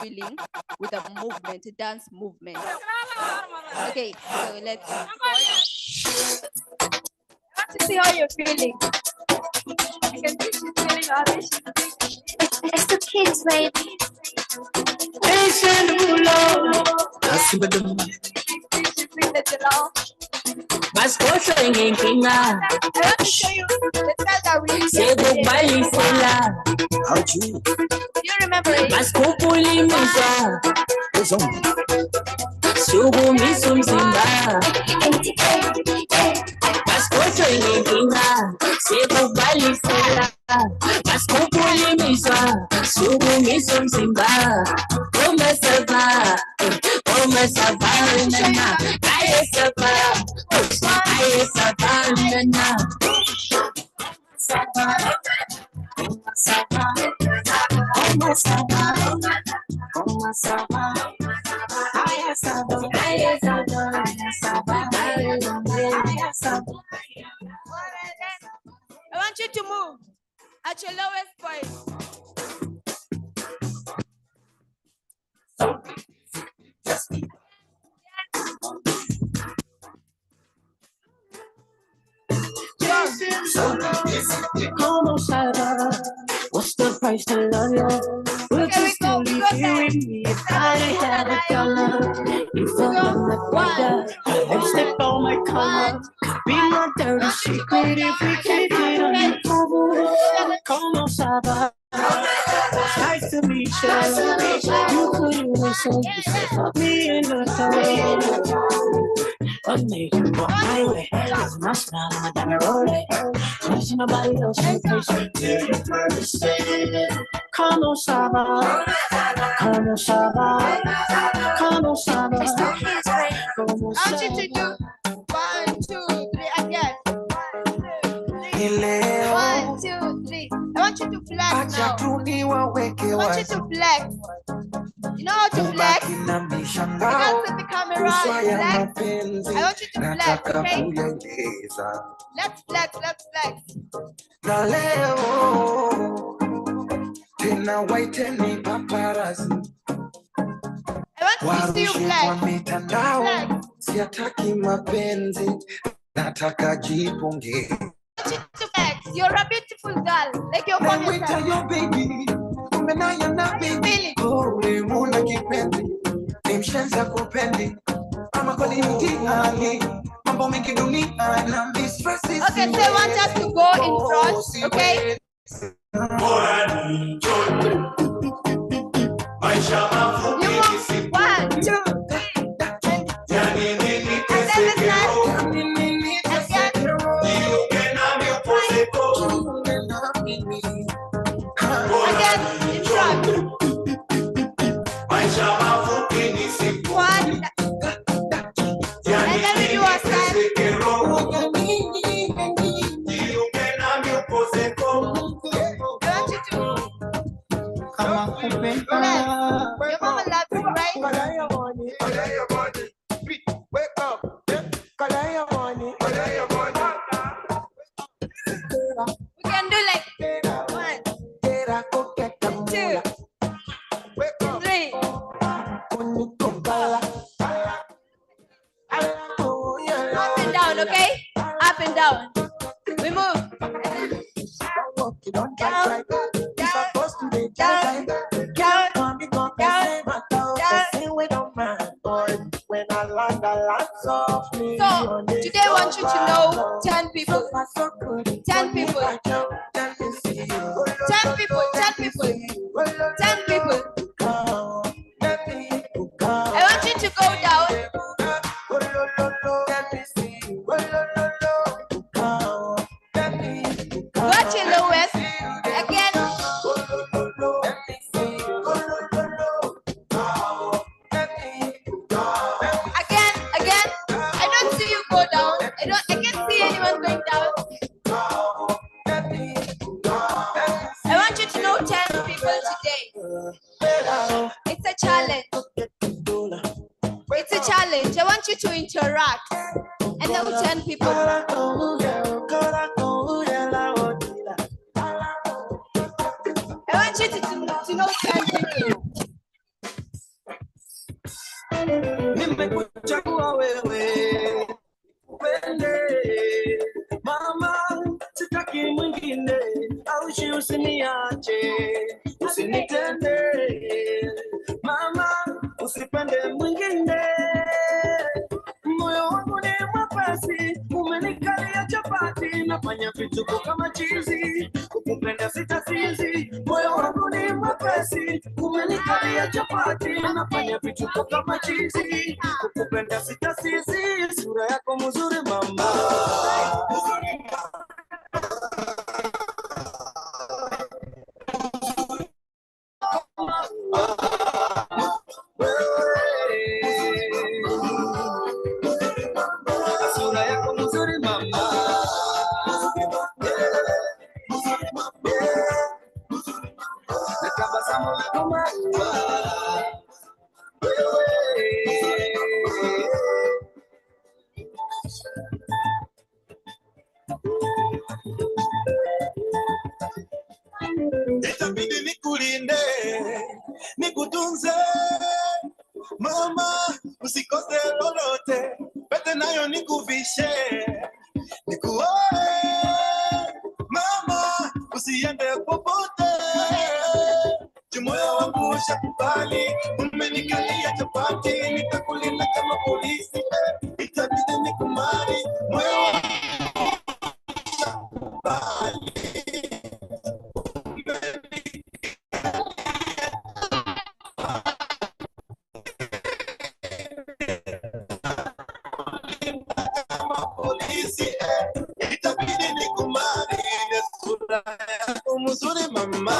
feeling with a movement, a dance movement. Okay, so let's see how you're feeling. I can see she's feeling orange. It's the kids, baby. Baskotso inginkinga sekubalisela You remember it? baskupulimiza sukumisa umzimba baskotso inginkinga sekubalisela baskupulimiza sukumisa umzimba umasava nana ayesava nana I want you to move at your lowest point. What's the price to love you? Would you still be here with me if I had a dollar? You felt like that. Lipstick on my collar. Be my dirty secret if we keep it undercover. Como Saba. Nice to meet you. You couldn't listen. You said fuck me in the car. What made you walk my way? Cause my smile and my diamond rolling. There's nobody else in place. Como Saba. Como Saba. Como Saba. I want you to do 1, 2, 3 again. 1, 2, 3. I want you to flex now. I want you to flex. You know how to flex? You can't see the camera. Flex. I want you to flex, okay? Let's flex, let's flex. I want to see you flex. Flex. Siataki mapenzi, nataka jipunge. You're a beautiful girl, like your mom. Your baby, Really? holy moon kipendi, nimshenza kupendi, ama kwa mtihani, mambo mengi dunia na mistress. Okay, so I want us to go in front, okay? You move. 1, 2, 10 people. 10 people. 10 people. 10 people. 10 people. I want you to go down. Go to your lowest. Again. Again. I don't see you go down. I can't see anyone going down. I want you to know 10 people today. It's a challenge. It's a challenge. I want you to interact and know 10 people. I want you to know 10 people. nimekuchagua wewe upende mama, sitaki mwingine, aushi usiniache, usinitende mama, usipende mwingine. Moyo wangu ni mwepesi, umenikalia chapati, nafanya vituko kama chizi, kukupenda sitasizi. Moyo wangu ni mwepesi, umenikalia chapati, nafanya vituko kama chizi, kukupenda sitasizi. Sura yako mzuri mama, sura yako mzuri mama, natabasamu lako mama. Itabidi nikulinde, nikutunze mama, usikose lolote, pete nayo nikuvishe, nikuoe mama, usiende popote, moyo wangu ushakubali, umenikalia chapati, nitakulinda kama polisi, itabidi nikumari, moyo wangu ushakubali. Itabidi nikumari, sura yako mzuri mama.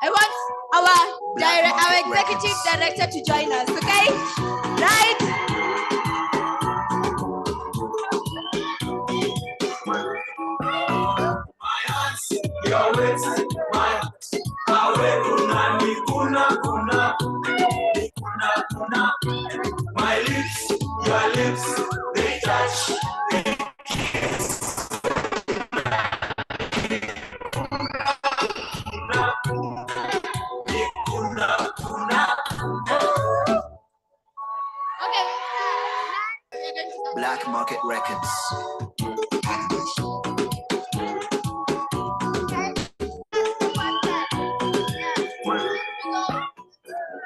I want our executive director to join us, okay? Right? Your ways, my my lips, your lips, they touch, they kiss. Okay. Black Market Records.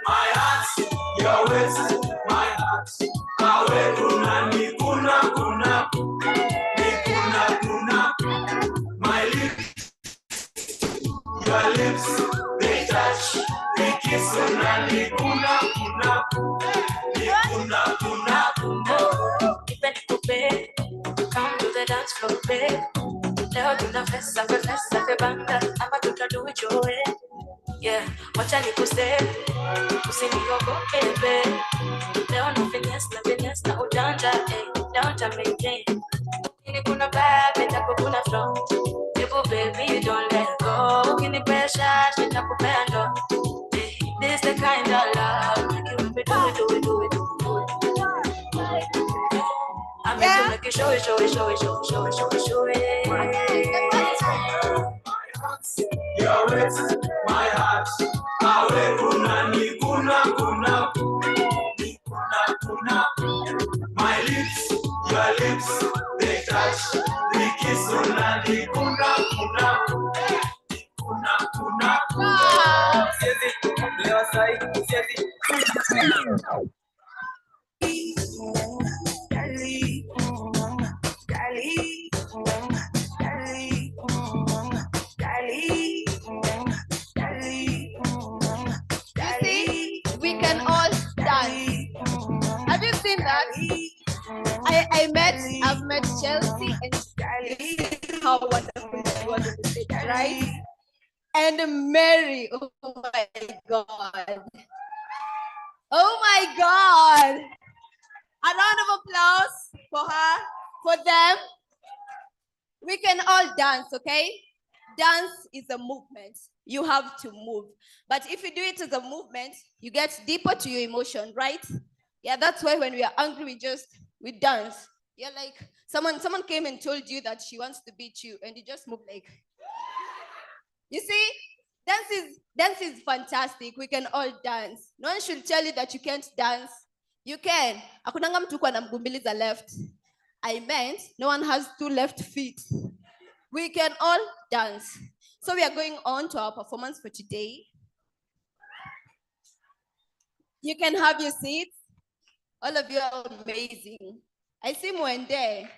My hands, your waist, my hands. Awe kuna ni kuna. My lips, your lips, they touch, they kiss. Ni kuna. Come to the dance floor, babe. Leo tuna festa banda, hapa tutadu your way. Yeah, wacha nikuse, usiniogope babe. Leo na finesse na ujanja, don't maintain. Kini kuna bad, nitakukuna flow. Baby, you don't let go. Kini pressure, nitakupea ndo. This the kind of love you make me do it. I'm gonna make you show it. Your waist, my heart. Awe kuna ni kuna. My lips, your lips, they touch, they kiss. Ni kuna. Leo sai, we can all dance. Have you seen that? I've met Chelsea and how wonderful she was on the stage, right? And Mary, oh my God. Oh my God. A round of applause for her, for them. We can all dance, okay? Dance is a movement. You have to move. But if you do it as a movement, you get deeper to your emotion, right? Yeah, that's why when we are angry, we dance. Yeah, like someone came and told you that she wants to beat you, and you just move like. You see, dance is fantastic. We can all dance. No one should tell you that you can't dance. You can. Akunanga mtu kwa na mgumbiliza left. I meant no one has two left feet. We can all dance. So we are going on to our performance for today. You can have your seats. All of you are amazing. I see Mwende.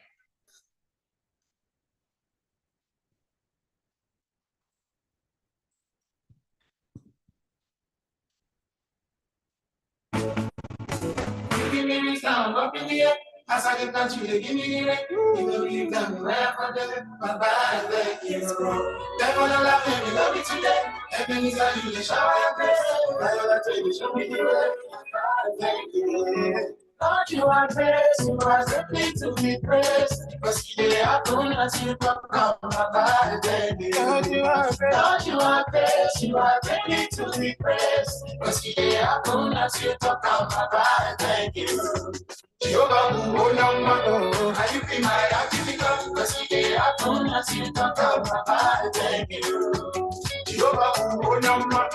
Up in the air, as I get that you give me the you will leave them where for them, my bad thank you. They're gonna love me, love me today. Heaven is a you, shower your grace. I know that you show me the way, thank you. Lord, you are grace, you are simply to be praised. Because you happen as you come from my bad thank you. Lord, you are grace, you are simply to be praised. Because you happen as you come from my bad thank you. Jehovah, oh number, and you be my activity, because you happen as you talk about my thank you. Jehovah, oh number,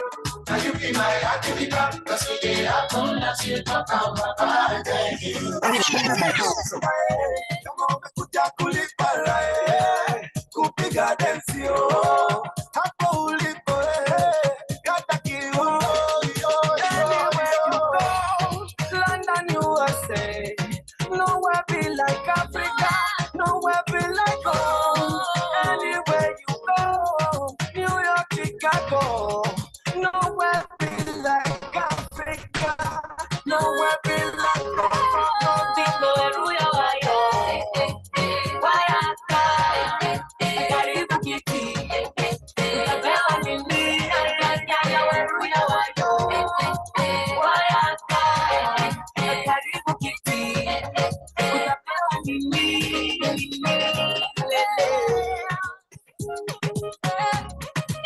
and you be my activity, because you happen as you talk about my thank you. Nowhere be like Africa, nowhere be like home. Anywhere you go, New York, Chicago, nowhere be like Africa, nowhere be like home.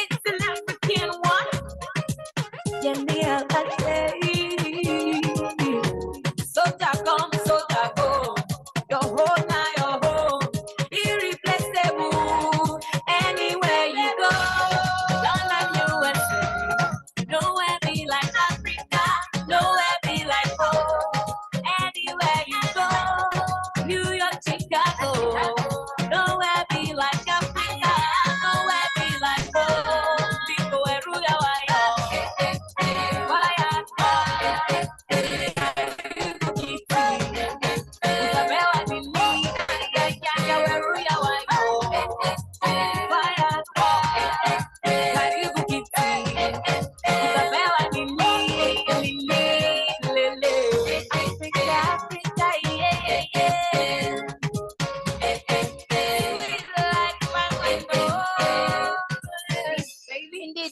It's an African one. Yeah, Soldier come, soldier go. Your home now, your home. Irreplaceable. Anywhere you go. London, USA. Nowhere be like Africa. Nowhere be like home. Anywhere you go. New York, Chicago. Nowhere be like Africa. Nowhere be like home. People where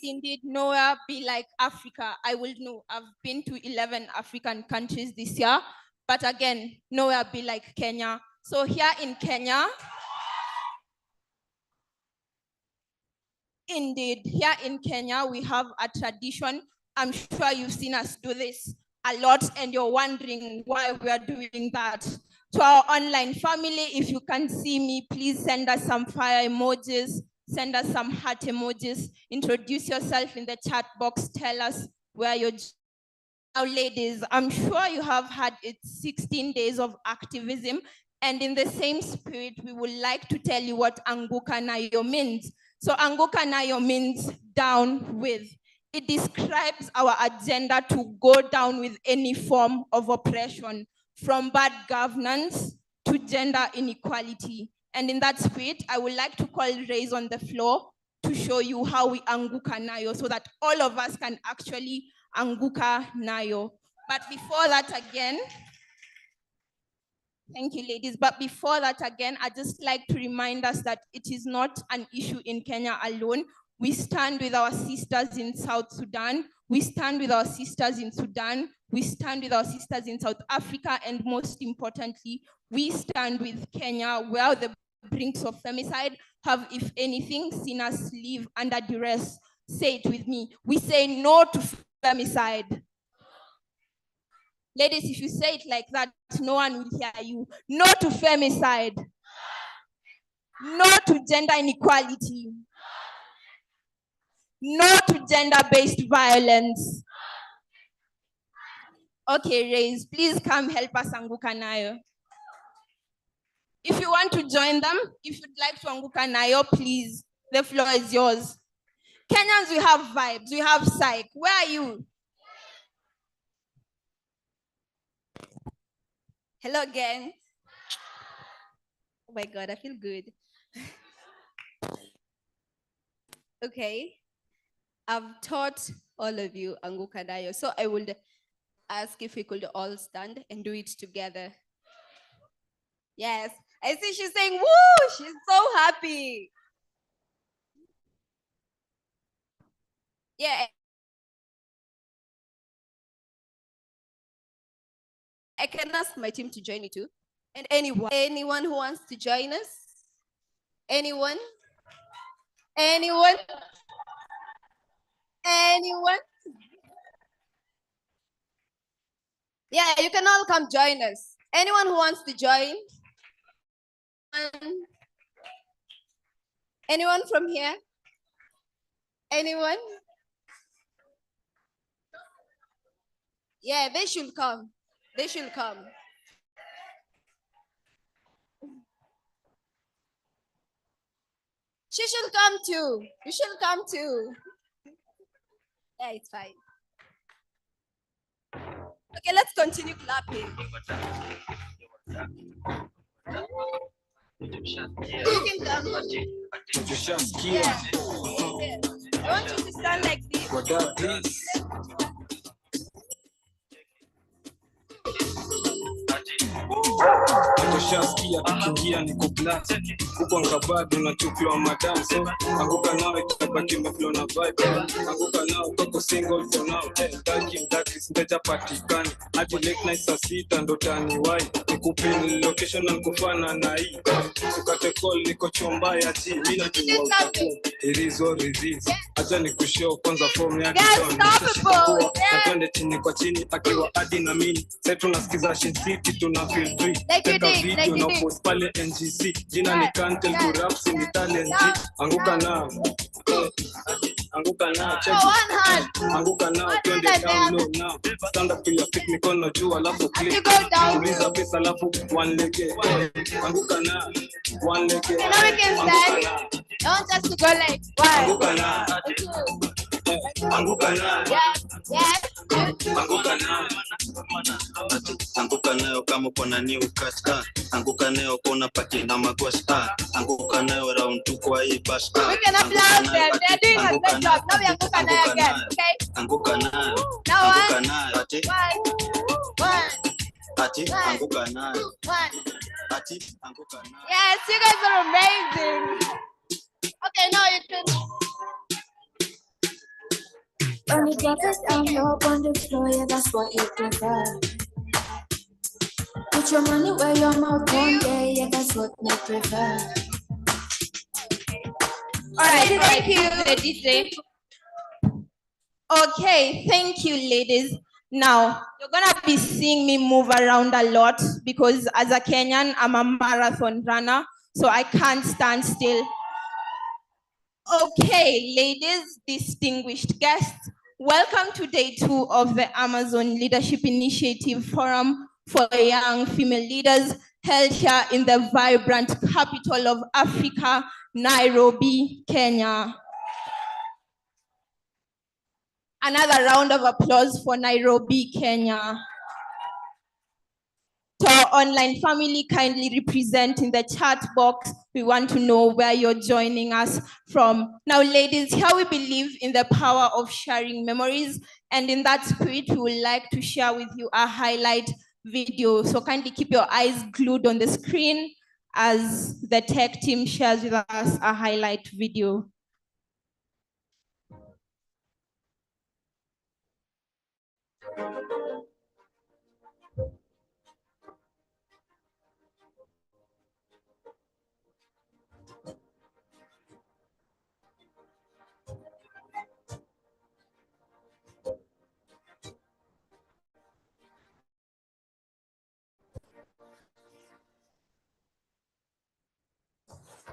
Indeed, nowhere be like Africa. I will know. I've been to 11 African countries this year, but again, nowhere be like Kenya. So here in Kenya, indeed, here in Kenya, we have a tradition. I'm sure you've seen us do this a lot, and you're wondering why we are doing that. To our online family, if you can see me, please send us some fire emojis. Send us some heart emojis. Introduce yourself in the chat box. Tell us where you're. Now, ladies, I'm sure you have had it 16 days of activism. And in the same spirit, we would like to tell you what Anguka Nayo means. So Anguka Nayo means down with. It describes our agenda to go down with any form of oppression, from bad governance to gender inequality. And in that spirit, I would like to call Raise on the floor to show you how we Anguka Nayo so that all of us can actually Anguka Nayo. But before that again, thank you, ladies. But before that again, I'd just like to remind us that it is not an issue in Kenya alone. We stand with our sisters in South Sudan. We stand with our sisters in Sudan. We stand with our sisters in South Africa. And most importantly, we stand with Kenya, where the brinks of femicide have, if anything, seen us live under duress. Say it with me. We say no to femicide. Ladies, if you say it like that, no one will hear you. No to femicide. No to gender inequality. No to gender-based violence. Okay, Raise, please come help us anguka nayo. If you want to join them, if you'd like to anguka nayo, please, the floor is yours. Kenyans, we have vibes, we have psych. Where are you? Hello again. Oh my God, I feel good. Okay, I've taught all of you anguka nayo, so I would ask if we could all stand and do it together. Yes, I see she's saying, woo, she's so happy. Yeah. I can ask my team to join me too. And anyone who wants to join us? Anyone? Anyone? Anyone? Yeah, you can all come join us. Anyone who wants to join? Anyone from here? Anyone? Yeah, they should come. They should come. She should come too. You should come too. Yeah, it's fine. Okay, let's continue clapping. You can come. Yeah. I want you to stand like this. What up, please? Tushasikia tukiingia niko black huko ngabado nachukiwa madam so anguka nawe tutabaki mflo na vibe anguka nao koko single for now ndaki sindeja patikani hadi late night saa 6 ndo tani wai nikupin location na kufana na hii ukate call niko chomba ya ji mimi najua it is what it is acha nikushow kwanza form yake na twende chini kwa chini akiwa hadi na mimi sasa tunasikiza Shin City tuna feel free video na post pale NGC jina ni Kantel Raps ni talent anguka na check anguka na twende down low now stand up to your feet mikono juu alafu click uliza pesa alafu one leg anguka na one leg you know we can stand don't just to go like one anguka na yes anguka nayo kama uko na new cut anguka nayo kona pati na magwash anguka nayo round 2 kwa hii bash we can applaud them they're doing a good job now we anguka nayo again okay anguka nayo ati ati anguka nayo ati anguka nayo yes you guys are amazing okay now you can Only get us down low on the floor, yeah, that's what you prefer. Put your money where your mouth one day, yeah, that's what we prefer. Alright, thank you, the DJ. Okay, thank you, ladies. Now, you're gonna be seeing me move around a lot because as a Kenyan, I'm a marathon runner, so I can't stand still. Okay, ladies, distinguished guests, welcome to day 2 of the Amazon Leadership Initiative Forum for Young Female Leaders held here in the vibrant capital of Africa, Nairobi, Kenya. Another round of applause for Nairobi, Kenya. To our online family, kindly represent in the chat box. We want to know where you're joining us from. Now, ladies, here we believe in the power of sharing memories. And in that spirit, we would like to share with you a highlight video. So kindly keep your eyes glued on the screen as the tech team shares with us a highlight video.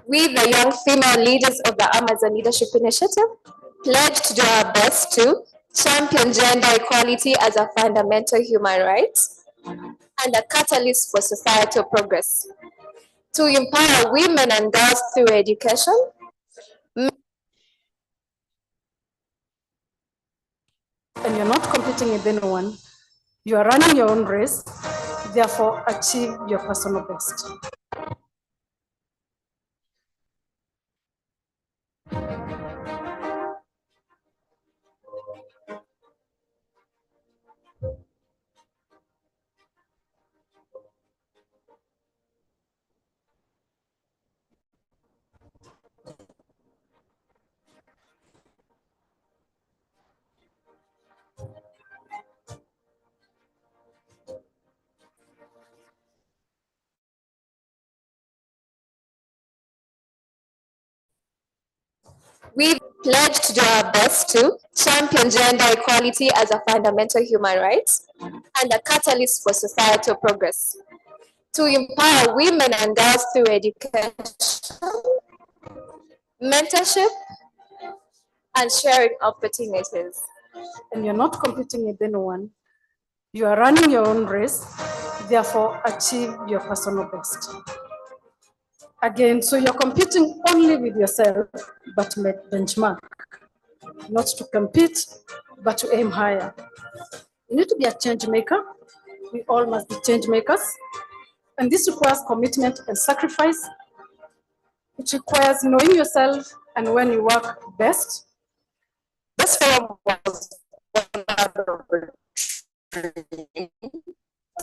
We, the young female leaders of the Amazon Leadership Initiative, pledge to do our best to champion gender equality as a fundamental human right and a catalyst for societal progress, to empower women and girls through education, and you're not competing with anyone. You are running your own race, therefore achieve your personal best. we pledge to do our best to champion gender equality as a fundamental human right and a catalyst for societal progress, to empower women and girls through education, mentorship, and sharing opportunities. And you're not competing with anyone. You are running your own race, therefore achieve your personal best. Again, so you're competing only with yourself, but to benchmark, not to compete, but to aim higher. You need to be a change maker. We all must be change makers. And this requires commitment and sacrifice. It requires knowing yourself and when you work best. This forum was one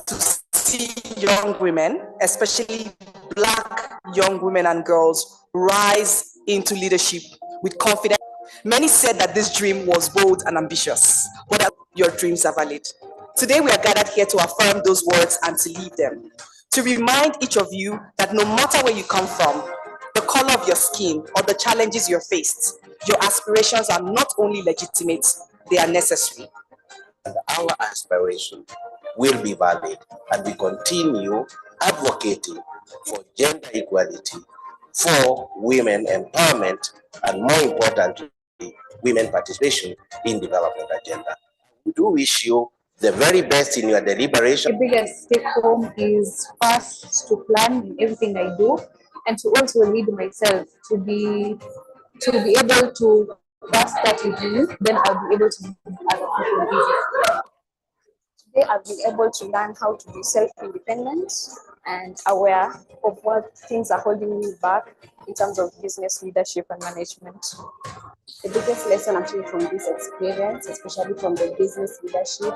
to see young women, especially Black young women and girls, rise into leadership with confidence. Many said that this dream was bold and ambitious, but that your dreams are valid. Today we are gathered here to affirm those words and to lead them, to remind each of you that no matter where you come from, the color of your skin, or the challenges you're faced, your aspirations are not only legitimate, they are necessary. And our aspiration will be valid, and we continue advocating for gender equality, for women empowerment, and more importantly, women participation in development agenda. We do wish you the very best in your deliberation. The biggest take home is first to plan in everything I do, and to also lead myself to be able to first start with me, then I'll be able to lead other people. Today I'll be able to learn how to be self-independent and aware of what things are holding me back in terms of business leadership and management. The biggest lesson I'm taking from this experience, especially from the business leadership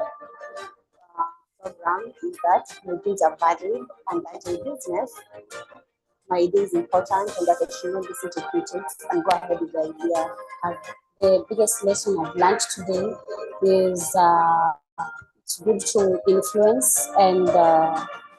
program, is that my dreams are valid and that in business, my idea is important and that I should not listen to critics and go ahead with the idea. And the biggest lesson I've learned today is it's good to influence and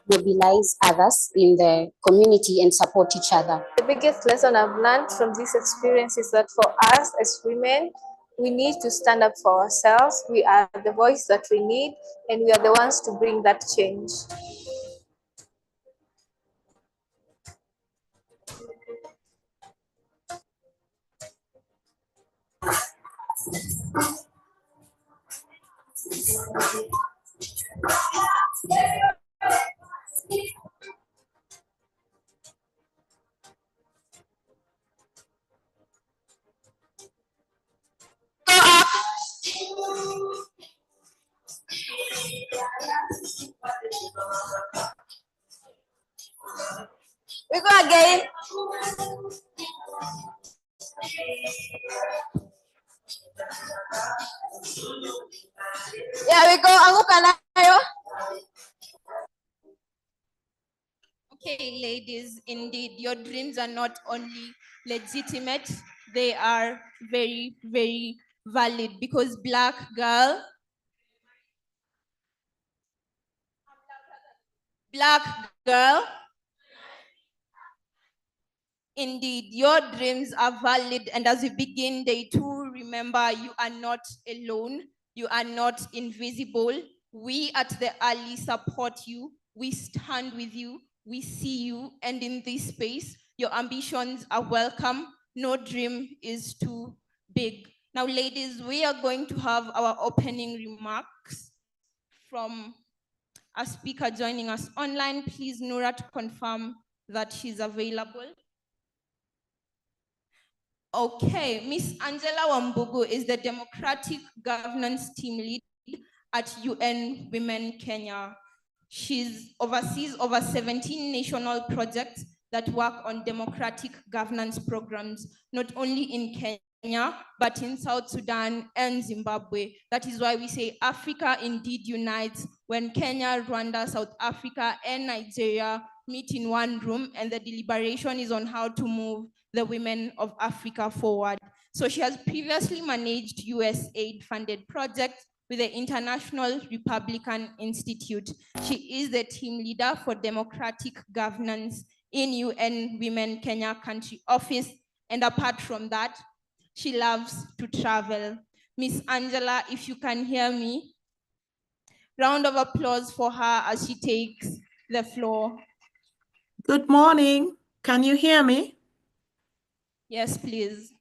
mobilize others in the community and support each other. The biggest lesson I've learned from this experience is that for us as women, we need to stand up for ourselves. We are the voice that we need, and we are the ones to bring that change. We go again. Yeah, we go. Anguka nayo. Okay, ladies, indeed, your dreams are not only legitimate, they are very, very valid, because Black girl, indeed, your dreams are valid, and as we begin day 2, remember you are not alone, you are not invisible. We at the Ali support you, we stand with you, we see you, and in this space, Your ambitions are welcome. No dream is too big. Now, ladies, we are going to have our opening remarks from a speaker joining us online. Please, Nora, to confirm that she's available. Okay, Miss Angela Wambugu is the Democratic Governance Team Lead at UN Women Kenya. She oversees over 17 national projects that work on democratic governance programs, not only in Kenya, but in South Sudan and Zimbabwe. That is why we say Africa indeed unites when Kenya, Rwanda, South Africa, and Nigeria meet in one room, and the deliberation is on how to move the women of Africa forward. So she has previously managed USAID-funded projects with the International Republican Institute. She is the team leader for democratic governance in UN Women Kenya Country Office. And apart from that, she loves to travel. Miss Angela, if you can hear me, round of applause for her as she takes the floor. Good morning. Can you hear me? Yes, please.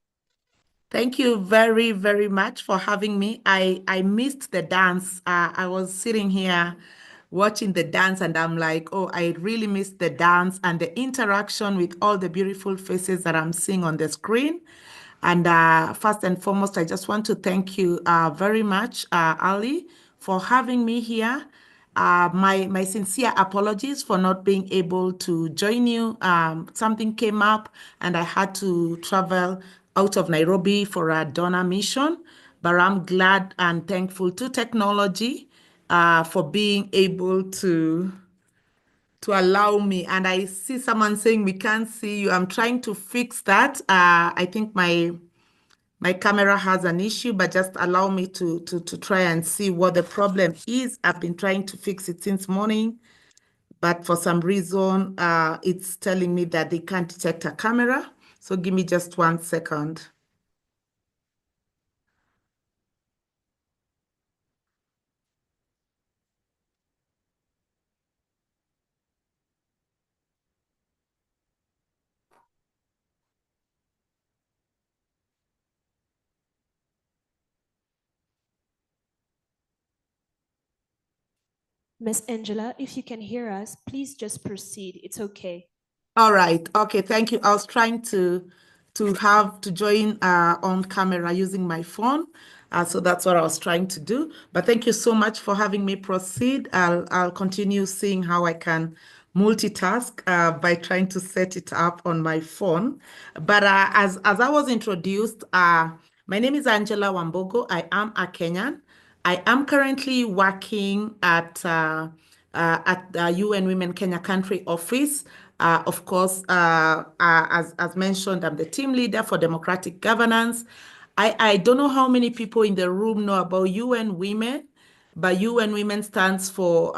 Thank you very, very much for having me. I missed the dance. I was sitting here watching the dance and I'm like, oh, I really missed the dance and the interaction with all the beautiful faces that I'm seeing on the screen. And first and foremost, I just want to thank you very much, Ali, for having me here. My sincere apologies for not being able to join you. Something came up and I had to travel out of Nairobi for a donor mission, but I'm glad and thankful to technology for being able to allow me. And I see someone saying we can't see you. I'm trying to fix that. I think my camera has an issue, but just allow me to try and see what the problem is. I've been trying to fix it since morning, but for some reason, it's telling me that they can't detect a camera. So give me just 1 second. Miss Angela, if you can hear us, please just proceed. It's okay. All right. Okay. Thank you. I was trying to join on camera using my phone. So that's what I was trying to do. But thank you so much for having me proceed. I'll continue seeing how I can multitask by trying to set it up on my phone. But as I was introduced, my name is Angela Wambugu. I am a Kenyan. I am currently working at the UN Women Kenya Country Office. Of course, as mentioned, I'm the team leader for democratic governance. I don't know how many people in the room know about UN Women, but UN Women stands for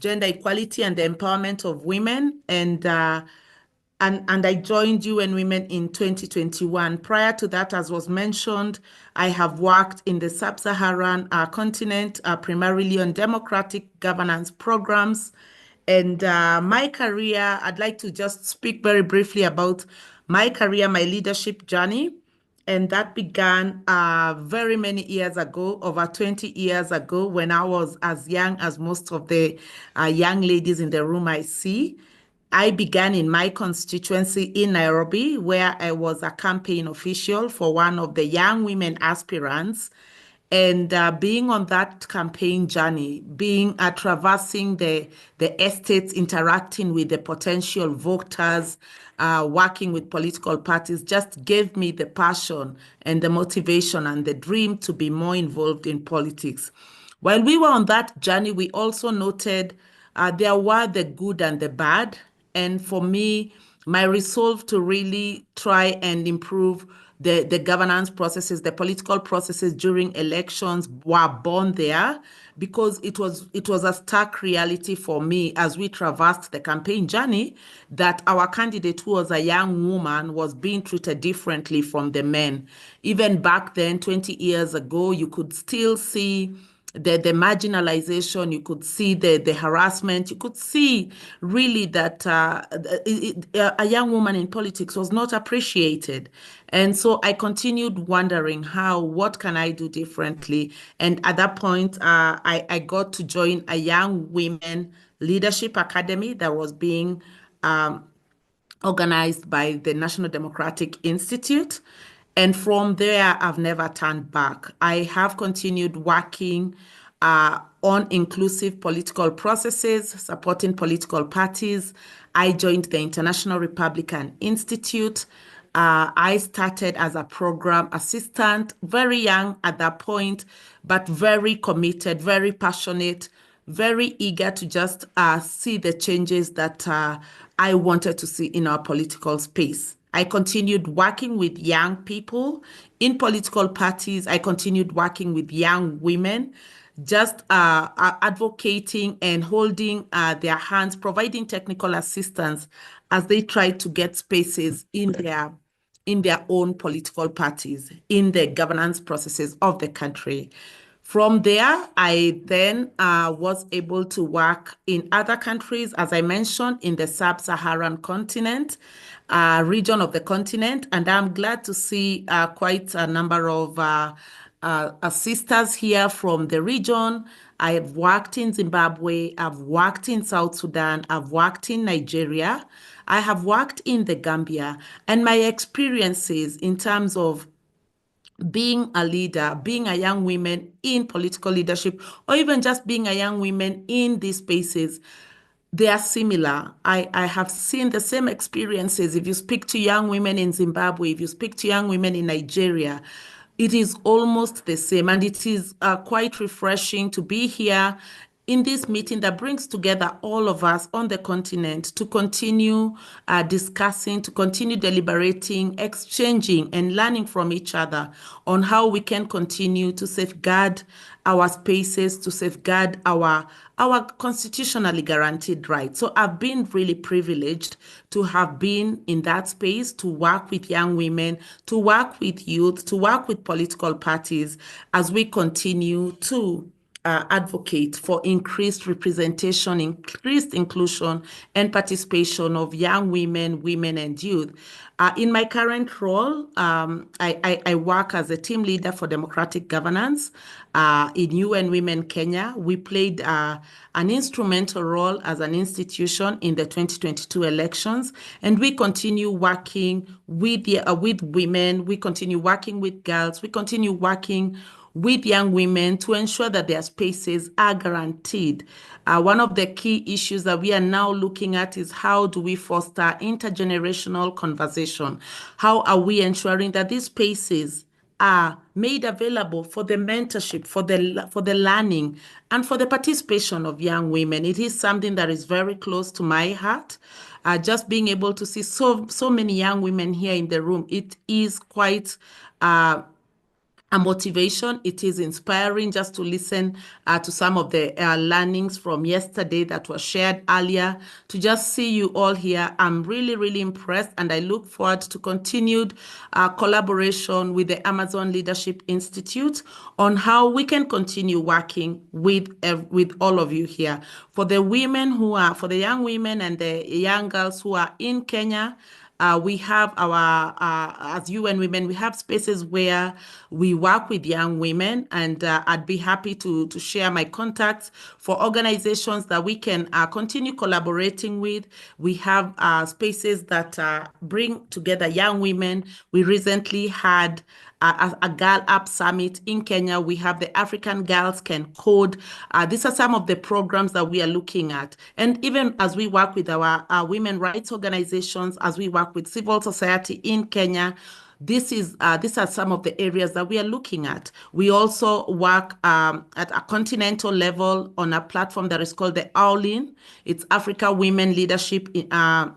gender equality and the empowerment of women. And I joined UN Women in 2021. Prior to that, as was mentioned, I have worked in the sub-Saharan continent, primarily on democratic governance programs. And my career, I'd like to just speak very briefly about my career, my leadership journey. And that began very many years ago, over 20 years ago, when I was as young as most of the young ladies in the room I see. I began in my constituency in Nairobi, where I was a campaign official for one of the young women aspirants. And being on that campaign journey, traversing the estates, interacting with the potential voters, working with political parties, just gave me the passion and the motivation and the dream to be more involved in politics. While we were on that journey, we also noted there were the good and the bad. And for me, my resolve to really try and improve the governance processes, the political processes during elections were born there because it was a stark reality for me as we traversed the campaign journey that our candidate, who was a young woman, was being treated differently from the men. Even back then, 20 years ago, you could still see the marginalization, you could see the harassment, you could see really that a young woman in politics was not appreciated. And so I continued wondering what can I do differently? And at that point, I got to join a young women leadership academy that was being organized by the National Democratic Institute. And from there, I've never turned back. I have continued working on inclusive political processes, supporting political parties. I joined the International Republican Institute. I started as a program assistant, very young at that point, but very committed, very passionate, very eager to just see the changes that I wanted to see in our political space. I continued working with young people in political parties. I continued working with young women, just advocating and holding their hands, providing technical assistance as they tried to get spaces in their own political parties, in the governance processes of the country. From there, I then was able to work in other countries, as I mentioned, in the sub-Saharan continent, region of the continent. And I'm glad to see quite a number of sisters here from the region. I have worked in Zimbabwe, I've worked in South Sudan, I've worked in Nigeria, I have worked in the Gambia, and my experiences in terms of being a leader, being a young woman in political leadership, or even just being a young woman in these spaces, they are similar. I have seen the same experiences. If you speak to young women in Zimbabwe, if you speak to young women in Nigeria, it is almost the same. And it is quite refreshing to be here in this meeting that brings together all of us on the continent to continue discussing, to continue deliberating, exchanging, and learning from each other on how we can continue to safeguard our spaces, to safeguard our constitutionally guaranteed rights. So I've been really privileged to have been in that space, to work with young women, to work with youth, to work with political parties as we continue to advocate for increased representation, increased inclusion, and participation of young women, and youth. In my current role, I work as a team leader for democratic governance in UN Women Kenya. We played an instrumental role as an institution in the 2022 elections, and we continue working with women, we continue working with girls, we continue working with young women to ensure that their spaces are guaranteed. One of the key issues that we are now looking at is how do we foster intergenerational conversation? How are we ensuring that these spaces are made available for the mentorship, for the learning, and for the participation of young women? It is something that is very close to my heart. Just being able to see so many young women here in the room, it is quite a motivation. It is inspiring just to listen to some of the learnings from yesterday that were shared earlier, to just see you all here. I'm really, really impressed, and I look forward to continued collaboration with the Amazon Leadership Institute on how we can continue working with all of you here. For the young women and the young girls who are in Kenya, we have as UN Women, we have spaces where we work with young women, and I'd be happy to share my contacts for organizations that we can continue collaborating with. We have spaces that bring together young women. We recently had a Girl Up Summit in Kenya. We have the African Girls Can Code. These are some of the programs that we are looking at. And even as we work with our women rights organizations, as we work with civil society in Kenya, these are some of the areas that we are looking at. We also work at a continental level on a platform that is called TheALILF2024. It's Africa Women Leadership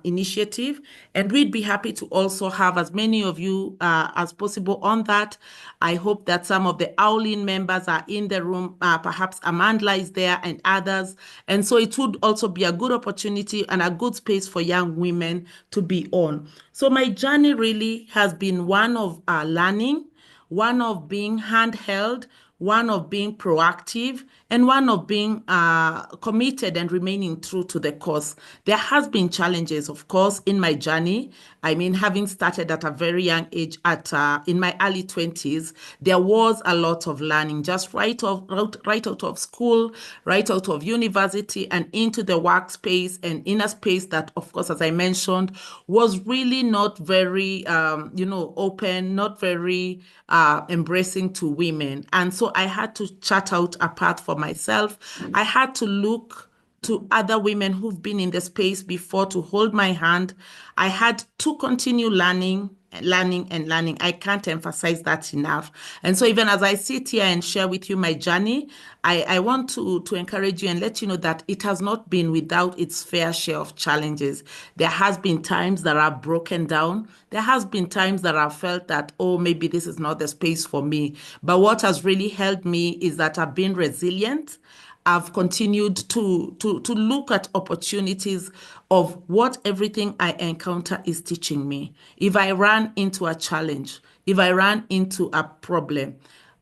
Initiative. And we'd be happy to also have as many of you as possible on that. I hope that some of the TheALILF2024 members are in the room. Perhaps Amandla is there and others. And so it would also be a good opportunity and a good space for young women to be on. So my journey really has been one of learning, one of being handheld, one of being proactive, and one of being committed and remaining true to the cause. There has been challenges, of course, in my journey. I mean, having started at a very young age, in my early 20s, there was a lot of learning, just right out of school, right out of university, and into the workspace and inner space that, of course, as I mentioned, was really not very, open, not very embracing to women. And so I had to chart out a path for myself. I had to look to other women who've been in the space before to hold my hand. I had to continue learning. I can't emphasize that enough. And so even as I sit here and share with you my journey, I want to encourage you and let you know that it has not been without its fair share of challenges. There has been times that I've broken down. There has been times that I've felt that, oh, maybe this is not the space for me. But what has really helped me is that I've been resilient. I've continued to look at opportunities of what everything I encounter is teaching me. If I run into a challenge, if I run into a problem,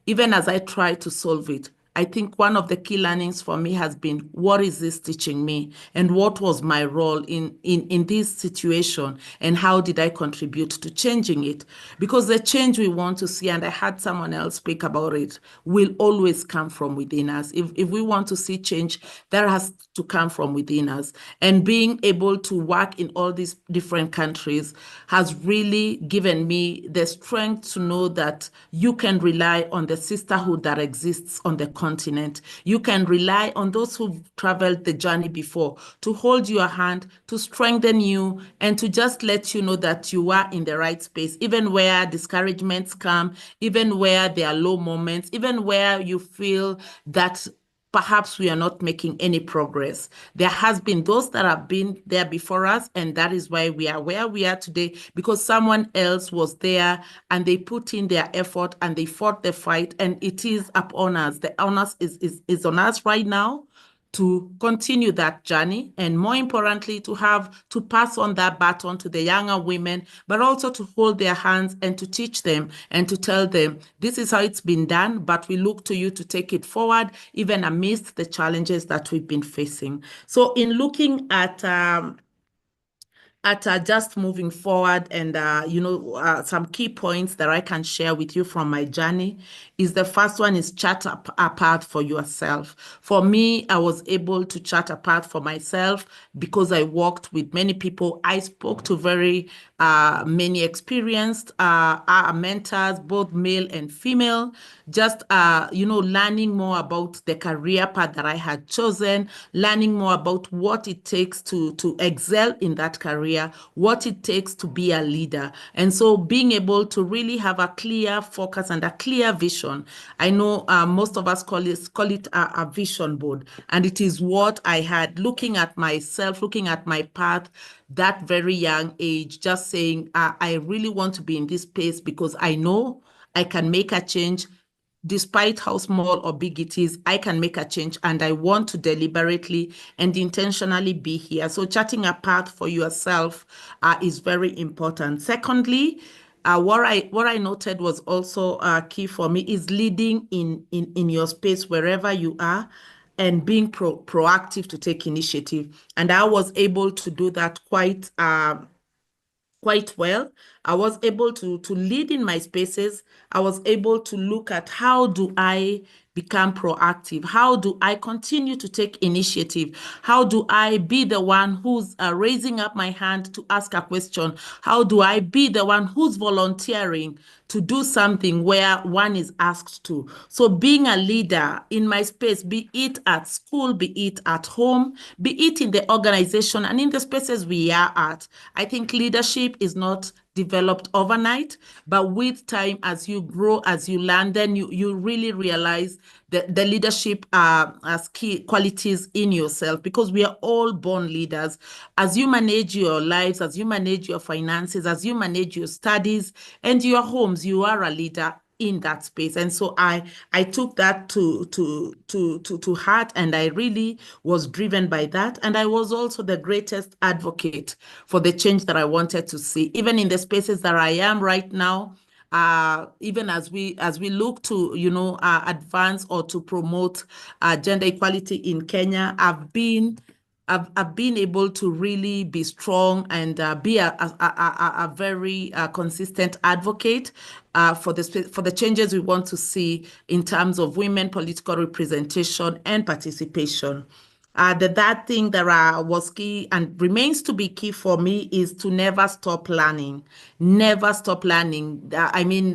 even as I try to solve it, I think one of the key learnings for me has been, what is this teaching me? And what was my role in this situation? And how did I contribute to changing it? Because the change we want to see, and I had someone else speak about it, will always come from within us. If we want to see change, that has to come from within us. And being able to work in all these different countries has really given me the strength to know that you can rely on the sisterhood that exists on the continent. You can rely on those who've traveled the journey before to hold your hand, to strengthen you, and to just let you know that you are in the right space, even where discouragements come, even where there are low moments, even where you feel that perhaps we are not making any progress. There has been those that have been there before us, and that is why we are where we are today, because someone else was there and they put in their effort and they fought the fight, and it is upon us. The onus is on us right now to continue that journey, and more importantly, to pass on that baton to the younger women, but also to hold their hands and to teach them and to tell them, this is how it's been done, but we look to you to take it forward, even amidst the challenges that we've been facing. So in looking at just moving forward, and some key points that I can share with you from my journey is, the first one is chart a path for yourself. For me, I was able to chart a path for myself because I worked with many people. I spoke to very many experienced mentors, both male and female, just learning more about the career path that I had chosen, learning more about what it takes to excel in that career, what it takes to be a leader. And so being able to really have a clear focus and a clear vision. I know most of us call it a vision board, and it is what I had, looking at myself, looking at my path, that very young age, just saying, I really want to be in this space because I know I can make a change. Despite how small or big it is, I can make a change, and I want to deliberately and intentionally be here. So charting a path for yourself is very important. Secondly, what I noted was also key for me is leading in your space wherever you are, and being proactive to take initiative. And I was able to do that quite well. I was able to lead in my spaces. I was able to look at, how do I become proactive? How do I continue to take initiative? How do I be the one who's raising up my hand to ask a question? How do I be the one who's volunteering to do something where one is asked to? So being a leader in my space, be it at school, be it at home, be it in the organization and in the spaces we are at, I think leadership is not developed overnight, but with time, as you grow, as you learn, then you really realize the leadership as key qualities in yourself, because we are all born leaders. As you manage your lives, as you manage your finances, as you manage your studies and your homes, you are a leader in that space. And so I took that to heart, and I really was driven by that. And I was also the greatest advocate for the change that I wanted to see. Even in the spaces that I am right now, even as we look to, advance or to promote gender equality in Kenya, I've been able to really be strong and be a very consistent advocate for the changes we want to see in terms of women political representation and participation. That thing that was key and remains to be key for me is to never stop learning. Never stop learning.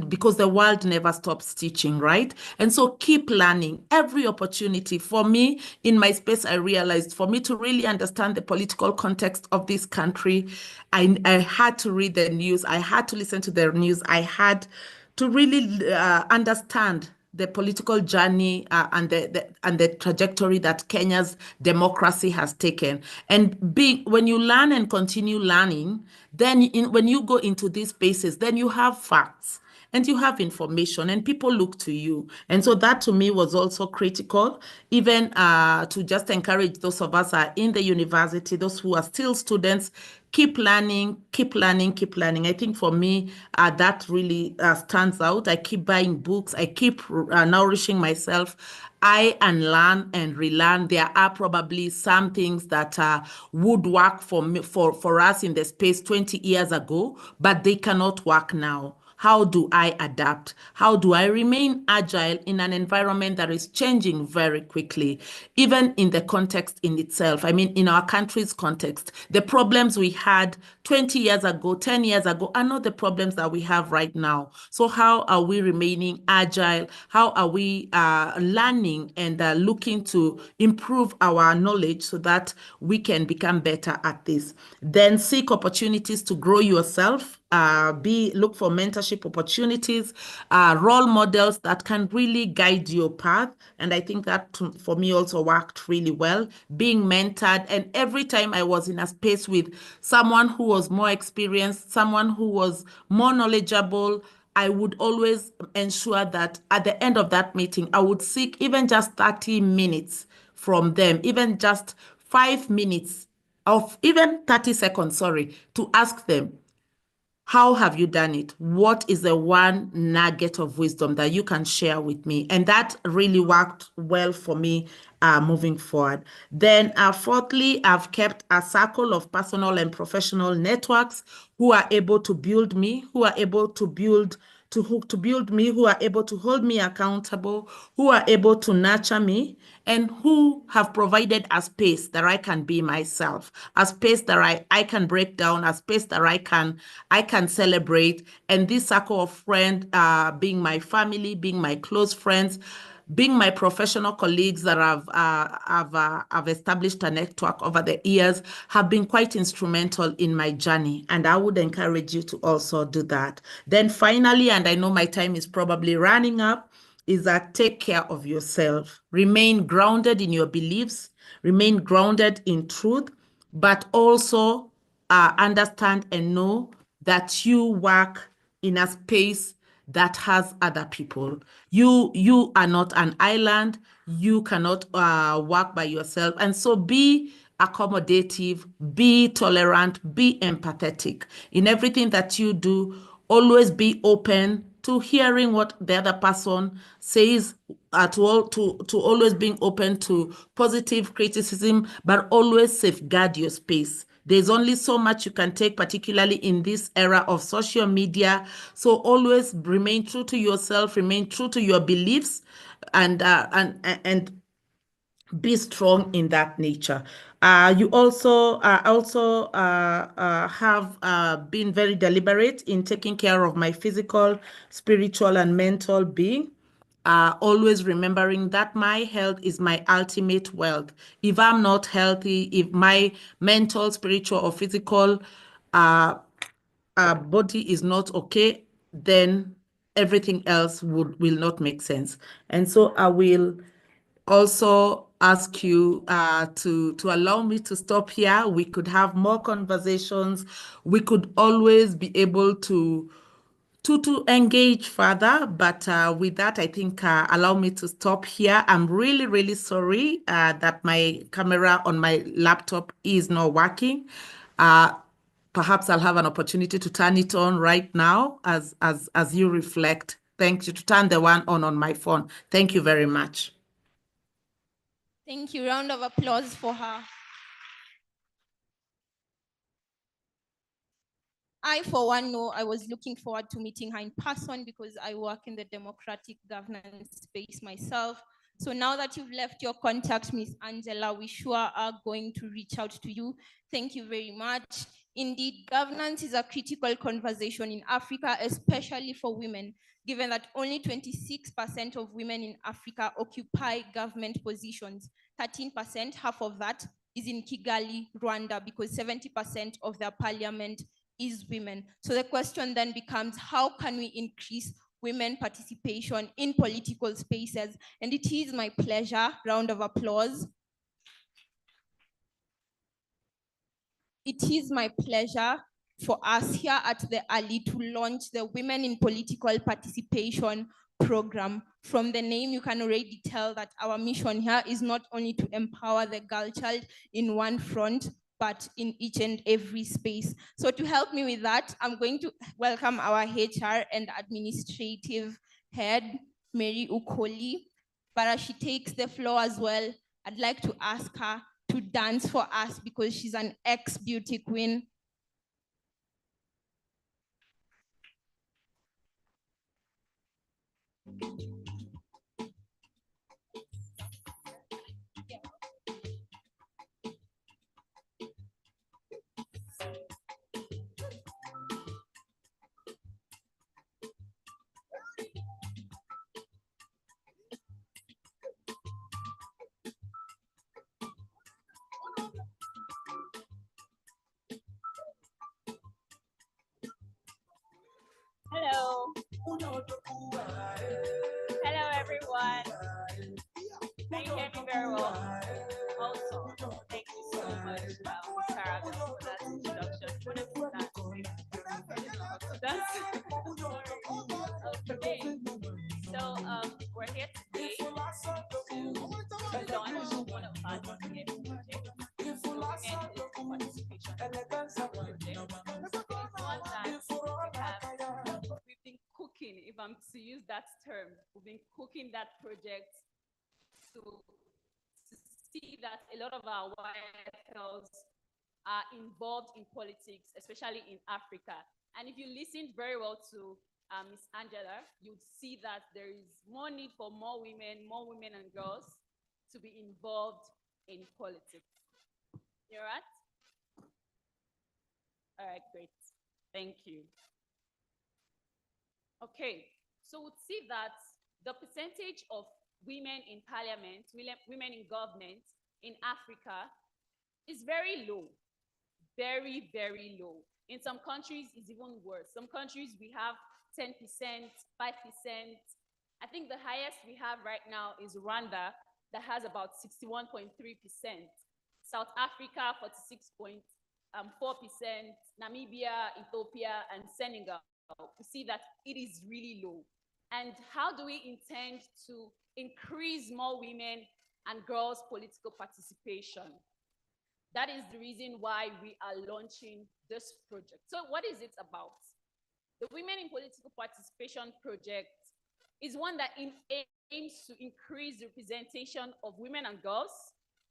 Because the world never stops teaching, right? And so keep learning. Every opportunity. For me, in my space, I realized for me to really understand the political context of this country, I had to read the news. I had to listen to the news. I had to really understand the political journey and the trajectory that Kenya's democracy has taken. And when you learn and continue learning, then when you go into these spaces, then you have facts and you have information and people look to you. And so that to me was also critical, even to just encourage those of us in the university, those who are still students, keep learning, keep learning, keep learning. I think for me, that really stands out. I keep buying books. I keep nourishing myself. I unlearn and relearn. There are probably some things that would work for us in the space 20 years ago, but they cannot work now. How do I adapt? How do I remain agile in an environment that is changing very quickly, even in the context in itself? In our country's context, the problems we had 20 years ago, 10 years ago, are not the problems that we have right now. So how are we remaining agile? How are we learning and looking to improve our knowledge so that we can become better at this? Then seek opportunities to grow yourself. Look for mentorship opportunities, role models that can really guide your path. And I think that for me also worked really well, being mentored. And every time I was in a space with someone who was more experienced, someone who was more knowledgeable, I would always ensure that at the end of that meeting, I would seek even just 30 minutes from them, even just 5 minutes of even 30 seconds, to ask them, how have you done it? What is the one nugget of wisdom that you can share with me? And that really worked well for me moving forward. Then fourthly, I've kept a circle of personal and professional networks who are able to build me, who are able to build me, who are able to hold me accountable, who are able to nurture me, and who have provided a space that I can be myself, a space that I can break down, a space that I can celebrate. And this circle of friends, being my family, being my close friends, being my professional colleagues that I've established a network over the years, have been quite instrumental in my journey. And I would encourage you to also do that. Then finally, and I know my time is probably running up, is that take care of yourself. Remain grounded in your beliefs, remain grounded in truth, but also understand and know that you work in a space that has other people. You are not an island. You cannot work by yourself. And so be accommodative, be tolerant, be empathetic. In everything that you do, always be open to hearing what the other person says, to always being open to positive criticism, but always safeguard your space. There's only so much you can take, particularly in this era of social media. So always remain true to yourself, remain true to your beliefs, and be strong in that nature. You also have been very deliberate in taking care of my physical, spiritual, and mental being. Always remembering that my health is my ultimate wealth. If I'm not healthy, if my mental, spiritual, or physical body is not okay, then everything else will not make sense. And so I will also ask you to allow me to stop here. We could have more conversations. We could always be able to engage further, but with that, I think allow me to stop here. I'm really, really sorry that my camera on my laptop is not working. perhaps I'll have an opportunity to turn it on right now as you reflect. Thank you, to turn the one on my phone. Thank you very much. Thank you. Round of applause for her. I, for one, know I was looking forward to meeting her in person because I work in the democratic governance space myself. So now that you've left your contact, Ms. Angela, we sure are going to reach out to you. Thank you very much. Indeed, governance is a critical conversation in Africa, especially for women, given that only 26% of women in Africa occupy government positions. 13%, half of that, is in Kigali, Rwanda, because 70% of their parliament is women. So the question then becomes, how can we increase women participation in political spaces? And it is my pleasure, round of applause. It is my pleasure for us here at the Ali to launch the Women in Political Participation program. From the name, you can already tell that our mission here is not only to empower the girl child in one front, but in each and every space. So to help me with that, I'm going to welcome our HR and administrative head, Mary Ukoli. But as she takes the floor as well, I'd like to ask her to dance for us because she's an ex-beauty queen. Hello. Hello, everyone. Can you hear me very well? Also, thank you so much, Sarah, for that introduction. Okay. So, we're here today to launch one of our projects, Women in Participation Project. We've been cooking, if I'm to use that term, we've been cooking that project to see that a lot of our YFLs are involved in politics, especially in Africa. And if you listen very well to Ms. Angela, you'd see that there is more need for more women and girls to be involved in politics. You're right? All right, great. Thank you. Okay, so we'll see that the percentage of women in parliament, women in government in Africa is very low, very, very low. In some countries, it's even worse. Some countries we have 10%, 5%. I think the highest we have right now is Rwanda, that has about 61.3%. South Africa, 46.4%. Namibia, Ethiopia, and Senegal. We see that it is really low. And how do we intend to increase more women and girls' political participation? That is the reason why we are launching this project. So what is it about? The Women in Political Participation Project is one that aims to increase the representation of women and girls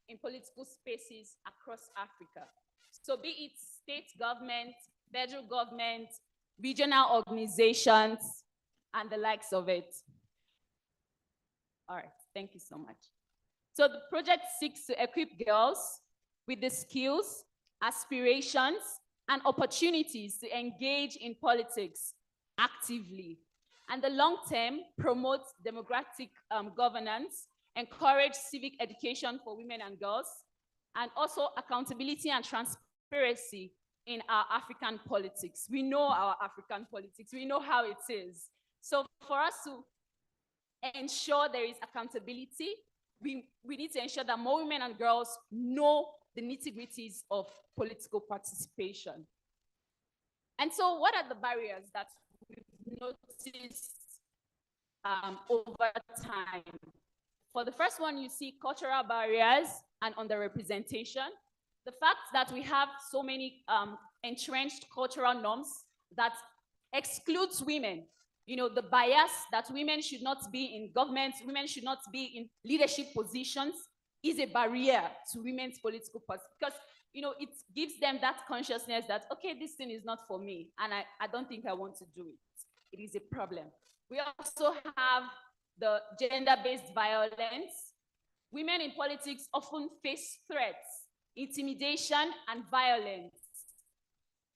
in political spaces across Africa. So be it state government, federal government, regional organizations, and the likes of it. All right, thank you so much. So the project seeks to equip girls with the skills, aspirations, and opportunities to engage in politics actively. And the long term promotes democratic governance, encourage civic education for women and girls, and also accountability and transparency in our African politics. We know our African politics. We know how it is. So for us to ensure there is accountability, we need to ensure that more women and girls know the nitty-gritties of political participation. And so what are the barriers that we've noticed over time? For the first one, you see cultural barriers and underrepresentation. The fact that we have so many entrenched cultural norms that excludes women. You know, the bias that women should not be in government, women should not be in leadership positions is a barrier to women's political participation, because, you know, it gives them that consciousness that, okay, this thing is not for me, and I don't think I want to do it. It is a problem. We also have the gender-based violence. Women in politics often face threats, intimidation, and violence,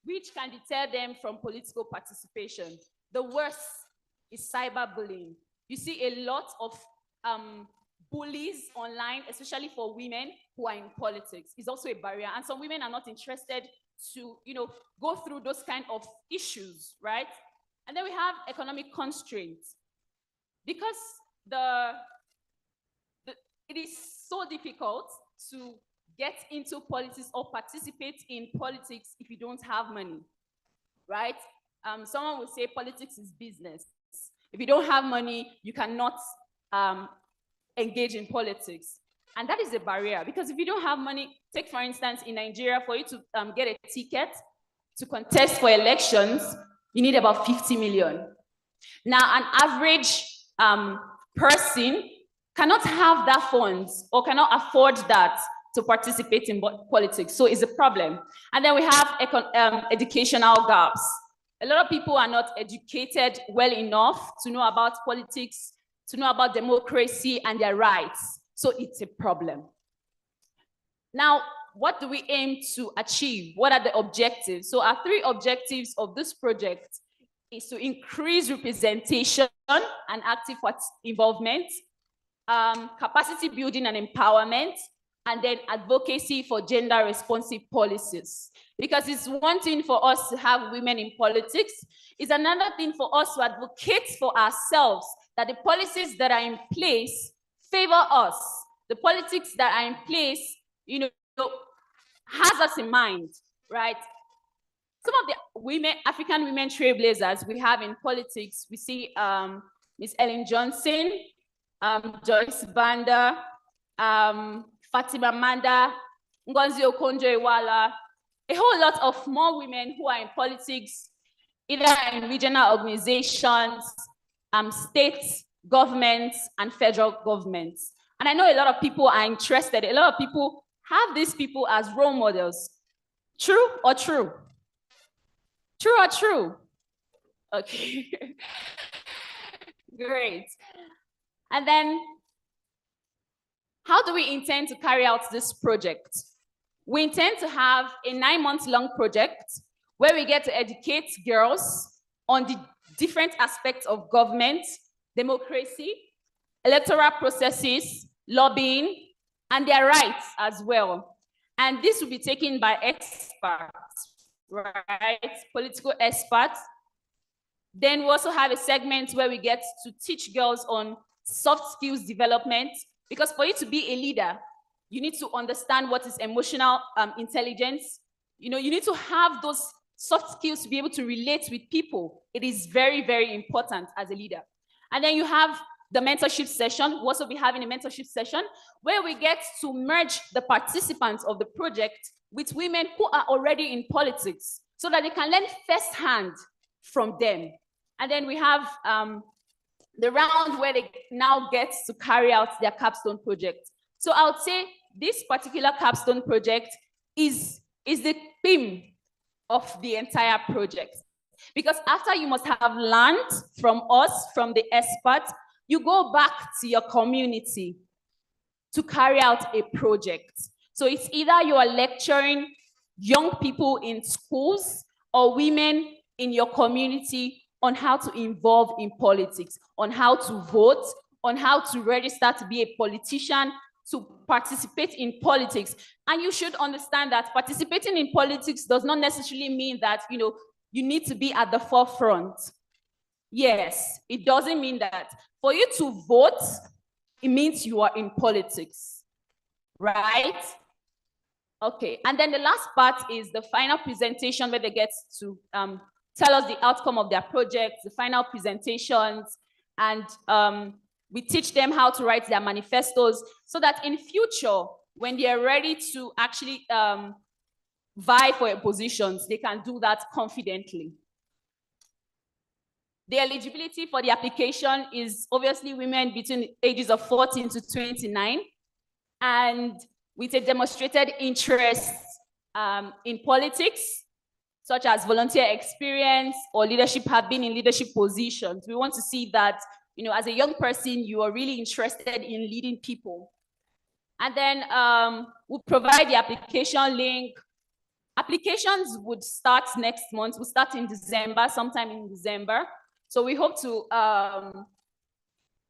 which can deter them from political participation. The worst is cyberbullying. You see a lot of bullies online, especially for women who are in politics. It's also a barrier, and some women are not interested to, you know, go through those kind of issues, right? And then we have economic constraints, because it is so difficult to get into politics or participate in politics if you don't have money, right? Someone will say politics is business. If you don't have money, you cannot engage in politics. And that is a barrier, because if you don't have money, take for instance, in Nigeria, for you to get a ticket to contest for elections, you need about 50 million. Now, an average person cannot have that funds or cannot afford that to participate in politics. So it's a problem. And then we have educational gaps. A lot of people are not educated well enough to know about politics, to know about democracy and their rights. So it's a problem. Now, what do we aim to achieve? What are the objectives? So our 3 objectives of this project is to increase representation and active involvement, capacity building and empowerment, and then advocacy for gender responsive policies. Because it's one thing for us to have women in politics, it's another thing for us to advocate for ourselves that the policies that are in place favor us. The politics that are in place, you know, has us in mind, right? Some of the women, African women trailblazers we have in politics, we see Ms. Ellen Johnson, Joyce Banda, Fatima Manda, Ngozi Okonjo-Iweala, a whole lot of more women who are in politics, either in regional organizations, state governments, and federal governments. And I know a lot of people are interested. A lot of people have these people as role models. True or true? True or true? Okay. Great. And then, how do we intend to carry out this project? We intend to have a 9-month-long project where we get to educate girls on the different aspects of government, democracy, electoral processes, lobbying, and their rights as well. And this will be taken by experts, right? Political experts. Then we also have a segment where we get to teach girls on soft skills development, because for you to be a leader, you need to understand what is emotional intelligence. You know, you need to have those soft skills to be able to relate with people. It is very, very important as a leader. And then you have the mentorship session. We'll also be having a mentorship session where we get to merge the participants of the project with women who are already in politics so that they can learn firsthand from them. And then we have the round where they now get to carry out their capstone project. So I would say this particular capstone project is the theme of the entire project. Because after you must have learned from us, from the experts, you go back to your community to carry out a project. So it's either you are lecturing young people in schools or women in your community on how to involve in politics, on how to vote, on how to register to be a politician, to participate in politics. And you should understand that participating in politics does not necessarily mean that, you know, you need to be at the forefront. Yes, it doesn't mean that. For you to vote, it means you are in politics, right? Okay, and then the last part is the final presentation where they get to tell us the outcome of their project, the final presentations, and we teach them how to write their manifestos so that in future, when they are ready to actually vie for positions, they can do that confidently. The eligibility for the application is obviously women between the ages of 14 to 29, and with a demonstrated interest in politics, such as volunteer experience or leadership, have been in leadership positions. We want to see that, you know, as a young person, you are really interested in leading people. And then we'll provide the application link. Applications would start next month. We'll start in December, sometime in December. So we hope to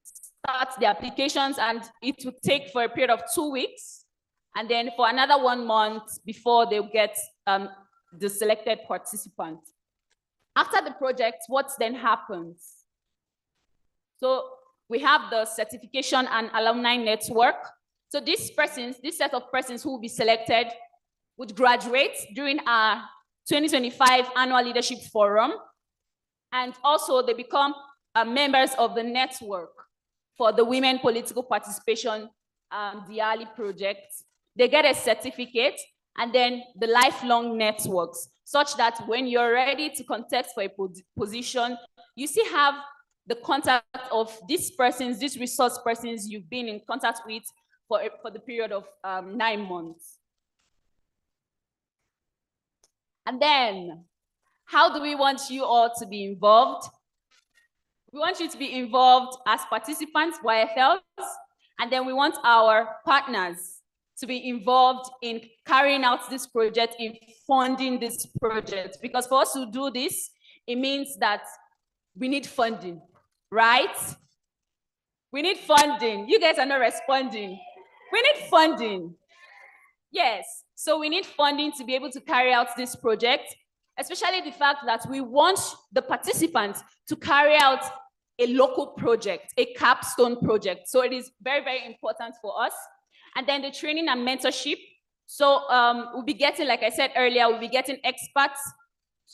start the applications, and it will take for a period of 2 weeks, and then for another 1 month before they'll get the selected participant. After the project, what then happens? So we have the certification and alumni network. So these persons, this set of persons who will be selected would graduate during our 2025 annual leadership forum. And also they become members of the network for the Women Political Participation, the ALI project. They get a certificate and then the lifelong networks, such that when you're ready to contest for a position, you still have the contact of these persons, these resource persons you've been in contact with for the period of 9 months. And then, how do we want you all to be involved? We want you to be involved as participants, YFLs, and then we want our partners to be involved in carrying out this project, in funding this project. Because for us to do this, it means that we need funding, right? We need funding. You guys are not responding. We need funding. Yes, so we need funding to be able to carry out this project, especially the fact that we want the participants to carry out a local project, a capstone project. So it is very, very important for us. And then the training and mentorship. So we'll be getting, like I said earlier, we'll be getting experts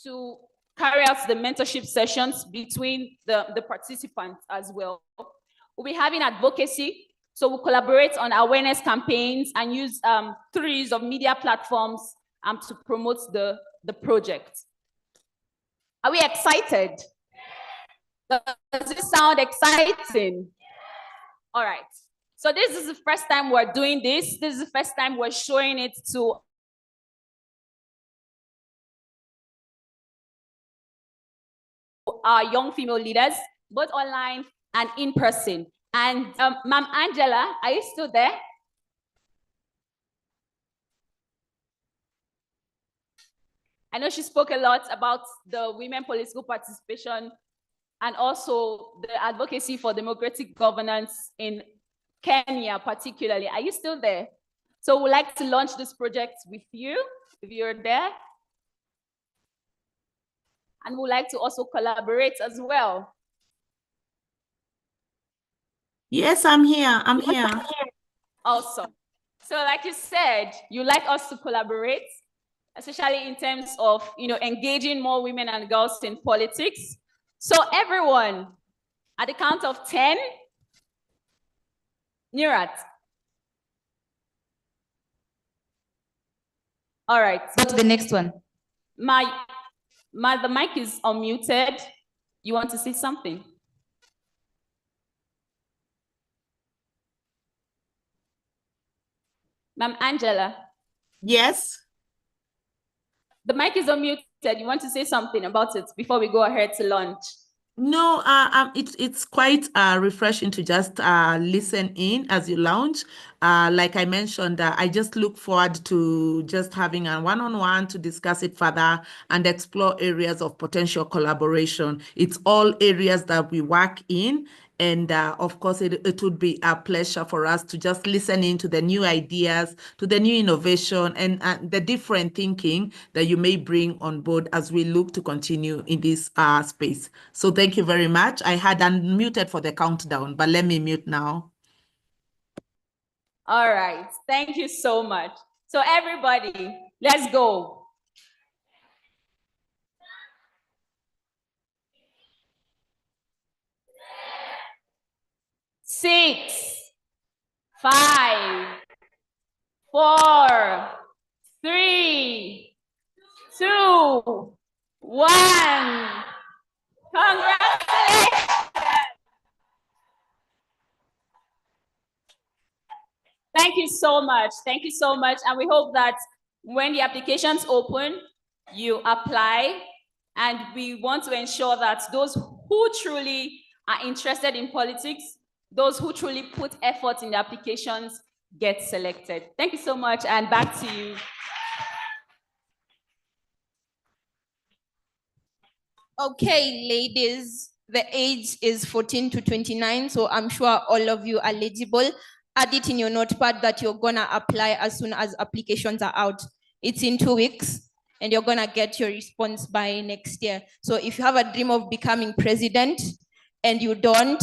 to carry out the mentorship sessions between the participants as well. We'll be having advocacy. So we'll collaborate on awareness campaigns and use threes of media platforms to promote the project. Are we excited? Does this sound exciting? All right. So this is the first time we're doing this. This is the first time we're showing it to our young female leaders, both online and in person. And Ma'am Angela, are you still there? I know she spoke a lot about the women political participation and also the advocacy for democratic governance in Kenya particularly. Are you still there? So we'd like to launch this project with you, if you're there. And we'd like to also collaborate as well. Yes, I'm here. I'm here. Awesome. So like you said, you'd like us to collaborate, especially in terms of, you know, engaging more women and girls in politics. So everyone, at the count of 10, Nirat. All right. Go to the next one. The mic is unmuted. You want to say something? Ma'am Angela. Yes. The mic is unmuted. You want to say something about it before we go ahead to launch? No, it's quite refreshing to just listen in as you launch. Like I mentioned, I just look forward to just having a one-on-one to discuss it further and explore areas of potential collaboration. It's all areas that we work in. And of course, it would be a pleasure for us to just listen into the new ideas, to the new innovation and the different thinking that you may bring on board as we look to continue in this space. So thank you very much. I had unmuted for the countdown, but let me mute now. All right. Thank you so much. So everybody, let's go. 6, 5, 4, 3, 2, 1. Congratulations. Thank you so much. Thank you so much. And we hope that when the applications open, you apply. And we want to ensure that those who truly are interested in politics, those who truly put effort in the applications, get selected. Thank you so much. And back to you. Okay, ladies, the age is 14 to 29, so I'm sure all of you are eligible. Add it in your notepad that you're gonna apply as soon as applications are out. It's in 2 weeks, and you're gonna get your response by next year. So if you have a dream of becoming president and you don't,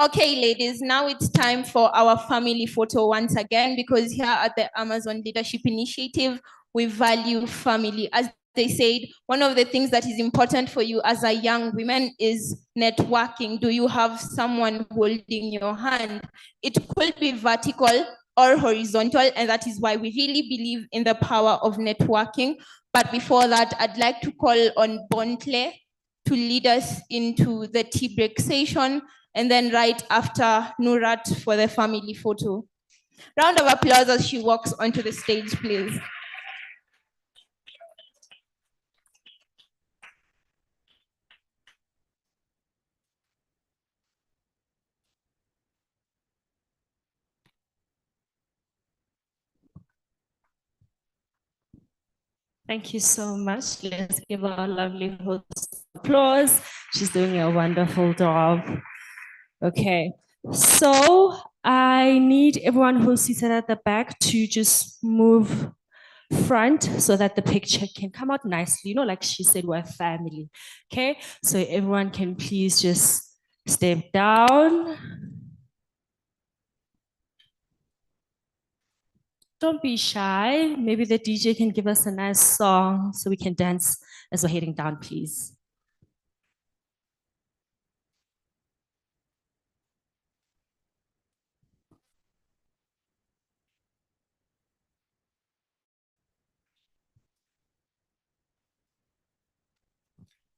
okay, ladies, now it's time for our family photo once again, because here at the Amazon Leadership Initiative, we value family. As they said, one of the things that is important for you as a young woman is networking. Do you have someone holding your hand? It could be vertical or horizontal, and that is why we really believe in the power of networking. But before that, I'd like to call on Bontle to lead us into the tea break session, and then right after Nurat for the family photo. Round of applause as she walks onto the stage, please. Thank you so much. Let's give our lovely host applause. She's doing a wonderful job. Okay, so I need everyone who's seated at the back to just move front so that the picture can come out nicely. You know, like she said, we're a family. Okay, so everyone can please just step down. Don't be shy. Maybe the DJ can give us a nice song so we can dance as we're heading down, please.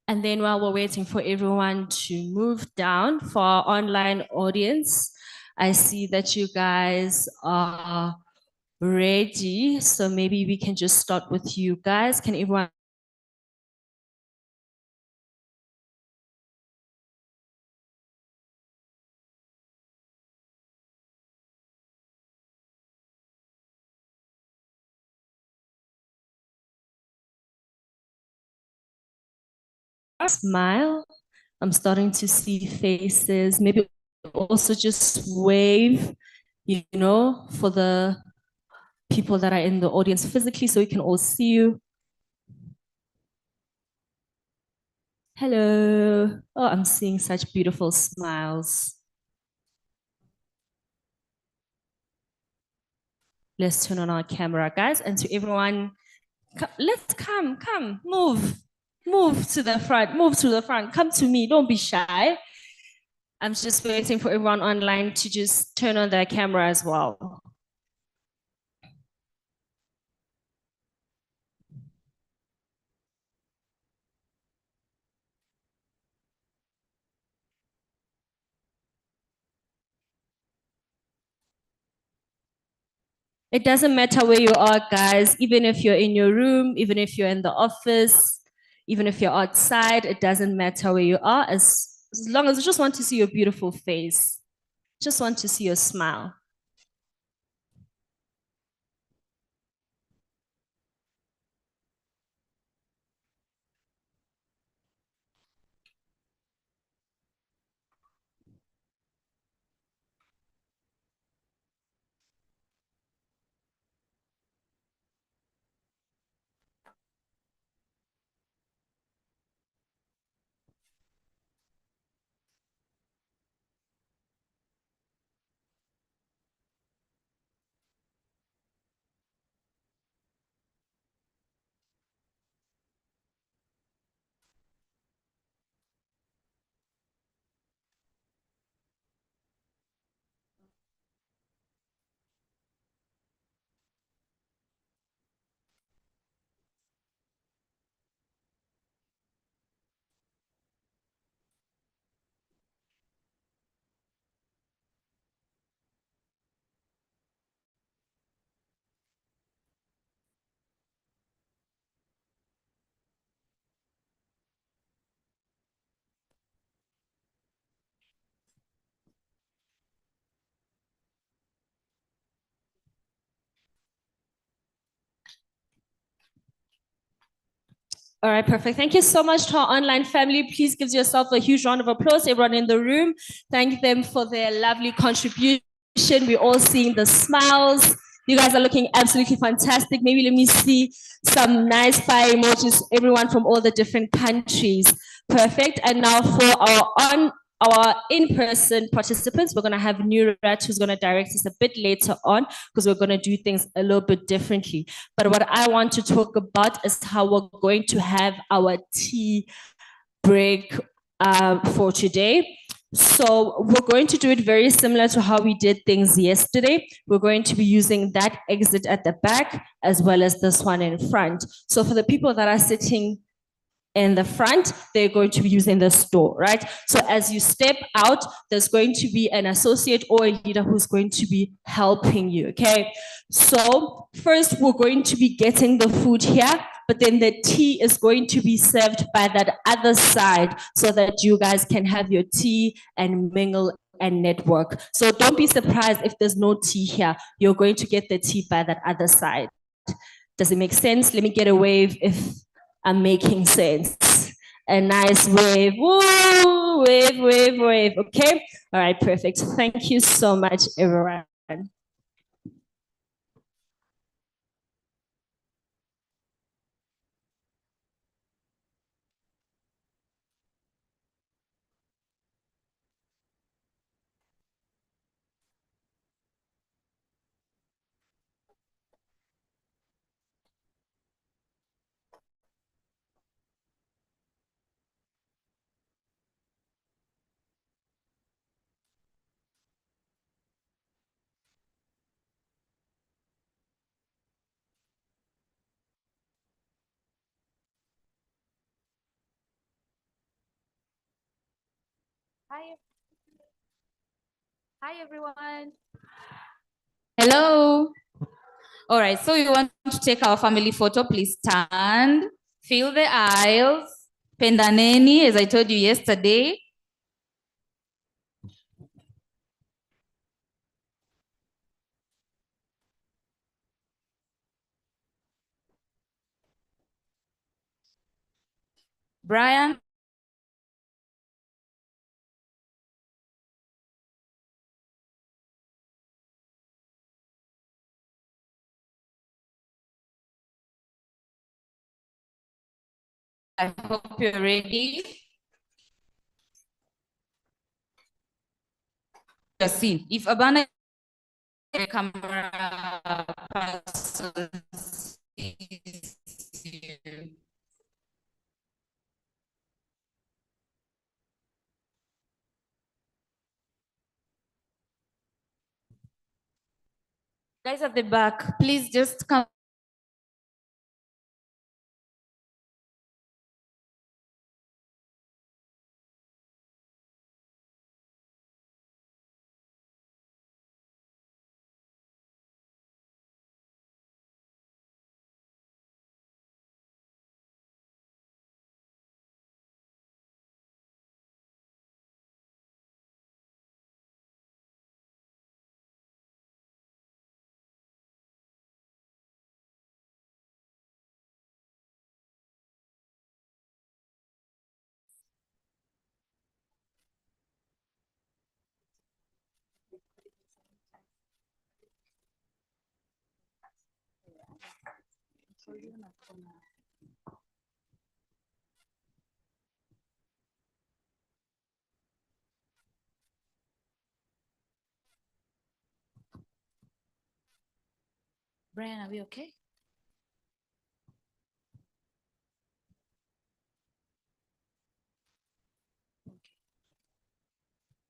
And then while we're waiting for everyone to move down, for our online audience, I see that you guys are ready. So maybe we can just start with you guys. Can everyone? Smile. I'm starting to see faces. Maybe also just wave, you know, for the people that are in the audience physically so we can all see you. Hello. Oh, I'm seeing such beautiful smiles. Let's turn on our camera, guys. And to everyone, let's come, move to the front, come to me, don't be shy. I'm just waiting for everyone online to just turn on their camera as well. It doesn't matter where you are, guys, even if you're in your room, even if you're in the office, even if you're outside, it doesn't matter where you are, as long as you just want to see your beautiful face, just want to see your smile. All right, perfect. Thank you so much to our online family. Please give yourself a huge round of applause, everyone in the room. Thank them for their lovely contribution. We're all seeing the smiles. You guys are looking absolutely fantastic. Maybe let me see some nice fire emojis, everyone from all the different countries. Perfect. And now for our in-person participants, we're going to have Nurat, who's going to direct us a bit later on because we're going to do things a little bit differently. But what I want to talk about is how we're going to have our tea break for today. So we're going to do it very similar to how we did things yesterday. We're going to be using that exit at the back as well as this one in front. So for the people that are sitting in the front, they're going to be using this door, right? So as you step out, there's going to be an associate or a leader who's going to be helping you, okay? So first, we're going to be getting the food here, but then the tea is going to be served by that other side so that you guys can have your tea and mingle and network. So don't be surprised if there's no tea here. You're going to get the tea by that other side. Does it make sense? Let me get a wave if I'm making sense. A nice wave. Woo! Wave, wave, wave. Okay? All right, perfect. Thank you so much, everyone. Hi. Hi, everyone. Hello. All right, so we want to take our family photo. Please stand, fill the aisles. Pendaneni, as I told you yesterday. Brian. I hope you're ready. See, if Abana camera person sees you. Guys at the back, please just come. Brian, are we okay?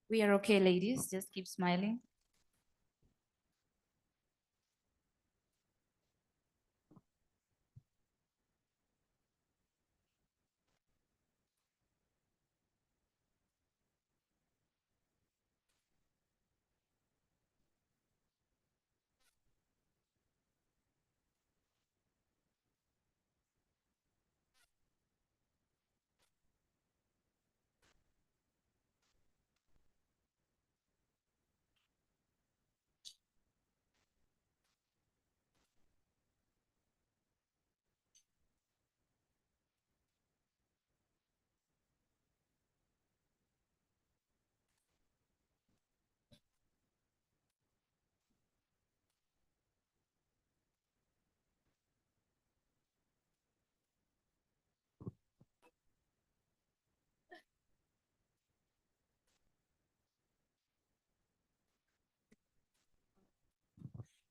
We are okay, ladies. Just keep smiling.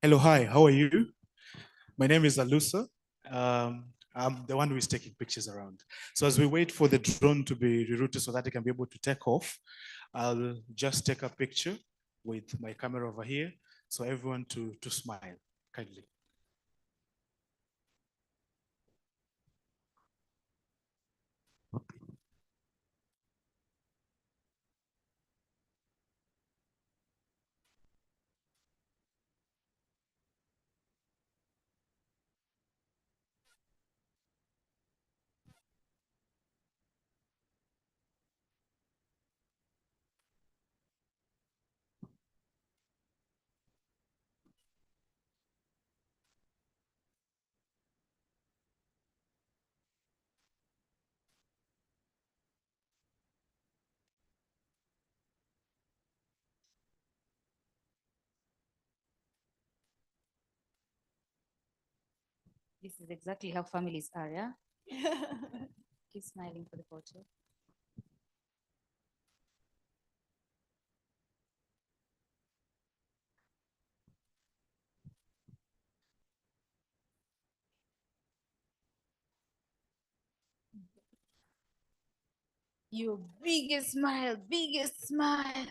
Hello, hi, how are you? My name is Alusa. I'm the one who is taking pictures around. So as we wait for the drone to be rerouted so that it can be able to take off, I'll just take a picture with my camera over here. So everyone to smile kindly. This is exactly how families are, yeah? Keep smiling for the photo. Your biggest smile, biggest smile.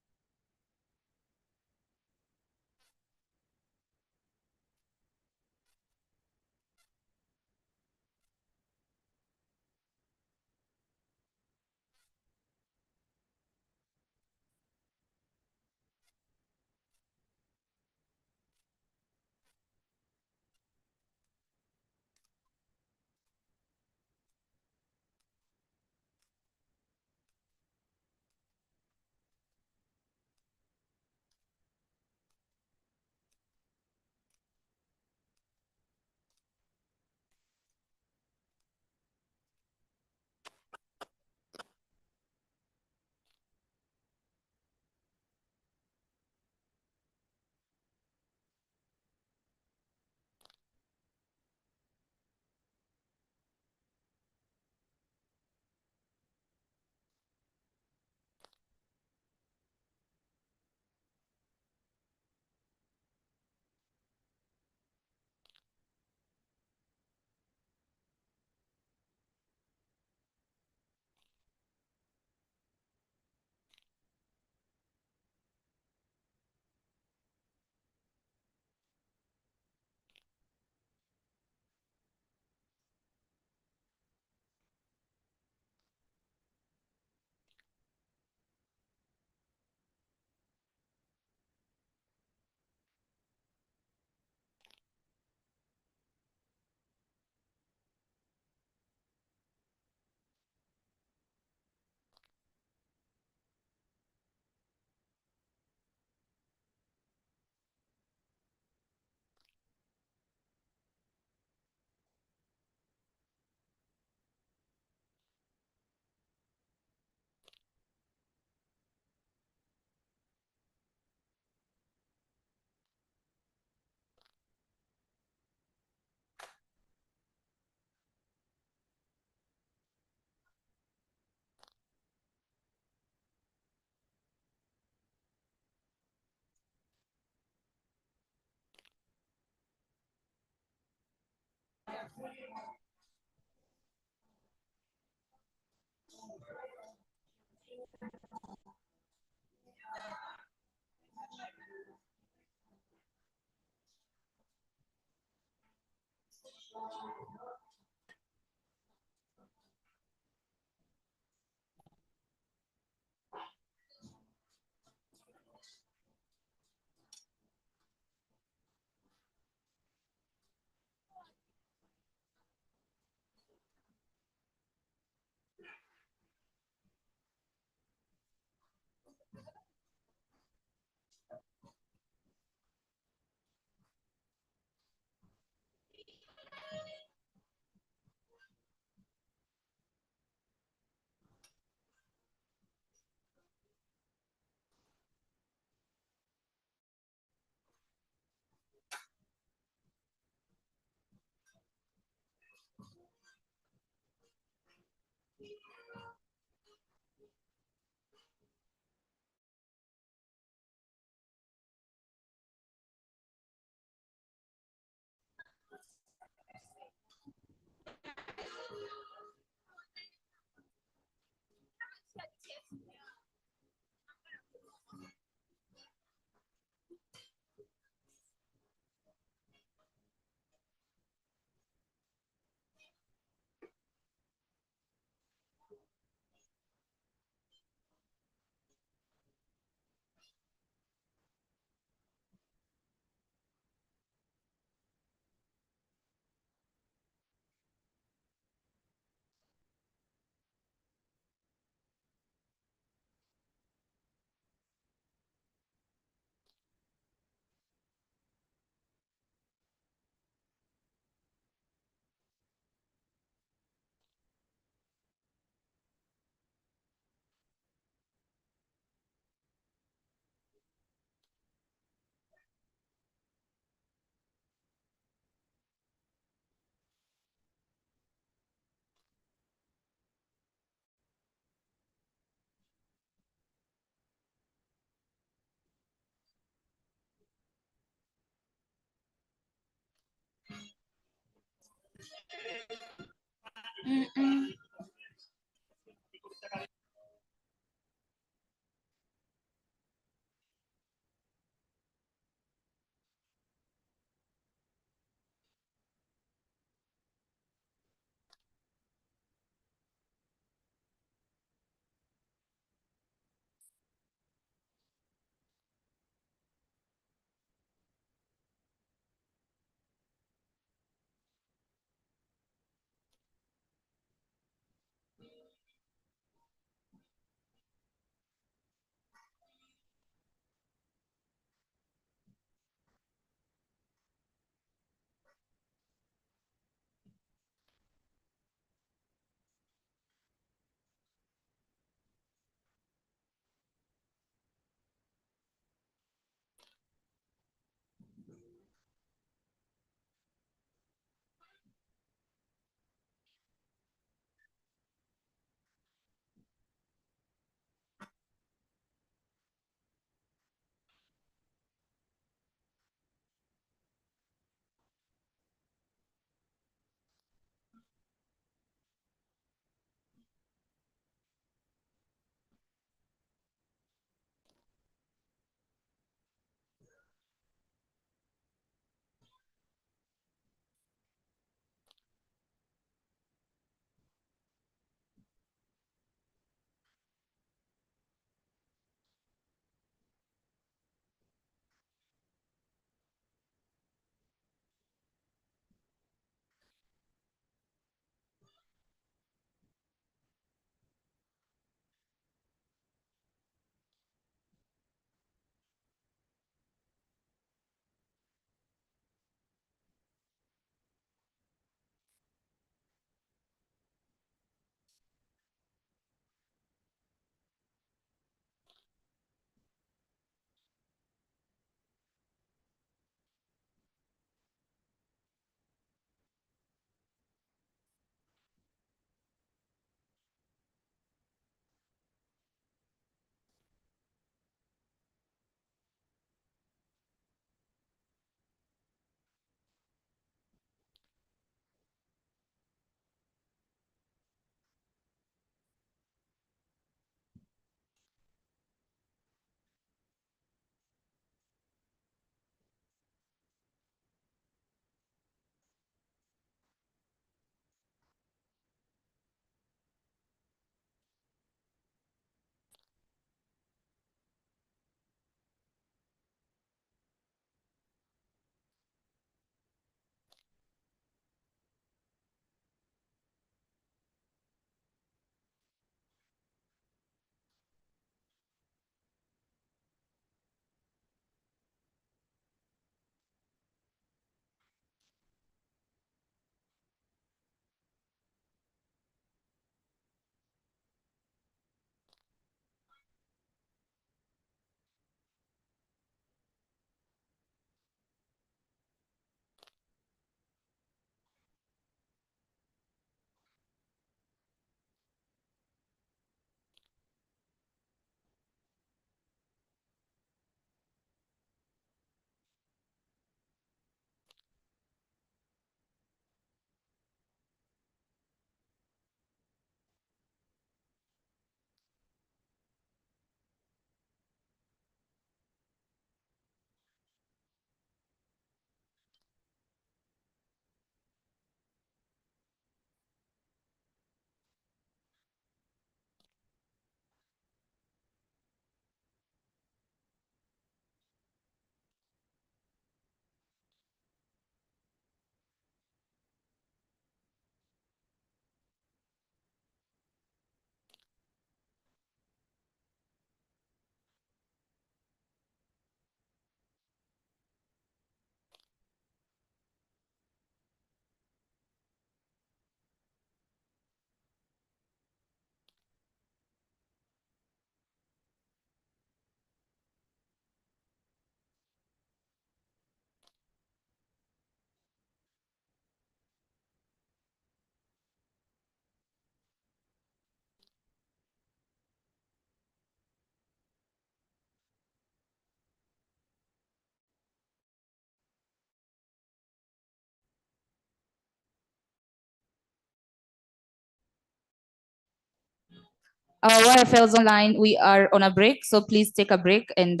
Our YFLs online, we are on a break, so please take a break and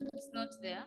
it's not there.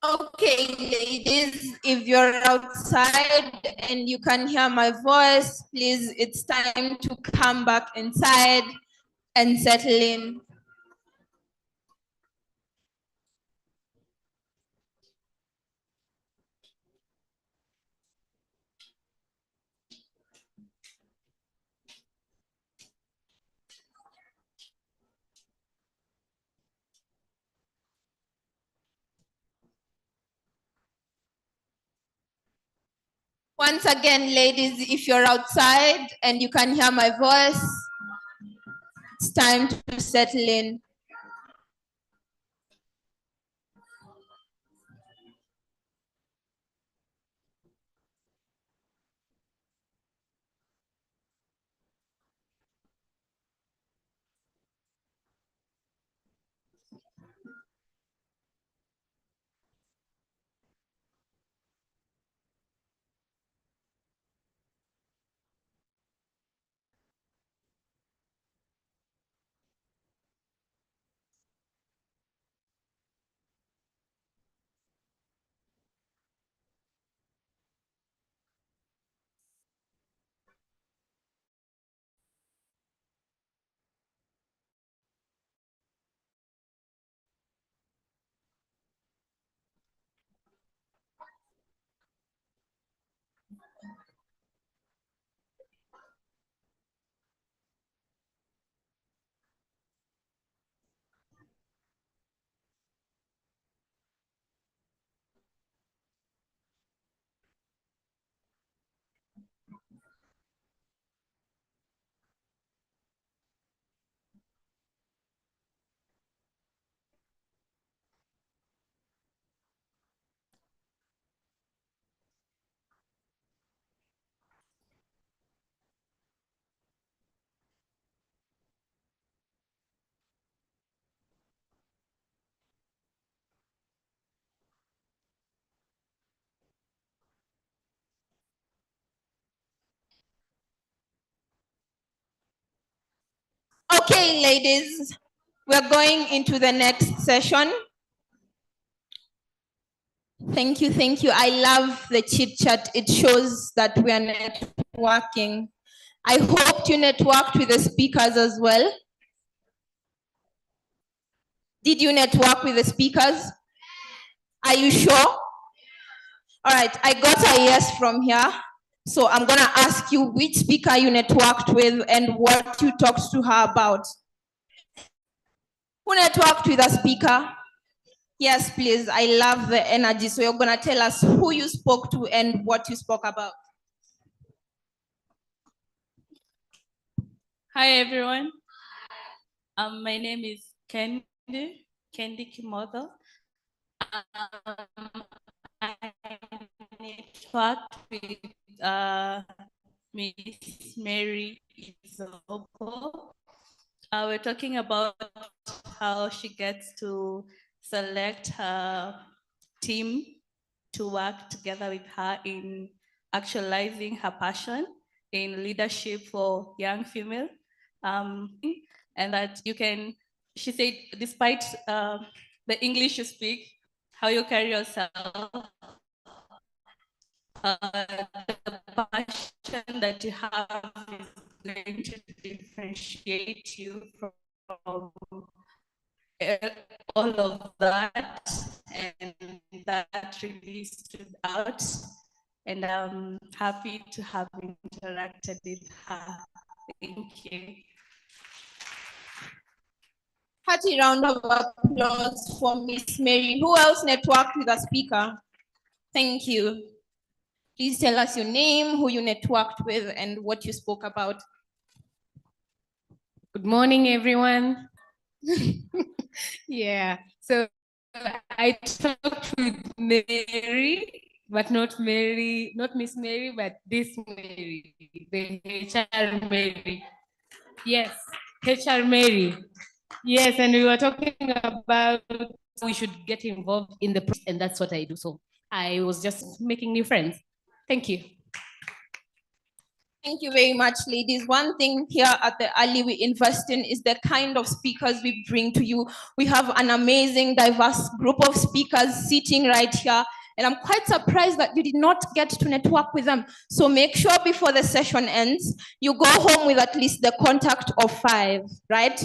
Okay, ladies, if you're outside and you can hear my voice, please, it's time to come back inside and settle in. Once again, ladies, if you're outside and you can hear my voice, it's time to settle in. Okay, ladies, we're going into the next session. Thank you, thank you. I love the chit chat. It shows that we are networking. I hope you networked with the speakers as well. Did you network with the speakers? Are you sure? All right, I got a yes from here. So I'm gonna ask you which speaker you networked with and what you talked to her about. Who networked with a speaker? Yes, please, I love the energy. So you're gonna tell us who you spoke to and what you spoke about. Hi, everyone. My name is Kendi Kimodo. I networked with Miss Mary Izoko. We're talking about how she gets to select her team to work together with her in actualizing her passion in leadership for young female. And that you can, she said, despite the English you speak, how you carry yourself, the passion that you have is going to differentiate you from all of that, and that really stood out. And I'm happy to have interacted with her. Thank you. Hearty round of applause for Miss Mary. Who else networked with a speaker? Thank you. Please tell us your name, who you networked with, and what you spoke about. Good morning, everyone. Yeah, so I talked with Mary, but not Mary, not Miss Mary, but this Mary, the HR Mary. Yes, HR Mary. Yes, and we were talking about we should get involved in the process, and that's what I do. So I was just making new friends. Thank you. Thank you very much, ladies. One thing here at the Ali we invest in is the kind of speakers we bring to you. We have an amazing, diverse group of speakers sitting right here, and I'm quite surprised that you did not get to network with them. So make sure before the session ends, you go home with at least the contact of 5, right?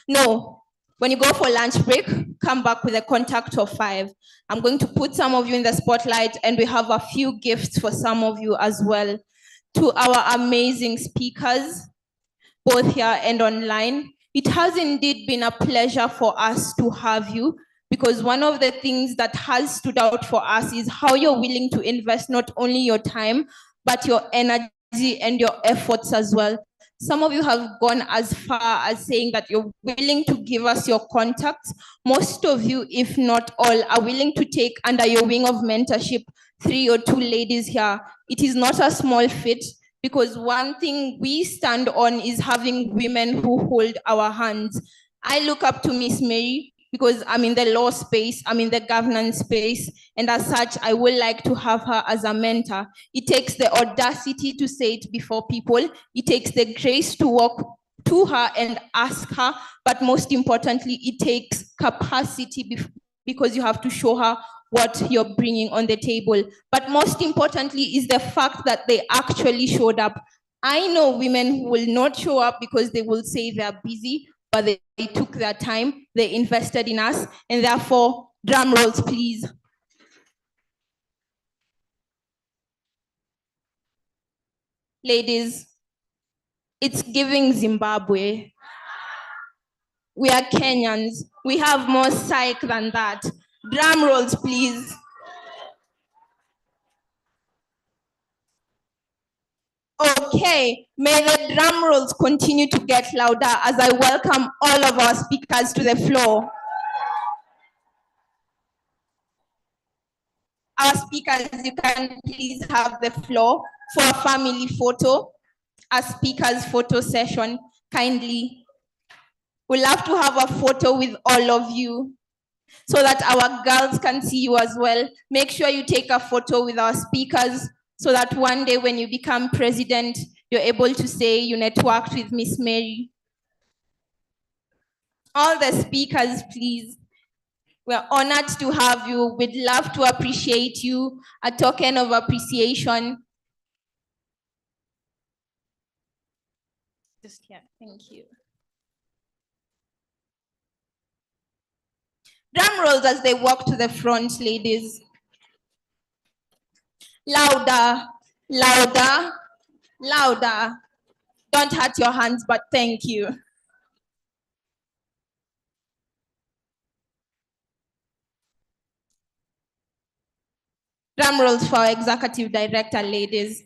No, when you go for lunch break, come back with a contact of 5. I'm going to put some of you in the spotlight, and we have a few gifts for some of you as well. To our amazing speakers, both here and online, it has indeed been a pleasure for us to have you, because one of the things that has stood out for us is how you're willing to invest not only your time, but your energy and your efforts as well. Some of you have gone as far as saying that you're willing to give us your contacts. Most of you, if not all, are willing to take under your wing of mentorship 3 or 2 ladies here. It is not a small feat, because one thing we stand on is having women who hold our hands. I look up to Miss Mary because I'm in the law space, I'm in the governance space, and as such, I would like to have her as a mentor. It takes the audacity to say it before people. It takes the grace to walk to her and ask her, but most importantly, it takes capacity because you have to show her what you're bringing on the table. But most importantly is the fact that they actually showed up. I know women who will not show up because they will say they're busy, but they took their time, they invested in us, and therefore, drum rolls, please. Ladies, it's giving Zimbabwe. We are Kenyans. We have more psych than that. Drum rolls, please. Okay, may the drum rolls continue to get louder as I welcome all of our speakers to the floor. Our speakers, you can please have the floor for a family photo, a speaker's photo session, kindly. We'd love to have a photo with all of you so that our girls can see you as well. Make sure you take a photo with our speakers so that one day when you become president, you're able to say you networked with Miss Mary. All the speakers, please. We're honored to have you. We'd love to appreciate you, a token of appreciation. Just here, thank you. Drum rolls as they walk to the front, ladies. Louder, louder, louder. Don't hurt your hands, but thank you. Drum rolls for our executive director, ladies.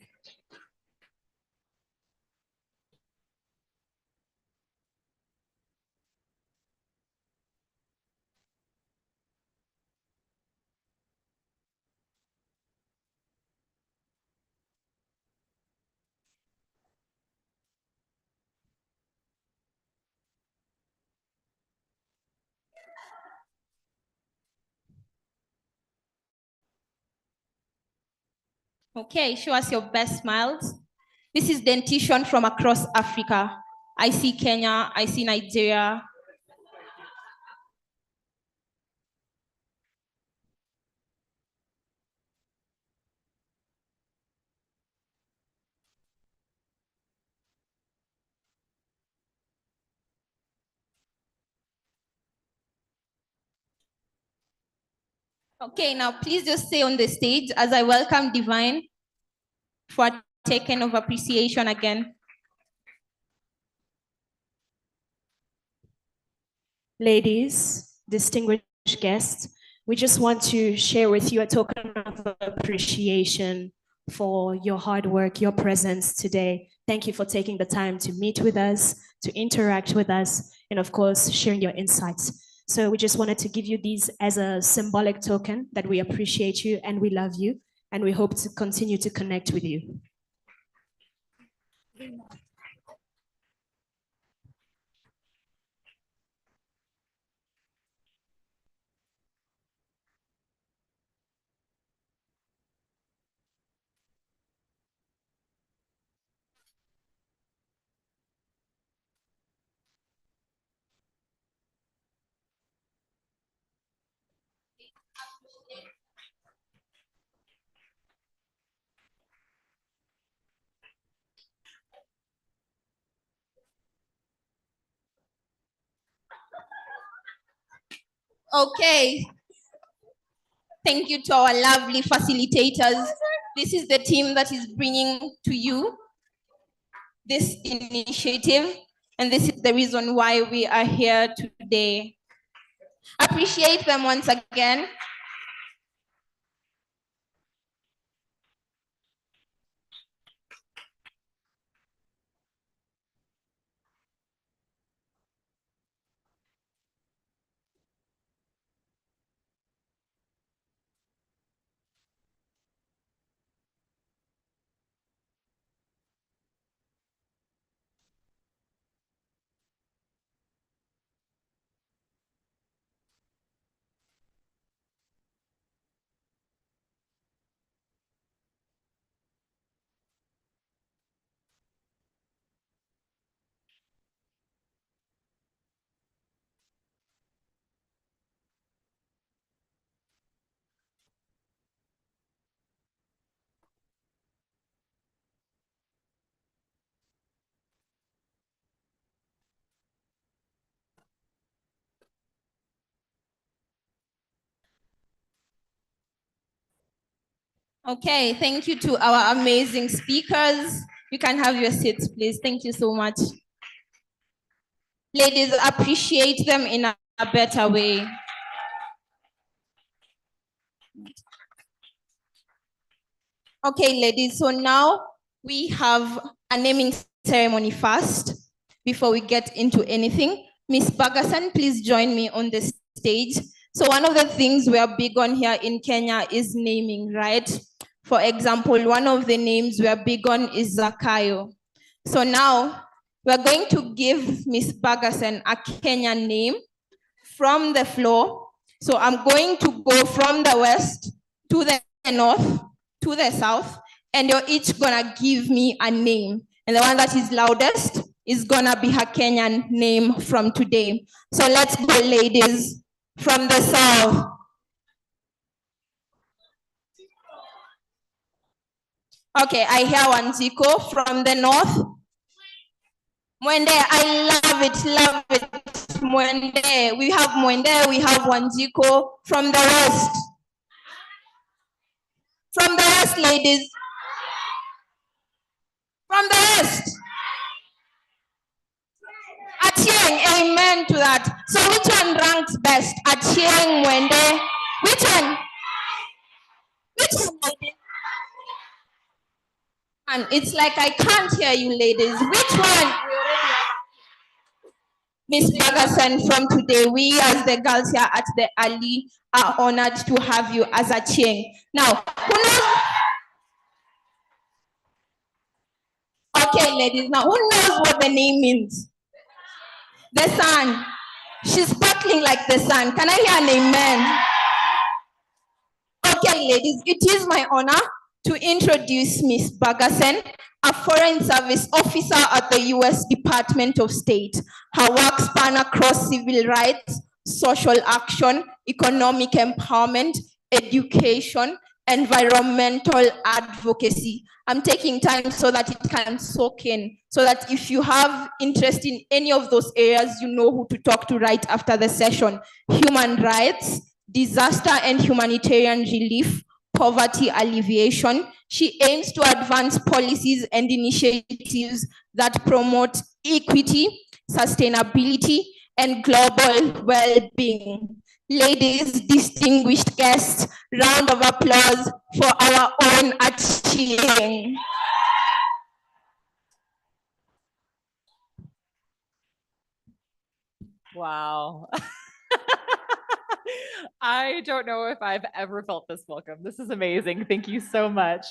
Okay, show us your best smiles. This is dentition from across Africa. I see Kenya, I see Nigeria. Okay, now please just stay on the stage as I welcome Divine for a token of appreciation again. Ladies, distinguished guests, we just want to share with you a token of appreciation for your hard work, your presence today. Thank you for taking the time to meet with us, to interact with us, and of course, sharing your insights. So we just wanted to give you these as a symbolic token that we appreciate you and we love you, and we hope to continue to connect with you. Okay. Thank you to our lovely facilitators. This is the team that is bringing to you this initiative, and this is the reason why we are here today. Appreciate them once again. Okay, thank you to our amazing speakers. You can have your seats, please. Thank you so much. Ladies, appreciate them in a better way. Okay, ladies, so now we have a naming ceremony first before we get into anything. Miss Bagasan, please join me on the stage. So one of the things we are big on here in Kenya is naming, right? For example, one of the names we are big on is Zakayo. So now we're going to give Miss Bagasan a Kenyan name from the floor. So I'm going to go from the west to the north to the south, and you're each gonna give me a name. And the one that is loudest is gonna be her Kenyan name from today. So let's go, ladies, from the south. Okay, I hear Wanziko. From the north. Mwende, I love it, love it. Mwende, we have Mwende, we have Wanziko. From the west. From the west, ladies. From the west. Atieng, amen to that. So which one ranks best? Atieng, Mwende. Which one? Which one, ladies? And it's like I can't hear you, ladies. Which one? Miss Bagasan, from today, we as the girls here at the Ali are honored to have you as a Chieng. Now, who knows? Okay, ladies, now who knows what the name means? The sun. She's sparkling like the sun. Can I hear an amen? Okay, ladies, it is my honor to introduce Miss Bagasen, a Foreign Service officer at the U.S. Department of State. Her work span across civil rights, social action, economic empowerment, education, environmental advocacy. I'm taking time so that it can soak in, so that if you have interest in any of those areas, you know who to talk to right after the session. Human rights, disaster and humanitarian relief, poverty alleviation. She aims to advance policies and initiatives that promote equity, sustainability, and global well-being. Ladies, distinguished guests, round of applause for our own Achieng. Wow. I don't know if I've ever felt this welcome. This is amazing. Thank you so much.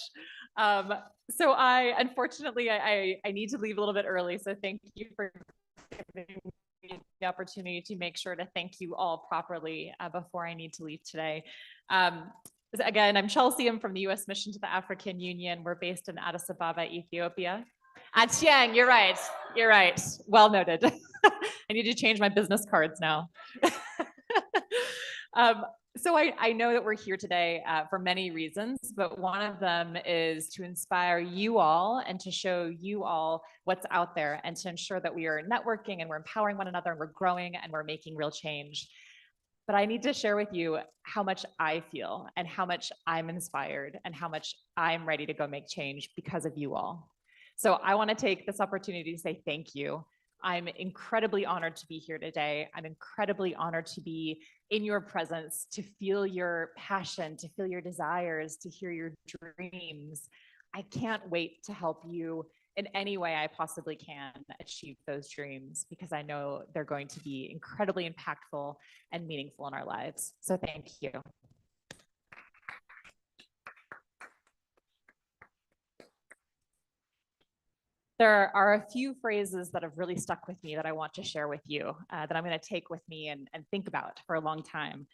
So unfortunately, I need to leave a little bit early. So thank you for giving me the opportunity to make sure to thank you all properly before I need to leave today. Again, I'm Chelsea. I'm from the U.S. Mission to the African Union. We're based in Addis Ababa, Ethiopia. Achieng, you're right. You're right. Well noted. I need to change my business cards now. So I know that we're here today for many reasons, but one of them is to inspire you all and to show you all what's out there and to ensure that we are networking and we're empowering one another and we're growing and we're making real change. But I need to share with you how much I feel and how much I'm inspired and how much I'm ready to go make change because of you all. So I want to take this opportunity to say thank you. I'm incredibly honored to be here today. I'm incredibly honored to be in your presence, to feel your passion, to feel your desires, to hear your dreams. I can't wait to help you in any way I possibly can achieve those dreams because I know they're going to be incredibly impactful and meaningful in our lives. So thank you. There are a few phrases that have really stuck with me that I want to share with you, that I'm going to take with me and think about for a long time.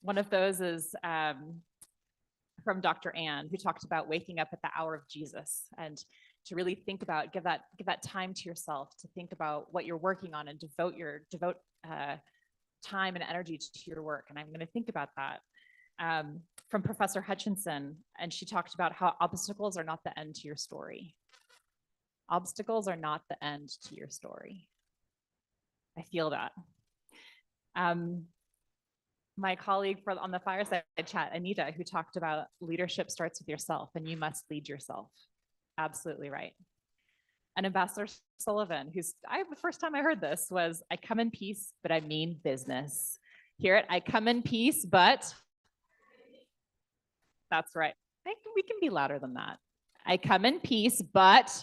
One of those is from Dr. Ann, who talked about waking up at the hour of Jesus and to really think about, give that time to yourself to think about what you're working on and devote time and energy to your work. And I'm going to think about that. From Professor Hutchinson, and she talked about how obstacles are not the end to your story. Obstacles are not the end to your story. I feel that. My colleague on the Fireside chat, Anita, who talked about leadership starts with yourself and you must lead yourself. Absolutely right. And Ambassador Sullivan, the first time I heard this was, I come in peace, but I mean business. Hear it? I come in peace, but that's right. I think we can be louder than that. I come in peace, but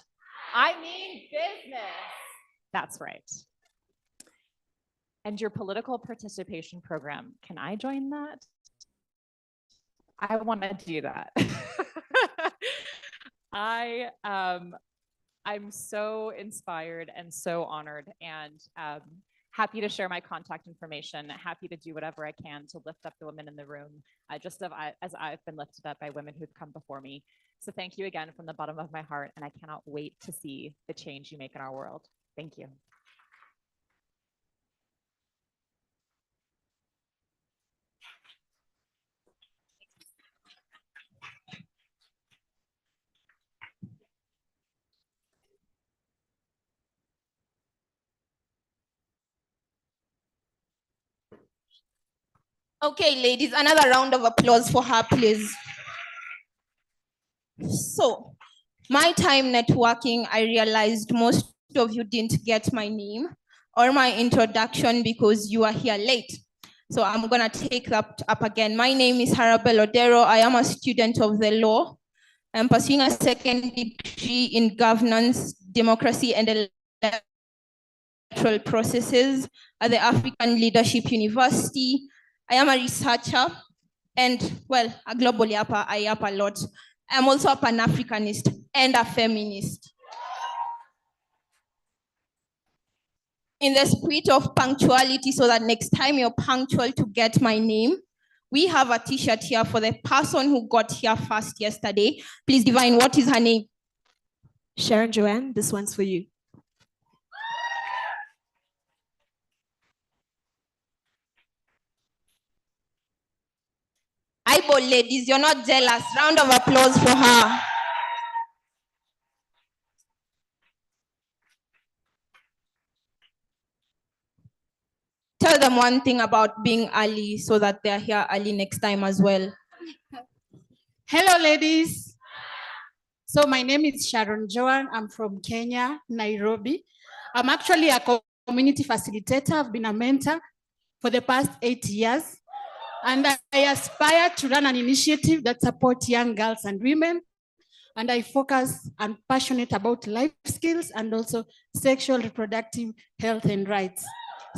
I mean business. That's right. And your political participation program, can I join that? I want to do that. I'm so inspired and so honored and happy to share my contact information, happy to do whatever I can to lift up the women in the room, just as I've been lifted up by women who've come before me. So thank you again from the bottom of my heart, and I cannot wait to see the change you make in our world. Thank you. Okay, ladies, another round of applause for her, please. So, my time networking, I realized most of you didn't get my name or my introduction because you are here late. So I'm gonna take that up again. My name is Harabel Odero. I am a student of the law. I'm pursuing a second degree in governance, democracy, and electoral processes at the African Leadership University. I am a researcher and, well, a global yapper, I yap a lot. I'm also a Pan-Africanist and a feminist. In the spirit of punctuality, so that next time you're punctual to get my name, we have a t-shirt here for the person who got here first yesterday. Please divine, what is her name? Sharon Joanne, this one's for you. Eyeball ladies, you're not jealous. Round of applause for her. Tell them one thing about being early so that they're here early next time as well. Hello, ladies. So my name is Sharon Joan. I'm from Kenya, Nairobi. I'm actually a community facilitator. I've been a mentor for the past 8 years. And I aspire to run an initiative that supports young girls and women. And I focus and passionate about life skills and also sexual reproductive health and rights.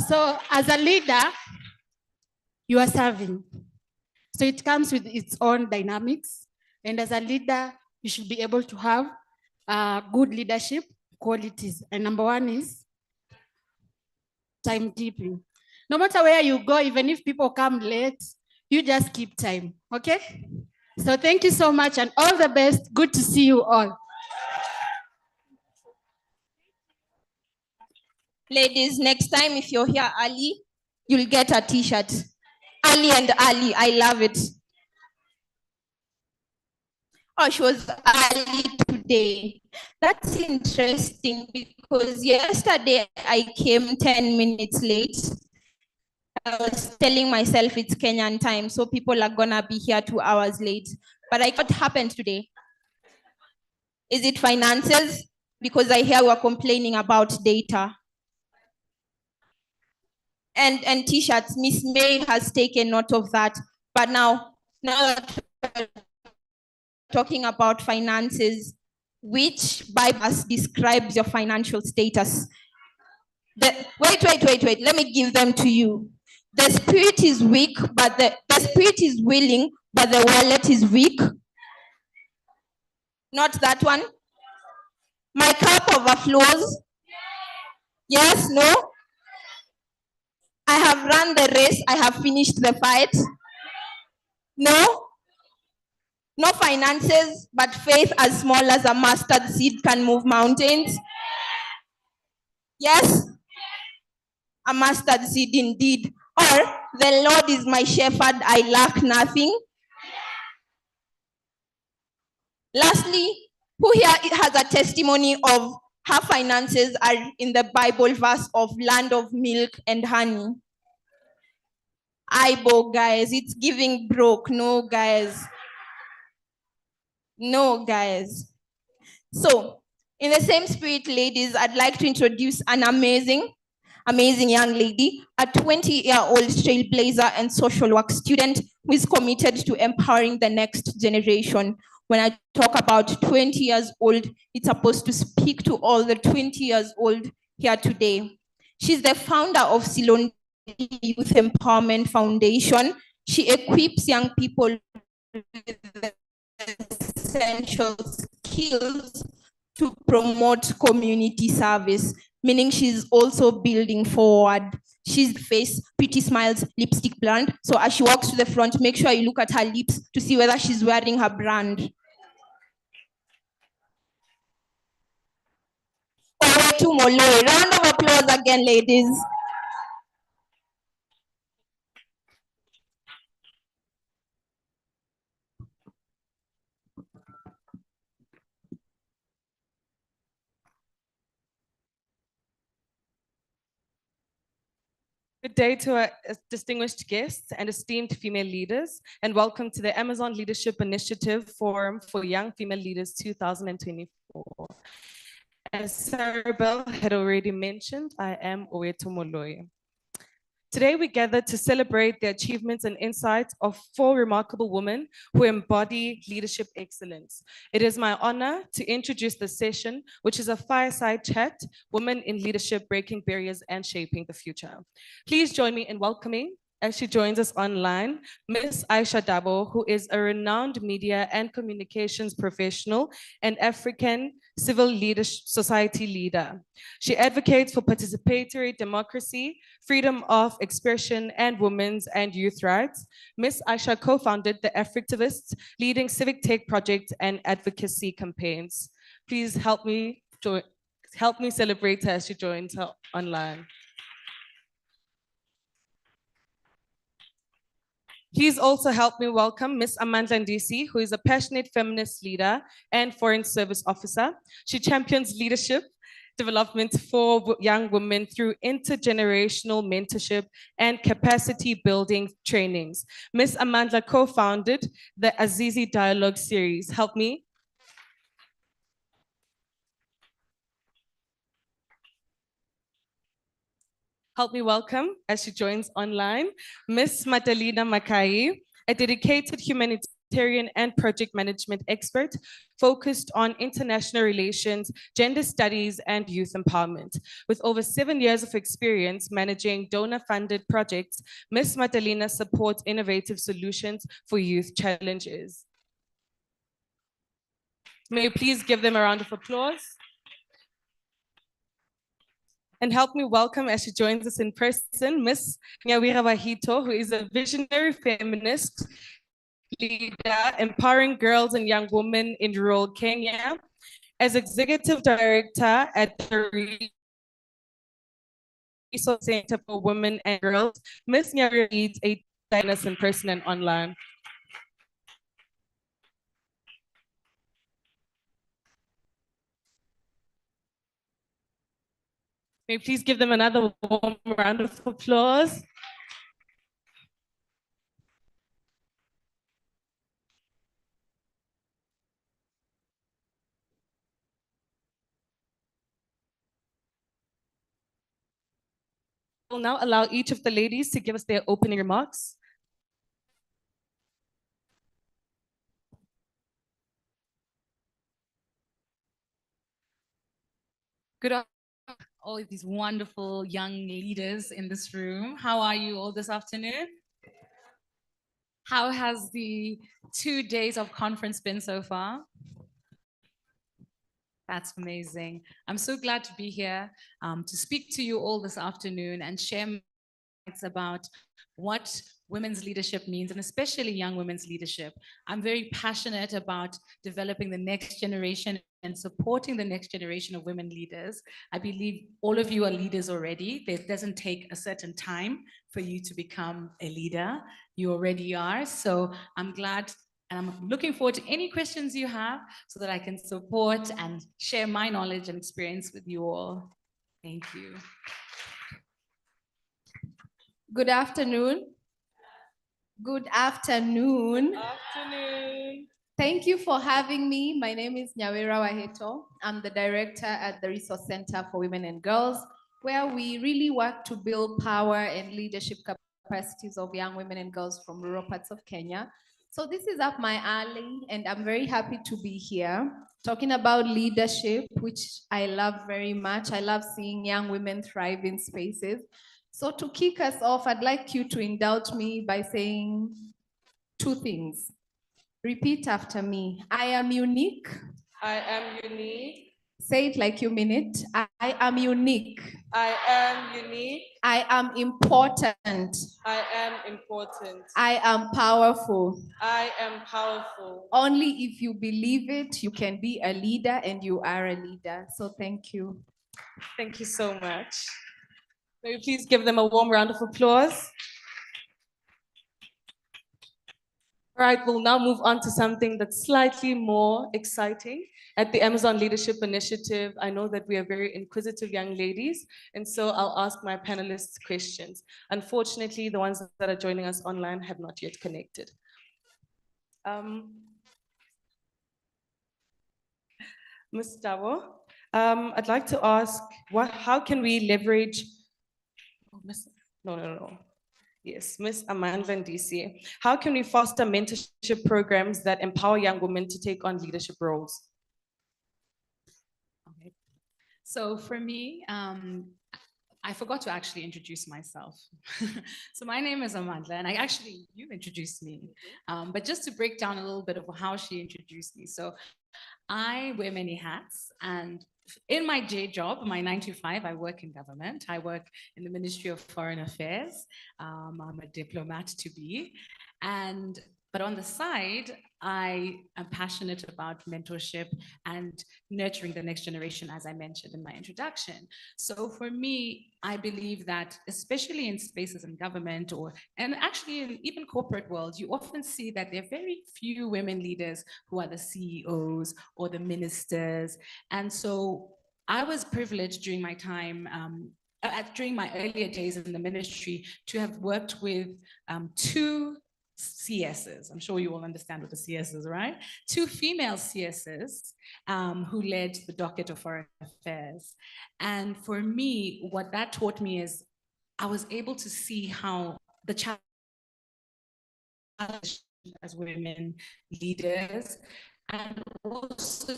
So as a leader, you are serving. So it comes with its own dynamics. And as a leader, you should be able to have good leadership qualities. And number one is timekeeping. No matter where you go, even if people come late, you just keep time, okay? So thank you so much and all the best. Good to see you all. Ladies, next time if you're here early, you'll get a t-shirt. Early and early. I love it. Oh, she was early today. That's interesting because yesterday I came 10 minutes late. I was telling myself it's Kenyan time, so people are gonna be here 2 hours late. But what happened today? Is it finances? Because I hear we're complaining about data. And t-shirts, Miss May has taken note of that. But now that we're talking about finances, which Bible describes your financial status? Wait. Let me give them to you. The spirit is weak, but the spirit is willing, but the wallet is weak. Not that one. My cup overflows. Yes, no. I have run the race. I have finished the fight. No. No finances, but faith as small as a mustard seed can move mountains. Yes. A mustard seed indeed. Or the Lord is my shepherd, I lack nothing. Lastly, who here has a testimony of her finances are in the Bible verse of land of milk and honey? Aibo, guys, it's giving broke. No, guys. No, guys. So, in the same spirit, ladies, I'd like to introduce an amazing young lady, a 20-year-old trailblazer and social work student who is committed to empowering the next generation. When I talk about 20 years old, it's supposed to speak to all the 20 years old here today. She's the founder of Ceylon Youth Empowerment Foundation. She equips young people with the essential skills to promote community service, meaning she's also building forward. She's face, pretty smiles, lipstick brand. So as she walks to the front, make sure you look at her lips to see whether she's wearing her brand. Round of applause again, ladies. Good day to our distinguished guests and esteemed female leaders, and welcome to the Amazon Leadership Initiative Forum for Young Female Leaders 2024. As Sarah Bell had already mentioned, I am Oweto Moloi. Today we gather to celebrate the achievements and insights of 4 remarkable women who embody leadership excellence. It is my honor to introduce the session, which is a fireside chat, Women in Leadership, Breaking Barriers and Shaping the Future. Please join me in welcoming, as she joins us online, Ms. Aisha Dabo, who is a renowned media and communications professional and African civil leadership society leader. She advocates for participatory democracy, freedom of expression, and women's and youth rights. Ms. Aisha co-founded the Activists, leading civic tech projects and advocacy campaigns. Please help me celebrate her as she joins her online. Please also help me welcome Ms. Amandla Ndisi, who is a passionate feminist leader and foreign service officer. She champions leadership development for young women through intergenerational mentorship and capacity building trainings. Ms. Amandla co-founded the Azizi Dialogue series. Help me. Help me welcome, as she joins online, Ms. Madalina Makai, a dedicated humanitarian and project management expert focused on international relations, gender studies, and youth empowerment. With over 7 years of experience managing donor-funded projects, Ms. Madalina supports innovative solutions for youth challenges. May you please give them a round of applause? And help me welcome, as she joins us in person, Ms. Nyawira Wahito, who is a visionary feminist leader, empowering girls and young women in rural Kenya. As executive director at the Resource Center for Women and Girls, Ms. Nyawira leads a us in person and online. May you please give them another warm round of applause. We'll now allow each of the ladies to give us their opening remarks. Good afternoon, all of these wonderful young leaders in this room. How are you all this afternoon? How has the 2 days of conference been so far? That's amazing. I'm so glad to be here to speak to you all this afternoon and share my thoughts about what women's leadership means, and especially young women's leadership. I'm very passionate about developing the next generation and supporting the next generation of women leaders. I believe all of you are leaders already. It doesn't take a certain time for you to become a leader. You already are. So I'm glad and I'm looking forward to any questions you have so that I can support and share my knowledge and experience with you all. Thank you. Good afternoon. Good afternoon. Afternoon. Thank you for having me. My name is Nyawera Waheto. I'm the director at the Resource Center for Women and Girls, where we really work to build power and leadership capacities of young women and girls from rural parts of Kenya. So this is up my alley, and I'm very happy to be here talking about leadership, which I love very much. I love seeing young women thrive in spaces. So to kick us off, I'd like you to indulge me by saying 2 things. Repeat after me. I am unique. I am unique. Say it like you mean it. I am unique. I am unique. I am important. I am important. I am powerful. I am powerful. Only if you believe it, you can be a leader, and you are a leader. So thank you. Thank you so much. May you please give them a warm round of applause. All right, we'll now move on to something that's slightly more exciting. At the Amazon Leadership Initiative, I know that we are very inquisitive young ladies, and so I'll ask my panelists questions. Unfortunately, the ones that are joining us online have not yet connected. Ms. Dabo, I'd like to ask, how can we leverage, Yes, Ms. Amandla DC. How can we foster mentorship programs that empower young women to take on leadership roles? Okay. So for me, I forgot to actually introduce myself. So my name is Amandla, and you introduced me. But just to break down a little bit of how she introduced me. So I wear many hats, and in my day job, my 9 to 5, I work in government. I work in the Ministry of Foreign Affairs. I'm a diplomat to be. But on the side, I am passionate about mentorship and nurturing the next generation, as I mentioned in my introduction. So for me, I believe that, especially in spaces in government and actually in even corporate world, you often see that there are very few women leaders who are the CEOs or the ministers. And so I was privileged during my time, during my earlier days in the ministry, to have worked with 2 CSs. I'm sure you all understand what the CS is, right? 2 female CSs who led the docket of foreign affairs. And for me, what that taught me is I was able to see how the challenge as women leaders, and also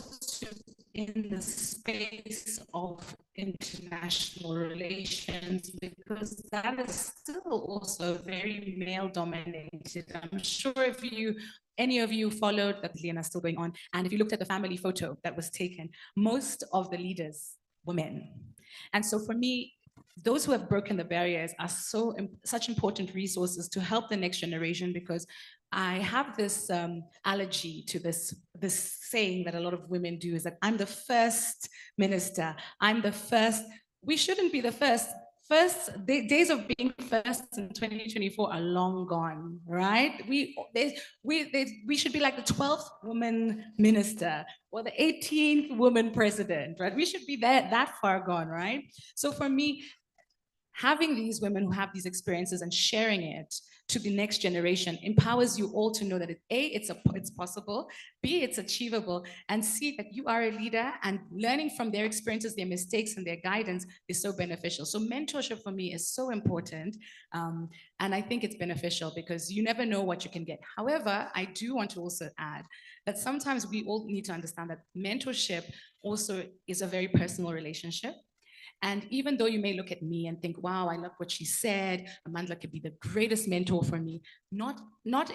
in the space of international relations, because that is still also very male dominated. I'm sure if any of you followed that Liana is still going on, and if you looked at the family photo that was taken, most of the leaders were men. And so for me, those who have broken the barriers are such important resources to help the next generation, because I have this allergy to this saying that a lot of women do, is that I'm the first minister, I'm the first. We shouldn't be the first. days of being first in 2024 are long gone, right? We should be like the 12th woman minister or the 18th woman president, right? We should be that far gone, right? So for me, having these women who have these experiences and sharing it to the next generation empowers you all to know that it's possible, B, it's achievable, and C, that you are a leader, and learning from their experiences, their mistakes, and their guidance is so beneficial. So mentorship for me is so important, and I think it's beneficial because you never know what you can get. However, I do want to also add that sometimes we all need to understand that mentorship also is a very personal relationship. And even though you may look at me and think, wow, I love what she said, Amandla could be the greatest mentor for me, not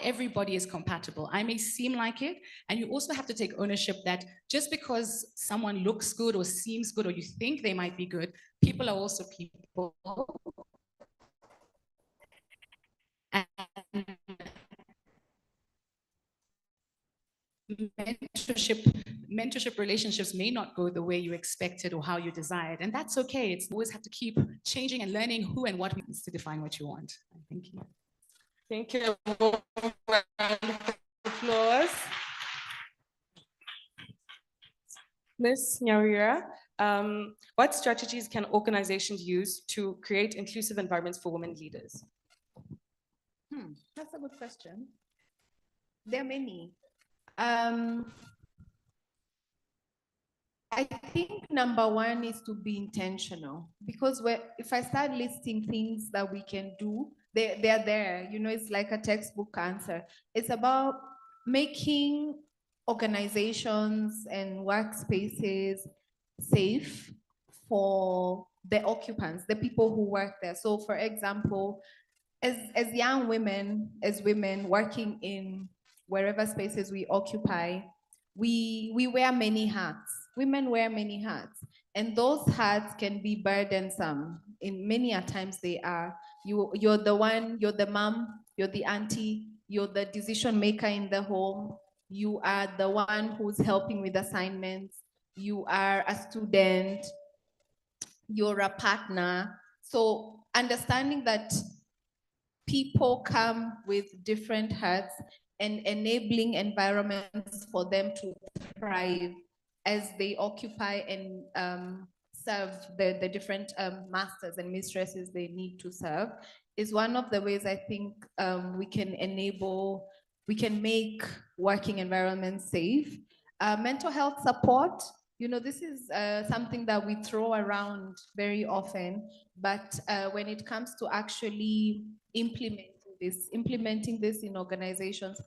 everybody is compatible. I may seem like it, and you also have to take ownership that just because someone looks good or seems good or you think they might be good, people are also people. And mentorship relationships may not go the way you expected or how you desired, and that's okay. It's always have to keep changing and learning who and what means to define what you want. Thank you. Thank you. Applause. Ms. Nyawira, what strategies can organizations use to create inclusive environments for women leaders? That's a good question. There are many. I think number one is to be intentional, because if I start listing things that we can do, they're there. You know, it's like a textbook answer. It's about making organizations and workspaces safe for the occupants, the people who work there. So for example, as young women, as women working in wherever spaces we occupy, we wear many hats. Women wear many hats, and those hats can be burdensome. In many a times they are. You're the one, you're the mom, you're the auntie, you're the decision maker in the home. You are the one who's helping with assignments. You are a student. You're a partner. So understanding that people come with different hats and enabling environments for them to thrive as they occupy and serve the different masters and mistresses they need to serve is one of the ways I think we can make working environments safe. Mental health support, you know, this is something that we throw around very often, but when it comes to actually implementing this in organizations,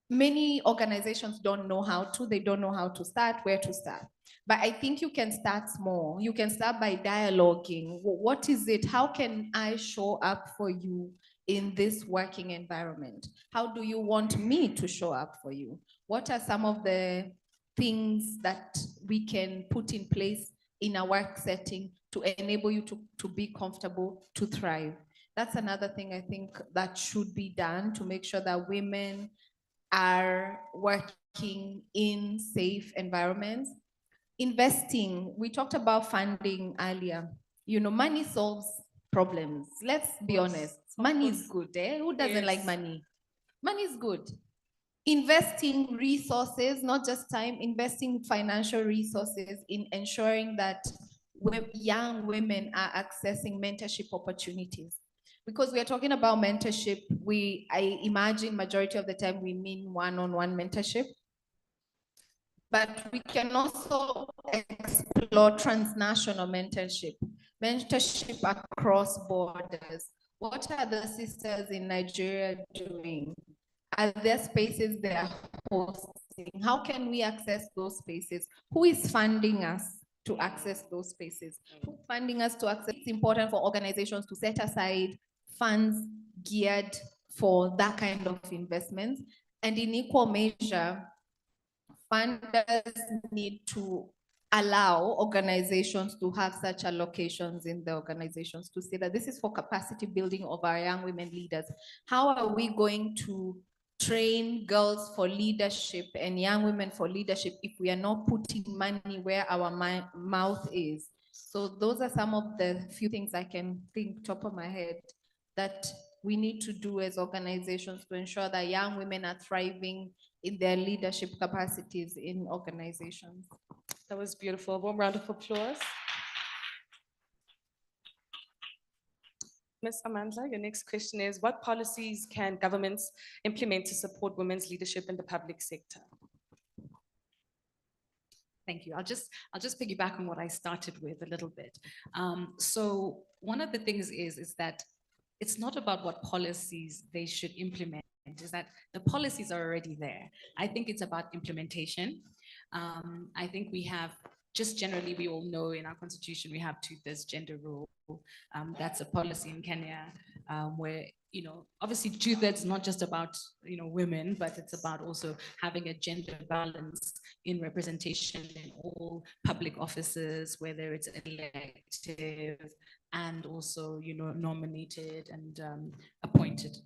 many organizations don't know how to, they don't know how to start, where to start. But I think you can start small. You can start by dialoguing. What is it? How can I show up for you in this working environment? How do you want me to show up for you? What are some of the things that we can put in place in a work setting to enable you to be comfortable, to thrive? That's another thing I think that should be done to make sure that women are working in safe environments. Investing, we talked about funding earlier. You know, money solves problems. Let's be honest. Money is good, eh? Who doesn't like money? Money is good. Investing resources, not just time, investing financial resources in ensuring that young women are accessing mentorship opportunities. Because we are talking about mentorship, I imagine majority of the time we mean one-on-one mentorship. But we can also explore transnational mentorship, mentorship across borders. What are the sisters in Nigeria doing? Are there spaces they are hosting? How can we access those spaces? Who is funding us to access those spaces? Who's funding us to access? It's important for organizations to set aside funds geared for that kind of investments. And in equal measure, funders need to allow organizations to have such allocations in the organizations to say that this is for capacity building of our young women leaders. How are we going to train girls for leadership and young women for leadership if we are not putting money where our mouth is? So those are some of the few things I can think top of my head that we need to do as organizations to ensure that young women are thriving in their leadership capacities in organizations. That was beautiful. A warm round of applause. Ms. Amandla, your next question is, what policies can governments implement to support women's leadership in the public sector? Thank you. I'll just piggyback on what I started with a little bit. So one of the things is that it's not about what policies they should implement, is that the policies are already there. I think it's about implementation. I think we have, just generally, we all know in our constitution, we have two-thirds gender rule. That's a policy in Kenya where, you know, obviously two-thirds not just about, you know, women, but it's about also having a gender balance in representation in all public offices, whether it's elective and also, you know, nominated and appointed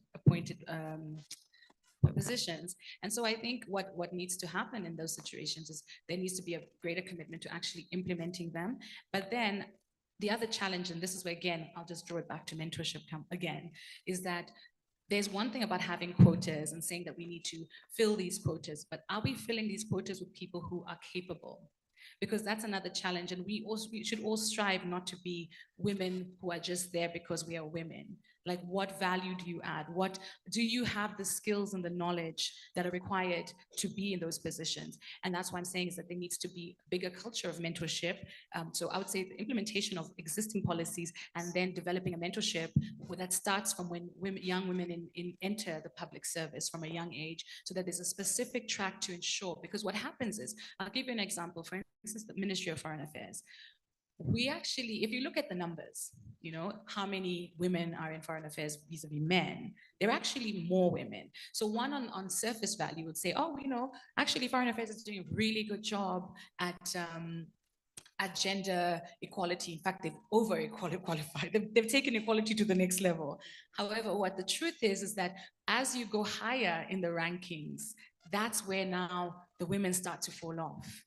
positions. And so I think what needs to happen in those situations is there needs to be a greater commitment to actually implementing them. But then the other challenge, and this is where, again, I'll just draw it back to mentorship again, is that there's one thing about having quotas and saying that we need to fill these quotas, but are we filling these quotas with people who are capable? Because that's another challenge. And we should all strive not to be women who are just there because we are women. Like, what value do you add? What do you have the skills and the knowledge that are required to be in those positions? And that's why I'm saying is that there needs to be a bigger culture of mentorship. So I would say the implementation of existing policies and then developing a mentorship that starts from when young women enter the public service from a young age, so that there's a specific track to ensure. Because what happens is, I'll give you an example. For instance, the Ministry of Foreign Affairs. We actually, if you look at the numbers, you know, how many women are in foreign affairs vis-a-vis men, there are actually more women. So one on surface value would say, oh, you know, actually foreign affairs is doing a really good job at gender equality. In fact, they've over-qualified. They've taken equality to the next level. However, what the truth is that as you go higher in the rankings, that's where now the women start to fall off.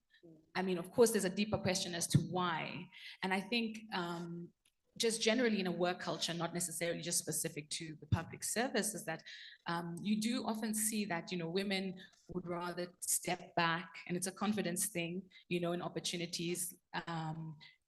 I mean, of course, there's a deeper question as to why. And I think just generally in a work culture, not necessarily just specific to the public service, is that you do often see that, you know, women would rather step back, and it's a confidence thing, you know, in opportunities.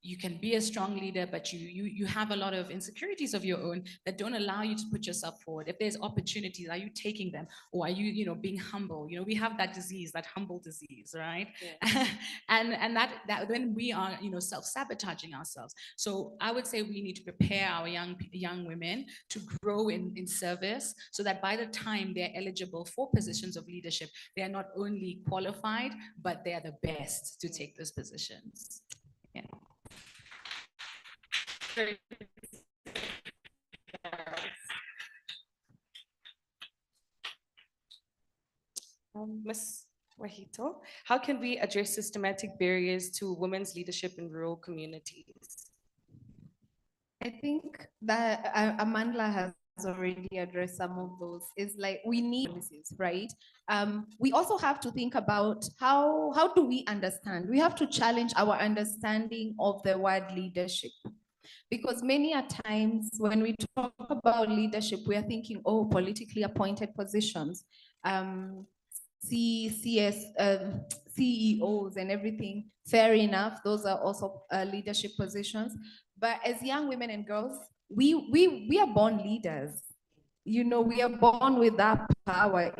You can be a strong leader, but you have a lot of insecurities of your own that don't allow you to put yourself forward. If there's opportunities, are you taking them, or are you, you know, being humble? You know, we have that disease, that humble disease, right? Yeah. and that when we are, you know, self-sabotaging ourselves. So I would say we need to prepare our young women to grow in service, so that by the time they're eligible for positions of leadership, they are not only qualified, but they are the best to take those positions. Yeah. Ms. Wahito, how can we address systematic barriers to women's leadership in rural communities? I think that Amandla has already addressed some of those. It's like we need policies, right? We also have to think about how do we understand? We have to challenge our understanding of the word leadership. Because many a times when we talk about leadership, we are thinking, oh, politically appointed positions, CEOs and everything. Fair enough, those are also leadership positions. But as young women and girls, we are born leaders. You know, we are born with that power.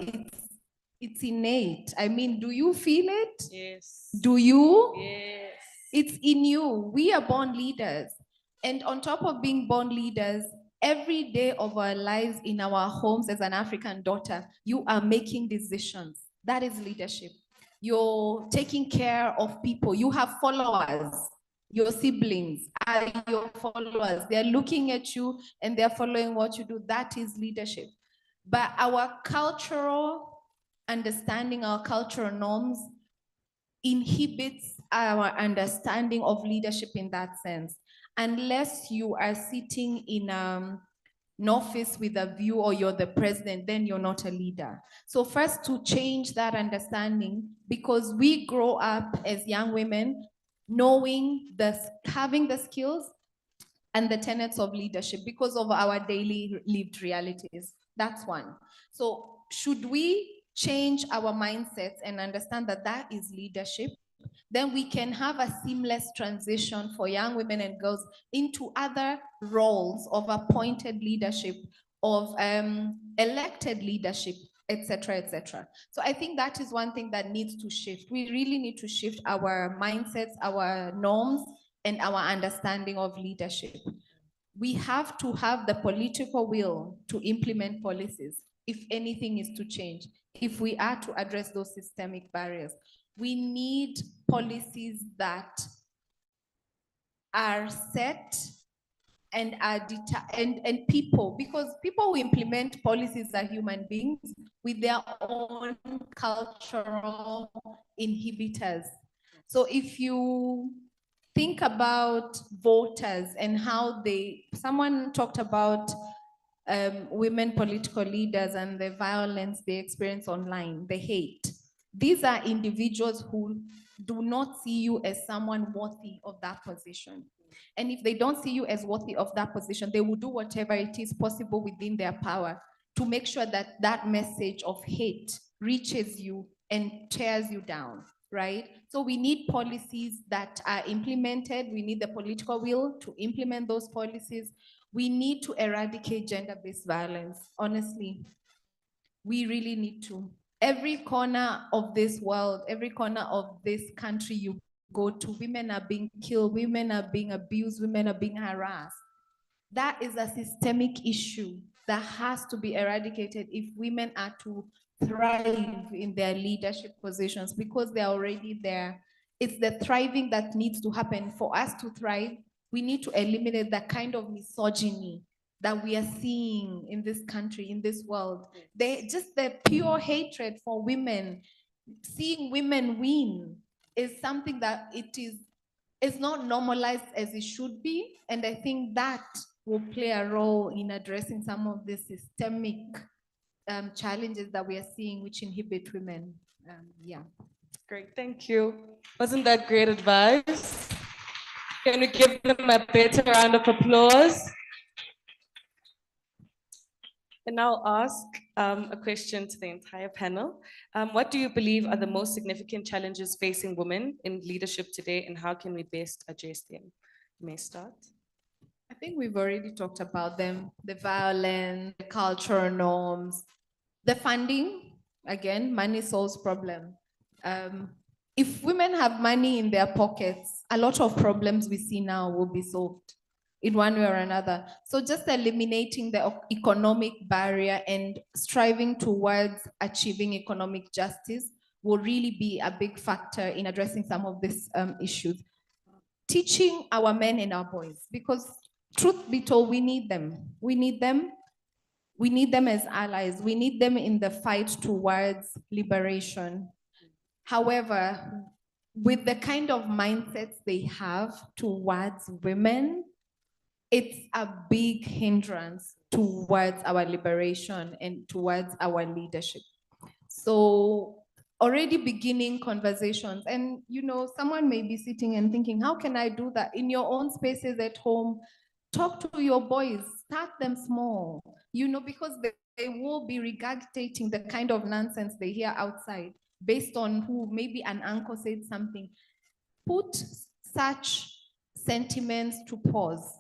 It's innate. I mean, do you feel it? Yes. Do you? Yes. It's in you. We are born leaders. And on top of being born leaders, every day of our lives in our homes as an African daughter, you are making decisions. That is leadership. You're taking care of people. You have followers. Your siblings are your followers. They're looking at you and they're following what you do. That is leadership. But our cultural understanding, our cultural norms inhibits our understanding of leadership in that sense. Unless you are sitting in an office with a view, or you're the president, then you're not a leader. So first, to change that understanding, because we grow up as young women having the skills and the tenets of leadership because of our daily lived realities. That's one. So should we change our mindsets and understand that that is leadership, then we can have a seamless transition for young women and girls into other roles of appointed leadership, of elected leadership, etc., etc. So I think that is one thing that needs to shift. We really need to shift our mindsets, our norms, and our understanding of leadership. We have to have the political will to implement policies if anything is to change, if we are to address those systemic barriers. We need policies that are set and are and people, because people who implement policies are human beings with their own cultural inhibitors. So if you think about voters and how someone talked about women political leaders and the violence they experience online, the hate. These are individuals who do not see you as someone worthy of that position. And if they don't see you as worthy of that position, they will do whatever it is possible within their power to make sure that that message of hate reaches you and tears you down, right? So we need policies that are implemented. We need the political will to implement those policies. We need to eradicate gender-based violence. Honestly, we really need to. Every corner of this world, every corner of this country you go to, women are being killed, women are being abused, women are being harassed. That is a systemic issue that has to be eradicated if women are to thrive in their leadership positions, because they're already there. It's the thriving that needs to happen. For us to thrive, we need to eliminate that kind of misogyny that we are seeing in this country, in this world. Just the pure hatred for women, seeing women win is something that it's not normalized as it should be. And I think that will play a role in addressing some of the systemic challenges that we are seeing which inhibit women. Yeah. Great, thank you. Wasn't that great advice? Can we give them a better round of applause? And I'll ask a question to the entire panel. What do you believe are the most significant challenges facing women in leadership today, and how can we best address them? You may start. I think we've already talked about them: the violence, the cultural norms, the funding. Again, money solves problem. If women have money in their pockets, a lot of problems we see now will be solved in one way or another. So just eliminating the economic barrier and striving towards achieving economic justice will really be a big factor in addressing some of these issues. Teaching our men and our boys, because truth be told, we need them. We need them. We need them as allies. We need them in the fight towards liberation. However, with the kind of mindsets they have towards women, it's a big hindrance towards our liberation and towards our leadership. So already beginning conversations, and someone may be sitting and thinking, how can I do that? In your own spaces at home, talk to your boys, start them small, because they will be regurgitating the kind of nonsense they hear outside based on who maybe an uncle said something. Put such sentiments to pause.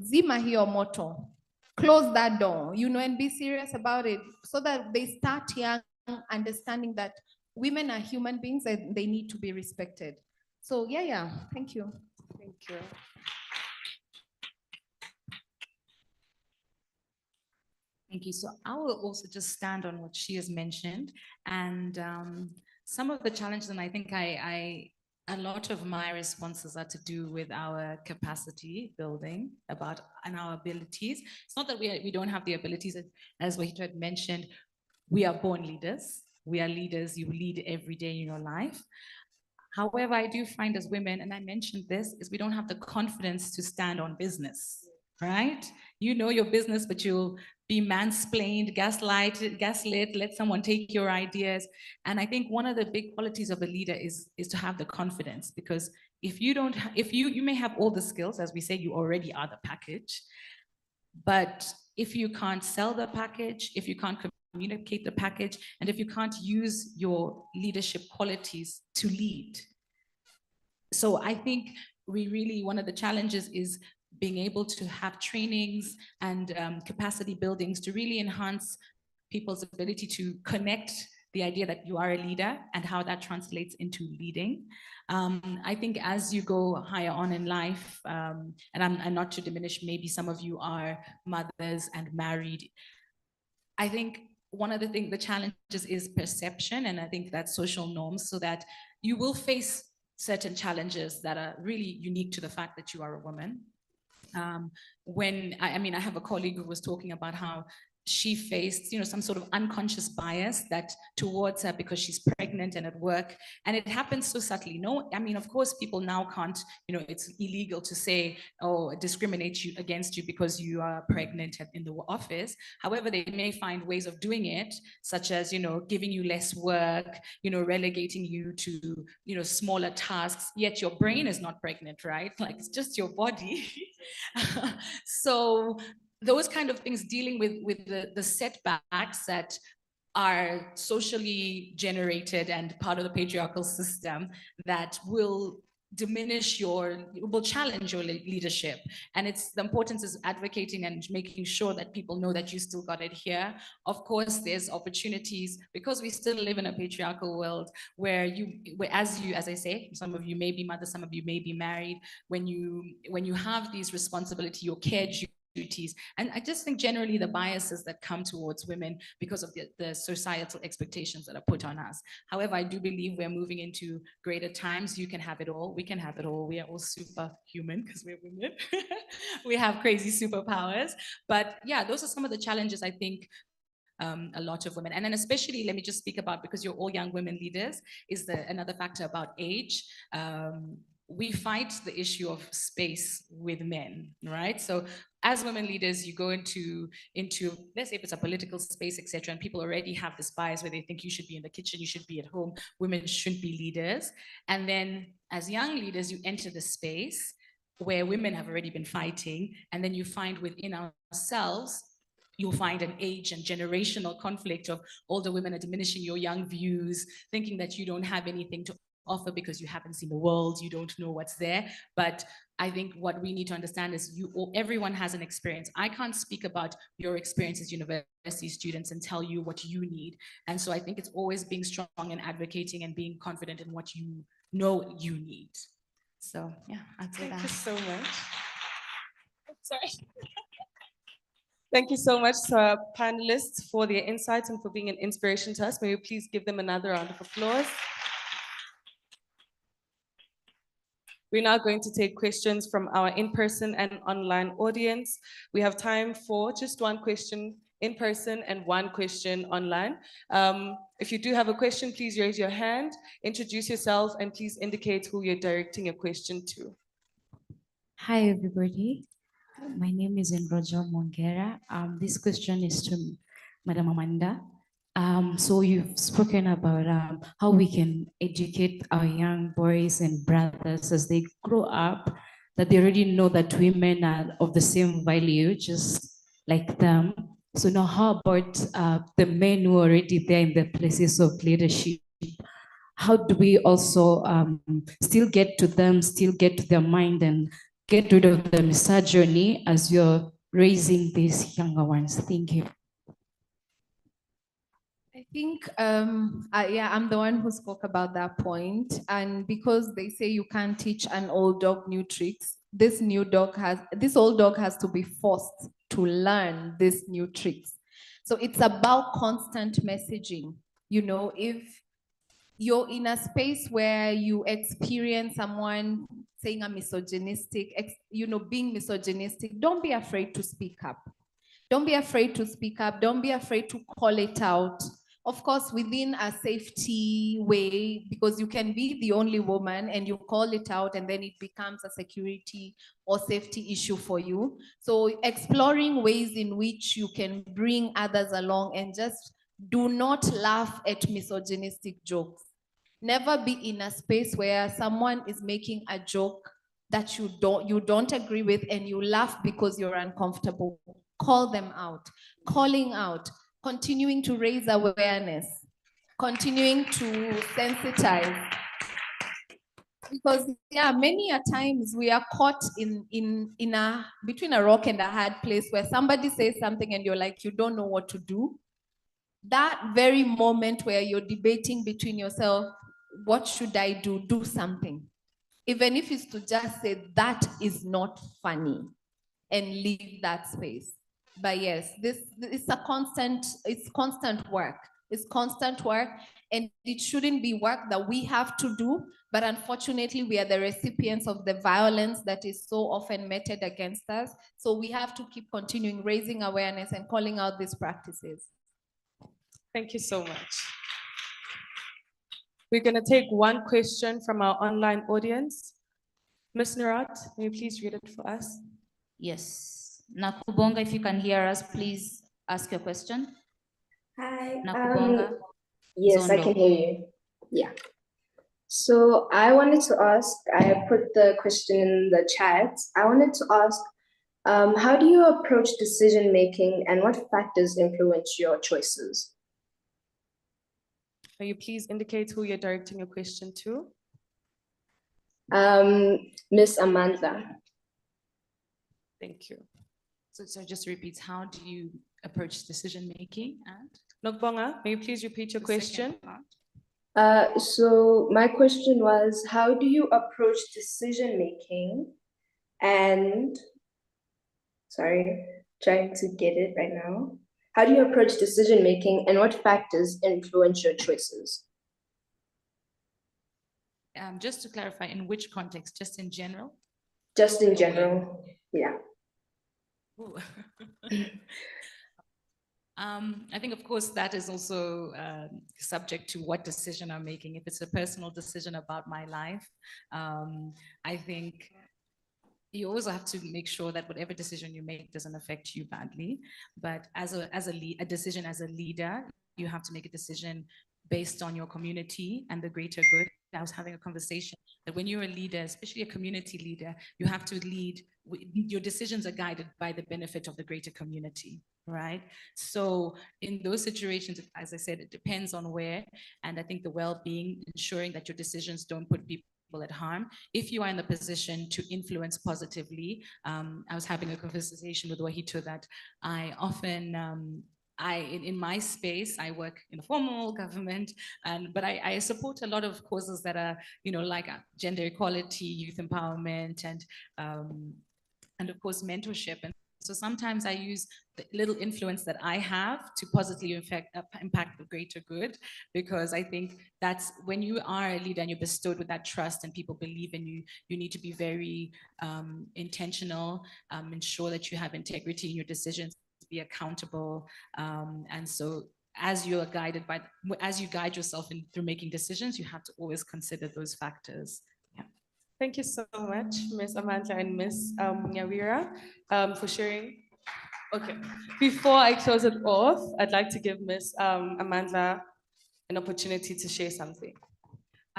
Zima hiyo moto. Close that door, and be serious about it so that they start young, understanding that women are human beings and they need to be respected. So yeah, thank you. Thank you. Thank you. So I will also just stand on what she has mentioned, and some of the challenges, and I think a lot of my responses are to do with our capacity building and our abilities. It's not that we don't have the abilities, as Wahito had mentioned, we are born leaders. We are leaders, you lead every day in your life. However, I do find as women, and I mentioned this, is we don't have the confidence to stand on business, right? You know your business, but you'll be mansplained, gaslit, let someone take your ideas. And I think one of the big qualities of a leader is to have the confidence, because if you don't, you may have all the skills, as we say, you already are the package, but if you can't sell the package, if you can't communicate the package, and if you can't use your leadership qualities to lead. So I think one of the challenges is being able to have trainings and capacity buildings to really enhance people's ability to connect the idea that you are a leader and how that translates into leading. I think as you go higher on in life, and I'm not to diminish, maybe some of you are mothers and married. I think one of the challenges is perception, and I think that's social norms, so that you will face certain challenges that are really unique to the fact that you are a woman. I have a colleague who was talking about how she faced, some sort of unconscious bias that towards her because she's pregnant and at work, and it happens so subtly. Of course, people now can't, it's illegal to say or discriminate against you because you are pregnant in the office. However, they may find ways of doing it, such as, giving you less work, relegating you to, smaller tasks, yet your brain is not pregnant, right? Like, it's just your body. So those kind of things, dealing with the setbacks that are socially generated and part of the patriarchal system that will challenge your leadership. And the importance is advocating and making sure that people know that you still got it here. Of course, there's opportunities, because we still live in a patriarchal world where as I say, some of you may be mothers, some of you may be married, when you have these responsibilities, your care duties. And I just think generally the biases that come towards women because of the societal expectations that are put on us. However, I do believe we're moving into greater times. You can have it all. We can have it all. We are all superhuman because we're women. We have crazy superpowers. But yeah, those are some of the challenges I think a lot of women, and then especially, let me just speak about, because you're all young women leaders, is another factor about age. We fight the issue of space with men, right? So as women leaders, you go into let's say if it's a political space, etc., and people already have this bias where they think you should be in the kitchen, you should be at home, women shouldn't be leaders. And then as young leaders, you enter the space where women have already been fighting, and then you find within ourselves, you'll find an age and generational conflict of older women are diminishing your young views, thinking that you don't have anything to offer because you haven't seen the world, you don't know what's there. But I think what we need to understand is everyone has an experience. I can't speak about your experience as university students and tell you what you need. And so I think it's always being strong and advocating and being confident in what you know you need. So yeah, I'd say that. Thank you so much. Sorry. Thank you so much to our panelists for their insights and for being an inspiration to us. May we please give them another round of applause. We're now going to take questions from our in-person and online audience. We have time for just one question in person and one question online. If you do have a question, please raise your hand, introduce yourself, and please indicate who you're directing your question to. Hi, everybody. My name is Enrojo Mongera. This question is to Madam Amanda. So you've spoken about how we can educate our young boys and brothers as they grow up, that they already know that women are of the same value, just like them. So now how about the men who are already there in the places of leadership? How do we also still get to them, still get to their mind and get rid of the misogyny as you're raising these younger ones? Thank you. I think, I'm the one who spoke about that point. And because they say you can't teach an old dog new tricks, this old dog has to be forced to learn these new tricks. So it's about constant messaging. If you're in a space where you experience someone saying being misogynistic, don't be afraid to speak up. Don't be afraid to speak up. Don't be afraid to call it out. Of course, within a safety way, because you can be the only woman and you call it out and then it becomes a security or safety issue for you. So exploring ways in which you can bring others along and just do not laugh at misogynistic jokes. Never be in a space where someone is making a joke that you don't agree with and you laugh because you're uncomfortable. Call them out. Calling out, continuing to raise awareness, continuing to sensitize. Because yeah, many a times we are caught between a rock and a hard place where somebody says something and you're like, you don't know what to do. That very moment where you're debating between yourself, what should I do? Do something. Even if it's to just say that is not funny and leave that space. But yes, it's constant work. It's constant work, and it shouldn't be work that we have to do, but unfortunately we are the recipients of the violence that is so often meted against us. So we have to keep continuing raising awareness and calling out these practices. Thank you so much. We're going to take one question from our online audience. Ms. Nurat, may you please read it for us? Yes. Nakubonga, if you can hear us, please ask your question. Hi. Nakubonga. Yes, I can hear you. Yeah. So I wanted to ask, I put the question in the chat. I wanted to ask, how do you approach decision making and what factors influence your choices? May you please indicate who you're directing your question to? Miss Amanda. Thank you. So just repeat, how do you approach decision making? And Nokbonga, may you please repeat your question? So my question was, how do you approach decision making and, sorry, trying to get it right now. How do you approach decision making and what factors influence your choices? Just to clarify, in which context? Just in general? Just in general, yeah. I think, of course, that is also subject to what decision I'm making. If it's a personal decision about my life, I think you always have to make sure that whatever decision you make doesn't affect you badly. But as a decision as a leader, you have to make a decision based on your community and the greater good. I was having a conversation that when you're a leader, especially a community leader, you have to lead, your decisions are guided by the benefit of the greater community, right? So in those situations, as I said, it depends on where, and I think the well-being, ensuring that your decisions don't put people at harm. If you are in the position to influence positively, I was having a conversation with Wahito that I often, in my space, I work in a formal government, but I support a lot of causes that are, like gender equality, youth empowerment, and of course, mentorship. And so sometimes I use the little influence that I have to positively impact the greater good, because I think that's when you are a leader and you're bestowed with that trust and people believe in you, you need to be very intentional, ensure that you have integrity in your decisions, be accountable. And so as you are guided by, as you guide yourself through making decisions, you have to always consider those factors. Yeah. Thank you so much, Ms. Amanda and Ms. Nyawira, for sharing. Okay, before I close it off, I'd like to give Ms. Amanda an opportunity to share something.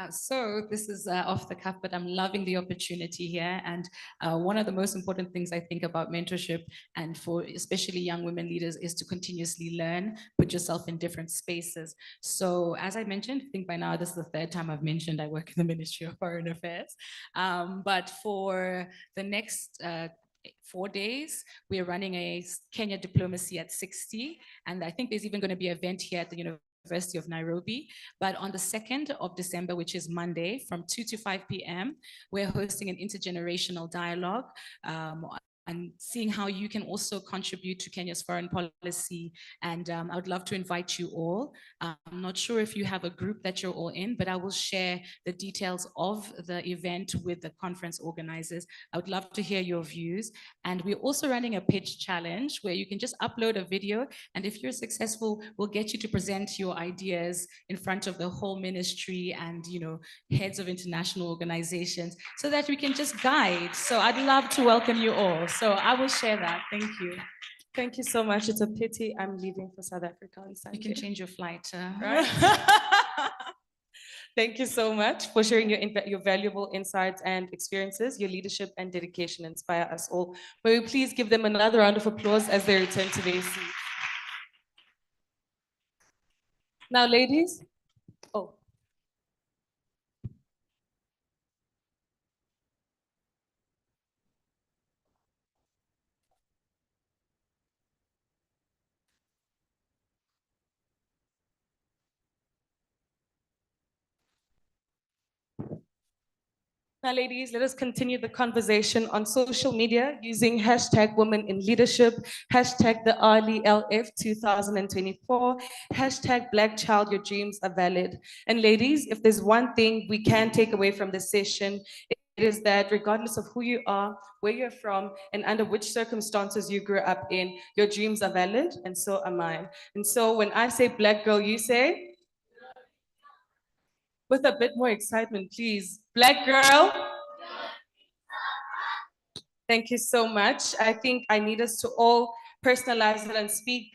So this is off the cuff, but I'm loving the opportunity here. And one of the most important things I think about mentorship, and for especially young women leaders, is to continuously learn, put yourself in different spaces. So as I mentioned, I think by now this is the third time I've mentioned I work in the Ministry of Foreign Affairs. But for the next 4 days, we are running a Kenya Diplomacy at 60. And I think there's even going to be an event here at the University of Nairobi. But on the 2nd of December, which is Monday, from 2 to 5 p.m., we're hosting an intergenerational dialogue and seeing how you can also contribute to Kenya's foreign policy. And I would love to invite you all. I'm not sure if you have a group that you're all in, but I will share the details of the event with the conference organizers. I would love to hear your views. And we're also running a pitch challenge where you can just upload a video. And if you're successful, we'll get you to present your ideas in front of the whole ministry and, you know, heads of international organizations so that we can just guide. So I'd love to welcome you all. So I will share that. Thank you. Thank you so much. It's a pity I'm leaving for South Africa on Sunday. You can change your flight. Right? Thank you so much for sharing your valuable insights and experiences. Your leadership and dedication inspire us all. May we please give them another round of applause as they return to their seats. Now, ladies. Oh. Now, ladies, let us continue the conversation on social media using hashtag Women in Leadership, hashtag TheALILF2024, hashtag Black Child, Your Dreams Are Valid. And ladies, if there's one thing we can take away from this session, it is that regardless of who you are, where you're from, and under which circumstances you grew up in, your dreams are valid, and so are mine. And so when I say Black girl, you say? With a bit more excitement, please. Black girl. Thank you so much. I think I need us to all personalize it and speak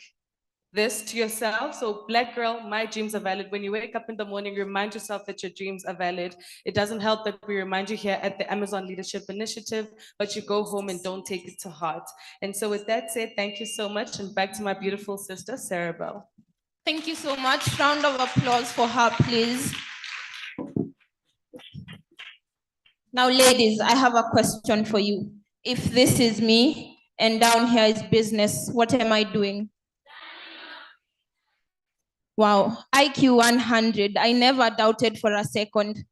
this to yourself. So Black girl, my dreams are valid. When you wake up in the morning, remind yourself that your dreams are valid. It doesn't help that we remind you here at the Amazon Leadership Initiative, but you go home and don't take it to heart. And so with that said, thank you so much. And back to my beautiful sister, Sarah Bell. Thank you so much. Round of applause for her, please. Now, ladies, I have a question for you. If this is me and down here is business, what am I doing? Wow, IQ 100. I never doubted for a second.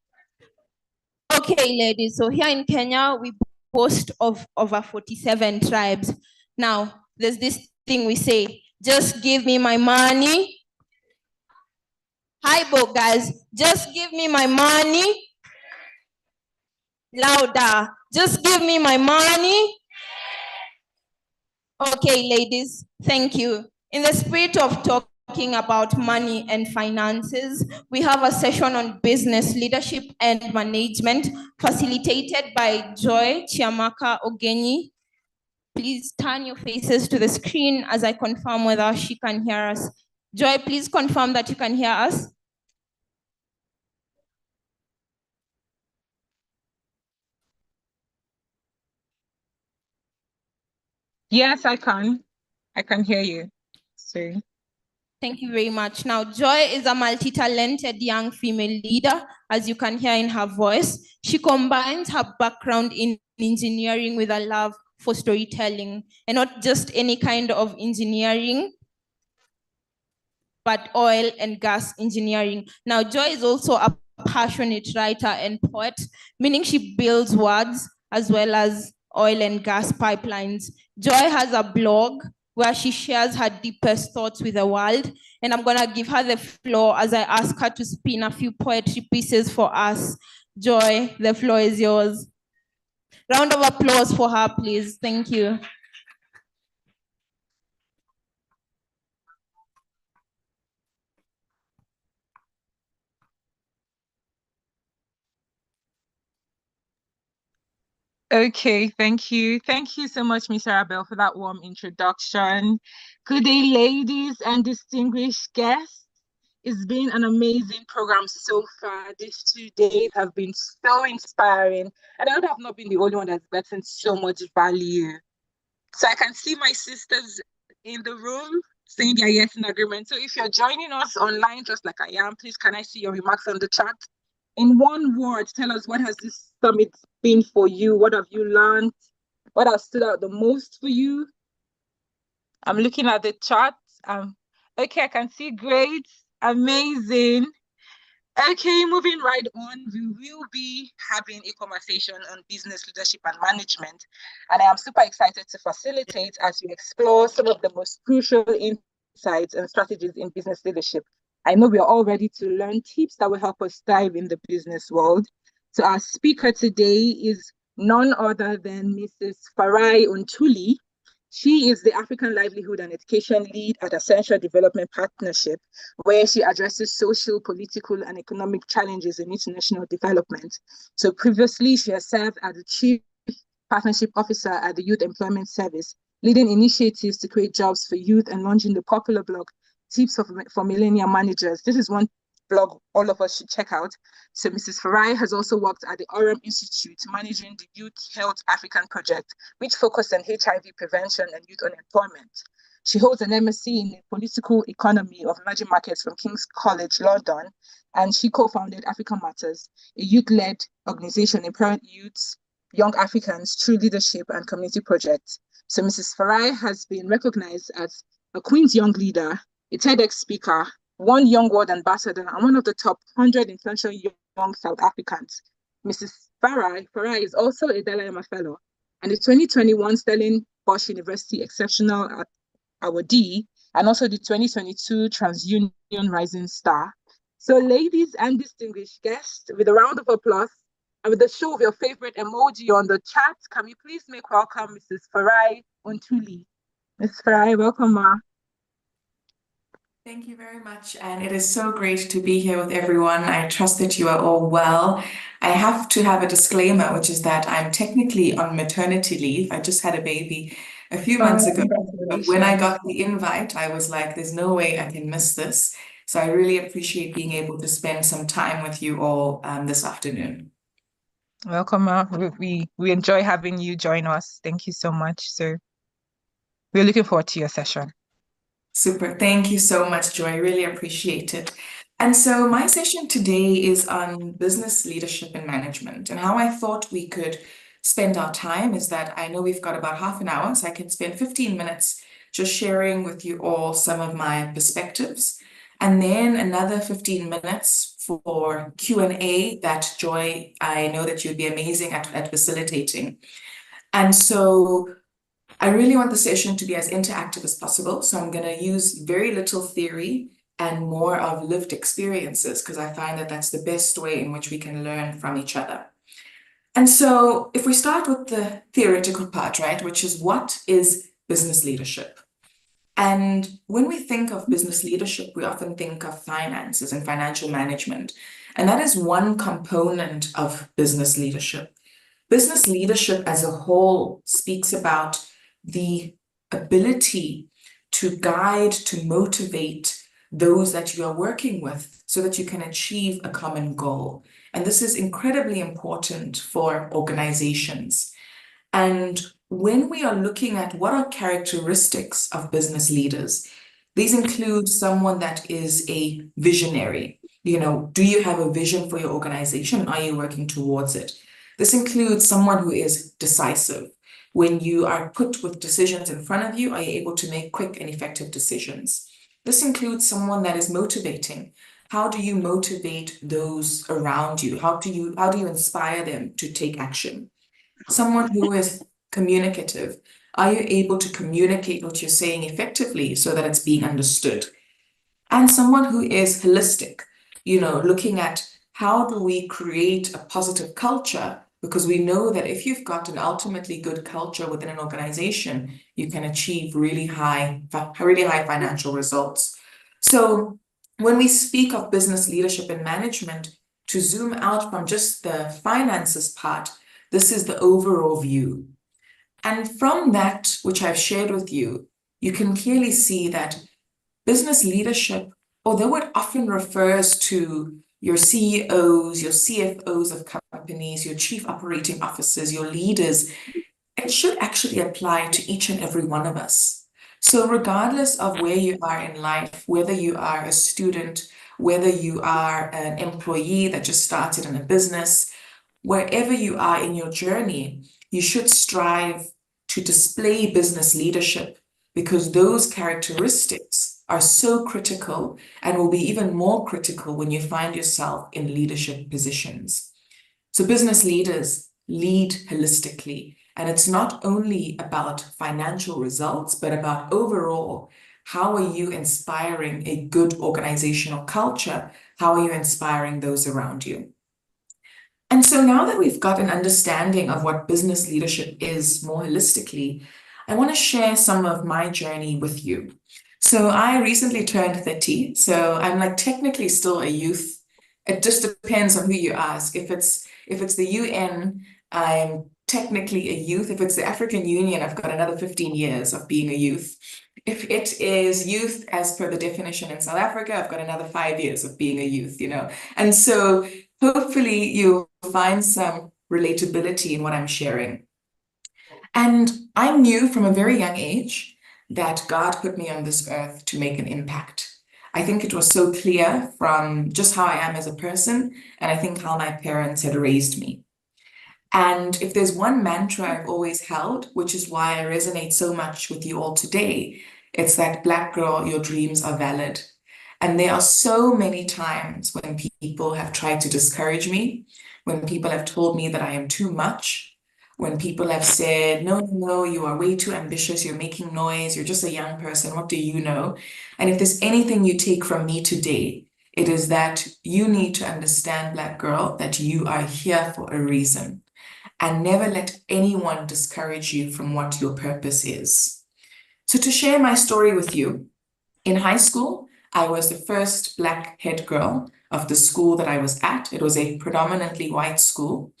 Okay, ladies, so here in Kenya, we boast of over 47 tribes. Now, there's this thing we say, just give me my money. Hi, guys, just give me my money. Louder, just give me my money. Okay, ladies, thank you. In the spirit of talking about money and finances, we have a session on business leadership and management facilitated by Joy Chiamaka Ogenyi. Please turn your faces to the screen as I confirm whether she can hear us. Joy, please confirm that you can hear us. Yes, I can. I can hear you. Sorry. Thank you very much. Now, Joy is a multi-talented young female leader, as you can hear in her voice. She combines her background in engineering with a love for storytelling, and not just any kind of engineering, but oil and gas engineering. Now, Joy is also a passionate writer and poet, meaning she builds words as well as oil and gas pipelines. Joy has a blog where she shares her deepest thoughts with the world. And I'm gonna give her the floor as I ask her to spin a few poetry pieces for us. Joy, the floor is yours. Round of applause for her, please. Thank you. Okay, thank you. Thank you so much, Miss Arabelle, for that warm introduction. Good day, ladies and distinguished guests. It's been an amazing program so far. These 2 days have been so inspiring, and I would have not been the only one that's gotten so much value. So I can see my sisters in the room saying their yes in agreement. So if you're joining us online, just like I am, please can I see your remarks on the chat? In one word, tell us, what has this summit been for you? What have you learned? What has stood out the most for you? I'm looking at the chat. Okay, I can see great, amazing. Okay, moving right on, we will be having a conversation on business leadership and management. And I am super excited to facilitate as we explore some of the most crucial insights and strategies in business leadership. I know we are all ready to learn tips that will help us thrive in the business world. So our speaker today is none other than Mrs. Farai Untuli. She is the African Livelihood and Education Lead at Essential Development Partnership, where she addresses social, political, and economic challenges in international development. So previously, she has served as the Chief Partnership Officer at the Youth Employment Service, leading initiatives to create jobs for youth and launching the popular blog, Tips for Millennial Managers. This is one blog all of us should check out. So Mrs. Farai has also worked at the Orem Institute, managing the Youth Health African Project, which focused on HIV prevention and youth unemployment. She holds an MSc in Political Economy of Emerging Markets from King's College, London, and she co-founded Africa Matters, a youth-led organization empowering youths, young Africans through leadership and community projects. So Mrs. Farai has been recognized as a Queen's Young Leader, a TEDx speaker, one Young World Ambassador, and one of the top 100 influential young South Africans. Mrs. Farai is also a Dalai Lama Fellow and the 2021 Stellenbosch University Exceptional Awardee, and also the 2022 TransUnion Rising Star. So ladies and distinguished guests, with a round of applause and with a show of your favorite emoji on the chat, can we please make welcome Mrs. Farai Untuli. Ms. Farai, welcome, ma. Thank you very much, and it is so great to be here with everyone. I trust that you are all well. I have to have a disclaimer, which is that I'm technically on maternity leave. I just had a baby a few months ago, but when I got the invite, I was like, there's no way I can miss this. So I really appreciate being able to spend some time with you all this afternoon. Welcome, ma. We enjoy having you join us. Thank you so much. So we're looking forward to your session. Super. Thank you so much, Joy. I really appreciate it. And so my session today is on business leadership and management. And how I thought we could spend our time is that I know we've got about half an hour, so I can spend 15 minutes just sharing with you all some of my perspectives. And then another 15 minutes for Q&A that Joy, I know that you'd be amazing at facilitating. And so I really want the session to be as interactive as possible. So I'm going to use very little theory and more of lived experiences, because I find that that's the best way in which we can learn from each other. And so if we start with the theoretical part, right, which is what is business leadership? And when we think of business leadership, we often think of finances and financial management. And that is one component of business leadership. Business leadership as a whole speaks about the ability to guide, to motivate those that you are working with so that you can achieve a common goal. And this is incredibly important for organizations. And when we are looking at what are characteristics of business leaders, these include someone that is a visionary. You know, do you have a vision for your organization? Are you working towards it? This includes someone who is decisive. When you are put with decisions in front of you, are you able to make quick and effective decisions? This includes someone that is motivating. How do you motivate those around you? How do you inspire them to take action? Someone who is communicative. Are you able to communicate what you're saying effectively so that it's being understood? And someone who is holistic, you know, looking at how do we create a positive culture? Because we know that if you've got an ultimately good culture within an organization, you can achieve really high financial results. So when we speak of business leadership and management, to zoom out from just the finances part, this is the overall view. And from that, which I've shared with you, you can clearly see that business leadership, although it often refers to your CEOs, your CFOs of companies, your chief operating officers, your leaders, it should actually apply to each and every one of us. So regardless of where you are in life, whether you are a student, whether you are an employee that just started in a business, wherever you are in your journey, you should strive to display business leadership, because those characteristics are so critical and will be even more critical when you find yourself in leadership positions. So business leaders lead holistically, and it's not only about financial results, but about overall, how are you inspiring a good organizational culture? How are you inspiring those around you? And so now that we've got an understanding of what business leadership is more holistically, I want to share some of my journey with you. So I recently turned 30, so I'm like technically still a youth. It just depends on who you ask. If it's the UN, I'm technically a youth. If it's the African Union, I've got another 15 years of being a youth. If it is youth as per the definition in South Africa, I've got another 5 years of being a youth, you know. And so hopefully you'll find some relatability in what I'm sharing. And I knew from a very young age that God put me on this earth to make an impact. I think it was so clear from just how I am as a person, and I think how my parents had raised me. And if there's one mantra I've always held, which is why I resonate so much with you all today, it's that Black girl, your dreams are valid. And there are so many times when people have tried to discourage me, when people have told me that I am too much, when people have said, no, you are way too ambitious, you're making noise, you're just a young person, what do you know? And if there's anything you take from me today, it is that you need to understand, Black girl, that you are here for a reason. And never let anyone discourage you from what your purpose is. So to share my story with you, in high school, I was the first Black head girl of the school that I was at. It was a predominantly white school.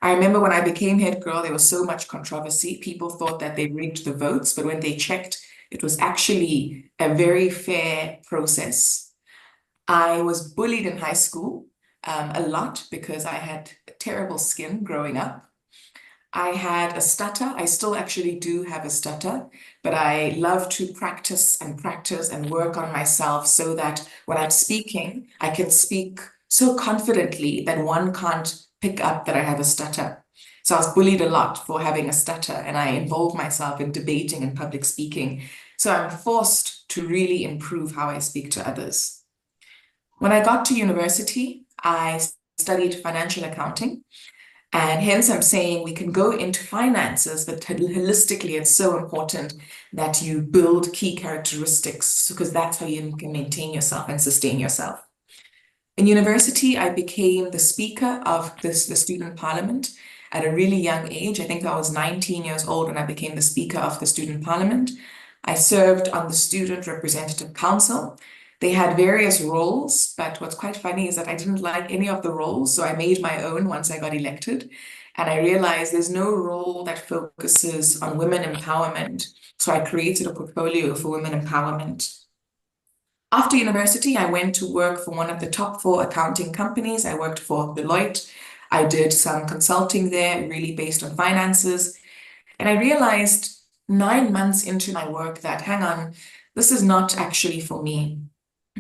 I remember when I became head girl, there was so much controversy. People thought that they rigged the votes, but when they checked, it was actually a very fair process. I was bullied in high school a lot because I had terrible skin growing up. I had a stutter. I still actually do have a stutter, but I love to practice and work on myself so that when I'm speaking, I can speak so confidently that one can't pick up that I have a stutter. So I was bullied a lot for having a stutter, and I involve myself in debating and public speaking. So I'm forced to really improve how I speak to others. When I got to university, I studied financial accounting. And hence I'm saying we can go into finances, but holistically, it's so important that you build key characteristics because that's how you can maintain yourself and sustain yourself. In university, I became the speaker of the student parliament at a really young age. I think I was 19 years old when I became the speaker of the student parliament. I served on the student representative council. They had various roles, but what's quite funny is that I didn't like any of the roles, so I made my own once I got elected. And I realized there's no role that focuses on women empowerment. So I created a portfolio for women empowerment. After university, I went to work for one of the top 4 accounting companies. I worked for Deloitte. I did some consulting there, really based on finances. And I realized 9 months into my work that, hang on, this is not actually for me.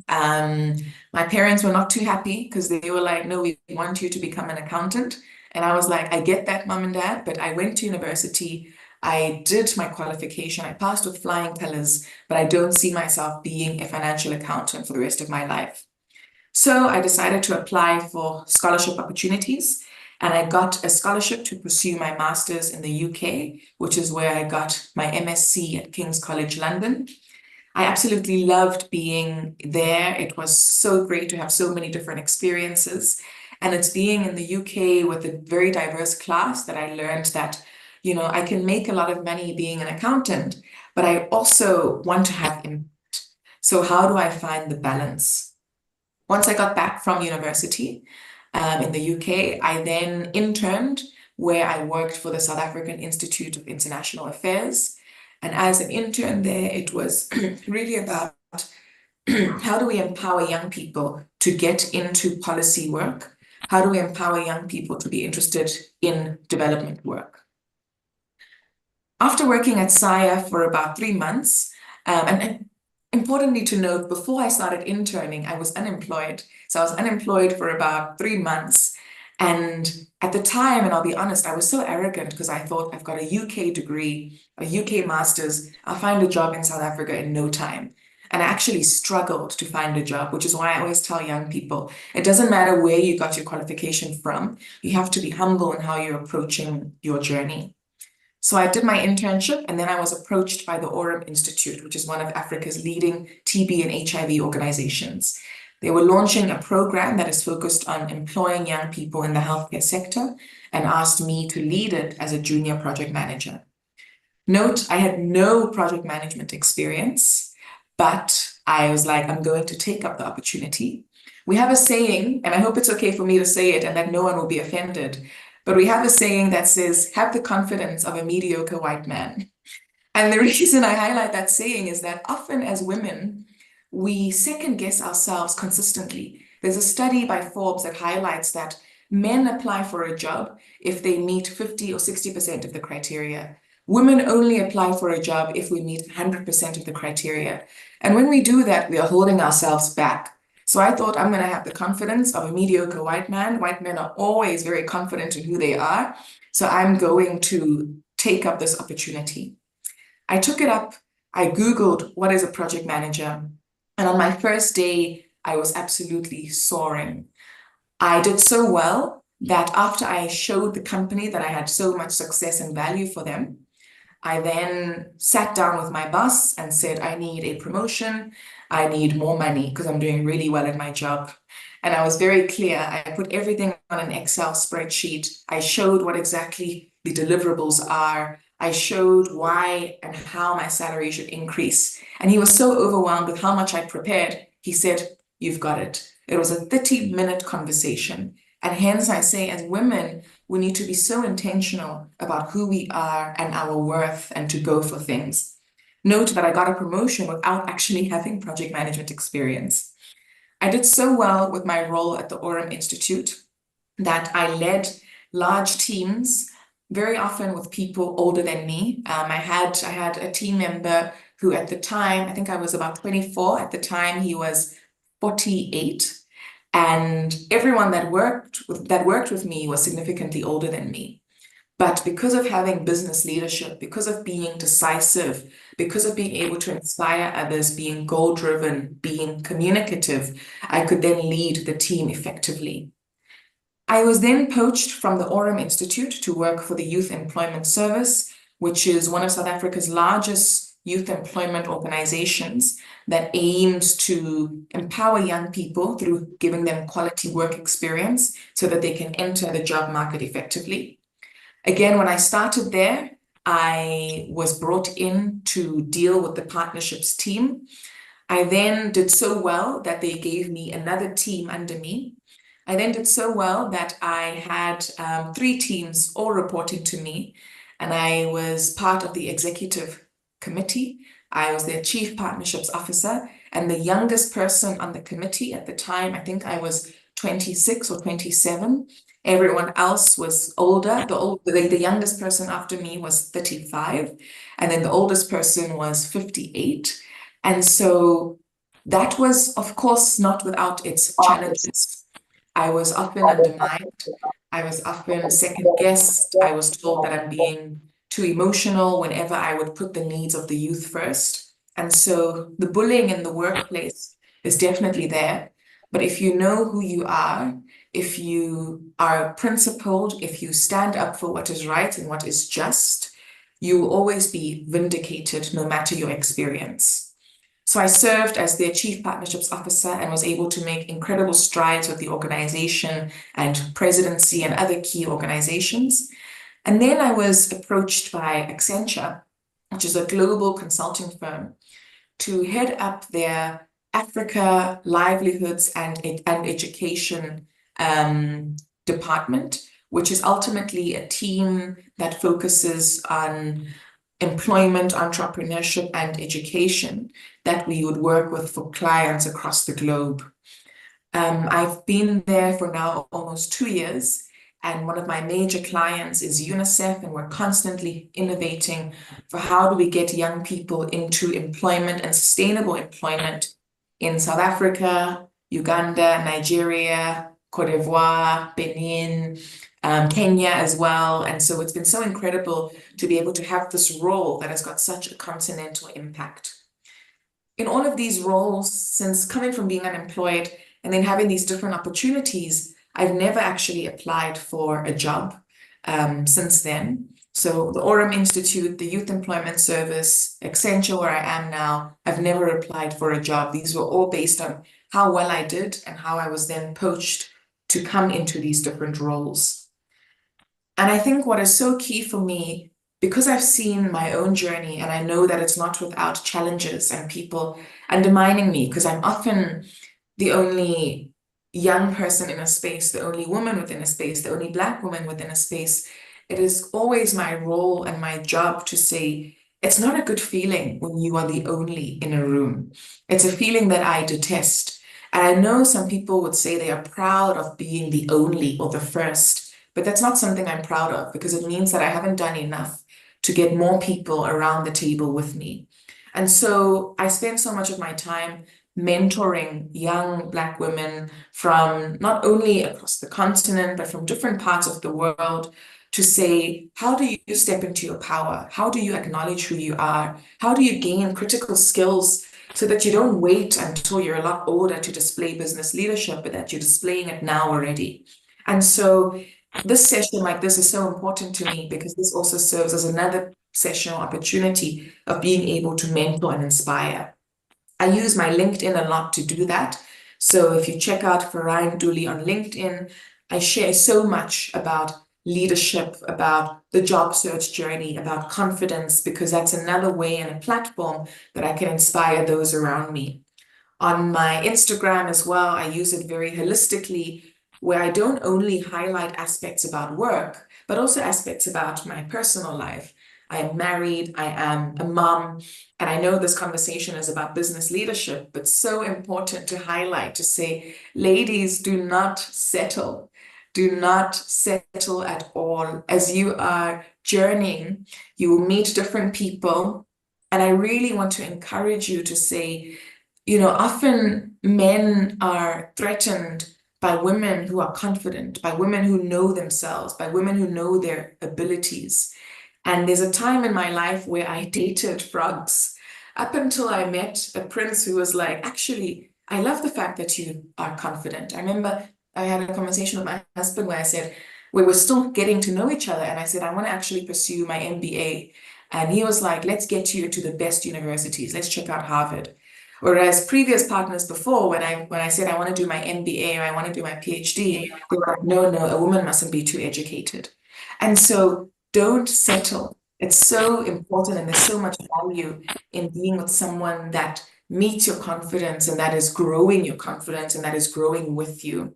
My parents were not too happy because they were like, no, we want you to become an accountant. And I was like, I get that, mom and dad, but I went to university. I did my qualification. I passed with flying colors, but I don't see myself being a financial accountant for the rest of my life. So I decided to apply for scholarship opportunities, and I got a scholarship to pursue my master's in the UK, which is where I got my MSc at King's College London. I absolutely loved being there. It was so great to have so many different experiences. And it's being in the UK with a very diverse class that I learned that, you know, I can make a lot of money being an accountant, but I also want to have impact. So how do I find the balance? Once I got back from university in the UK, I then interned where I worked for the South African Institute of International Affairs. And as an intern there, it was really about how do we empower young people to get into policy work? How do we empower young people to be interested in development work? After working at SIA for about 3 months, and importantly to note, before I started interning, I was unemployed. So I was unemployed for about 3 months. And at the time, and I'll be honest, I was so arrogant because I thought I've got a UK degree, a UK master's, I'll find a job in South Africa in no time. and I actually struggled to find a job, which is why I always tell young people, it doesn't matter where you got your qualification from, you have to be humble in how you're approaching your journey. So I did my internship, and then I was approached by the Aurum Institute, which is one of Africa's leading TB and HIV organizations. They were launching a program that is focused on employing young people in the healthcare sector and asked me to lead it as a junior project manager. Note, I had no project management experience, but I was like, I'm going to take up the opportunity. We have a saying, and I hope it's okay for me to say it and that no one will be offended, but we have a saying that says, have the confidence of a mediocre white man. And the reason I highlight that saying is that often as women, we second guess ourselves consistently. There's a study by Forbes that highlights that men apply for a job if they meet 50 or 60% of the criteria. Women only apply for a job if we meet 100% of the criteria. And when we do that, we are holding ourselves back. So I thought I'm going to have the confidence of a mediocre white man. White men are always very confident in who they are. So I'm going to take up this opportunity. I took it up. I Googled what is a project manager. And on my first day, I was absolutely soaring. I did so well that after I showed the company that I had so much success and value for them, I then sat down with my boss and said, I need a promotion. I need more money because I'm doing really well at my job. And I was very clear. I put everything on an Excel spreadsheet. I showed what exactly the deliverables are. I showed why and how my salary should increase. And he was so overwhelmed with how much I prepared. He said, you've got it. It was a 30-minute conversation. And hence I say, as women, we need to be so intentional about who we are and our worth and to go for things. Note that I got a promotion without actually having project management experience. I did so well with my role at the Aurum Institute that I led large teams, very often with people older than me. I had a team member who at the time, I think I was about 24 at the time, he was 48. And everyone that worked with me was significantly older than me. But because of having business leadership, because of being decisive, because of being able to inspire others, being goal-driven, being communicative, I could then lead the team effectively. I was then poached from the Aurum Institute to work for the Youth Employment Service, which is one of South Africa's largest youth employment organizations that aims to empower young people through giving them quality work experience so that they can enter the job market effectively. Again, when I started there, I was brought in to deal with the partnerships team. I then did so well that they gave me another team under me. I then did so well that I had 3 teams all reporting to me, and I was part of the executive committee. I was their chief partnerships officer, and the youngest person on the committee at the time, I think I was 26 or 27. Everyone else was older. The youngest person after me was 35, and then the oldest person was 58. And so that was, of course, not without its challenges. I was often undermined. I was often second-guessed. I was told that I'm being too emotional whenever I would put the needs of the youth first. And so the bullying in the workplace is definitely there. But if you know who you are, if you are principled, if you stand up for what is right and what is just, you will always be vindicated no matter your experience. So I served as their chief partnerships officer and was able to make incredible strides with the organization and presidency and other key organizations. And then I was approached by Accenture, which is a global consulting firm, to head up their Africa livelihoods and education department, which is ultimately a team that focuses on employment, entrepreneurship, and education that we would work with for clients across the globe. I've been there for now almost 2 years. And one of my major clients is UNICEF, and we're constantly innovating for how do we get young people into employment and sustainable employment in South Africa, Uganda, Nigeria, Cote d'Ivoire, Benin, Kenya as well. And so it's been so incredible to be able to have this role that has got such a continental impact. in all of these roles, since coming from being unemployed and then having these different opportunities, I've never actually applied for a job since then. So the Aurum Institute, the Youth Employment Service, Accenture, where I am now, I've never applied for a job. These were all based on how well I did and how I was then poached to come into these different roles. And I think what is so key for me, because I've seen my own journey and I know that it's not without challenges and people undermining me, because I'm often the only young person in a space, the only woman within a space, the only Black woman within a space, it is always my role and my job to say, it's not a good feeling when you are the only in a room. It's a feeling that I detest. And I know some people would say they are proud of being the only or the first, but that's not something I'm proud of, because it means that I haven't done enough to get more people around the table with me. And so I spend so much of my time mentoring young Black women from not only across the continent, but from different parts of the world, to say, how do you step into your power? How do you acknowledge who you are? How do you gain critical skills so that you don't wait until you're a lot older to display business leadership, but that you're displaying it now already? And so this session like this is so important to me, because this also serves as another session or opportunity of being able to mentor and inspire. I use my LinkedIn a lot to do that. So if you check out Farine Dooley on LinkedIn, I share so much about leadership, about the job search journey, about confidence, because that's another way and a platform that I can inspire those around me. On my Instagram as well, I use it very holistically, where I don't only highlight aspects about work, but also aspects about my personal life. I am married, I am a mom, and I know this conversation is about business leadership, but so important to highlight, to say, ladies, do not settle. Do not settle at all. As you are journeying, you will meet different people. And I really want to encourage you to say, you know, often men are threatened by women who are confident, by women who know themselves, by women who know their abilities. And there's a time in my life where I dated frogs, up until I met a prince who was like, actually, I love the fact that you are confident. I remember I had a conversation with my husband where I said, we were still getting to know each other. And I said, I want to actually pursue my MBA. And he was like, let's get you to the best universities. Let's check out Harvard. Whereas previous partners before, when I said I want to do my MBA or I want to do my PhD, they were like, no, a woman mustn't be too educated. And so don't settle. It's so important, and there's so much value in being with someone that meets your confidence and that is growing your confidence and that is growing with you.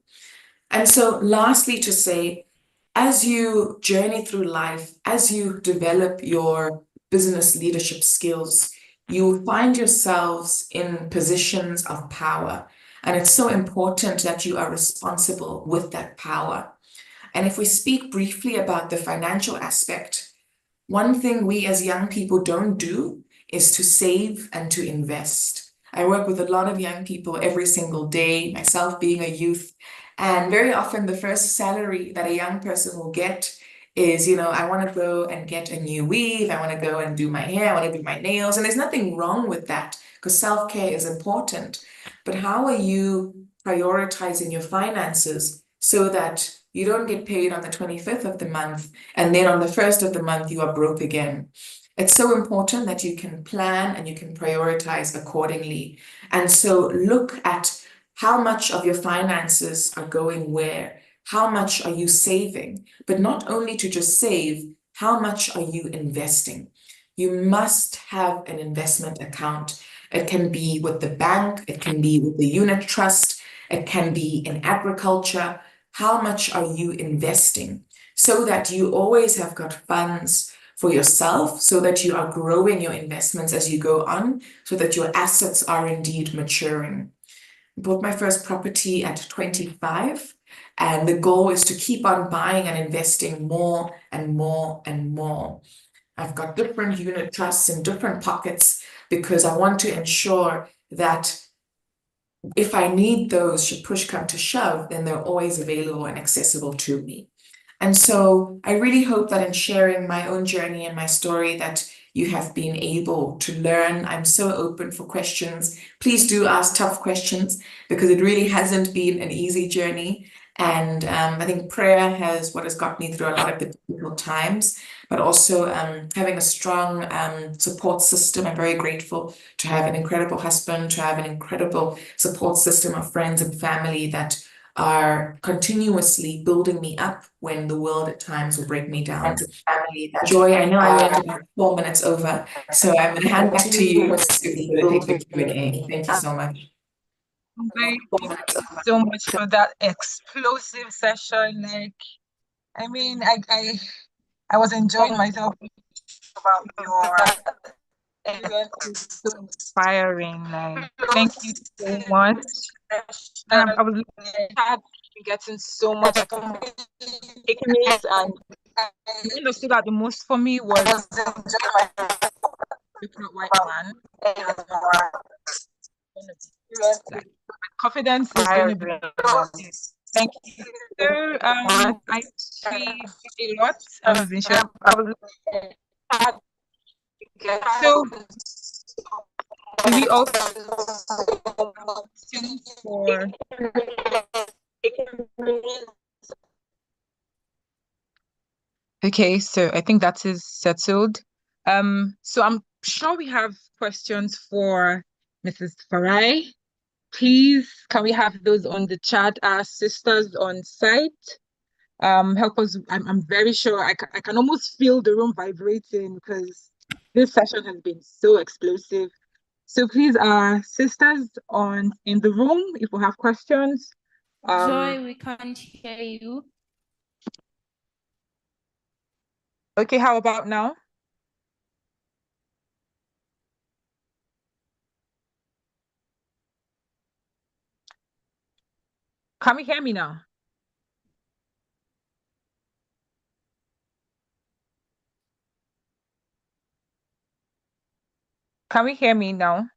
And so lastly, to say, as you journey through life, as you develop your business leadership skills, you will find yourselves in positions of power. And it's so important that you are responsible with that power. And if we speak briefly about the financial aspect, one thing we as young people don't do is to save and to invest. I work with a lot of young people every single day, myself being a youth, and very often the first salary that a young person will get is, you know, I want to go and get a new weave, I want to go and do my hair, I want to do my nails, and there's nothing wrong with that, because self-care is important. But how are you prioritizing your finances so that you don't get paid on the 25th of the month, and then on the 1st of the month, you are broke again? It's so important that you can plan and you can prioritize accordingly. And so look at how much of your finances are going where, how much are you saving, but not only to just save, how much are you investing? You must have an investment account. It can be with the bank, it can be with the unit trust, it can be in agriculture. How much are you investing so that you always have got funds for yourself, so that you are growing your investments as you go on, so that your assets are indeed maturing. I bought my first property at 25, and the goal is to keep on buying and investing more and more and more. I've got different unit trusts in different pockets because I want to ensure that if I need those, should push come to shove, then they're always available and accessible to me. And so I really hope that in sharing my own journey and my story, that you have been able to learn. I'm so open for questions. Please do ask tough questions because it really hasn't been an easy journey. And I think prayer has got me through a lot of the difficult times, but also having a strong support system. I'm very grateful to have an incredible husband, to have an incredible support system of friends and family that are continuously building me up when the world at times will break me down. Joy, I know I went about 4 minutes over, so I'm going to hand back to you to take the Q&A. Thank you so much. Thank you so much for that explosive session. Like, I mean, I was enjoying myself about your event. It's so inspiring. Like, thank you so much. I was getting so much takeaways, and the one that stood out the most for me was white man. Confidence is going to be. Thank you. So I see a lot. So we also for okay, so I think that is settled. So I'm sure we have questions for Mrs. Farai. Please, can we have those on the chat? Our sisters on site, help us. I'm very sure I can almost feel the room vibrating because this session has been so explosive. So please, our sisters in the room, if we have questions. Joy, we can't hear you. Okay, how about now? Can we hear me now? Can we hear me now?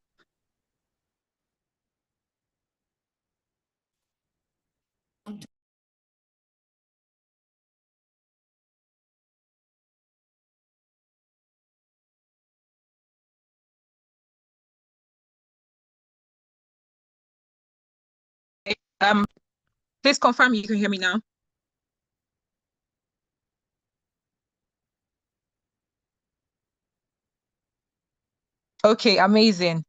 Please confirm you can hear me now. Okay, amazing.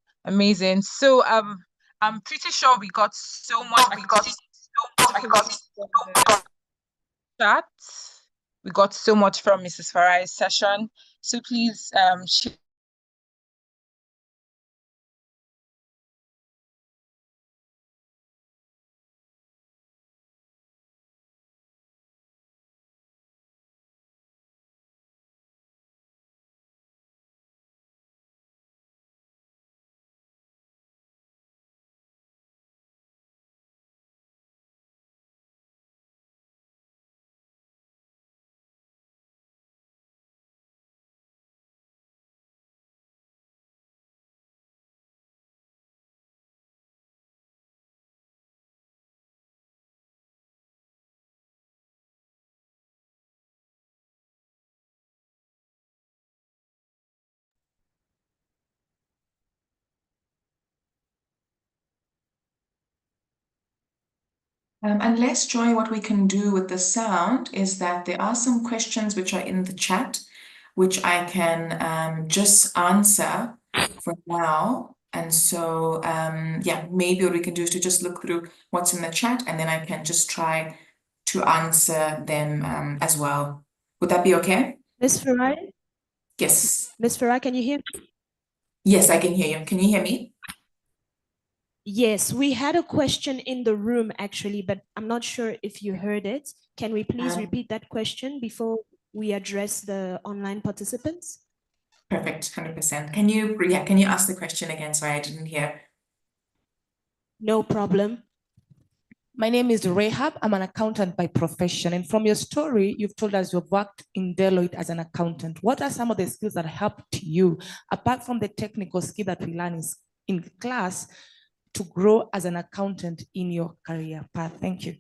So I'm pretty sure we got so much. Chat. We got so much from Mrs. Farai's session. So please Unless, Joy, what we can do with the sound is that there are some questions which are in the chat, which I can just answer for now. And so, yeah, maybe what we can do is to just look through what's in the chat, and then I can just try to answer them as well. Would that be okay? Ms. Farai? Yes. Ms. Farai, can you hear me? Yes, I can hear you. Can you hear me? Yes, we had a question in the room actually, but I'm not sure if you heard it. Can we please repeat that question before we address the online participants? Perfect, 100%. Can you ask the question again? Sorry, I didn't hear. No problem. My name is Rehab. I'm an accountant by profession. And from your story, you've told us you've worked in Deloitte as an accountant. What are some of the skills that helped you, apart from the technical skill that we learn in class, to grow as an accountant in your career path? Thank you.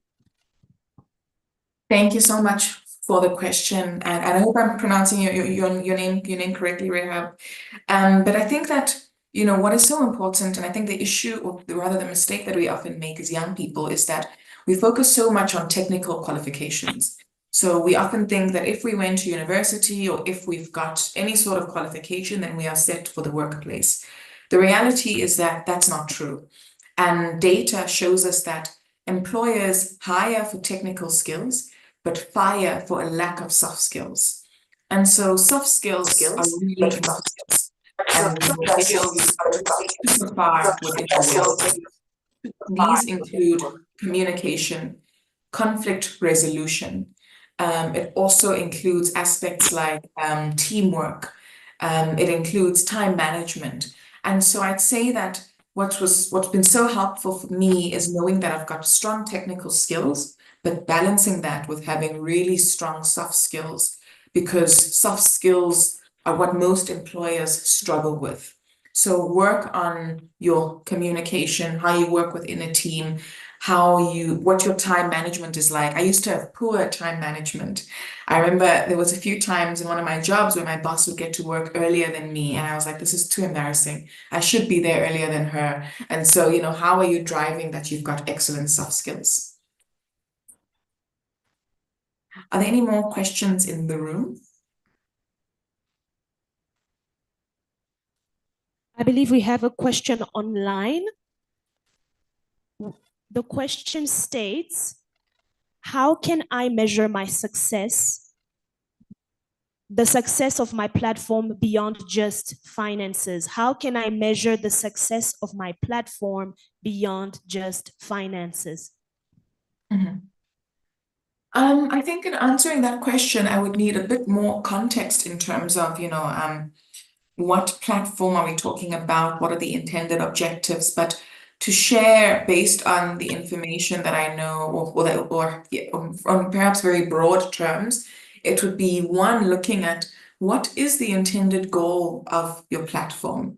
Thank you so much for the question, and I hope I'm pronouncing your name correctly, Rehab. But I think that, you know, what is so important, and I think the issue, or rather the mistake that we often make as young people, is that we focus so much on technical qualifications. So we often think that if we went to university or if we've got any sort of qualification, then we are set for the workplace. The reality is that that's not true. And data shows us that employers hire for technical skills, but fire for a lack of soft skills. And so soft skills are really important. And super far within the world. These include communication, conflict resolution. It also includes aspects like teamwork. It includes time management. And so I'd say that what's been so helpful for me is knowing that I've got strong technical skills, but balancing that with having really strong soft skills, because soft skills are what most employers struggle with. So work on your communication, how you work within a team, what your time management is like. I used to have poor time management. I remember there was a few times in one of my jobs where my boss would get to work earlier than me, and I was like, this is too embarrassing. I should be there earlier than her. And so, you know, how are you driving that you've got excellent soft skills? Are there any more questions in the room? I believe we have a question online. The question states, how can I measure my success, the success of my platform beyond just finances? How can I measure the success of my platform beyond just finances? Mm-hmm. I think in answering that question, I would need a bit more context in terms of, you know, what platform are we talking about? What are the intended objectives? But to share based on the information that I know, or on perhaps very broad terms, it would be one, looking at what is the intended goal of your platform?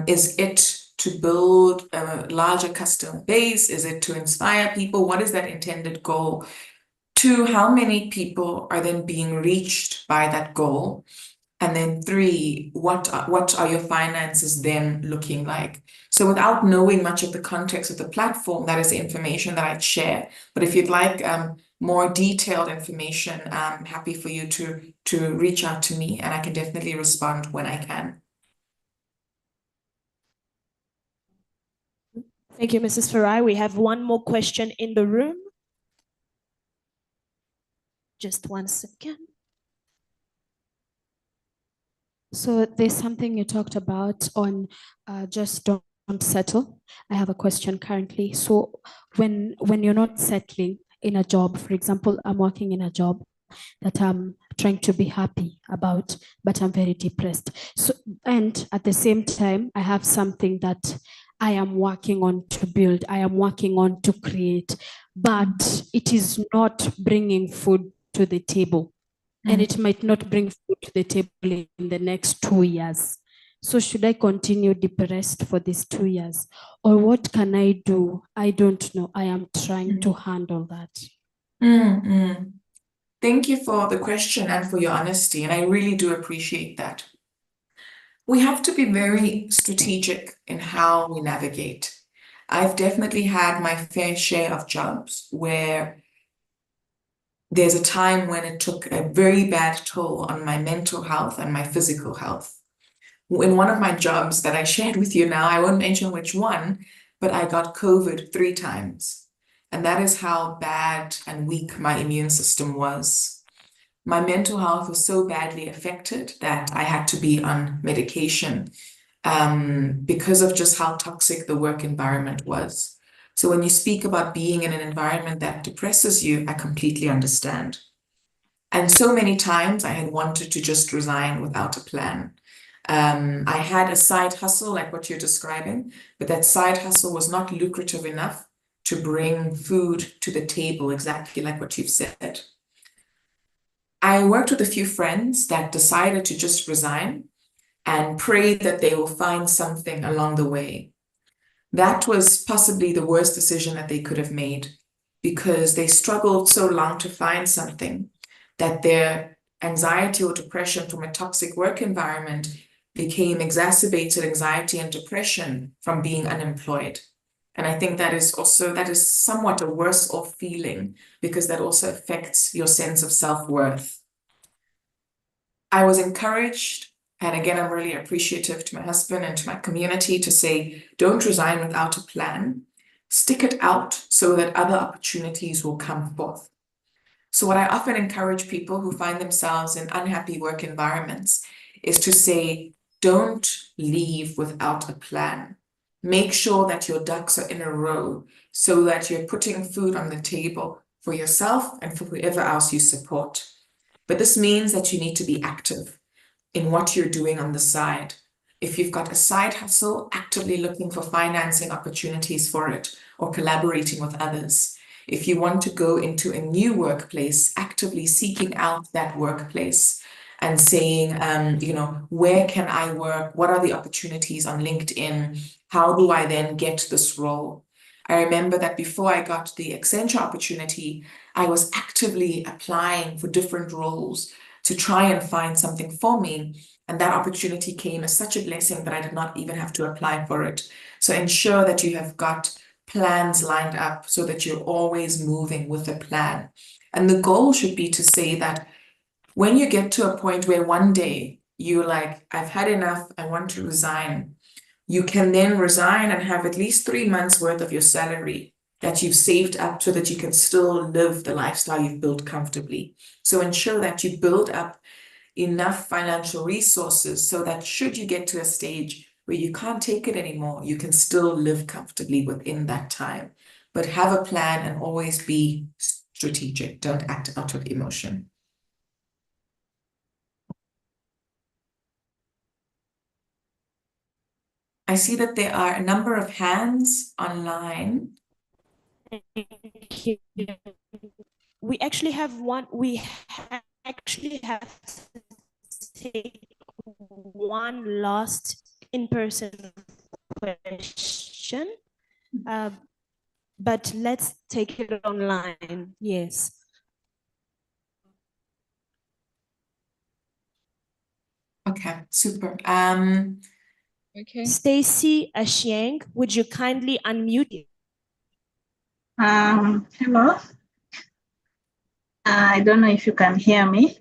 Is it to build a larger customer base? Is it to inspire people? What is that intended goal? Two, how many people are then being reached by that goal? And then three, what are your finances then looking like? So without knowing much of the context of the platform, that is the information that I'd share. But if you'd like more detailed information, I'm happy for you to reach out to me, and I can definitely respond when I can. Thank you, Mrs. Farai. We have one more question in the room. Just 1 second. So there's something you talked about on just don't settle. I have a question currently. So when you're not settling in a job, for example, I'm working in a job that I'm trying to be happy about, but I'm very depressed. So, and at the same time, I have something that I am working on to build, I am working on to create, but it is not bringing food to the table. And it might not bring food to the table in the next 2 years. So should I continue depressed for these 2 years? Or what can I do? I don't know. I am trying to handle that. Thank you for the question and for your honesty. And I really do appreciate that. We have to be very strategic in how we navigate. I've definitely had my fair share of jobs where there's a time when it took a very bad toll on my mental health and my physical health. In one of my jobs that I shared with you now, I won't mention which one, but I got COVID 3 times. And that is how bad and weak my immune system was. My mental health was so badly affected that I had to be on medication because of just how toxic the work environment was. So when you speak about being in an environment that depresses you, I completely understand. And so many times I had wanted to just resign without a plan. I had a side hustle like what you're describing, but that side hustle was not lucrative enough to bring food to the table, exactly like what you've said. I worked with a few friends that decided to just resign and pray that they will find something along the way. That was possibly the worst decision that they could have made because they struggled so long to find something. that their anxiety or depression from a toxic work environment became exacerbated anxiety and depression from being unemployed. And I think that is somewhat a worse off feeling, because that also affects your sense of self-worth. I was encouraged, and again, I'm really appreciative to my husband and to my community, to say, don't resign without a plan. Stick it out so that other opportunities will come forth. So what I often encourage people who find themselves in unhappy work environments is to say, don't leave without a plan. Make sure that your ducks are in a row so that you're putting food on the table for yourself and for whoever else you support. But this means that you need to be active in what you're doing on the side. If you've got a side hustle, actively looking for financing opportunities for it or collaborating with others. If you want to go into a new workplace, actively seeking out that workplace and saying, where can I work? What are the opportunities on LinkedIn? How do I then get this role? I remember that before I got the Accenture opportunity, I was actively applying for different roles to try and find something for me. And that opportunity came as such a blessing that I did not even have to apply for it. So ensure that you have got plans lined up so that you're always moving with a plan. And the goal should be to say that when you get to a point where one day you're like, I've had enough, I want to resign, you can then resign and have at least 3 months worth of your salary that you've saved up so that you can still live the lifestyle you've built comfortably. So ensure that you build up enough financial resources so that should you get to a stage where you can't take it anymore, you can still live comfortably within that time. But have a plan and always be strategic. Don't act out of emotion. I see that there are a number of hands online. We actually have one. We actually have to take one last in-person question, but let's take it online. Yes. Okay, super. Okay. Stacy Ashieng, would you kindly unmute? Hello. I don't know if you can hear me.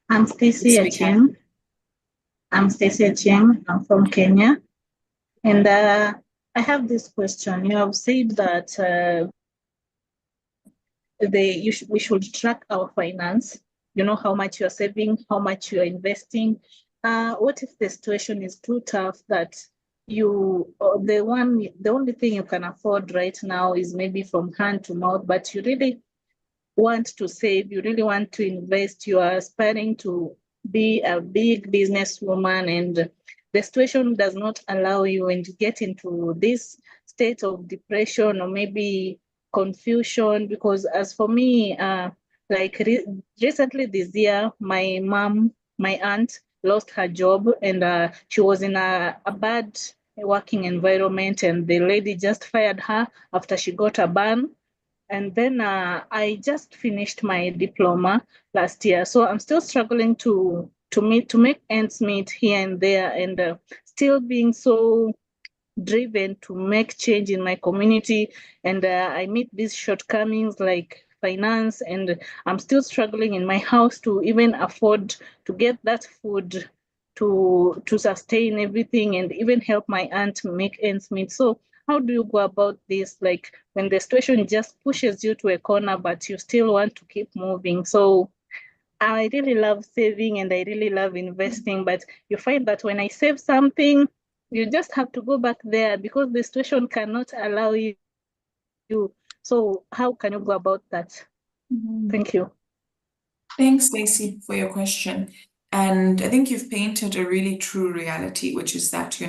I'm Stacy Achieng. I'm from Kenya. And I have this question. You have said that we should track our finance. You know how much you're saving, how much you're investing. What if the situation is too tough that the only thing you can afford right now is maybe from hand to mouth, but you really want to save, you really want to invest, you are aspiring to be a big businesswoman, and the situation does not allow you, and you get into this state of depression or maybe confusion? Because as for me, recently this year, my aunt lost her job, and she was in a bad working environment, and the lady just fired her after she got a ban. And then I just finished my diploma last year, so I'm still struggling to make ends meet here and there, and still being so driven to make change in my community. And I meet these shortcomings like finance, and I'm still struggling in my house to even afford to get that food to sustain everything and even help my aunt make ends meet. So how do you go about this, like when the situation just pushes you to a corner but you still want to keep moving? So I really love saving and I really love investing, but you find that when I save something, you just have to go back there because the situation cannot allow you. So how can you go about that? Thank you. Thanks, Stacey, for your question. And I think you've painted a really true reality, which is that,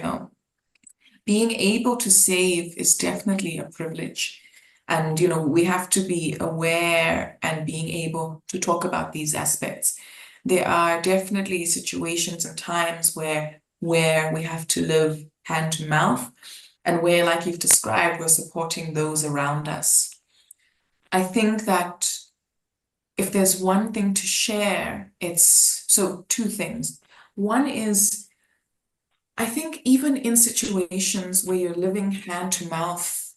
being able to save is definitely a privilege. And, we have to be aware and being able to talk about these aspects. There are definitely situations and times where we have to live hand to mouth and where, like you've described, we're supporting those around us. I think that if there's one thing to share, it's two things. One is, I think even in situations where you're living hand to mouth,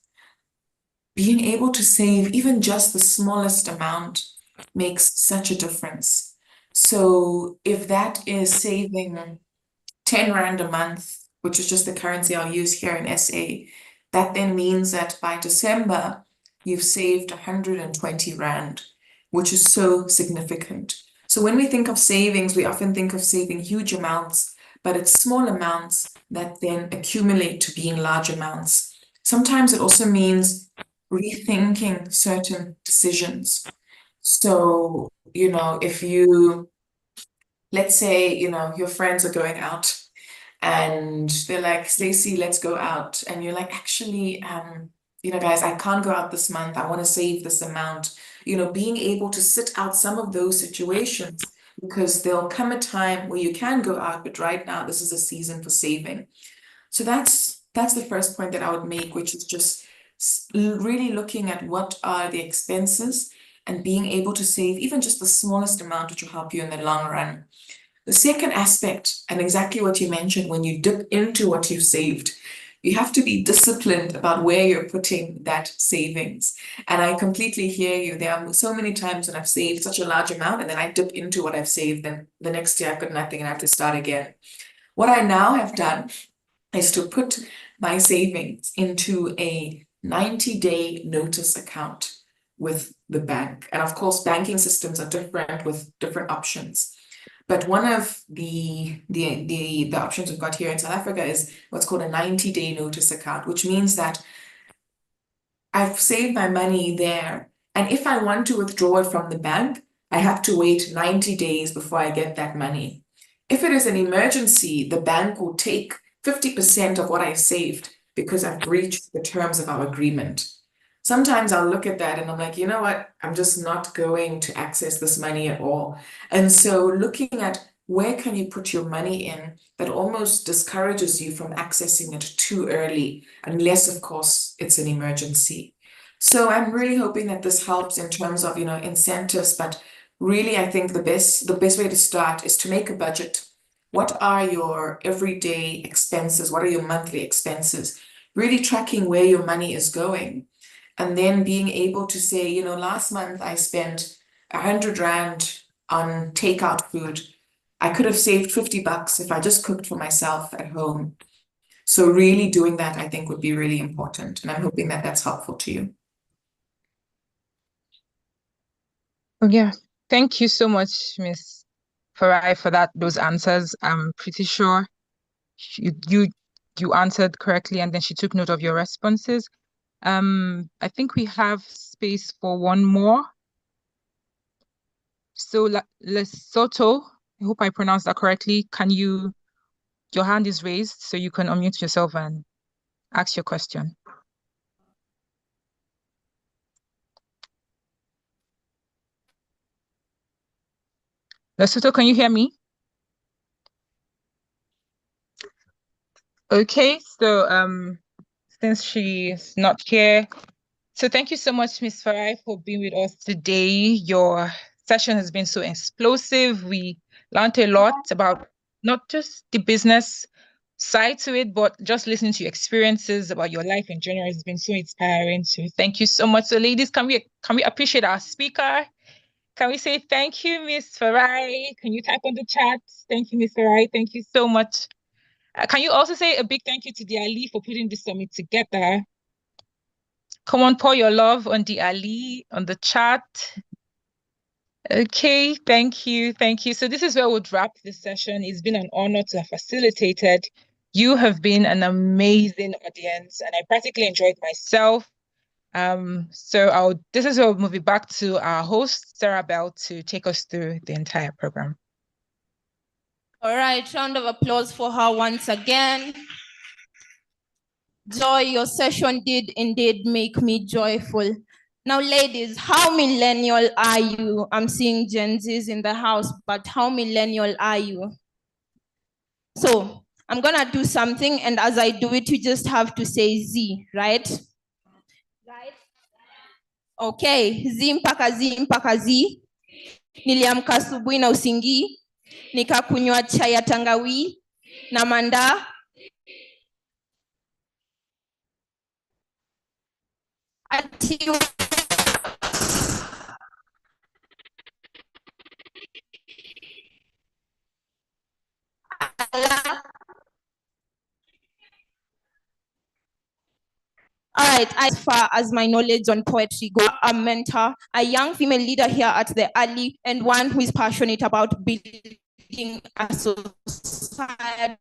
being able to save even just the smallest amount makes such a difference. So if that is saving 10 Rand a month, which is just the currency I'll use here in SA, that then means that by December, you've saved 120 Rand, which is so significant. So when we think of savings, we often think of saving huge amounts, but it's small amounts that then accumulate to being large amounts. Sometimes it also means rethinking certain decisions. So, if you, let's say, your friends are going out and they're like, Stacey, let's go out. And you're like, actually, guys, I can't go out this month. I want to save this amount. Being able to sit out some of those situations, because there'll come a time where you can go out, but right now this is a season for saving. So that's the first point that I would make, which is just really looking at what are the expenses and being able to save even just the smallest amount, which will help you in the long run. The second aspect, and exactly what you mentioned, when you dip into what you've saved, you have to be disciplined about where you're putting that savings. And I completely hear you. There are so many times when I've saved such a large amount and then I dip into what I've saved, then the next year I've got nothing and I have to start again. What I now have done is to put my savings into a 90-day notice account with the bank. And of course, banking systems are different with different options. But one of the options we've got here in South Africa is what's called a 90-day notice account, which means that I've saved my money there. And if I want to withdraw it from the bank, I have to wait 90 days before I get that money. If it is an emergency, the bank will take 50% of what I saved because I've breached the terms of our agreement. Sometimes I'll look at that and I'm like, you know what? I'm just not going to access this money at all. And so looking at where can you put your money in that almost discourages you from accessing it too early, unless, of course, it's an emergency. So I'm really hoping that this helps in terms of, incentives, but really, I think the best way to start is to make a budget. What are your everyday expenses? What are your monthly expenses? Really tracking where your money is going. And then being able to say, last month I spent 100 Rand on takeout food. I could have saved 50 bucks if I just cooked for myself at home. So really doing that, I think, would be really important. And I'm hoping that that's helpful to you. Yeah, thank you so much, Ms. Farai, for those answers. I'm pretty sure you answered correctly, and then she took note of your responses. I think we have space for one more. So Lesotho, I hope I pronounced that correctly. Your hand is raised, so you can unmute yourself and ask your question. Lesotho, can you hear me? Okay, so since she's not here, so thank you so much, Ms. Farai, for being with us today. Your session has been so explosive. We learned a lot about not just the business side to it, but just listening to your experiences about your life in general has been so inspiring. So thank you so much. So ladies, can we appreciate our speaker? Can we say thank you, Ms. Farai? Can you type on the chat? Thank you, Ms. Farai. Thank you so much. Can you also say a big thank you to TheALILF for putting this summit together? Come on, pour your love on TheALILF on the chat. Okay, thank you. So this is where we'll wrap this session. It's been an honor to have facilitated. You have been an amazing audience, and I practically enjoyed myself. So this is where we'll move it back to our host, Sarah Bell, to take us through the entire program. All right, round of applause for her once again. Joy, your session did indeed make me joyful. Now, ladies, how millennial are you? I'm seeing Gen Zs in the house, but how millennial are you? So I'm gonna do something, and as I do it, you just have to say Z, right? Right. Okay, Z mpaka Z mpaka Z. Niliamka asubuhi na usingi, nikakunywa chai ya tangawi na manda. All right, as far as my knowledge on poetry go, a mentor, a young female leader here at the Ali, and one who is passionate about building a society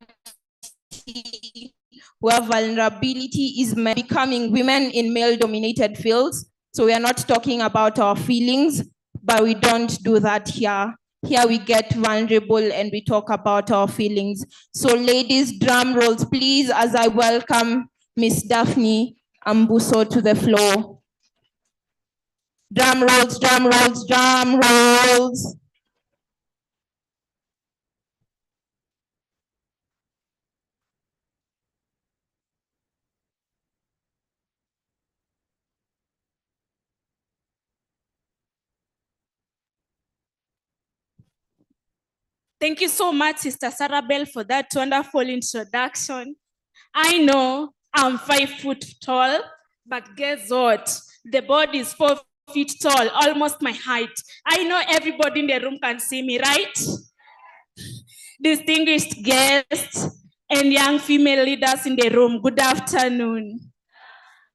where vulnerability is becoming women in male-dominated fields. So we are not talking about our feelings, but we don't do that here. Here we get vulnerable and we talk about our feelings. So ladies, drum rolls, please, as I welcome Miss Daphne Ambuso to the floor. Drum rolls, drum rolls, drum rolls. Thank you so much, Sister Sarabel, for that wonderful introduction. I know I'm 5 foot tall, but guess what? The body is 4 feet tall, almost my height. I know everybody in the room can see me, right? Distinguished guests and young female leaders in the room, good afternoon.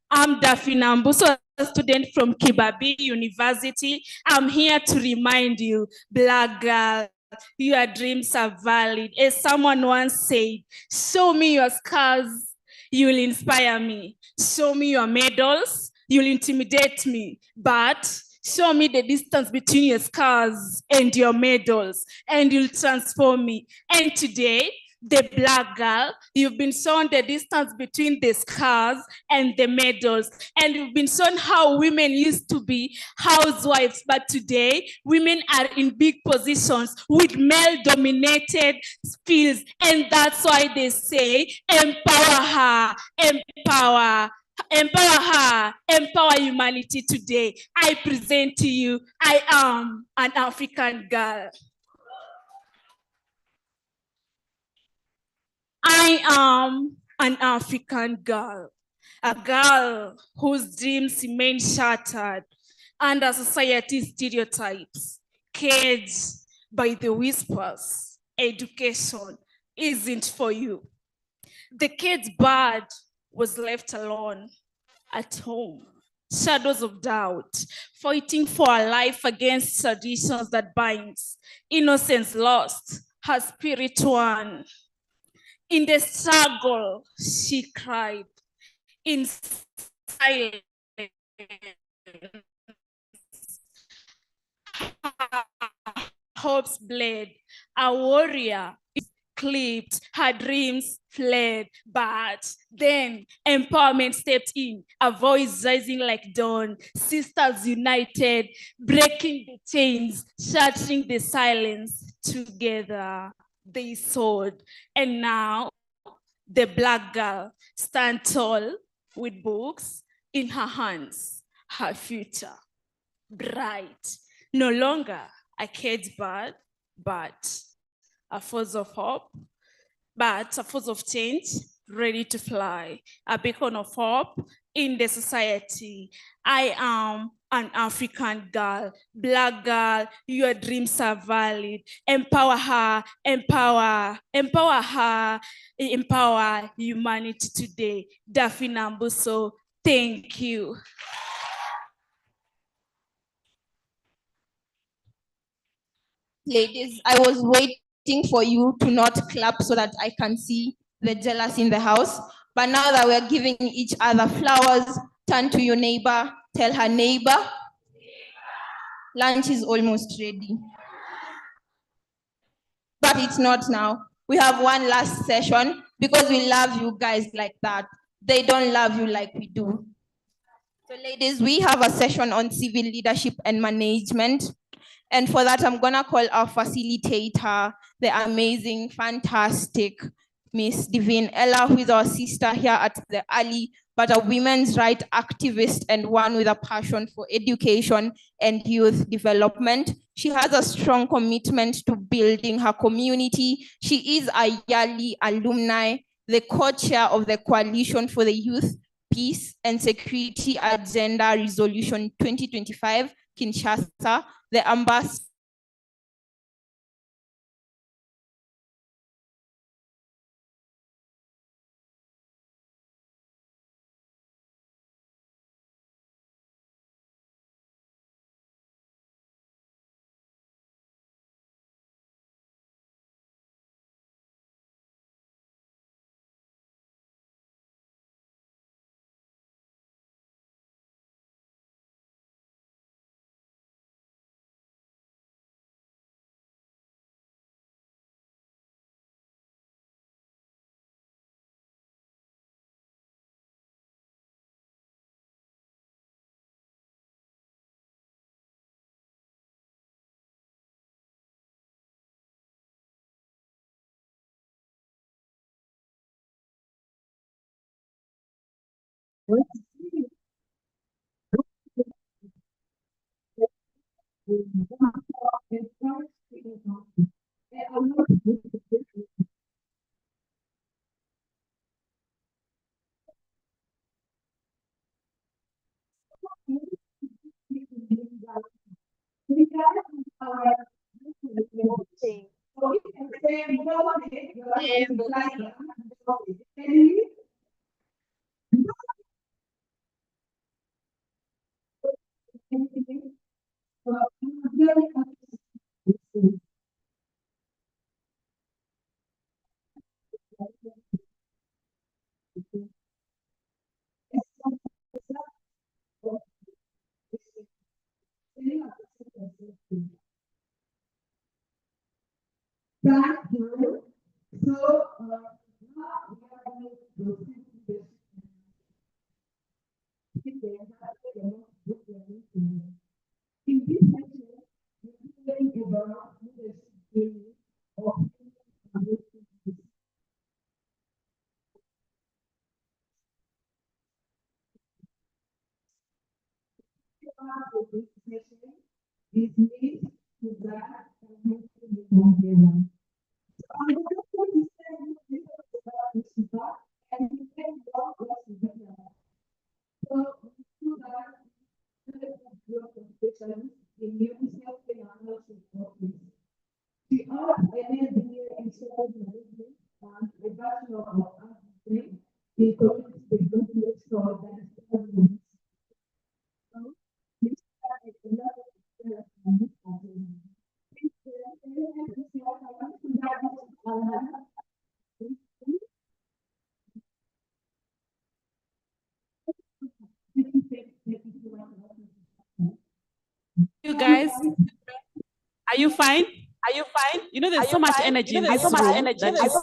I'm Daphne Ambuso, a student from Kibabii University. I'm here to remind you, Black girl, your dreams are valid. As someone once said, show me your scars, you'll inspire me. Show me your medals, you'll intimidate me. But show me the distance between your scars and your medals, and you'll transform me. And today, the Black girl, you've been shown the distance between the scars and the medals. And you've been shown how women used to be housewives, but today women are in big positions with male-dominated fields. And that's why they say, empower her, empower her, empower humanity today. I present to you, I am an African girl. I am an African girl, a girl whose dreams remain shattered under society's stereotypes, caged by the whispers. Education isn't for you. The caged bird was left alone at home, shadows of doubt, fighting for a life against traditions that binds. Innocence lost, her spirit won. In the struggle, she cried. In silence, hopes bled. A warrior clipped, her dreams fled. But then empowerment stepped in, a voice rising like dawn. Sisters united, breaking the chains, shattering the silence. Together they soared. And now the Black girl stands tall with books in her hands, her future bright. No longer a caged bird, but a force of hope, but a force of change, ready to fly, a beacon of hope in the society. I am an African girl, Black girl, your dreams are valid. Empower her, empower her, empower humanity today. Daphne Ambuso, thank you. Ladies, I was waiting for you to not clap so that I can see the jealous in the house. But now that we're giving each other flowers, turn to your neighbor, tell her neighbor, lunch is almost ready. But it's not now. We have one last session because we love you guys like that. They don't love you like we do. So ladies, we have a session on civil leadership and management. And for that, I'm gonna call our facilitator, the amazing, fantastic Miss Divine Ella, who is our sister here at the Ali, but a women's rights activist and one with a passion for education and youth development. She has a strong commitment to building her community. She is a YALI alumni, the co-chair of the Coalition for the Youth, Peace and Security Agenda Resolution 2025, Kinshasa, the ambassador You guys, are you fine? Are you fine? You know, there's so much energy in this room that is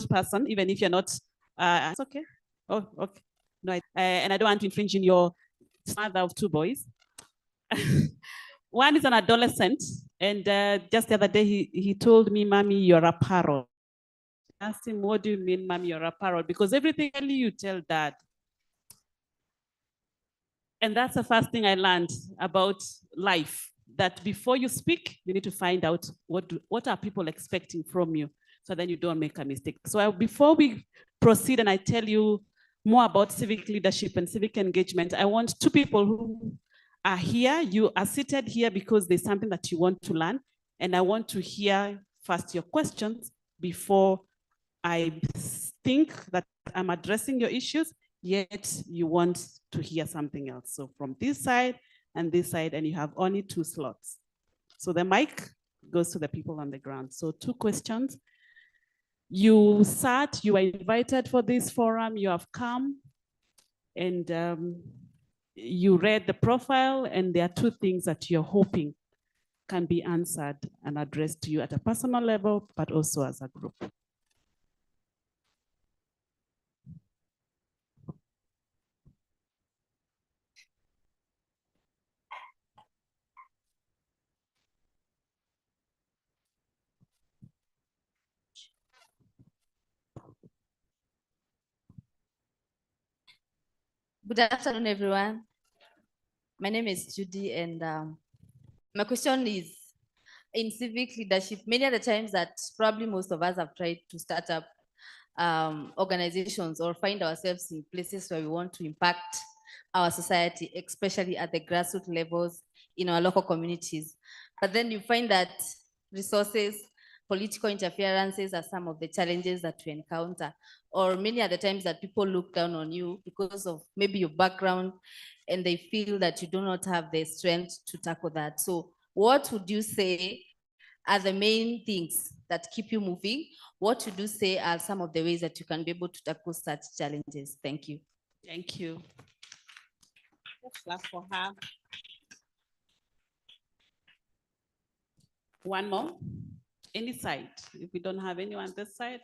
person, even if you're not, it's okay. Oh, okay. No, and I don't want to infringe on your mother of two boys. One is an adolescent, and just the other day he told me, "Mommy, you're a parrot." I asked him, "What do you mean, Mommy, you're a parrot?" Because everything you tell Dad. And that's the first thing I learned about life, that before you speak, you need to find out what are people expecting from you, so then you don't make a mistake. So before we proceed and I tell you more about civic leadership and civic engagement, I want two people who are here. You are seated here because there's something that you want to learn, and I want to hear first your questions before I think that I'm addressing your issues, yet you want to hear something else. So from this side, and you have only 2 slots. So the mic goes to the people on the ground. So 2 questions. You sat, you were invited for this forum, you have come, and you read the profile, and there are 2 things that you're hoping can be answered and addressed to you at a personal level, but also as a group. Good afternoon, everyone. My name is Judy, and my question is, in civic leadership, many of the times that probably most of us have tried to start up organizations or find ourselves in places where we want to impact our society, especially at the grassroots levels in our local communities. But then you find that resources, political interferences are some of the challenges that we encounter, or many other times that people look down on you because of maybe your background and they feel that you do not have the strength to tackle that. So what would you say are the main things that keep you moving? What would you say are some of the ways that you can be able to tackle such challenges? Thank you. Thank you. Let's clap for her. One more. Any side. If we don't have anyone this side.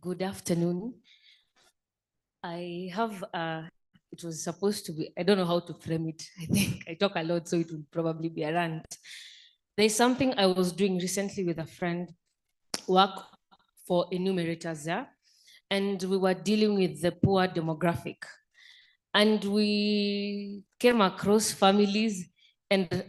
Good afternoon. I have, it was supposed to be, I don't know how to frame it. I think I talk a lot, so it will probably be a rant. There's something I was doing recently with a friend, work for enumerators there, and we were dealing with the poor demographic. And we came across families, and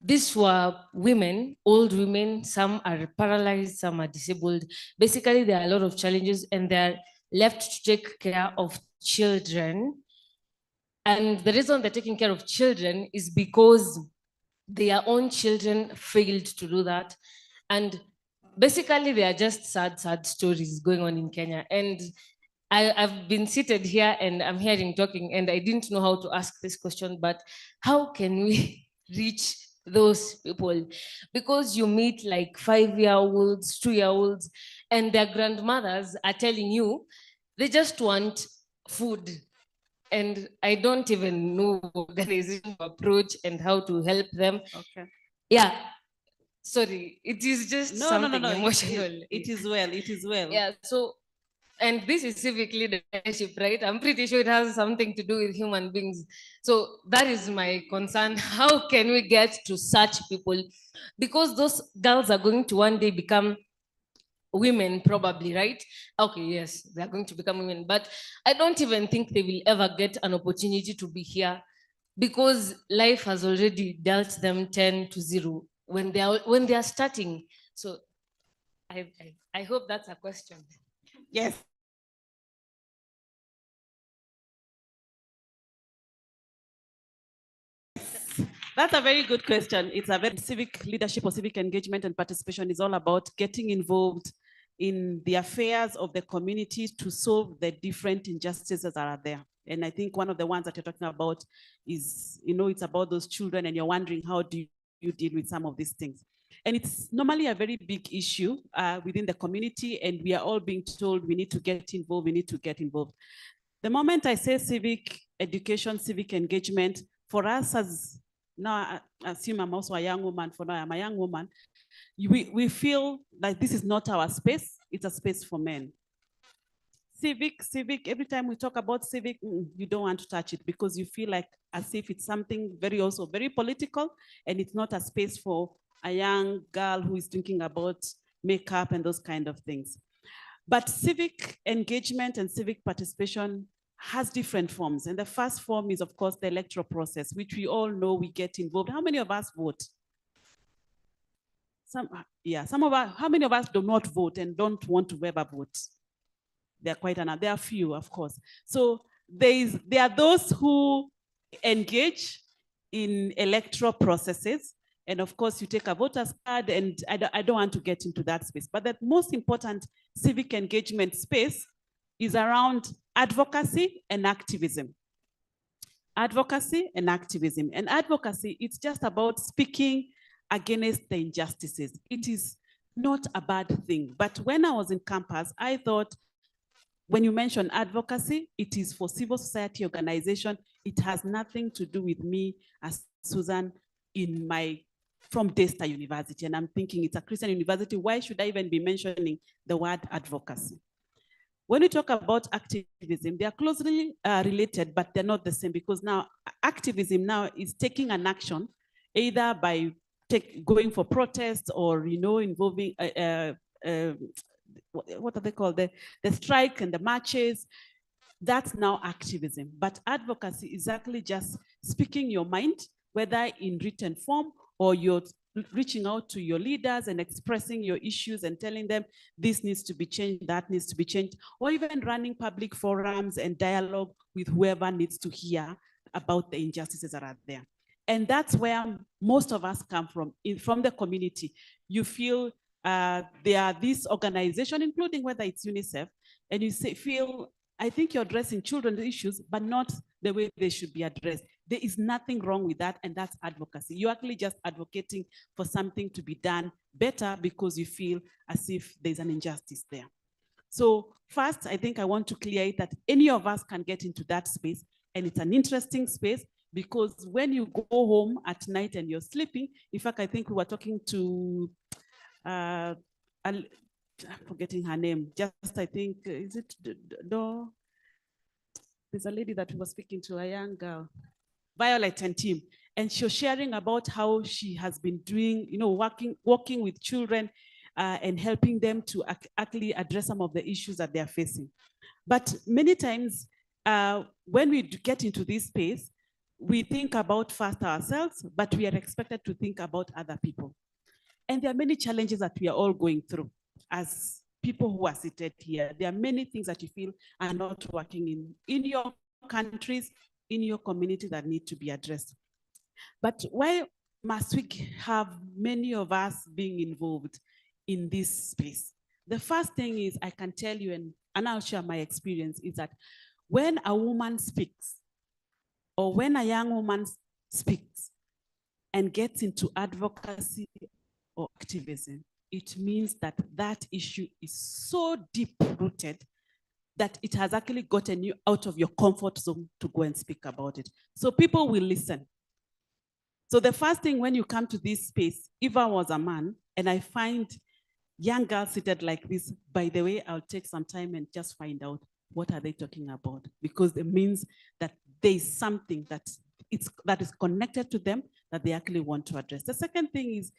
these were women, old women, some are paralyzed, some are disabled. Basically, there are a lot of challenges, and they're left to take care of children. And the reason they're taking care of children is because their own children failed to do that. And basically, they are just sad, sad stories going on in Kenya. And I've been seated here and I'm hearing talking, and I didn't know how to ask this question, but how can we reach those people? Because you meet like 5-year-olds, 2-year-olds, and their grandmothers are telling you they just want food. And I don't even know organization approach and how to help them. Okay. Yeah. Sorry, it is just something emotional. It is well, it is well. Yeah, so, and this is civic leadership, right? I'm pretty sure it has something to do with human beings. So that is my concern. How can we get to such people? Because those girls are going to one day become women, probably, right? Okay, yes, they're going to become women, but I don't even think they will ever get an opportunity to be here because life has already dealt them 10-0 when they are starting. So I hope that's a question. Yes. That's a very good question. It's a very civic leadership or civic engagement and participation is all about getting involved in the affairs of the community to solve the different injustices that are there. And I think one of the ones that you're talking about is, it's about those children, and you're wondering how do you deal with some of these things. And it's normally a very big issue within the community, and we are all being told we need to get involved, we need to get involved. The moment I say civic education, civic engagement, for us as, now I assume I'm also a young woman, for now I'm a young woman, we feel like this is not our space, it's a space for men. Civic, every time we talk about civic, you don't want to touch it because you feel like as if it's something also very political, and it's not a space for a young girl who is thinking about makeup and those kind of things. But civic engagement and civic participation has different forms. And the first form is, of course, the electoral process, which we all know we get involved. How many of us vote? How many of us do not vote and don't want to ever vote? There are quite enough. There are few, of course. So there are those who engage in electoral processes. And of course, you take a voter's card, and I don't want to get into that space. But the most important civic engagement space is around advocacy and activism. Advocacy and activism. And advocacy, it's just about speaking against the injustices. It is not a bad thing. But when I was in campus, I thought, when you mention advocacy, it is for civil society organization. It has nothing to do with me as Susan from Daystar University. And I'm thinking it's a Christian university. Why should I even be mentioning the word advocacy? When we talk about activism, they are closely related, but they're not the same, because now activism now is taking an action either by going for protests or involving what are they called? The strike and the marches. That's now activism. But advocacy is actually just speaking your mind, whether in written form or you're reaching out to your leaders and expressing your issues and telling them this needs to be changed, that needs to be changed, or even running public forums and dialogue with whoever needs to hear about the injustices that are there. And that's where most of us come from the community. You feel there are this organization, including whether it's UNICEF, and you feel, I think you're addressing children's issues, but not the way they should be addressed. There is nothing wrong with that, and that's advocacy. You're actually just advocating for something to be done better because you feel as if there's an injustice there. So first, I think I want to clear it that any of us can get into that space, and it's an interesting space because when you go home at night and you're sleeping, in fact, I think we were talking to, I'm forgetting her name, just I think, is it Do? There's a lady that we were speaking to, a young girl, Violet and team, and she was sharing about how she has been doing, working with children and helping them to actually address some of the issues that they are facing. But many times when we get into this space, we think about first ourselves, but we are expected to think about other people. And there are many challenges that we are all going through as people who are seated here. There are many things that you feel are not working in your countries, in your community that need to be addressed. But why must we have many of us being involved in this space? The first thing is, I can tell you, and I'll share my experience, is that when a woman speaks, or when a young woman speaks and gets into advocacy or activism, it means that that issue is so deep-rooted that it has actually gotten you out of your comfort zone to go and speak about it. So people will listen. So the first thing when you come to this space, if I was a man and I find young girls seated like this, by the way, I'll take some time and just find out what are they talking about, because it means that there is something that is connected to them that they actually want to address. The second thing is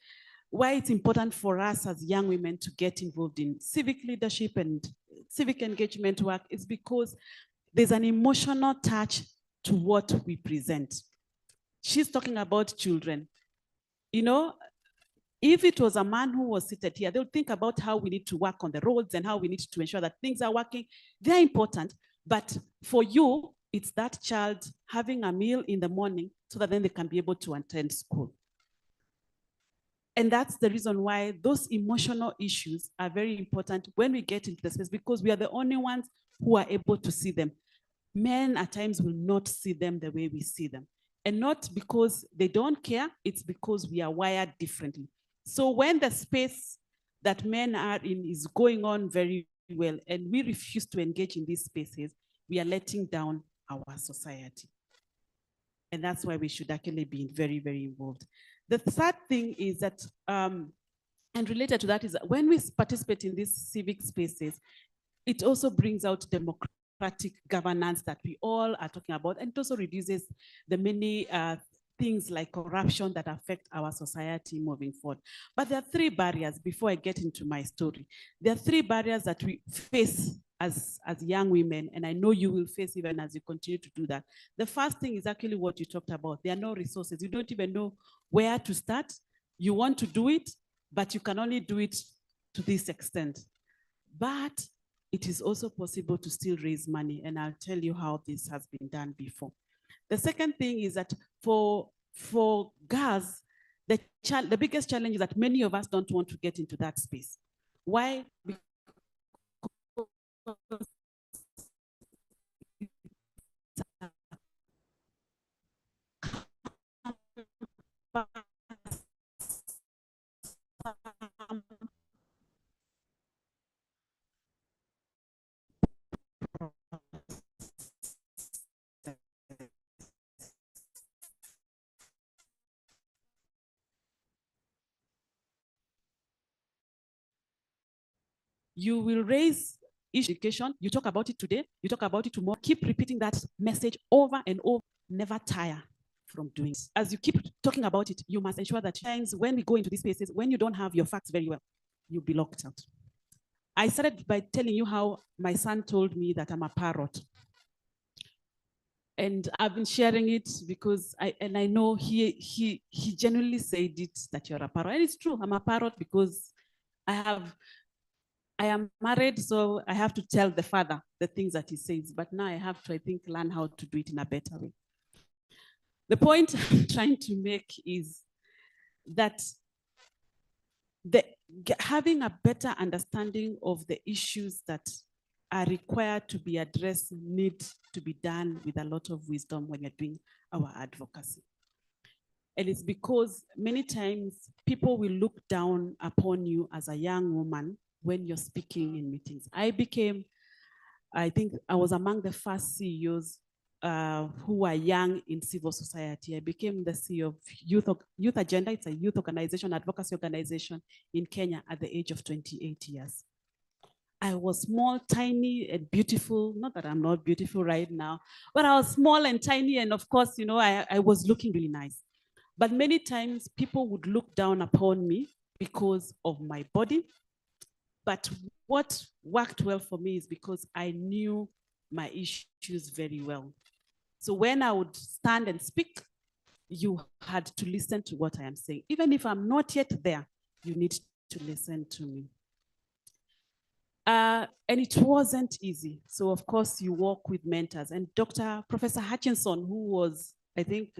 why it's important for us as young women to get involved in civic leadership and civic engagement work is because there's an emotional touch to what we present. She's talking about children. If it was a man who was seated here, they'll think about how we need to work on the roads and how we need to ensure that things are working. They're important, but for you, it's that child having a meal in the morning so that then they can be able to attend school. And that's the reason why those emotional issues are very important when we get into the space, because we are the only ones who are able to see them. Men at times will not see them the way we see them. And not because they don't care, it's because we are wired differently. So when the space that men are in is going on very well, and we refuse to engage in these spaces, we are letting down our society. And that's why we should actually be very, very involved. The third thing is that, and related to that, is that when we participate in these civic spaces, it also brings out democratic governance that we all are talking about, and it also reduces the many things like corruption that affect our society moving forward. But there are three barriers before I get into my story. There are three barriers that we face as young women, and I know you will face even as you continue to do that. The first thing is actually what you talked about. There are no resources. You don't even know where to start. You want to do it, but you can only do it to this extent. But it is also possible to still raise money, and I'll tell you how this has been done before. The second thing is that for girls, the biggest challenge is that many of us don't want to get into that space. Why? Because you will raise education, you talk about it today, you talk about it tomorrow, keep repeating that message over and over, never tire from doing it. As you keep talking about it, you must ensure that times when we go into these spaces, when you don't have your facts very well, you'll be locked out. I started by telling you how my son told me that I'm a parrot. And I've been sharing it because I know he genuinely said it, that you're a parrot. And it's true, I'm a parrot because I am married, so I have to tell the father the things that he says. But now I have to, I think, learn how to do it in a better way. The point I'm trying to make is that having a better understanding of the issues that are required to be addressed need to be done with a lot of wisdom when you're doing our advocacy. And it's because many times people will look down upon you as a young woman when you're speaking in meetings. I think I was among the first CEOs who were young in civil society. I became the CEO of Youth Agenda. It's a youth organization, advocacy organization in Kenya at the age of 28 years. I was small, tiny, and beautiful. Not that I'm not beautiful right now, but I was small and tiny. And of course, you know, I was looking really nice. But many times people would look down upon me because of my body. But what worked well for me is because I knew my issues very well. So when I would stand and speak, you had to listen to what I am saying. Even if I'm not yet there, you need to listen to me. And it wasn't easy. So of course you work with mentors, and Professor Hutchinson, who was, I think,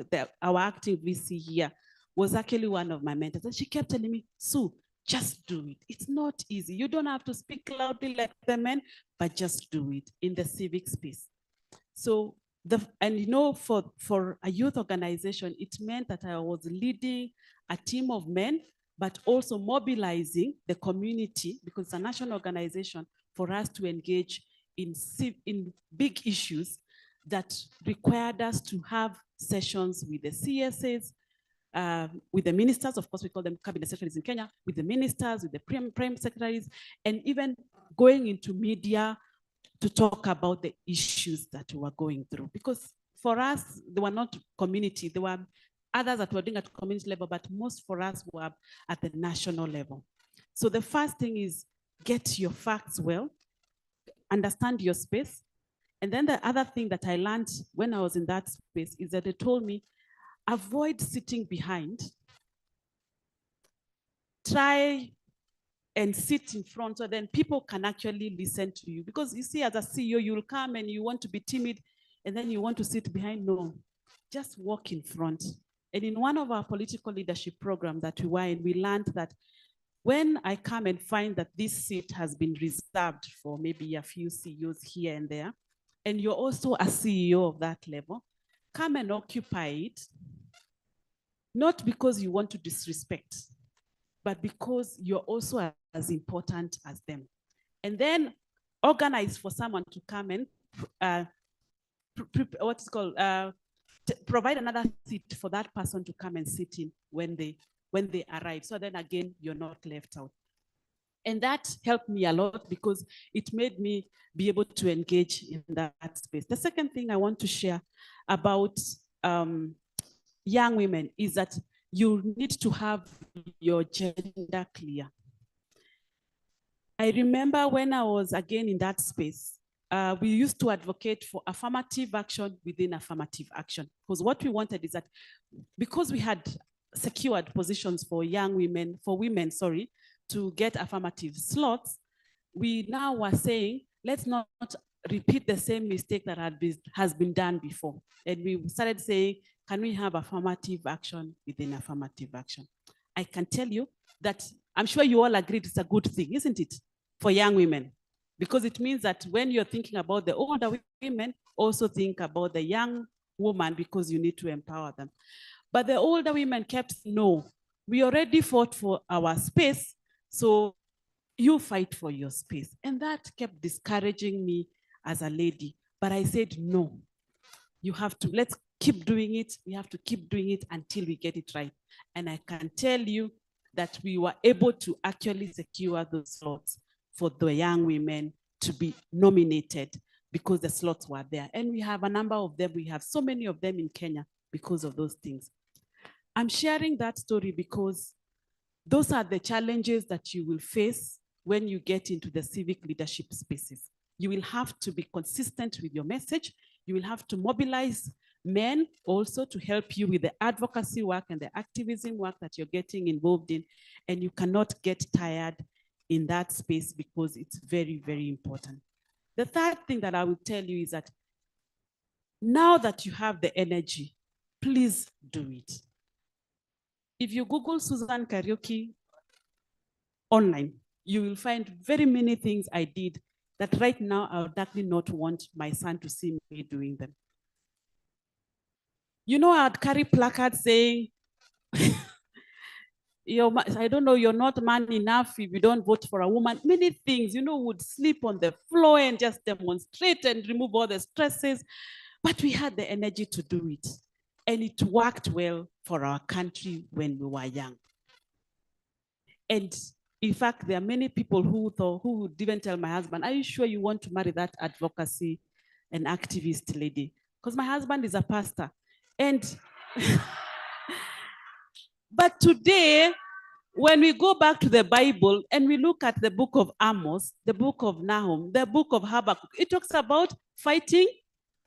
our acting VC here, was actually one of my mentors. And she kept telling me, Sue, just do it. It's not easy. You don't have to speak loudly like the men, but just do it in the civic space. So, and you know, for a youth organization, it meant that I was leading a team of men, but also mobilizing the community, because it's a national organization, for us to engage in big issues that required us to have sessions with the CSAs, with the ministers, of course we call them cabinet secretaries in Kenya, with the ministers, with the prime secretaries, and even going into media to talk about the issues that we were going through. Because for us, they were not community, there were others that were doing at community level, but most for us were at the national level. So the first thing is get your facts well, understand your space. And then the other thing that I learned when I was in that space is that they told me, avoid sitting behind, try and sit in front so then people can actually listen to you. Because you see, as a CEO, you'll come and you want to be timid and then you want to sit behind. No, just walk in front. And in one of our political leadership programs that we were in, we learned that when I come and find that this seat has been reserved for maybe a few CEOs here and there, and you're also a CEO of that level, come and occupy it, not because you want to disrespect, but because you're also as important as them. And then organize for someone to come and provide another seat for that person to come and sit in when they arrive. So then again, you're not left out. And that helped me a lot because it made me be able to engage in that space. The second thing I want to share about young women is that you need to have your gender clear. I remember when I was again in that space, we used to advocate for affirmative action within affirmative action. Because what we wanted is that because we had secured positions for women, to get affirmative slots, we now were saying, let's not repeat the same mistake that has been done before. And we started saying, can we have affirmative action within affirmative action? I can tell you that I'm sure you all agree it's a good thing, isn't it, for young women? Because it means that when you're thinking about the older women, also think about the young woman because you need to empower them. But the older women kept saying, no, we already fought for our space, so you fight for your space. And that kept discouraging me as a lady. But I said, no, you have to, let's keep doing it. We have to keep doing it until we get it right. And I can tell you that we were able to actually secure those slots for the young women to be nominated because the slots were there. And we have a number of them. We have so many of them in Kenya because of those things. I'm sharing that story because those are the challenges that you will face when you get into the civic leadership spaces. You will have to be consistent with your message. You will have to mobilize men also to help you with the advocacy work and the activism work that you're getting involved in. And you cannot get tired in that space because it's very, very important. The third thing that I will tell you is that now that you have the energy, please do it. If you Google Susan Kariuki online, you will find very many things I did that right now I would definitely not want my son to see me doing them. You know, I'd carry placards saying, I don't know, you're not man enough if you don't vote for a woman. Many things, you know, would sleep on the floor and just demonstrate and remove all the stresses. But we had the energy to do it. And it worked well for our country when we were young. And in fact, there are many people who would even tell my husband, are you sure you want to marry that advocacy and activist lady? Because my husband is a pastor. And but today, when we go back to the Bible and we look at the book of Amos, the book of Nahum, the book of Habakkuk, it talks about fighting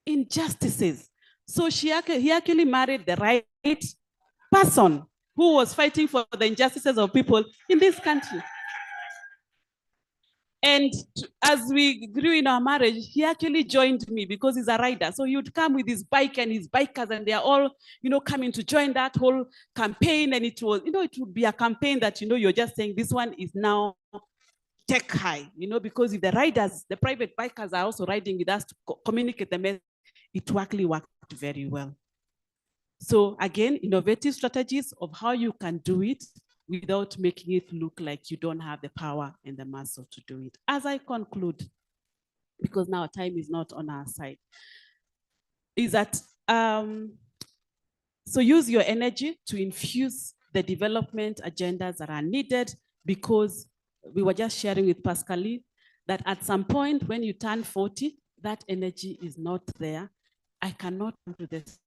injustices. So he actually married the right person who was fighting for the injustices of people in this country. And as we grew in our marriage, he actually joined me because he's a rider. So he would come with his bike and his bikers, and they are all, you know, coming to join that whole campaign. And it was, you know, it would be a campaign that, you know, you're just saying this one is now tech high, you know, because if the riders, the private bikers are also riding with us to communicate the message, it actually worked very well. So again, innovative strategies of how you can do it without making it look like you don't have the power and the muscle to do it. As I conclude, because now time is not on our side, is that, so use your energy to infuse the development agendas that are needed, because we were just sharing with Pascaline that at some point when you turn 40, that energy is not there. I cannot come to this.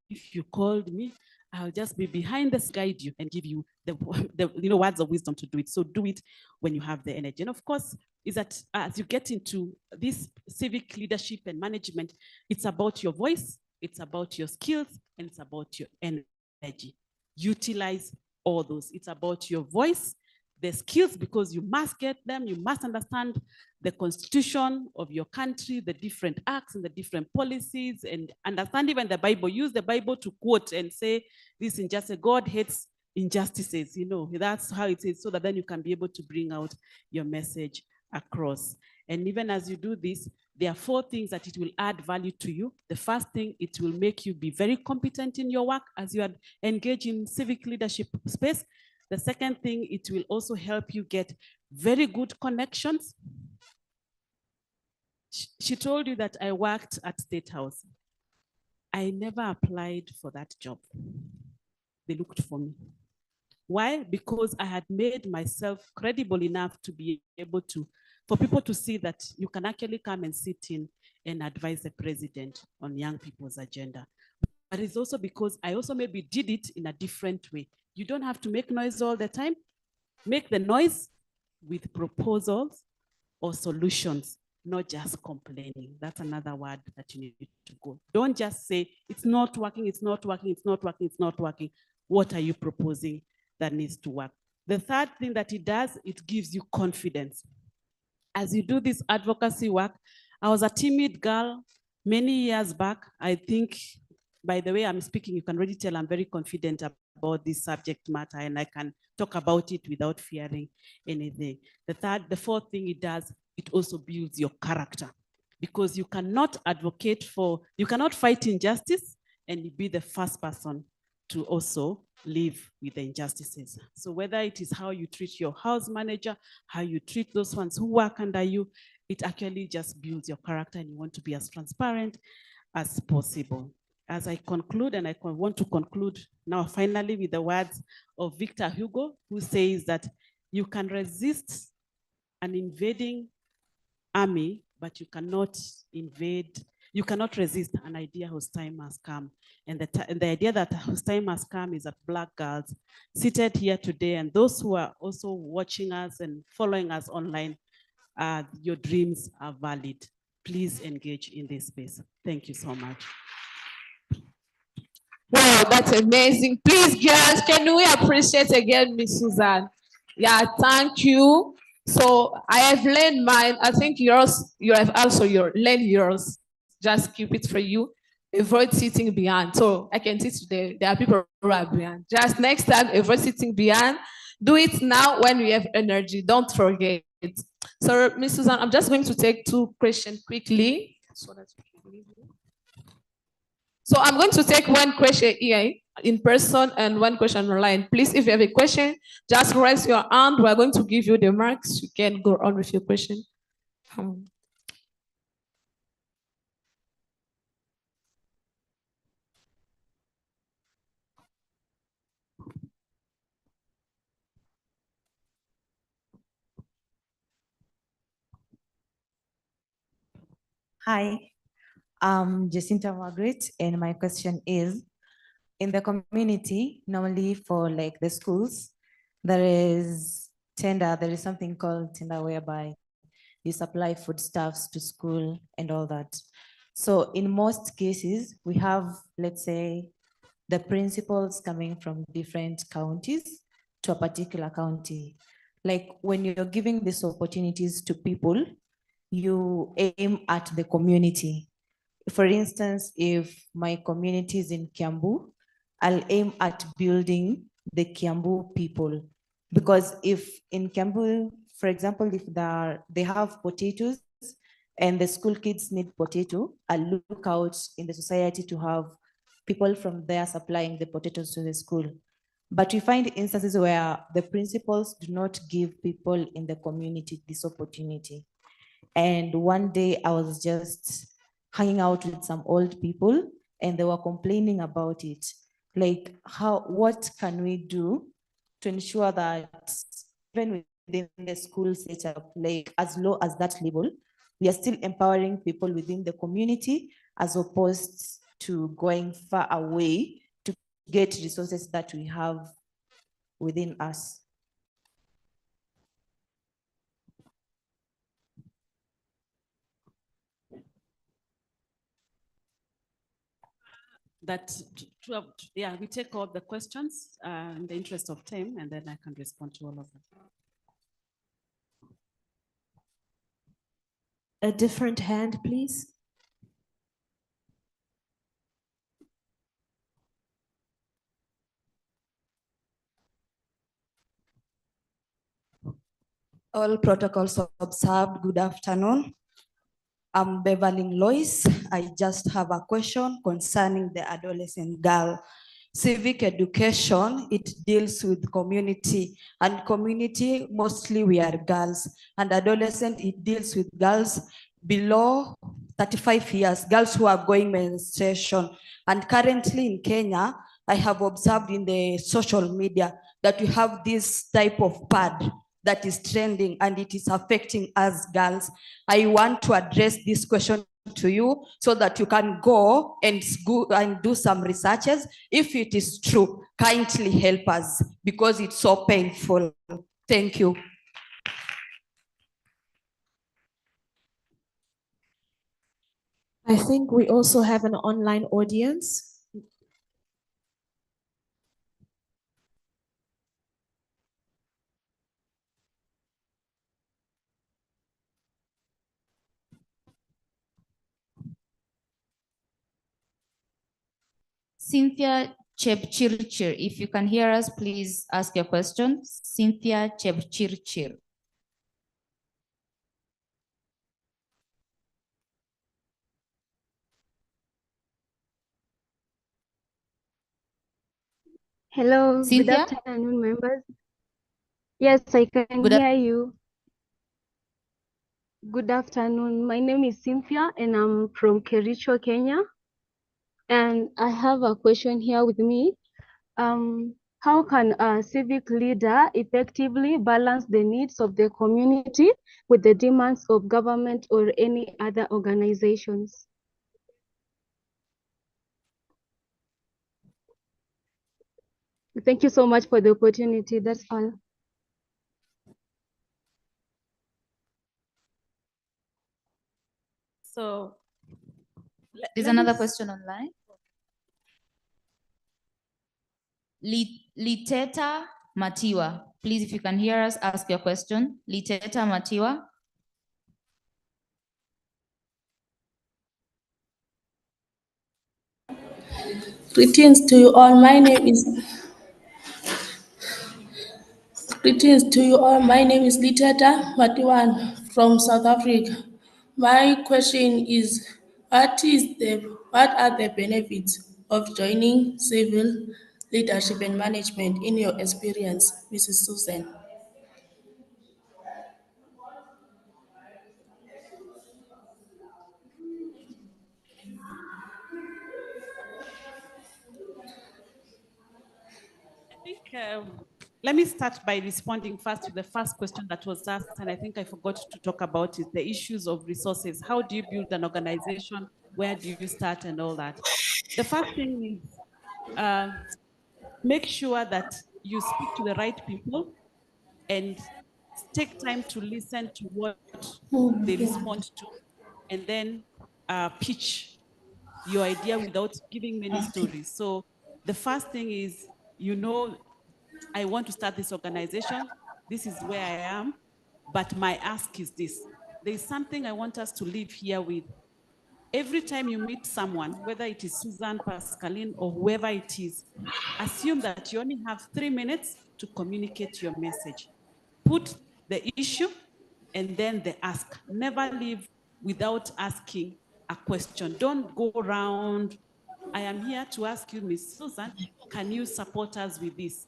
If you called me, I'll just be behind the guide you and give you the words of wisdom to do it. So do it when you have the energy. And of course, is that as you get into this civic leadership and management, it's about your voice, it's about your skills, and it's about your energy. Utilize all those. It's about your voice, the skills, because you must get them. You must understand the constitution of your country, the different acts and the different policies, and understand even the Bible. Use the Bible to quote and say, this injustice, God hates injustices. You know, that's how it is, so that then you can be able to bring out your message across. And even as you do this, there are 4 things that it will add value to you. The first thing, it will make you be very competent in your work as you engage in civic leadership space. The second thing, it will also help you get very good connections. She told you that I worked at State House. I never applied for that job. They looked for me. Why? Because I had made myself credible enough to be able to, for people to see that you can actually come and sit in and advise the president on young people's agenda. But it's also because I also maybe did it in a different way. You don't have to make noise all the time. Make the noise with proposals or solutions, not just complaining. That's another word that you need to go. Don't just say, it's not working, it's not working, it's not working, it's not working. What are you proposing that needs to work? The third thing that it does, it gives you confidence. As you do this advocacy work, I was a timid girl many years back. I think, by the way I'm speaking, you can already tell I'm very confident about this subject matter, and I can talk about it without fearing anything. The fourth thing it does, it also builds your character, because you cannot advocate for, you cannot fight injustice and be the first person to also live with the injustices. So whether it is how you treat your house manager, how you treat those ones who work under you, it actually just builds your character, and you want to be as transparent as possible. As I conclude, and I want to conclude now finally with the words of Victor Hugo, who says that you can resist an invading army, but you cannot invade, You cannot resist an idea whose time has come. And the idea that whose time has come is that Black girls seated here today, and those who are also watching us and following us online, your dreams are valid. Please engage in this space. Thank you so much. Wow, that's amazing. Please, girls, can we appreciate again Miss Susan? Yeah, thank you. So I have learned mine. I think yours, you have also learned yours. Just keep it for you. Avoid sitting behind. So I can see today there are people who are behind. Just next time, avoid sitting behind. Do it now when we have energy. Don't forget. So Miss Susan, I'm just going to take 2 questions quickly. So I'm going to take 1 question here in person and 1 question online. Please, if you have a question, just raise your hand. We're going to give you the marks. You can go on with your question. Hi, I'm Jacinta Margaret, and my question is, in the community, normally for like the schools, there is something called tender whereby you supply foodstuffs to school and all that. So in most cases, we have, let's say, the principals coming from different counties to a particular county. Like when you're giving these opportunities to people, you aim at the community. For instance, if my community is in Kiambu, I'll aim at building the Kiambu people. Because if in Kiambu, for example, if they have potatoes and the school kids need potato, I'll look out in the society to have people from there supplying the potatoes to the school. But we find instances where the principals do not give people in the community this opportunity. And one day I was just hanging out with some old people and they were complaining about it. Like, what can we do to ensure that even within the school setup, like as low as that level, we are still empowering people within the community as opposed to going far away to get resources that we have within us. Yeah, we take all the questions in the interest of time, and then I can respond to all of them. A different hand, please. All protocols observed. Good afternoon. I'm Beverly Lois. I just have a question concerning the adolescent girl. Civic education, it deals with community, and community, mostly we are girls, and adolescent, it deals with girls below 35 years, girls who are going menstruation. And currently in Kenya, I have observed in the social media that we have this type of pad that is trending and it is affecting us girls. I want to address this question to you so that you can go and do some researches. If it is true, kindly help us because it's so painful. Thank you. I think we also have an online audience. Cynthia Chepchirchir, if you can hear us, please ask your question. Cynthia Chepchirchir. Hello, Cynthia? good afternoon, members. Yes, I can hear you. Good afternoon. My name is Cynthia and I'm from Kericho, Kenya. And I have a question here with me. How can a civic leader effectively balance the needs of the community with the demands of government or any other organizations? Thank you so much for the opportunity. That's all. So There's another question online. Liteta Matiwa. Please, if you can hear us, ask your question. Liteta Matiwa. Greetings to you all. Greetings to you all. My name is Liteta Matiwan from South Africa. My question is, what are the benefits of joining civil leadership and management in your experience, Mrs. Susan? I think let me start by responding first to the first question that was asked, and I think I forgot to talk about it, the issues of resources. How do you build an organization? Where do you start and all that? The first thing is make sure that you speak to the right people and take time to listen to what they respond to, and then pitch your idea without giving many stories. So the first thing is, I want to start this organization. This is where I am, but my ask is this. There's something I want us to leave here with. Every time you meet someone, whether it is Susan, Pascaline, or whoever it is, assume that you only have 3 minutes to communicate your message. Put the issue and then the ask. Never leave without asking a question. Don't go around. I am here to ask you, Miss Susan, can you support us with this?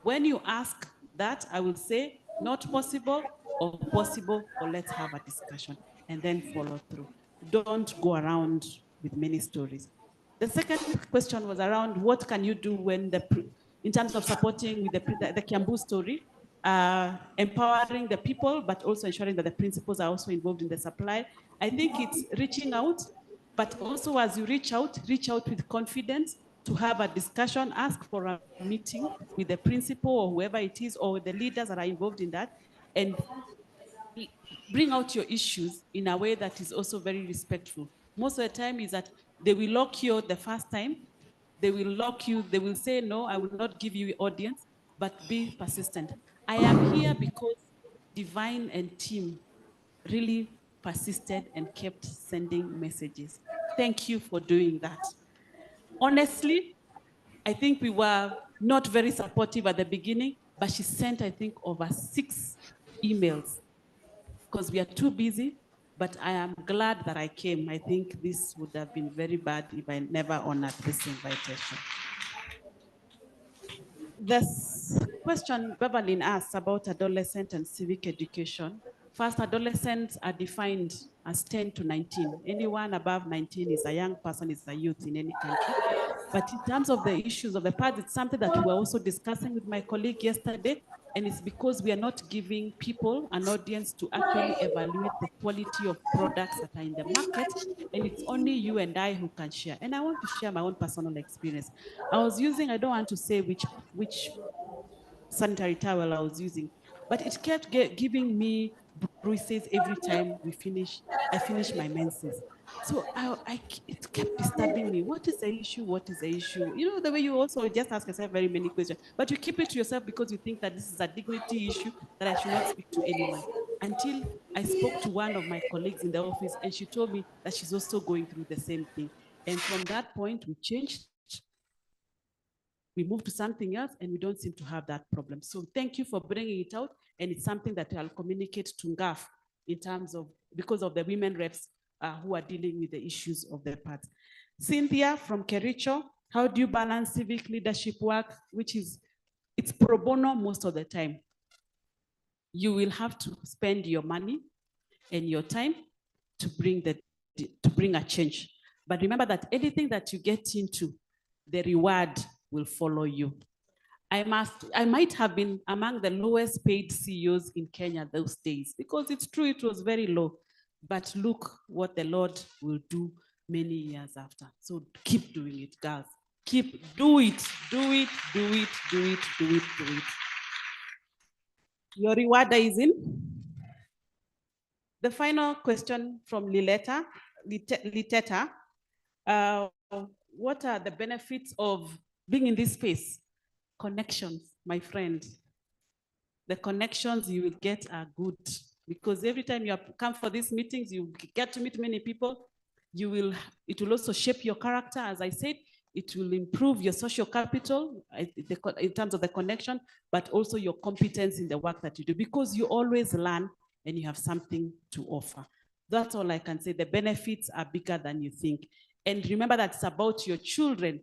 When you ask that, I will say, not possible or possible, or let's have a discussion, and then follow through. Don't go around with many stories. The second question was around what can you do when in terms of supporting with the Kiambu story, empowering the people, but also ensuring that the principals are also involved in the supply. I think it's reaching out, but also as you reach out with confidence to have a discussion, ask for a meeting with the principal or whoever it is, or the leaders that are involved in that, and bring out your issues in a way that is also very respectful. Most of the time is that they will lock you out the first time. They will lock you. They will say, no, I will not give you audience, but be persistent. I am here because Divine and team really persisted and kept sending messages. Thank you for doing that. Honestly, I think we were not very supportive at the beginning, but she sent, I think, over 6 emails because we are too busy, but I am glad that I came. I think this would have been very bad if I never honored this invitation. This question Beverly asked about adolescent and civic education. First, adolescents are defined as 10 to 19. Anyone above 19 is a young person, is a youth in any country. But in terms of the issues of the past, it's something that we were also discussing with my colleague yesterday, and it's because we are not giving people an audience to actually evaluate the quality of products that are in the market, and it's only you and I who can share. And I want to share my own personal experience. I don't want to say which sanitary towel I was using, but it kept giving me bruises every time I finish my menses. So it kept disturbing me. What is the issue? What is the issue? You know, the way you also just ask yourself very many questions, but you keep it to yourself because you think that this is a dignity issue that I should not speak to anyone. Until I spoke to one of my colleagues in the office and she told me that she's also going through the same thing. And from that point, we changed. We move to something else and we don't seem to have that problem. So thank you for bringing it out. And it's something that I'll communicate to NGAF in terms of, because of the women reps who are dealing with the issues of their parts. Cynthia from Kericho, how do you balance civic leadership work, which is, it's pro bono most of the time. You will have to spend your money and your time to bring a change. But remember that anything that you get into, the reward will follow you. I might have been among the lowest paid CEOs in Kenya those days, because it's true, it was very low. But look what the Lord will do many years after. So keep doing it, girls. do it, do it, do it, do it, do it, do it. Your reward is in. The final question from Liteta. What are the benefits of being in this space? Connections, my friend. The connections you will get are good because every time you come for these meetings, you get to meet many people. It will also shape your character, as I said. It will improve your social capital in terms of the connection, but also your competence in the work that you do because you always learn and you have something to offer. That's all I can say. The benefits are bigger than you think. And remember that it's about your children,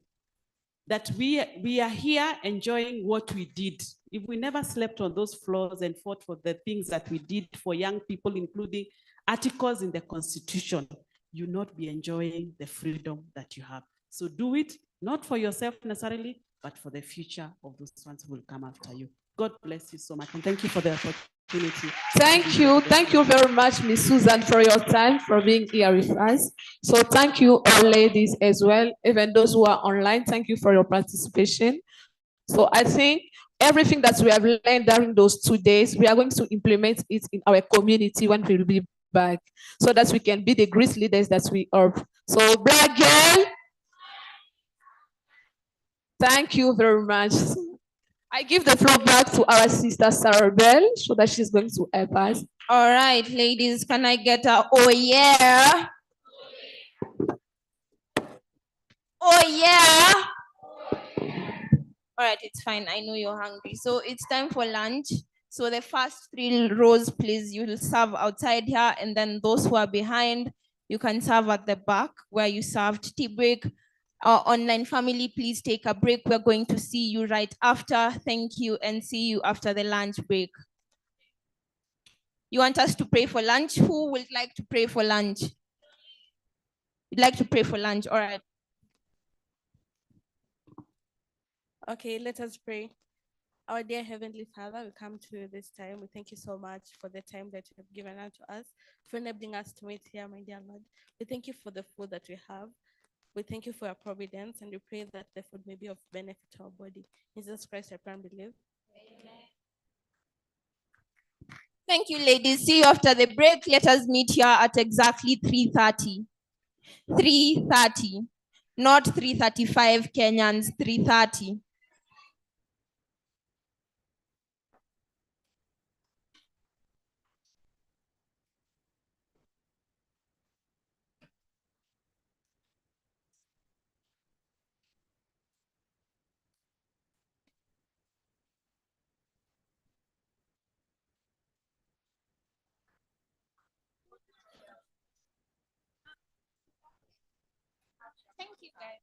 that we are here enjoying what we did. If we never slept on those floors and fought for the things that we did for young people, including articles in the Constitution, you'll not be enjoying the freedom that you have. So do it, not for yourself necessarily, but for the future of those ones who will come after you. God bless you so much, and thank you for the opportunity. Thank you very much, Ms. Susan, for your time, for being here with us. So thank you all ladies as well, even those who are online, thank you for your participation. So I think everything that we have learned during those 2 days, we are going to implement it in our community when we will be back, so that we can be the great leaders that we are. So Black girl, thank you very much. I give the floor back to our sister Sarah Bell so that she's going to help us. All right, ladies, can I get a oh yeah? Oh yeah. All right, it's fine. I know you're hungry. So it's time for lunch. So the first 3 rows, please, you will serve outside here. And then those who are behind, you can serve at the back where you served. Tea break. Our online family, please take a break. We're going to see you right after. Thank you, and see you after the lunch break. You want us to pray for lunch? Who would like to pray for lunch? You'd like to pray for lunch? All right. Okay, let us pray. Our dear Heavenly Father, we come to this time. We thank you so much for the time that you have given unto us, for enabling us to meet here, my dear Lord. We thank you for the food that we have. We thank you for your providence, and we pray that the food may be of benefit to our body. In Jesus Christ, I pray and believe. Amen. Thank you, ladies. See you after the break. Let us meet here at exactly 3:30. 3:30, not 3:35 Kenyans, 3:30. Thank you, guys.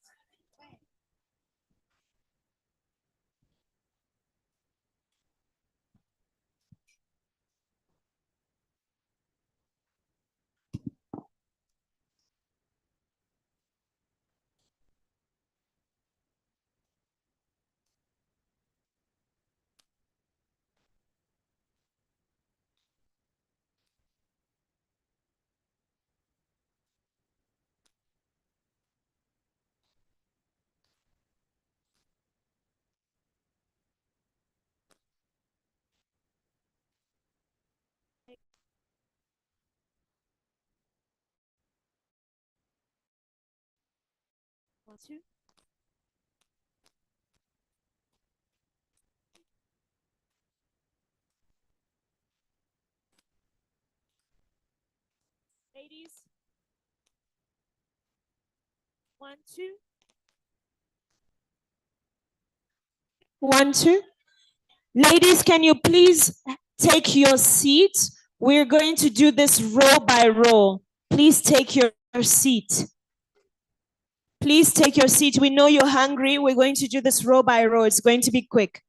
Want to? Ladies, 1, 2. 1, 2. Ladies, can you please take your seat? We're going to do this row by row. Please take your seat. Please take your seat. We know you're hungry. We're going to do this row by row. It's going to be quick.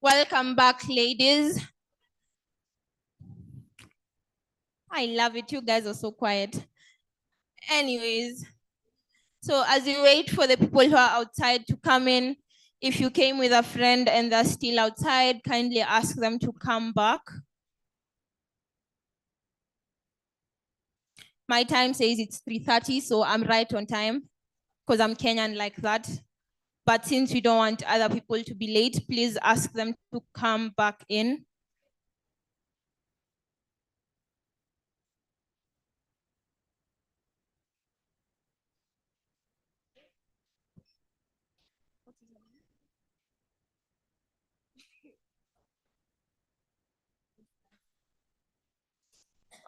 Welcome back, ladies. I love it. You guys are so quiet. Anyways, so as you wait for the people who are outside to come in, if you came with a friend and they're still outside, kindly ask them to come back. My time says it's 3:30, so I'm right on time because I'm Kenyan like that. But since we don't want other people to be late, please ask them to come back in.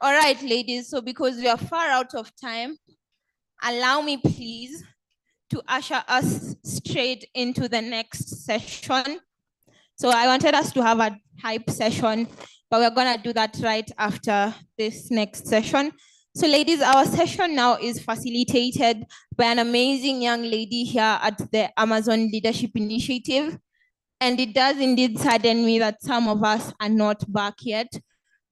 All right, ladies, so because we are far out of time, allow me please to usher us straight into the next session. So I wanted us to have a hype session, but we're gonna do that right after this next session. So ladies, our session now is facilitated by an amazing young lady here at the Amazon Leadership Initiative. And it does indeed sadden me that some of us are not back yet.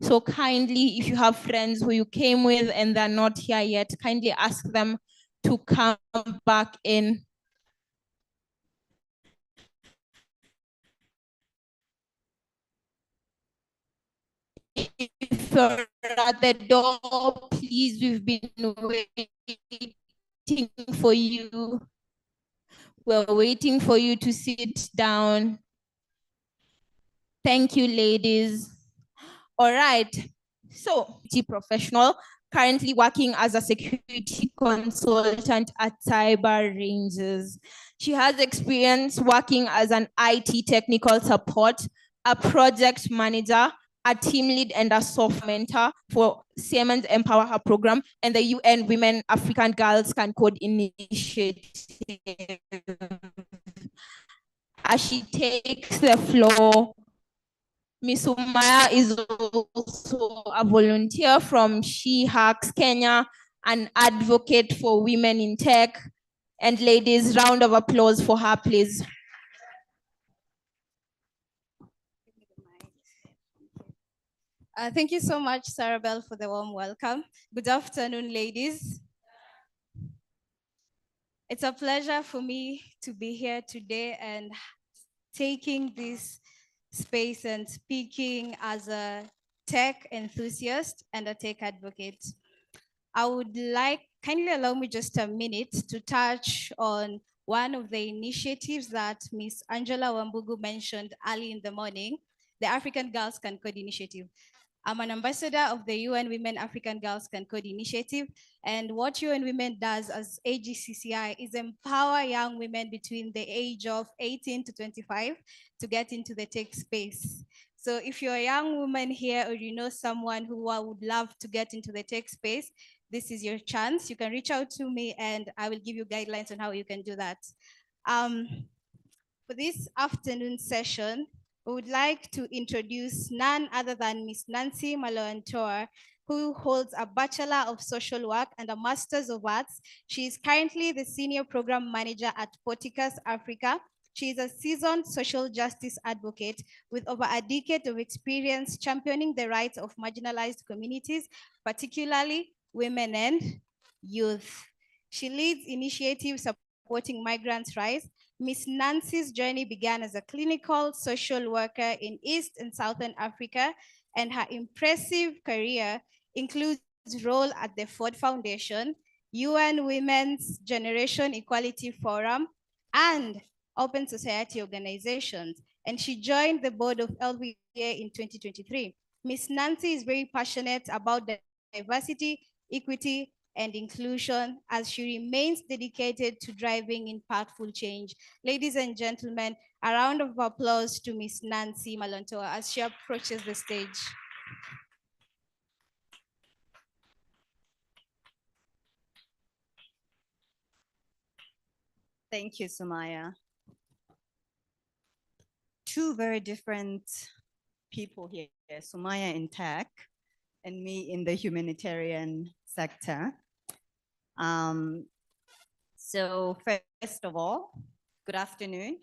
So kindly, if you have friends who you came with and they're not here yet, kindly ask them to come back in. If you're at the door, please, we've been waiting for you. We're waiting for you to sit down. Thank you, ladies. All right. So, professional, currently working as a security consultant at Cyber Ranges. She has experience working as an IT technical support, a project manager, a team lead, and a soft mentor for Siemens Empower Her program and the UN Women African Girls Can Code Initiative. As she takes the floor, Ms. Umaya is also a volunteer from She Hacks Kenya, an advocate for women in tech. And ladies, round of applause for her, please. Thank you so much, Sarah Bell, for the warm welcome. Good afternoon, ladies. It's a pleasure for me to be here today and taking this space and speaking as a tech enthusiast and a tech advocate. I would like, kindly allow me just a minute to touch on one of the initiatives that Ms. Angela Wambugu mentioned early in the morning, the African Girls Can Code Initiative. I'm an ambassador of the UN Women African Girls Can Code Initiative, and what UN Women does as AGCCI is empower young women between the age of 18 to 25 to get into the tech space. So if you're a young woman here or you know someone who would love to get into the tech space, this is your chance. You can reach out to me and I will give you guidelines on how you can do that. For this afternoon session, we would like to introduce none other than Ms. Nancy Maloantoa, who holds a Bachelor of Social Work and a Master's of Arts. She is currently the Senior Program Manager at Porticus Africa. She is a seasoned social justice advocate with over a decade of experience championing the rights of marginalized communities, particularly women and youth. She leads initiatives supporting migrants' rights. Ms. Nancy's journey began as a clinical social worker in East and Southern Africa, and her impressive career includes role at the Ford Foundation, UN Women's Generation Equality Forum, and Open Society organizations. And she joined the board of LVA in 2023. Ms. Nancy is very passionate about diversity, equity, and inclusion as she remains dedicated to driving impactful change. Ladies and gentlemen, a round of applause to Ms. Nancy Malontoa as she approaches the stage. Thank you, Sumaya. Two very different people here, Sumaya in tech and me in the humanitarian sector. So first of all, good afternoon,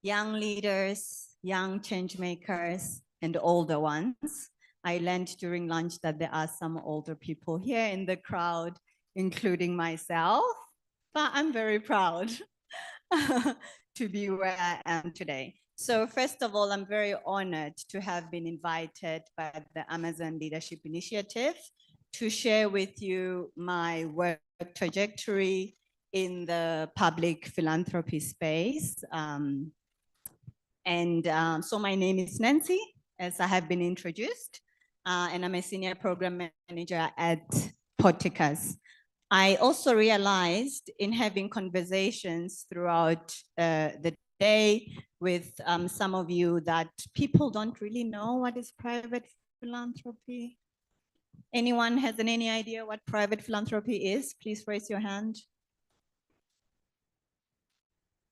young leaders, young change makers, and older ones. I learned during lunch that there are some older people here in the crowd, including myself, but I'm very proud to be where I am today. So first of all, I'm very honored to have been invited by the Amazon Leadership Initiative to share with you my work trajectory in the public philanthropy space. So my name is Nancy, as I have been introduced, and I'm a senior program manager at Porticus. I also realized in having conversations throughout the day with some of you that people don't really know what is private philanthropy. Anyone has any idea what private philanthropy is? Please raise your hand.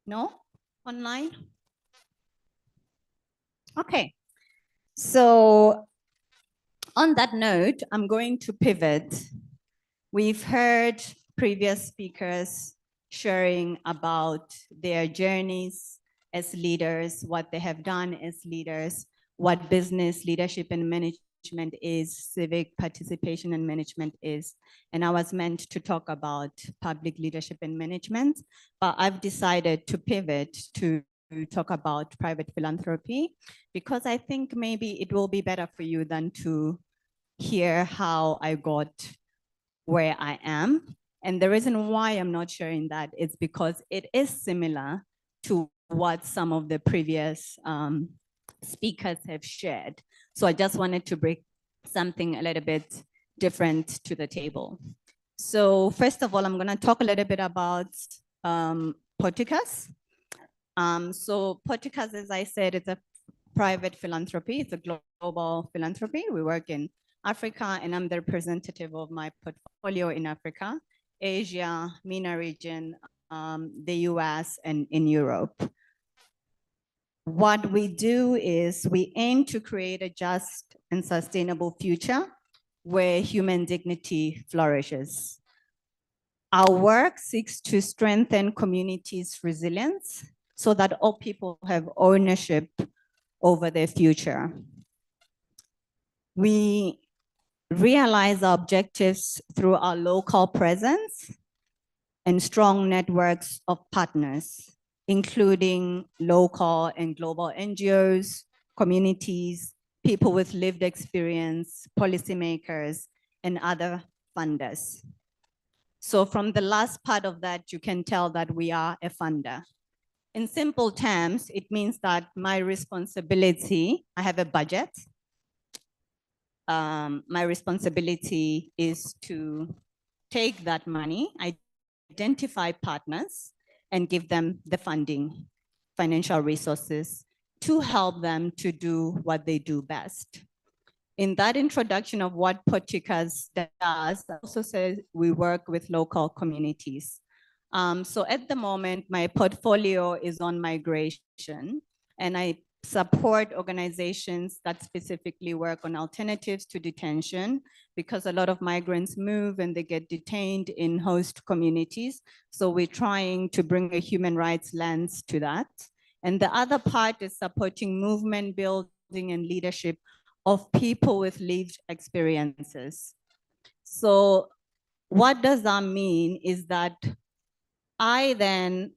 No? Online? Okay. So on that note, I'm going to pivot. We've heard previous speakers sharing about their journeys as leaders, what they have done as leaders, what business leadership and management is, civic participation and management is. And I was meant to talk about public leadership and management, but I've decided to pivot to talk about private philanthropy because I think maybe it will be better for you than to hear how I got where I am. And the reason why I'm not sharing that is because it is similar to what some of the previous speakers have shared. So I just wanted to bring something a little bit different to the table. So first of all, I'm going to talk a little bit about Porticus. So Porticus, as I said, it's a private philanthropy. It's a global philanthropy. We work in Africa, and I'm the representative of my portfolio in Africa, Asia, MENA region, the US, and in Europe. What we do is we aim to create a just and sustainable future where human dignity flourishes. Our work seeks to strengthen communities' resilience so that all people have ownership over their future. We realize our objectives through our local presence and strong networks of partners, including local and global NGOs, communities, people with lived experience, policymakers, and other funders. So from the last part of that, you can tell that we are a funder. In simple terms, it means that my responsibility, I have a budget. My responsibility is to take that money, identify partners, and give them the funding, financial resources to help them to do what they do best. In that introduction of what Porticus does, also says we work with local communities. So at the moment, my portfolio is on migration, and I support organizations that specifically work on alternatives to detention, because a lot of migrants move and they get detained in host communities. So we're trying to bring a human rights lens to that. And the other part is supporting movement building and leadership of people with lived experiences. So what does that mean is that I then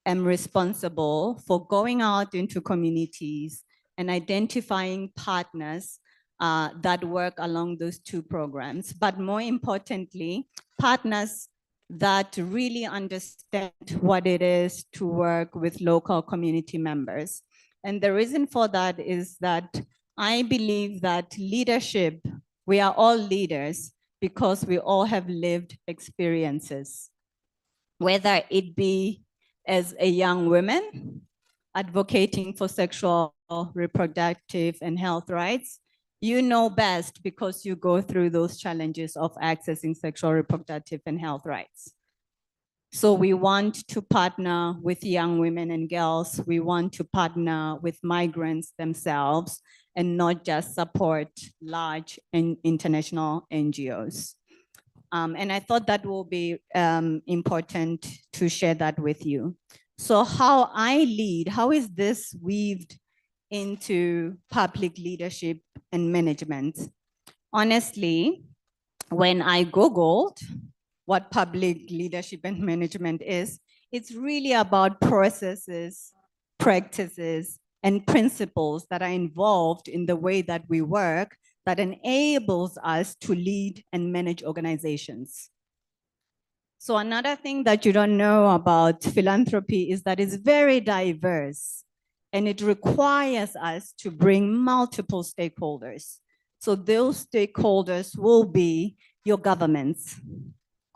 am responsible for going out into communities and identifying partners that work along those two programs. But more importantly, partners that really understand what it is to work with local community members. And the reason for that is that I believe that leadership, we are all leaders because we all have lived experiences, whether it be as a young woman advocating for sexual, reproductive, and health rights. You know best because you go through those challenges of accessing sexual, reproductive, and health rights. So we want to partner with young women and girls. We want to partner with migrants themselves and not just support large and international NGOs. And I thought that will be important to share that with you. So how I lead, how is this weaved into public leadership and management. Honestly, when I Googled what public leadership and management is, it's really about processes, practices, and principles that are involved in the way that we work that enables us to lead and manage organizations. So another thing that you don't know about philanthropy is that it's very diverse and it requires us to bring multiple stakeholders. So those stakeholders will be your governments,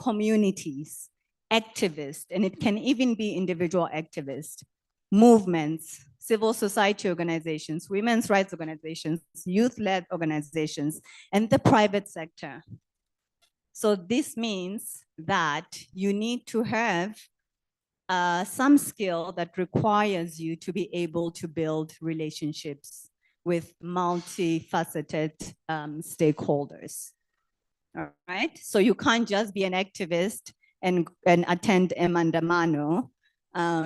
communities, activists, and it can even be individual activists, movements, civil society organizations, women's rights organizations, youth-led organizations, and the private sector. So this means that you need to have some skill that requires you to be able to build relationships with multifaceted stakeholders. All right, so you can't just be an activist and attend Emandamano.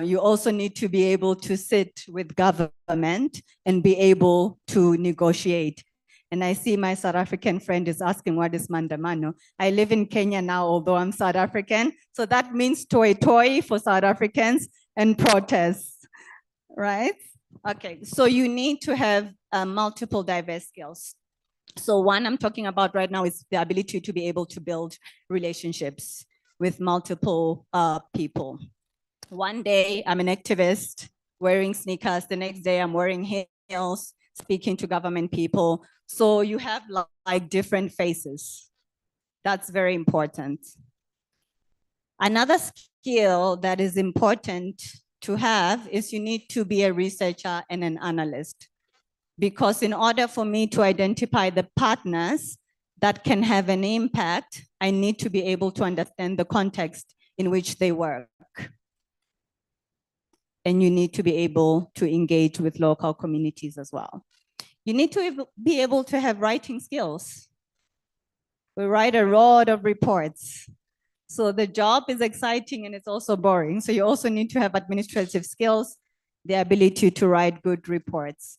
You also need to be able to sit with government and be able to negotiate. And I see my South African friend is asking, what is Mandamano? I live in Kenya now, although I'm South African. So that means toi for South Africans and protests, right? Okay, so you need to have multiple diverse skills. So one I'm talking about right now is the ability to be able to build relationships with multiple people. One day I'm an activist wearing sneakers. The next day I'm wearing heels, speaking to government people. So you have like different faces. That's very important. Another skill that is important to have is you need to be a researcher and an analyst. Because in order for me to identify the partners that can have an impact, I need to be able to understand the context in which they work. And you need to be able to engage with local communities as well. You need to be able to have writing skills. We write a lot of reports. So the job is exciting and it's also boring. So you also need to have administrative skills, the ability to write good reports.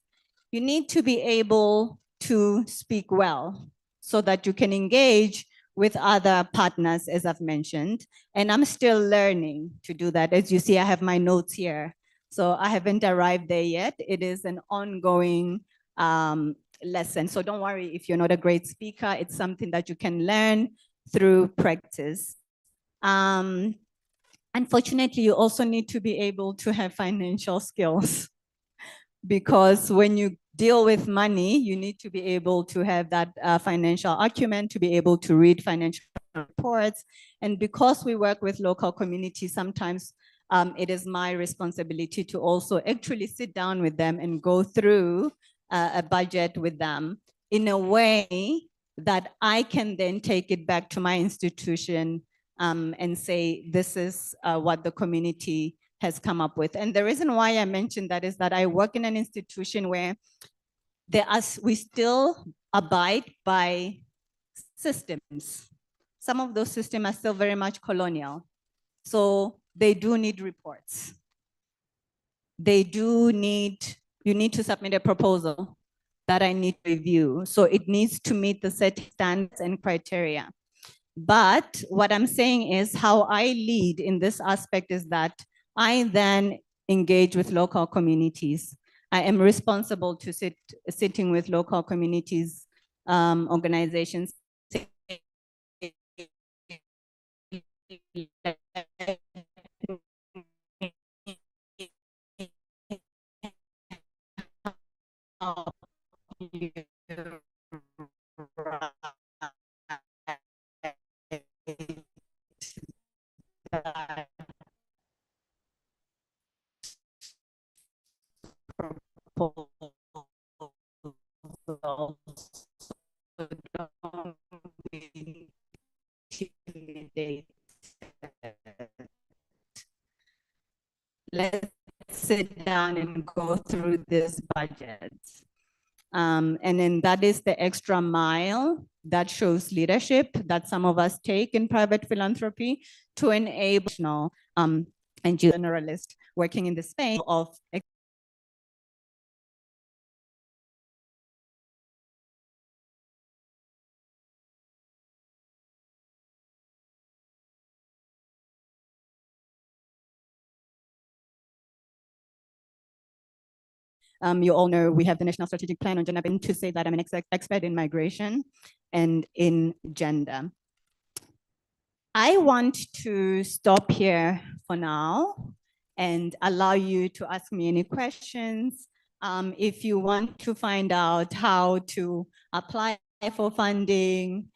You need to be able to speak well so that you can engage with other partners, as I've mentioned. And I'm still learning to do that. As you see, I have my notes here. So I haven't arrived there yet. It is an ongoing lesson. So don't worry if you're not a great speaker. It's something that you can learn through practice. Unfortunately, you also need to be able to have financial skills because when you deal with money, you need to be able to have that financial acumen to be able to read financial reports. And because we work with local communities, sometimes it is my responsibility to also actually sit down with them and go through a budget with them in a way that I can then take it back to my institution and say, this is what the community has come up with. And the reason why I mentioned that is that I work in an institution where we still abide by systems. Some of those systems are still very much colonial. So they do need reports. You need to submit a proposal that I need to review. So it needs to meet the set standards and criteria. But what I'm saying is how I lead in this aspect is that I then engage with local communities. I am responsible to sitting with local communities, organizations. Let's sit down and go through this budget. And then that is the extra mile that shows leadership that some of us take in private philanthropy to enable and generalist working in the space of You all know we have the National Strategic Plan on Gender, to say that I'm an expert in migration and in gender. I want to stop here for now and allow you to ask me any questions. If you want to find out how to apply for funding,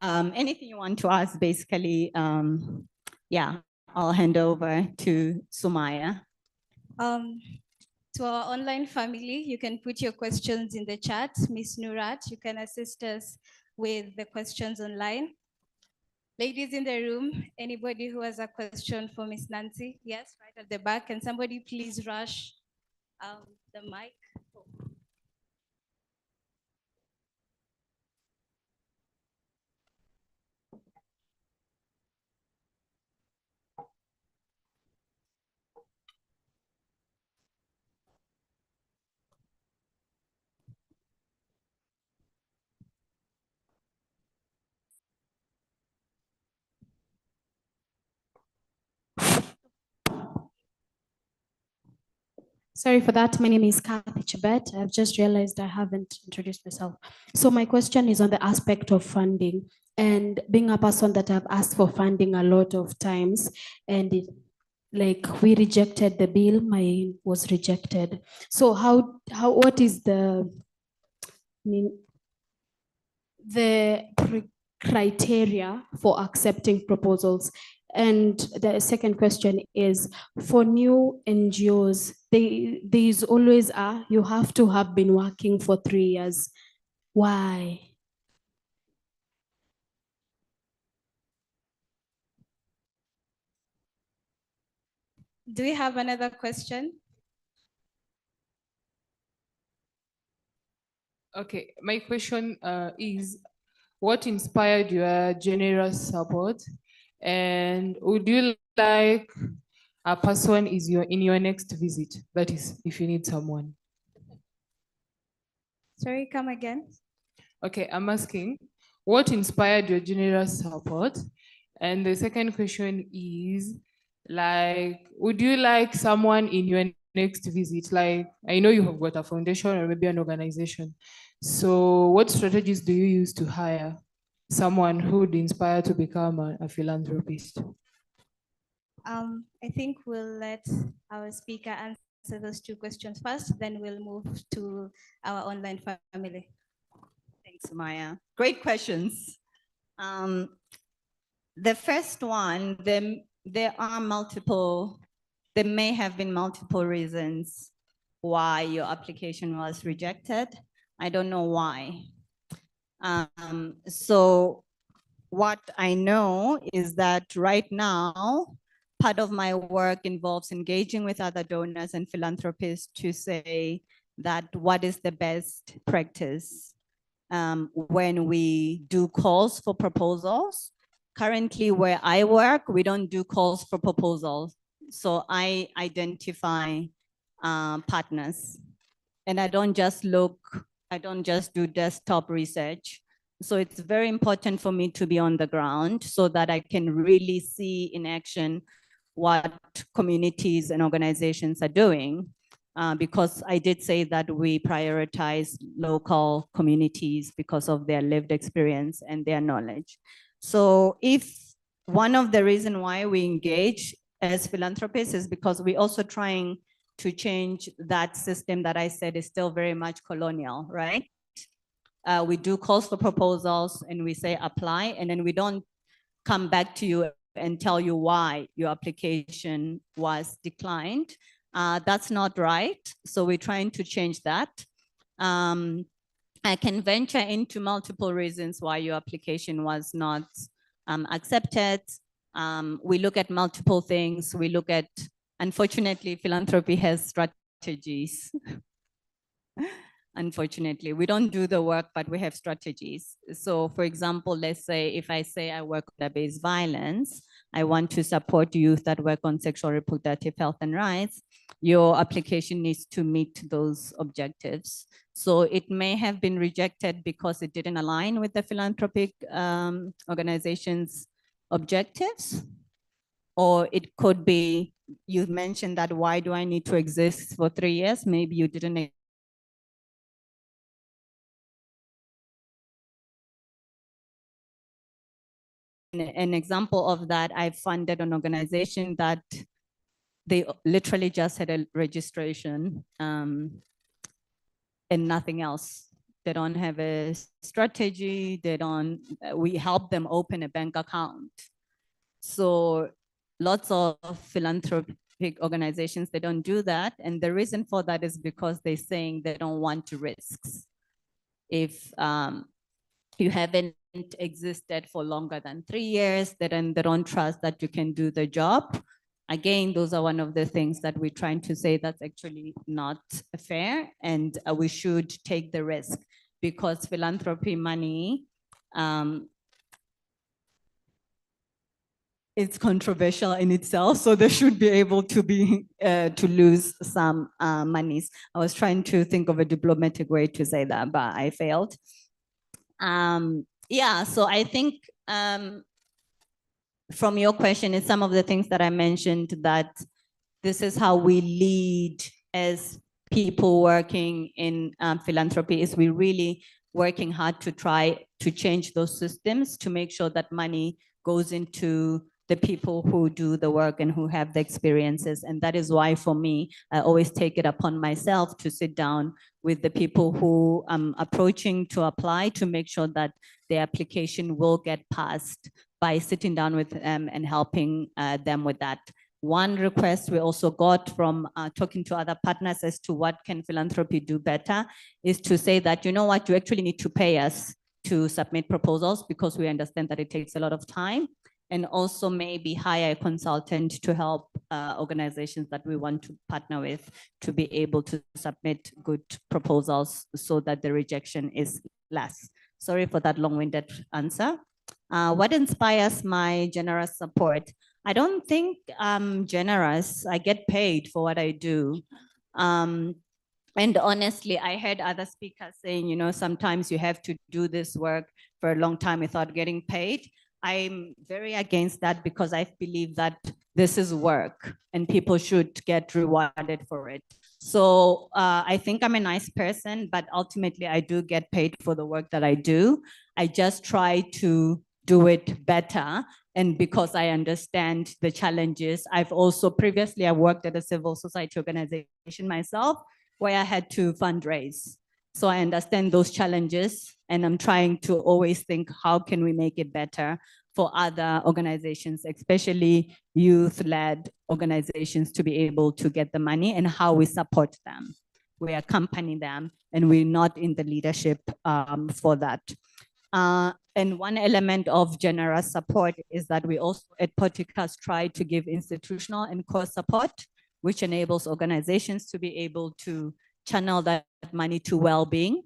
anything you want to ask, basically, yeah, I'll hand over to Sumaya. To our online family, you can put your questions in the chat. Miss Nurat, you can assist us with the questions online. Ladies in the room, anybody who has a question for Miss Nancy? Yes, right at the back. Can somebody please rush the mic? Sorry for that. My name is Kathy Chebet. I've just realized I haven't introduced myself. So my question is on the aspect of funding, and being a person that I've asked for funding a lot of times, and like we rejected the bill, mine was rejected. So what is the criteria for accepting proposals? And the second question is, for new NGOs, there is always you have to have been working for 3 years. Why? Do we have another question? Okay, my question is, what inspired your generous support? And would you like a person in your next visit? That is, if you need someone. Sorry, come again. Okay, I'm asking, what inspired your generous support? And the second question is, like, would you like someone in your next visit? Like, I know you have got a foundation or maybe an organization. So what strategies do you use to hire someone who would inspire to become a philanthropist? I think we'll let our speaker answer those two questions first, then we'll move to our online family. Thanks, Maya. Great questions. The first one, there may have been multiple reasons why your application was rejected. I don't know why. So what I know is that right now, part of my work involves engaging with other donors and philanthropists to say that what is the best practice when we do calls for proposals. Currently, where I work, we don't do calls for proposals. So I identify partners, and I don't just do desktop research. So it's very important for me to be on the ground so that I can really see in action what communities and organizations are doing. Because I did say that we prioritize local communities because of their lived experience and their knowledge. So if one of the reasons why we engage as philanthropists is because we're also trying to change that system that I said is still very much colonial, right? We do calls for proposals and we say apply, and then we don't come back to you and tell you why your application was declined. That's not right. So we're trying to change that. I can venture into multiple reasons why your application was not accepted. We look at multiple things. We look at, unfortunately, philanthropy has strategies. Unfortunately, we don't do the work, but we have strategies. So for example, let's say if I say I work on gender-based violence, I want to support youth that work on sexual reproductive health and rights, your application needs to meet those objectives. So it may have been rejected because it didn't align with the philanthropic organization's objectives. Or it could be, you mentioned that why do I need to exist for 3 years? Maybe you didn't an example of that, I funded an organization that they literally just had a registration and nothing else. They don't have a strategy. They don't, we help them open a bank account. So lots of philanthropic organizations, they don't do that. And the reason for that is because they're saying they don't want to risk. If you haven't existed for longer than 3 years, then they don't trust that you can do the job. Again, those are one of the things that we're trying to say that's actually not fair, and we should take the risk, because philanthropy money, it's controversial in itself, so they should be able to be to lose some monies. I was trying to think of a diplomatic way to say that, but I failed. Yeah, so I think from your question is some of the things that I mentioned, that this is how we lead as people working in philanthropy, is we really working hard to try to change those systems to make sure that money goes into the people who do the work and who have the experiences. And that is why, for me, I always take it upon myself to sit down with the people who I'm approaching to apply, to make sure that their application will get passed, by sitting down with them and helping them with that. One request we also got from talking to other partners as to what can philanthropy do better is to say that, you know what, you actually need to pay us to submit proposals, because we understand that it takes a lot of time, and also maybe hire a consultant to help organizations that we want to partner with to be able to submit good proposals so that the rejection is less. Sorry for that long-winded answer. What inspires my generous support? I don't think I'm generous. I get paid for what I do. And honestly, I heard other speakers saying, you know, sometimes you have to do this work for a long time without getting paid. I'm very against that, because I believe that this is work and people should get rewarded for it. So I think I'm a nice person, but ultimately I do get paid for the work that I do. I just try to do it better. And because I understand the challenges, I've also previously, I worked at a civil society organization myself, where I had to fundraise. So I understand those challenges, and I'm trying to always think, how can we make it better for other organizations, especially youth-led organizations, to be able to get the money, and how we support them. We accompany them, and we're not in the leadership for that. And one element of generous support is that we also at Podcast try to give institutional and core support, which enables organizations to be able to channel that money to well-being.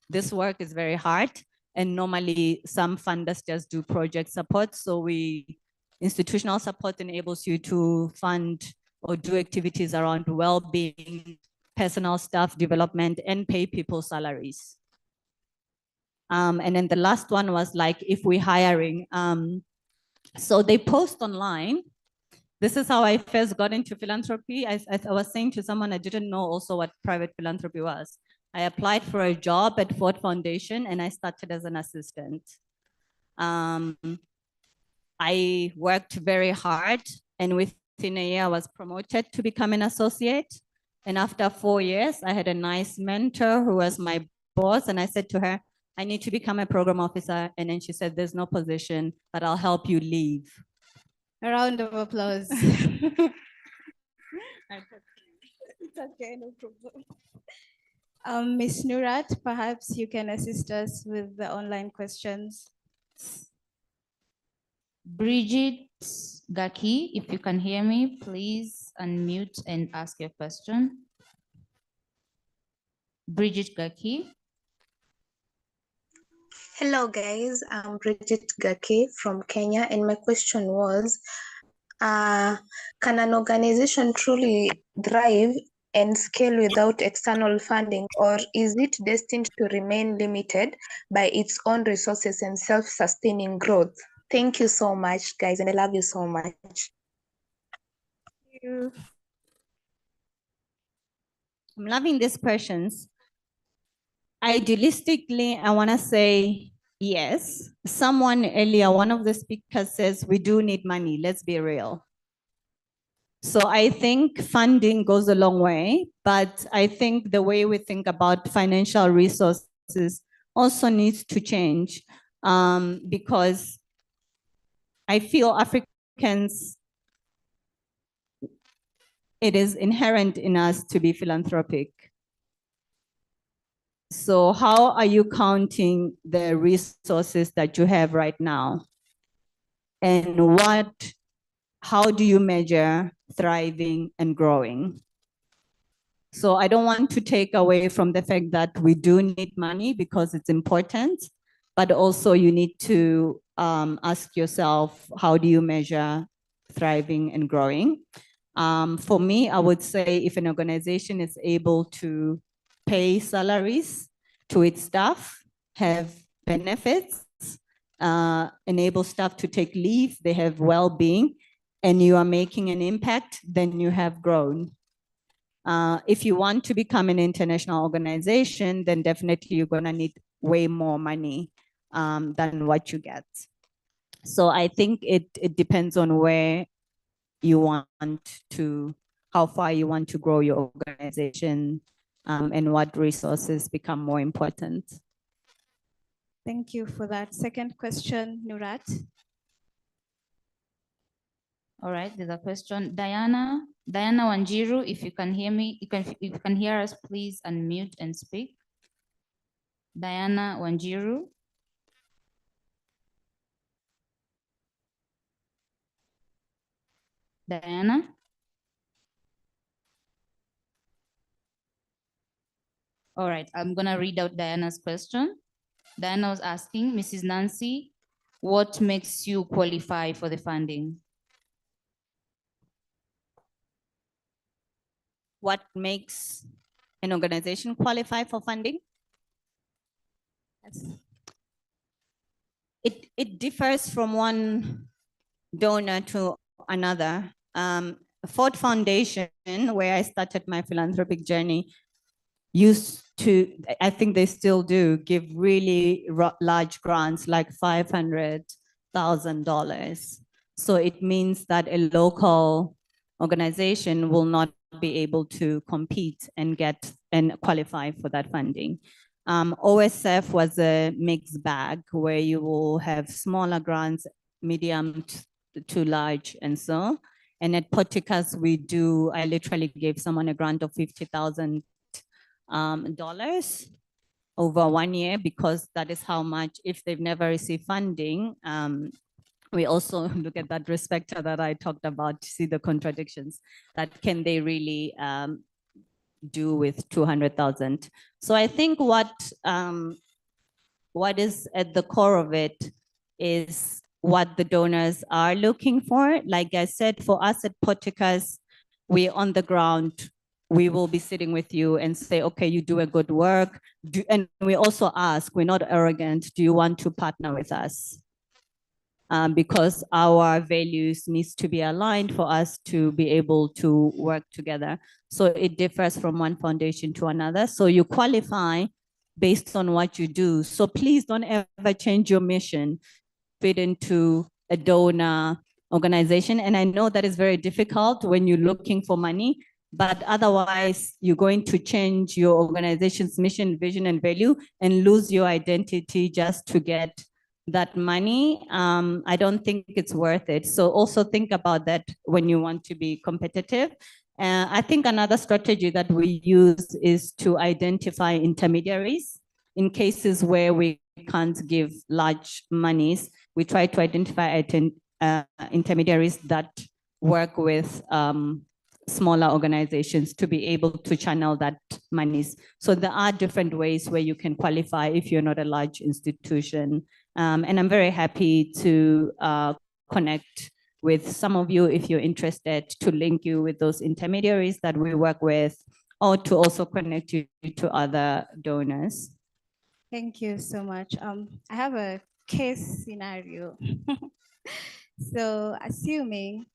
This work is very hard, and normally some funders just do project support. So institutional support enables you to fund or do activities around well-being, personal staff development, and pay people salaries. And then the last one was like, if we're hiring, so they post online. This is how I first got into philanthropy. I was saying to someone, I didn't know also what private philanthropy was. I applied for a job at Ford Foundation, and I started as an assistant. I worked very hard, and within a year I was promoted to become an associate. And after 4 years, I had a nice mentor who was my boss, and I said to her, I need to become a program officer. And then she said, there's no position, but I'll help you leave. A round of applause. It's okay, no problem. Ms. Nurat, perhaps you can assist us with the online questions. Bridget Gaki, if you can hear me, please unmute and ask your question. Bridget Gaki. Hello guys, I'm Bridget Gaki from Kenya, and my question was, can an organization truly thrive and scale without external funding, or is it destined to remain limited by its own resources and self-sustaining growth? Thank you so much, guys, and I love you so much. Thank you. I'm loving these questions. Idealistically, I want to say Yes. Someone earlier, one of the speakers says, we do need money, let's be real. So I think funding goes a long way, but I think the way we think about financial resources also needs to change, because I feel Africans, it is inherent in us to be philanthropic. So how are you counting the resources that you have right now? And how do you measure thriving and growing? So I don't want to take away from the fact that we do need money because it's important, but also you need to ask yourself, how do you measure thriving and growing? For me, I would say if an organization is able to pay salaries to its staff, have benefits, enable staff to take leave, they have well-being, and you are making an impact, then you have grown. If you want to become an international organization, then definitely you're gonna need way more money than what you get. So I think it depends on where you want to, how far you want to grow your organization, and what resources become more important. Thank you for that. Second question, Nurat. All right, there's a question. Diana Wanjiru, if you can hear me, if you can hear us, please unmute and speak. Diana Wanjiru. Diana? All right, I'm gonna read out Diana's question. Diana was asking, Mrs. Nancy, what makes you qualify for the funding? What makes an organization qualify for funding? Yes. It differs from one donor to another. Ford Foundation, where I started my philanthropic journey, used to, I think they still do, give really large grants like $500,000. So it means that a local organization will not be able to compete and get and qualify for that funding. OSF was a mixed bag where you will have smaller grants, medium to large, and so. And at Porticus, I literally gave someone a grant of $50,000 over 1 year, because that is how much, if they've never received funding, we also look at that respecter that I talked about to see the contradictions, that can they really do with 200,000. So I think what is at the core of it is what the donors are looking for. Like I said, for us at Porticus, we're on the ground. We will be sitting with you and say, okay, you do a good work. And we also ask, we're not arrogant, do you want to partner with us? Because our values needs to be aligned for us to be able to work together. So it differs from one foundation to another. So you qualify based on what you do. So please don't ever change your mission, fit into a donor organization. And I know that is very difficult when you're looking for money, but otherwise you're going to change your organization's mission, vision, and value and lose your identity just to get that money. I don't think it's worth it. So also think about that when you want to be competitive. I think another strategy that we use is to identify intermediaries. In cases where we can't give large monies, we try to identify intermediaries that work with smaller organizations to be able to channel that monies. So there are different ways where you can qualify if you're not a large institution. And I'm very happy to connect with some of you if you're interested, to link you with those intermediaries that we work with, or to also connect you to other donors. Thank you so much. I have a case scenario. So assuming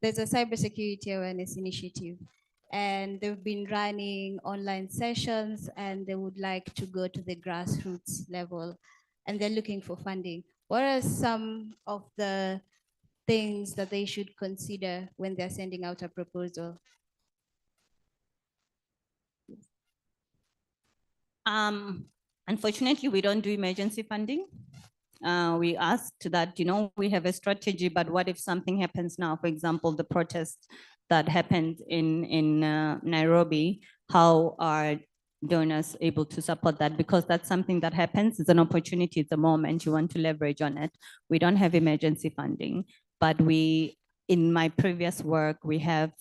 there's a cybersecurity awareness initiative and they've been running online sessions and they would like to go to the grassroots level and they're looking for funding. What are some of the things that they should consider when they're sending out a proposal? Unfortunately, we don't do emergency funding. We asked that, we have a strategy, but what if something happens now? For example, the protest that happened in Nairobi, how are donors able to support that? Because that's something that happens, it's an opportunity, it's a moment, you want to leverage on it. We don't have emergency funding, but in my previous work, we have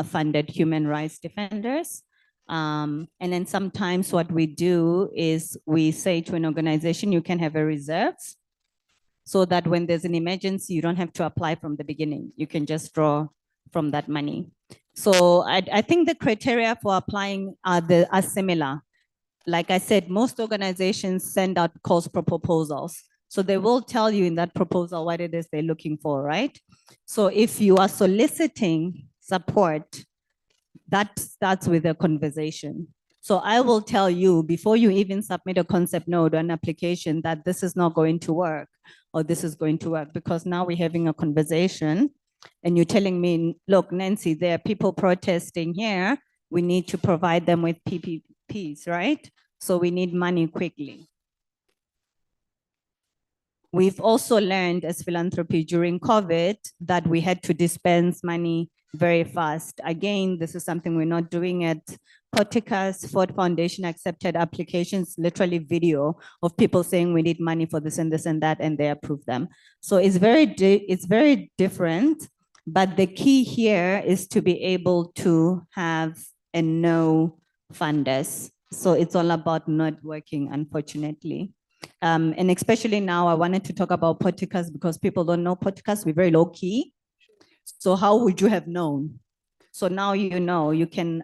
funded human rights defenders. And then sometimes what we do is we say to an organization, you can have a reserve so that when there's an emergency, you don't have to apply from the beginning. You can just draw from that money. So I think the criteria for applying are similar. Like I said, most organizations send out calls for proposals. So they will tell you in that proposal what it is they're looking for, right? So if you are soliciting support, that starts with a conversation. So I will tell you before you even submit a concept note or an application that this is not going to work or this is going to work, because now we're having a conversation and you're telling me, look, Nancy, there are people protesting here. We need to provide them with PPPs, right? So we need money quickly. We've also learned as Philanthropy during COVID that we had to dispense money very fast. Again, this is something we're not doing at Poticas. Ford Foundation accepted applications, literally video of people saying we need money for this and this and that, and they approve them. So it's very different, but the key here is to be able to have and know funders. So it's all about networking, unfortunately. And especially now, I wanted to talk about Poticas because people don't know Poticas. We're very low key. So how would you have known? So now you know, you can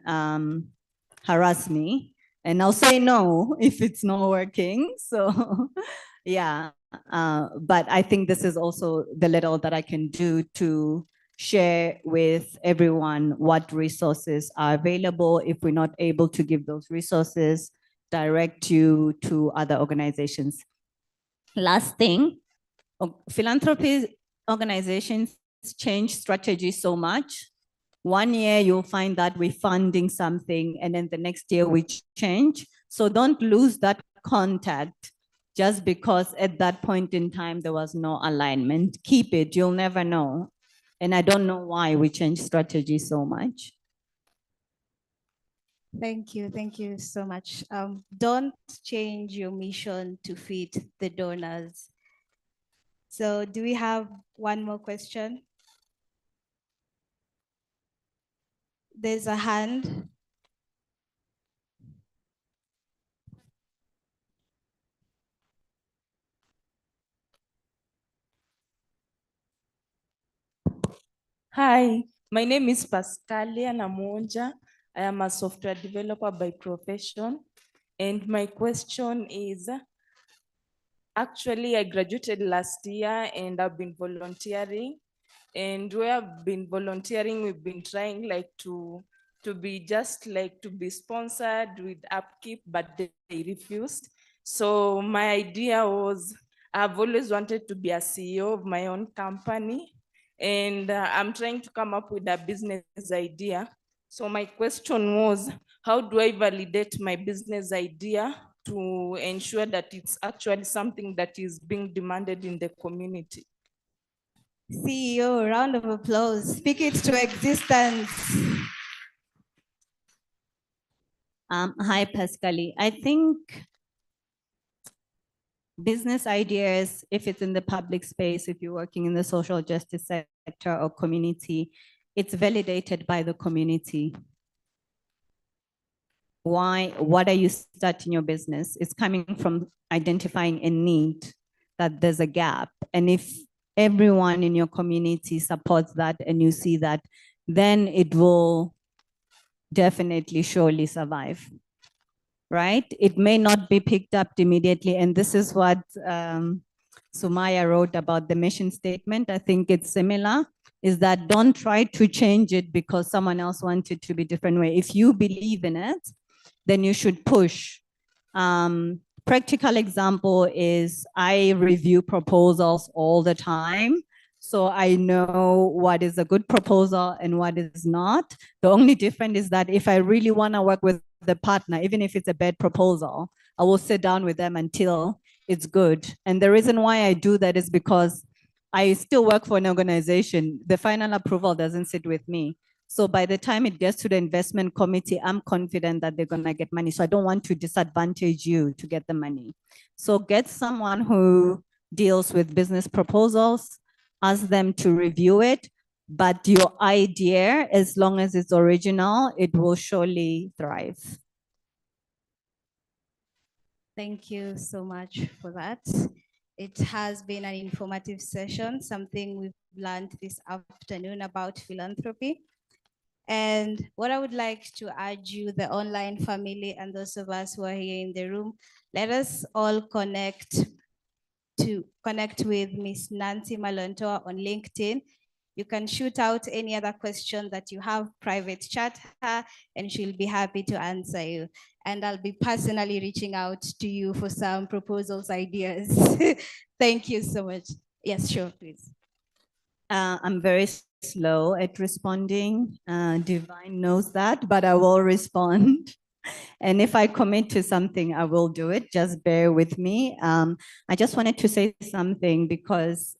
harass me and I'll say no if it's not working. So yeah, but I think this is also the little that I can do to share with everyone what resources are available. If we're not able to give those resources, direct you to other organizations. Last thing, philanthropy organizations change strategy so much. One year you'll find that we're funding something and then the next year we change. So don't lose that contact just because at that point in time there was no alignment. Keep it, you'll never know. And I don't know why we change strategy so much. Thank you so much. Don't change your mission to fit the donors. So do we have one more question? There's a hand. Hi, my name is Pascalia Namonja. I am a software developer by profession. And my question is, actually I graduated last year and I've been volunteering. And where I've been volunteering, we've been trying like to be just like to be sponsored with upkeep, but they refused. So my idea was, I've always wanted to be a CEO of my own company. And I'm trying to come up with a business idea. So my question was, how do I validate my business idea to ensure that it's actually something that is being demanded in the community? CEO, round of applause. Speak it to existence. Hi, Pascali. I think business ideas, if it's in the public space, if you're working in the social justice sector or community, it's validated by the community. Why? What are you starting your business? It's coming from identifying a need, that there's a gap. And if everyone in your community supports that and you see that, then it will definitely surely survive. Right? It may not be picked up immediately. And this is what Sumaya wrote about the mission statement. I think it's similar, is that don't try to change it because someone else wants it to be a different way. If you believe in it, then you should push Practical example is I review proposals all the time. So I know what is a good proposal and what is not. The only difference is that if I really want to work with the partner, even if it's a bad proposal, I will sit down with them until it's good. And the reason why I do that is because I still work for an organization. The final approval doesn't sit with me. So by the time it gets to the investment committee, I'm confident that they're gonna get money. So I don't want to disadvantage you to get the money. So get someone who deals with business proposals, ask them to review it, but your idea, as long as it's original, it will surely thrive. Thank you so much for that. It has been an informative session, something we've learned this afternoon about philanthropy. And what I would like to urge you, the online family and those of us who are here in the room, let us all connect with Miss Nancy Malontoa on LinkedIn. You can shoot out any other question that you have, private chat her, and she'll be happy to answer you. And I'll be personally reaching out to you for some proposals, ideas. Thank you so much. Yes, sure, please. I'm very slow at responding. Divine knows that, but I will respond. And if I commit to something, I will do it. Just bear with me. I just wanted to say something because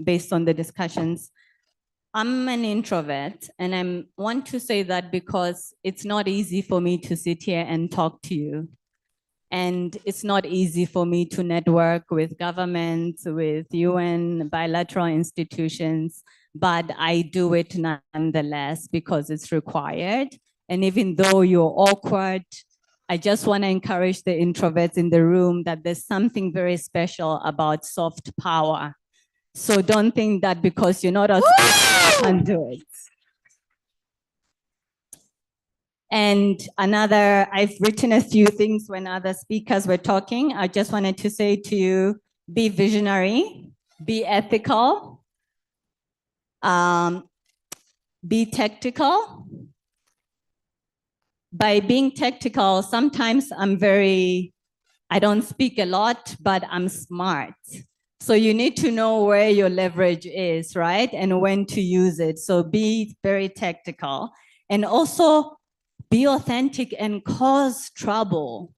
based on the discussions, I'm an introvert, and I want to say that because it's not easy for me to sit here and talk to you. And it's not easy for me to network with governments, with UN, bilateral institutions, but I do it nonetheless because it's required. And even though you're awkward, I just want to encourage the introverts in the room that there's something very special about soft power. So don't think that because you're not a you can do it. And another, I've written a few things when other speakers were talking. I just wanted to say to you, be visionary, be ethical, be tactical. By being tactical, sometimes I don't speak a lot, but I'm smart. So you need to know where your leverage is, right? And when to use it. So be very tactical. And also be authentic and cause trouble.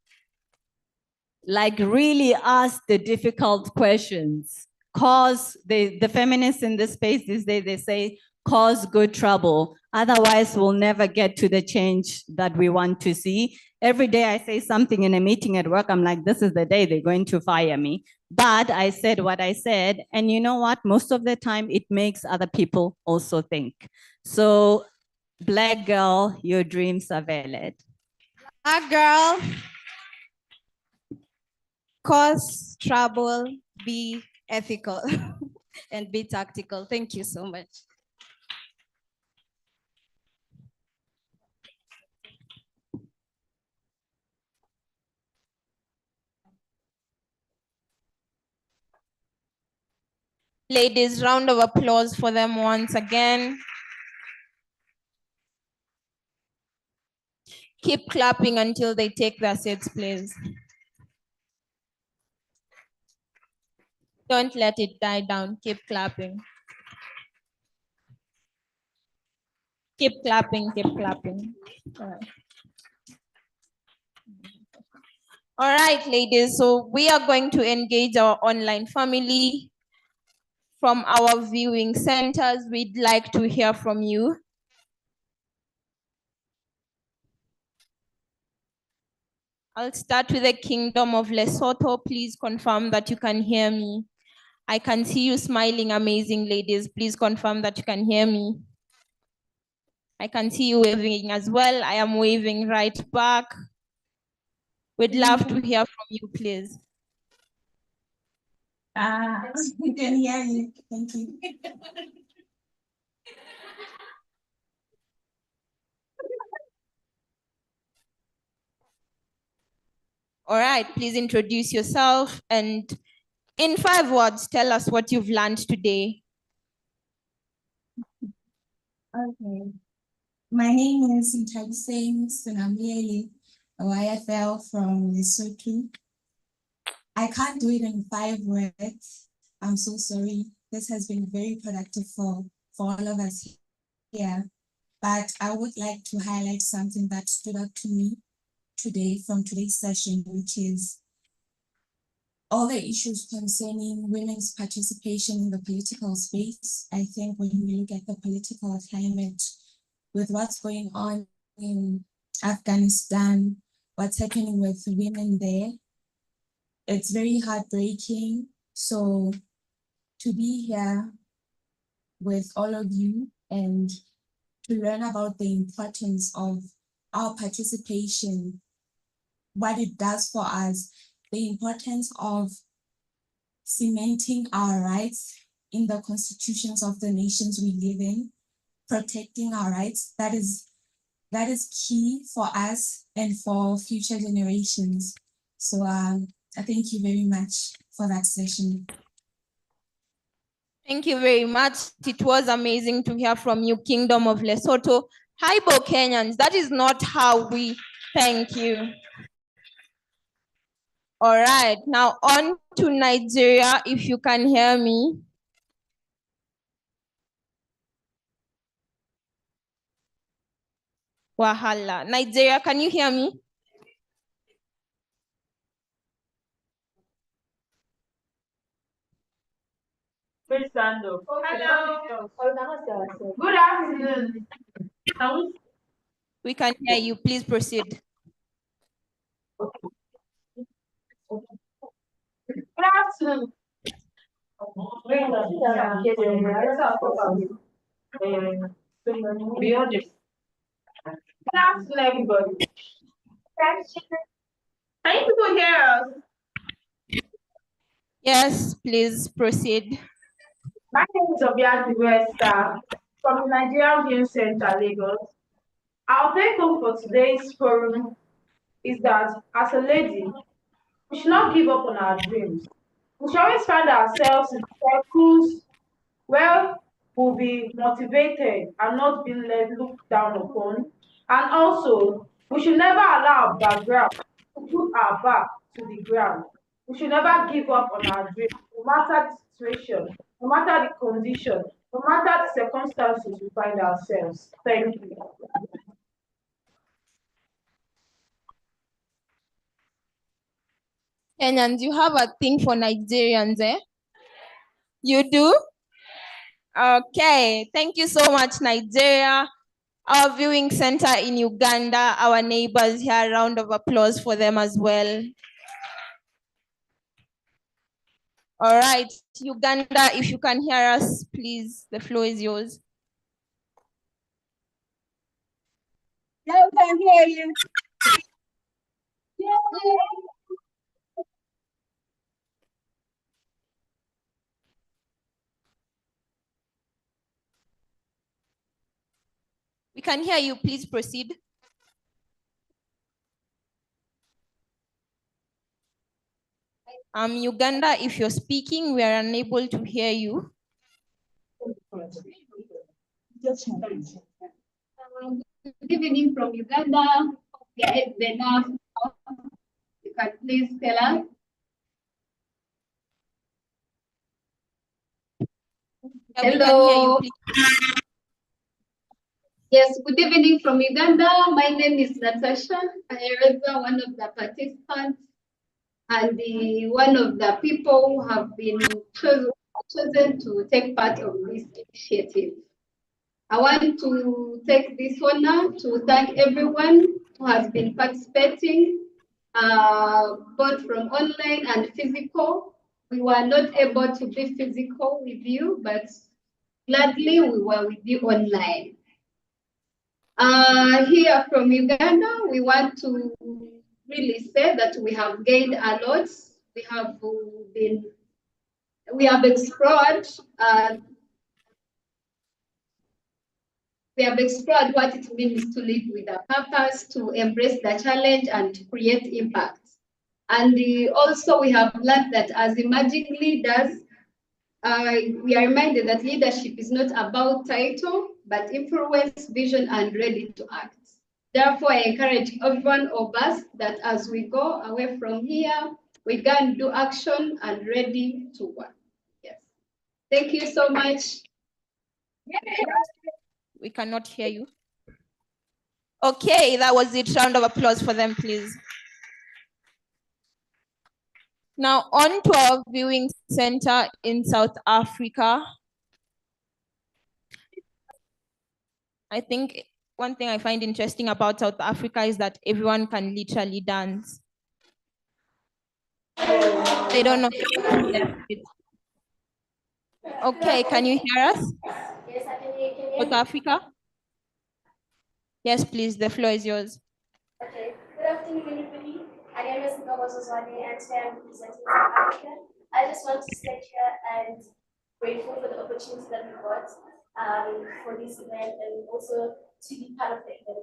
Like really ask the difficult questions. Cause, the feminists in this space these days, they say, cause good trouble. Otherwise, we'll never get to the change that we want to see. Every day I say something in a meeting at work, I'm like, this is the day they're going to fire me. But I said what I said, and you know what? Most of the time, it makes other people also think. So, Black girl, your dreams are valid. Black girl, cause trouble, be ethical, and be tactical. Thank you so much. Ladies, round of applause for them once again. Keep clapping until they take their seats, please. Don't let it die down. Keep clapping. Keep clapping, keep clapping. All right, ladies, so we are going to engage our online family. From our viewing centers, we'd like to hear from you. I'll start with the Kingdom of Lesotho. Please confirm that you can hear me. I can see you smiling, amazing ladies. Please confirm that you can hear me. I can see you waving as well. I am waving right back. We'd love to hear from you, please. We can hear you. Thank you. All right, please introduce yourself and in 5 words, tell us what you've learned today. Okay. My name is Ntagiseng Sunamieli, a YFL from Lesotho. I can't do it in 5 words. I'm so sorry. This has been very productive for all of us here. But I would like to highlight something that stood out to me today from today's session, which is all the issues concerning women's participation in the political space. I think when we look at the political climate with what's going on in Afghanistan, what's happening with women there, it's very heartbreaking. So to be here with all of you and to learn about the importance of our participation, what it does for us, the importance of cementing our rights in the constitutions of the nations we live in, protecting our rights, that is key for us and for future generations. So I thank you very much for that session. Thank you very much. It was amazing to hear from you, Kingdom of Lesotho. Haibo Kenyans, that is not how we thank you. All right, now on to Nigeria, if you can hear me. Wahala. Nigeria, can you hear me? Please stand up. Hello. Good afternoon. We can hear you. Please proceed. Good afternoon. Good afternoon, everybody. Can you people hear us? Yes, please proceed. My name is Obiati Westa from the Nigerian Viewing Center, Lagos. Our take home for today's forum is that as a lady, we should not give up on our dreams. We should always find ourselves in circles where we'll be motivated and not being looked down upon. And also, we should never allow our background to put our back to the ground. We should never give up on our dreams, no matter the situation, no matter the condition, no matter the circumstances we find ourselves. Thank you. Kenyans, you have a thing for Nigerians, eh? You do? Okay, thank you so much, Nigeria. Our viewing center in Uganda, our neighbors here, a round of applause for them as well. All right, Uganda, if you can hear us, please, the floor is yours. Yeah, we can hear you. We can hear you, please proceed. Uganda, if you're speaking, we are unable to hear you. Good evening from Uganda. We are at the north. You can please tell us. Hello. Yes, good evening from Uganda. My name is Natasha Ayereza, one of the participants and one of the people who have been chosen to take part of this initiative. I want to take this honor to thank everyone who has been participating, both from online and physical. We were not able to be physical with you, but gladly we were with you online. Here from Uganda, we want to really say that we have gained a lot. We have explored what it means to live with a purpose, to embrace the challenge and to create impact. And also we have learned that as emerging leaders, we are reminded that leadership is not about title, but influence, vision, and ready to act. Therefore, I encourage every one of us that as we go away from here, we go and do action and ready to work. Yes. Thank you so much. We cannot hear you. Okay, that was it. Round of applause for them, please. Now on to our viewing center in South Africa. I think one thing I find interesting about South Africa is that everyone can literally dance. They don't know. Okay, can you hear us? Yes, I can hear. Can you hear South me? Africa? Yes, please, the floor is yours. Okay. Good afternoon, everybody. My name is Ngabazozwane, and today I'm representing South Africa. I just want to stay here and grateful for the opportunity that we got for this event and also to be part of the event.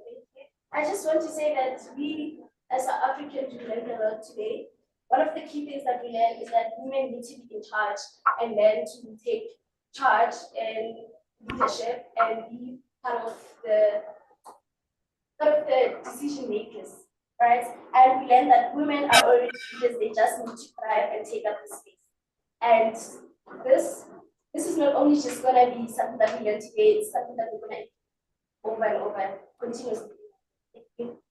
I just want to say that we, as South Africans, we learned a lot today. One of the key things that we learned is that women need to be in charge and learn to take charge and leadership and be part of the decision makers, right? And we learned that women are already leaders, they just need to thrive and take up the space. And this is not only just gonna be something that we learn today, it's something that we're gonna over and over continuously. Thank you.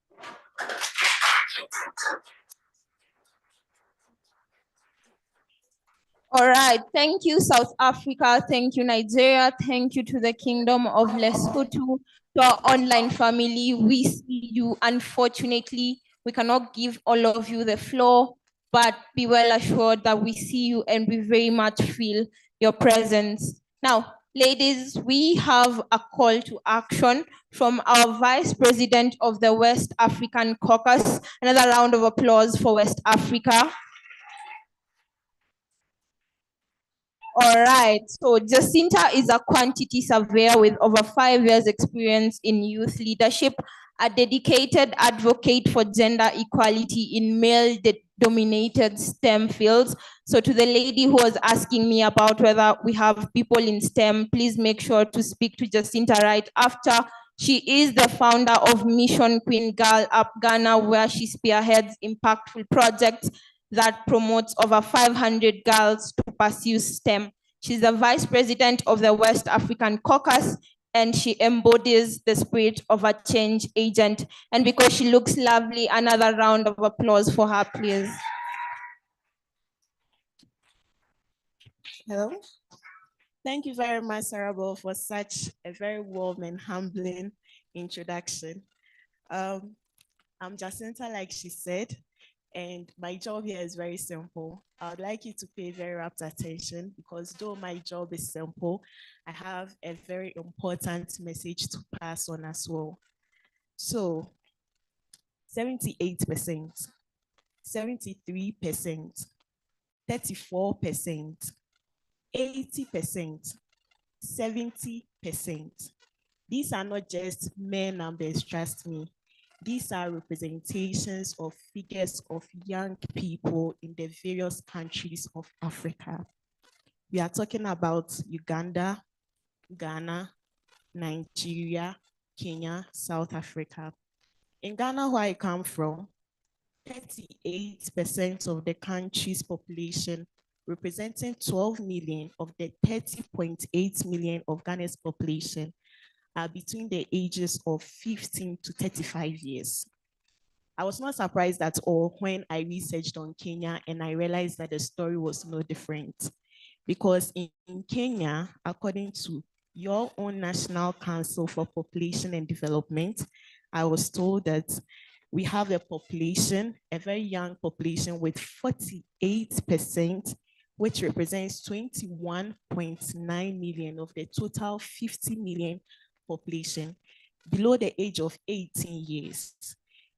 All right, thank you, South Africa. Thank you, Nigeria. Thank you to the Kingdom of Lesotho, to our online family. We see you. Unfortunately, we cannot give all of you the floor, but be well assured that we see you and we very much feel your presence. Now, ladies, we have a call to action from our Vice President of the West African Caucus. Another round of applause for West Africa. All right, so Jacinta is a quantity surveyor with over 5 years experience in youth leadership, a dedicated advocate for gender equality in male-dominated STEM fields. So to the lady who was asking me about whether we have people in STEM, please make sure to speak to Jacinta right after. She is the founder of Mission Queen Girl Up Ghana, where she spearheads impactful projects that promotes over 500 girls to pursue STEM. She's the Vice President of the West African Caucus, and she embodies the spirit of a change agent. And because she looks lovely, another round of applause for her, please. Hello. Thank you very much, Sarabo, for such a very warm and humbling introduction. I'm Jacinta, like she said, and my job here is very simple. I would like you to pay very rapt attention because though my job is simple, I have a very important message to pass on as well. So 78%, 73%, 34%, 80%, 70%. These are not just mere numbers, trust me. These are representations of figures of young people in the various countries of Africa. We are talking about Uganda, Ghana, Nigeria, Kenya, South Africa. In Ghana, where I come from, 38% of the country's population, representing 12 million of the 30.8 million of Ghana's population, are between the ages of 15 to 35 years. I was not surprised at all when I researched on Kenya and I realized that the story was no different. Because in Kenya, according to your own National Council for Population and Development, I was told that we have a population, a very young population with 48%, which represents 21.9 million of the total 50 million population below the age of 18 years.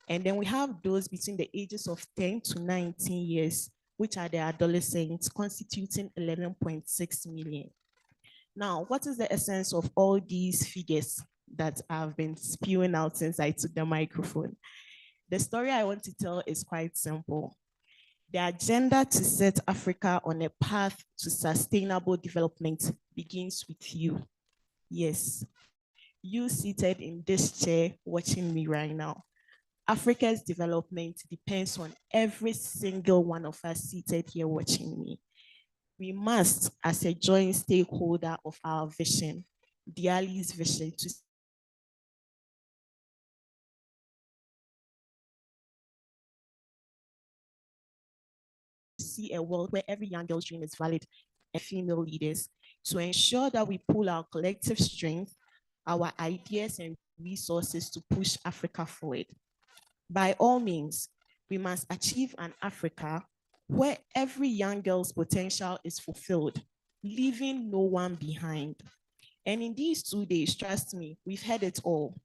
And then we have those between the ages of 10 to 19 years, which are the adolescents, constituting 11.6 million. Now, what is the essence of all these figures that I've been spewing out since I took the microphone? The story I want to tell is quite simple. The agenda to set Africa on a path to sustainable development begins with you. Yes, you seated in this chair watching me right now. Africa's development depends on every single one of us seated here watching me. We must, as a joint stakeholder of our vision, TheALILF's vision, to see a world where every young girl's dream is valid, and female leaders, to ensure that we pull our collective strength, our ideas and resources to push Africa forward. By all means, we must achieve an Africa where every young girl's potential is fulfilled, leaving no one behind. And in these 2 days, trust me, we've heard it all.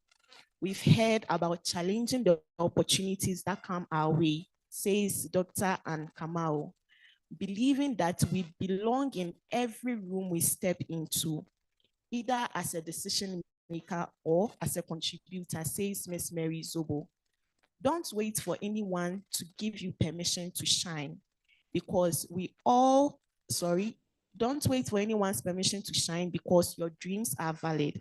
We've heard about challenging the opportunities that come our way, says Dr. Ann Kamau, believing that we belong in every room we step into, either as a decision maker or as a contributor, says Miss Mary Zobo. Don't wait for anyone to give you permission to shine, because don't wait for anyone's permission to shine because your dreams are valid.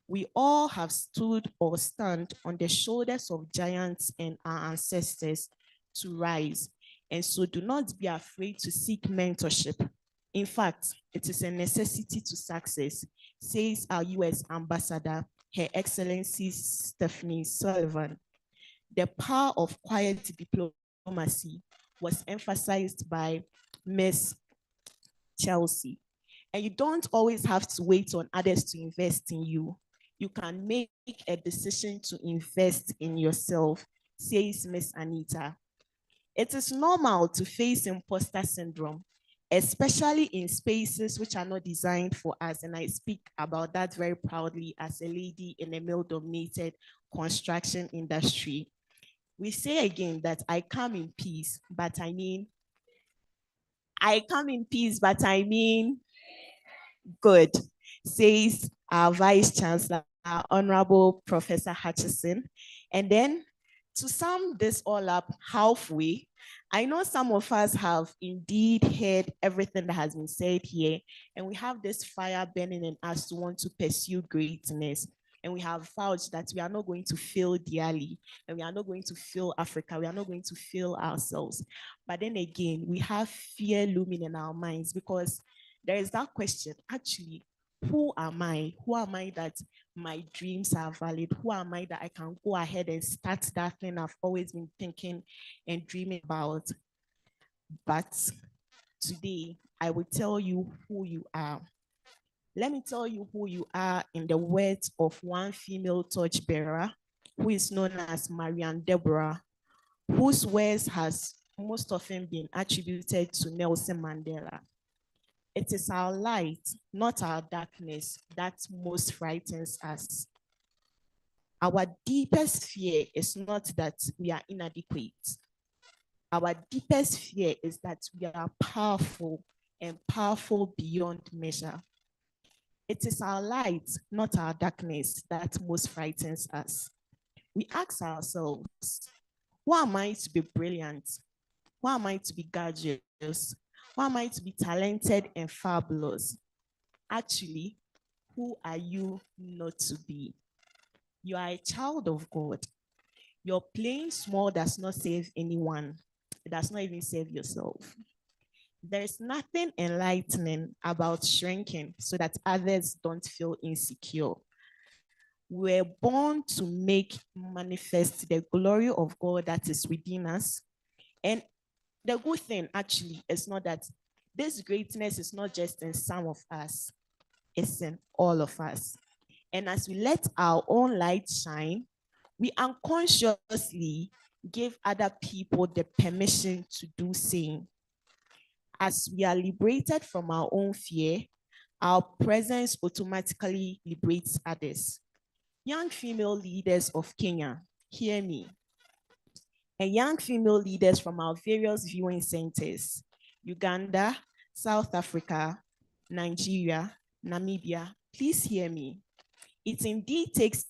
We all have stood or stand on the shoulders of giants and our ancestors to rise. And so do not be afraid to seek mentorship. In fact, it is a necessity to success, says our US Ambassador, Her Excellency Stephanie Sullivan. The power of quiet diplomacy was emphasized by Ms. Chelsea. And you don't always have to wait on others to invest in you. You can make a decision to invest in yourself, says Ms. Anita. It is normal to face imposter syndrome, especially in spaces which are not designed for us. And I speak about that very proudly as a lady in a male-dominated construction industry. We say again that I come in peace, but I mean good, says our Vice Chancellor, our Honorable Professor Hutchison. And then to sum this all up halfway, I know some of us have indeed heard everything that has been said here, and we have this fire burning in us to want to pursue greatness. And we have vowed that we are not going to fail dearly, and we are not going to fail Africa, we are not going to fail ourselves. But then again, we have fear looming in our minds, because there is that question, actually, who am I? Who am I that my dreams are valid? Who am I that I can go ahead and start that thing I've always been thinking and dreaming about? But today, I will tell you who you are. Let me tell you who you are in the words of one female torchbearer who is known as Marianne Deborah, whose words has most often been attributed to Nelson Mandela. It is our light, not our darkness, that most frightens us. Our deepest fear is not that we are inadequate. Our deepest fear is that we are powerful and powerful beyond measure. It is our light, not our darkness, that most frightens us. We ask ourselves, who am I to be brilliant? Who am I to be gorgeous? Who am I to be talented and fabulous? Actually, who are you not to be? You are a child of God. Your playing small does not save anyone. It does not even save yourself. There is nothing enlightening about shrinking so that others don't feel insecure. We're born to make manifest the glory of God that is within us. And the good thing actually is not that this greatness is not just in some of us, it's in all of us. And as we let our own light shine, we unconsciously give other people the permission to do same. As we are liberated from our own fear, our presence automatically liberates others. Young female leaders of Kenya, hear me. And young female leaders from our various viewing centers, Uganda, South Africa, Nigeria, Namibia, please hear me. It indeed takes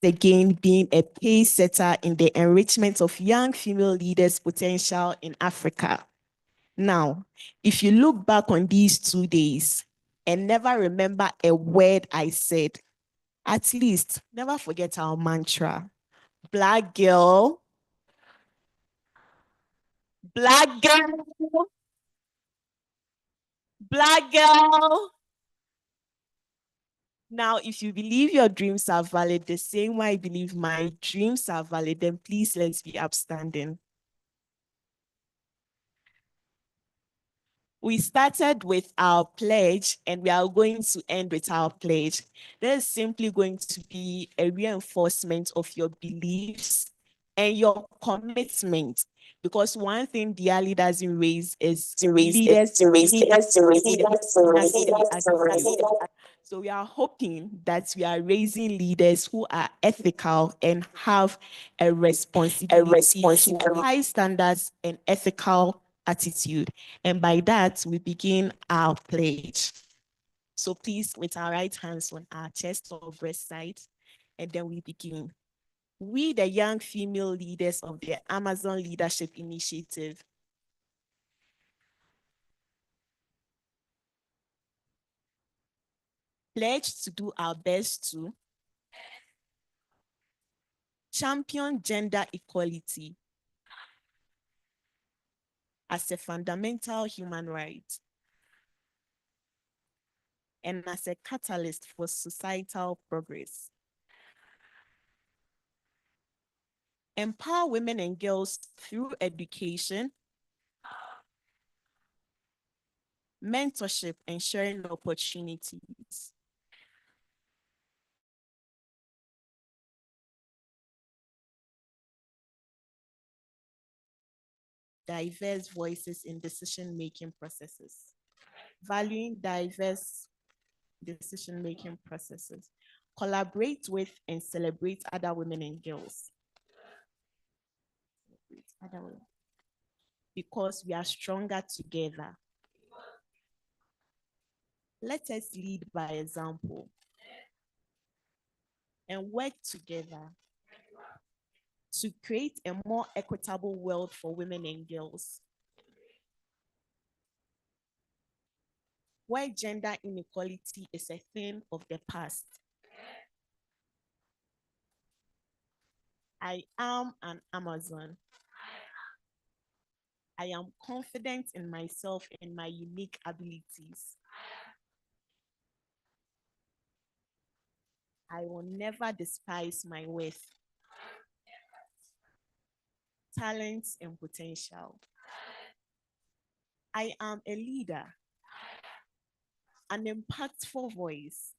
Again, being a pace setter in the enrichment of young female leaders' potential in Africa. Now, if you look back on these 2 days and never remember a word I said, at least never forget our mantra. Black girl, black girl, black girl. Now, if you believe your dreams are valid the same way I believe my dreams are valid, then please let's be upstanding. We started with our pledge and we are going to end with our pledge. There's simply going to be a reinforcement of your beliefs and your commitment. Because one thing DeAli doesn't raise is leaders. So we are hoping that we are raising leaders who are ethical and have a responsibility to high standards and ethical attitude. And by that, we begin our pledge. So please, with our right hands on our chest or breast side, and then we begin. We, the young female leaders of the Amazon Leadership Initiative, pledge to do our best to champion gender equality as a fundamental human right and as a catalyst for societal progress. Empower women and girls through education, mentorship, and sharing opportunities. Diverse voices in decision-making processes. Valuing diverse decision-making processes. Collaborate with and celebrate other women and girls. Because we are stronger together. Let us lead by example and work together to create a more equitable world for women and girls, where gender inequality is a thing of the past. I am an Amazon. I am confident in myself and my unique abilities. I will never despise my worth, talents, and potential. I am a leader, an impactful voice,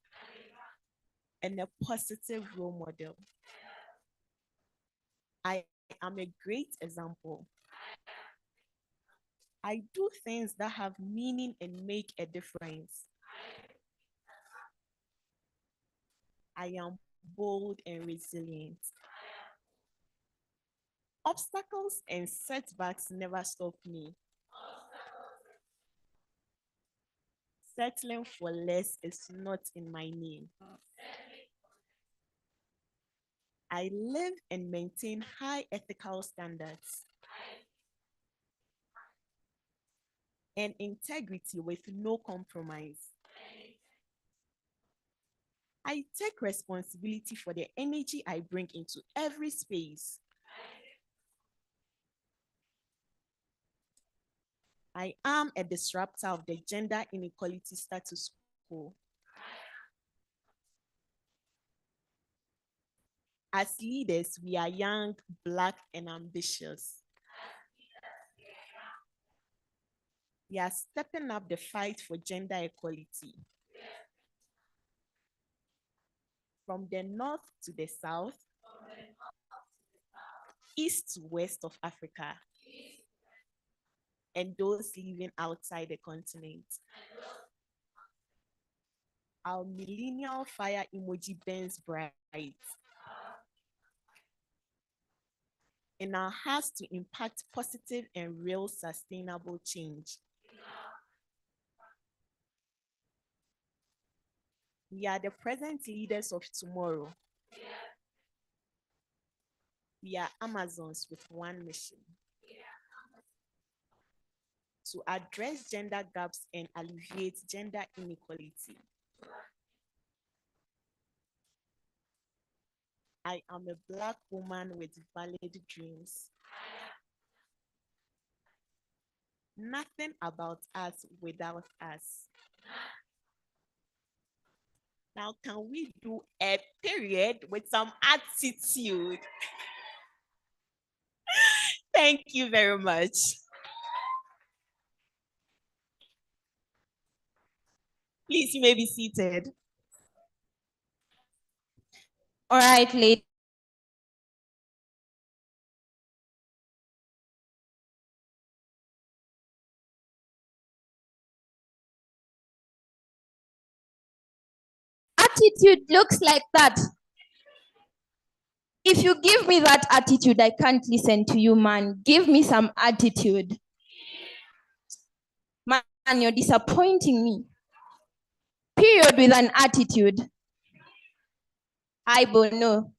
and a positive role model. I am a great example. I do things that have meaning and make a difference. I am bold and resilient. Obstacles and setbacks never stop me. Settling for less is not in my name. I live and maintain high ethical standards and integrity with no compromise. I take responsibility for the energy I bring into every space. I am a disruptor of the gender inequality status quo. As leaders, we are young, Black, and ambitious. We are stepping up the fight for gender equality. From the north to the south, east to west of Africa, and those living outside the continent. Our millennial fire emoji burns bright, and our hearts to impact positive and real sustainable change. We are the present leaders of tomorrow. We are Amazons with one mission: to address gender gaps and alleviate gender inequality. I am a Black woman with valid dreams. Nothing about us without us. Now, can we do a period with some attitude? Thank you very much. Please, you may be seated. All right, ladies. Attitude looks like that. If you give me that attitude, I can't listen to you, man. Give me some attitude. Man, you're disappointing me. Period with an attitude. I don't know.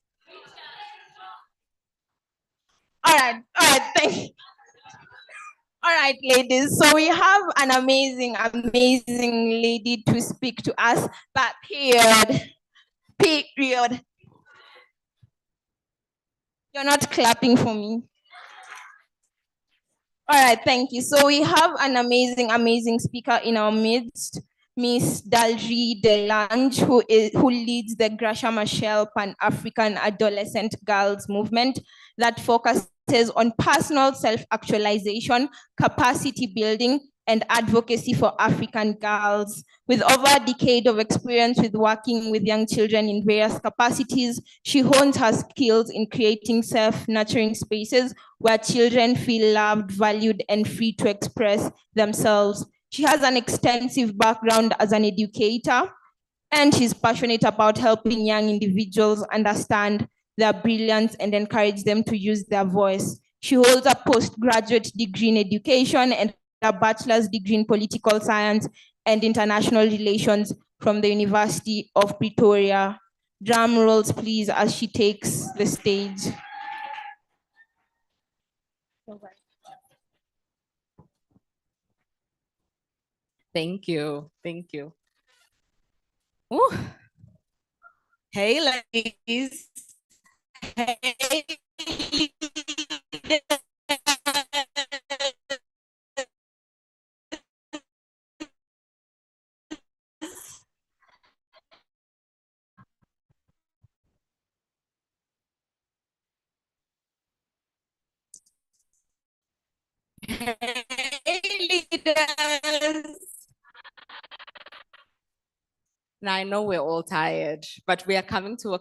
All right, thank you. All right, ladies. So we have an amazing lady to speak to us, but period. You're not clapping for me. All right, thank you. So we have an amazing speaker in our midst, Miss Dalji Delange, who leads the Gracia Machel Pan-African Adolescent Girls Movement that focuses on personal self-actualization, capacity building, and advocacy for African girls. With over a decade of experience with working with young children in various capacities, she hones her skills in creating self-nurturing spaces where children feel loved, valued, and free to express themselves. She has an extensive background as an educator, and she's passionate about helping young individuals understand their brilliance and encourage them to use their voice. She holds a postgraduate degree in education and a bachelor's degree in political science and international relations from the University of Pretoria. Drum rolls, please, as she takes the stage. Thank you. Ooh. Hey, ladies. Hey. Hey, leaders. Now, I know we're all tired, but we are coming to a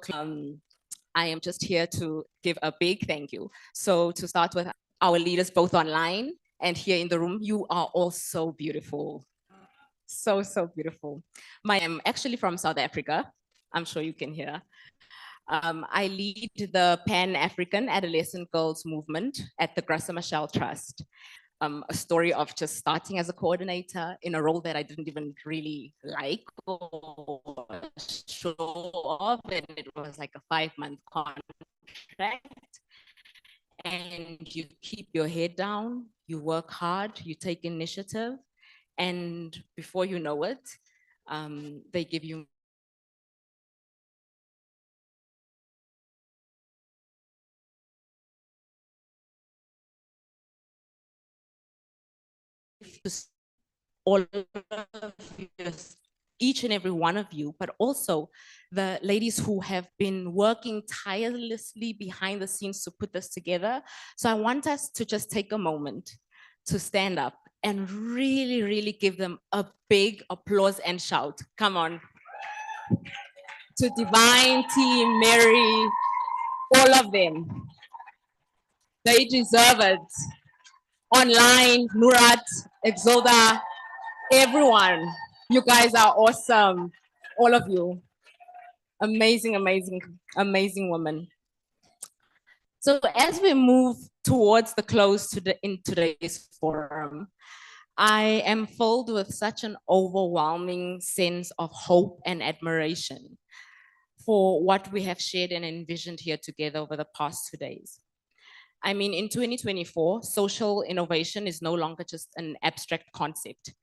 I am just here to give a big thank you. So to start with, our leaders both online and here in the room, you are all so beautiful. So beautiful. I am actually from South Africa. I'm sure you can hear. I lead the Pan-African Adolescent Girls Movement at the Graça Machel Trust. A story of just starting as a coordinator in a role that I didn't even really like or show off, and it was like a 5-month contract. And you keep your head down, you work hard, you take initiative, and before you know it, they give you all of you, each and every one of you, but also the ladies who have been working tirelessly behind the scenes to put this together. So I want us to just take a moment to stand up and really, really give them a big applause and shout. Come on. To Divine, Team, Mary, all of them. They deserve it. Online, Nurat, Exoda, everyone. You guys are awesome. All of you. Amazing, amazing, amazing women. So as we move towards the close in today's forum, I am filled with such an overwhelming sense of hope and admiration for what we have shared and envisioned here together over the past 2 days. I mean, in 2024, social innovation is no longer just an abstract concept.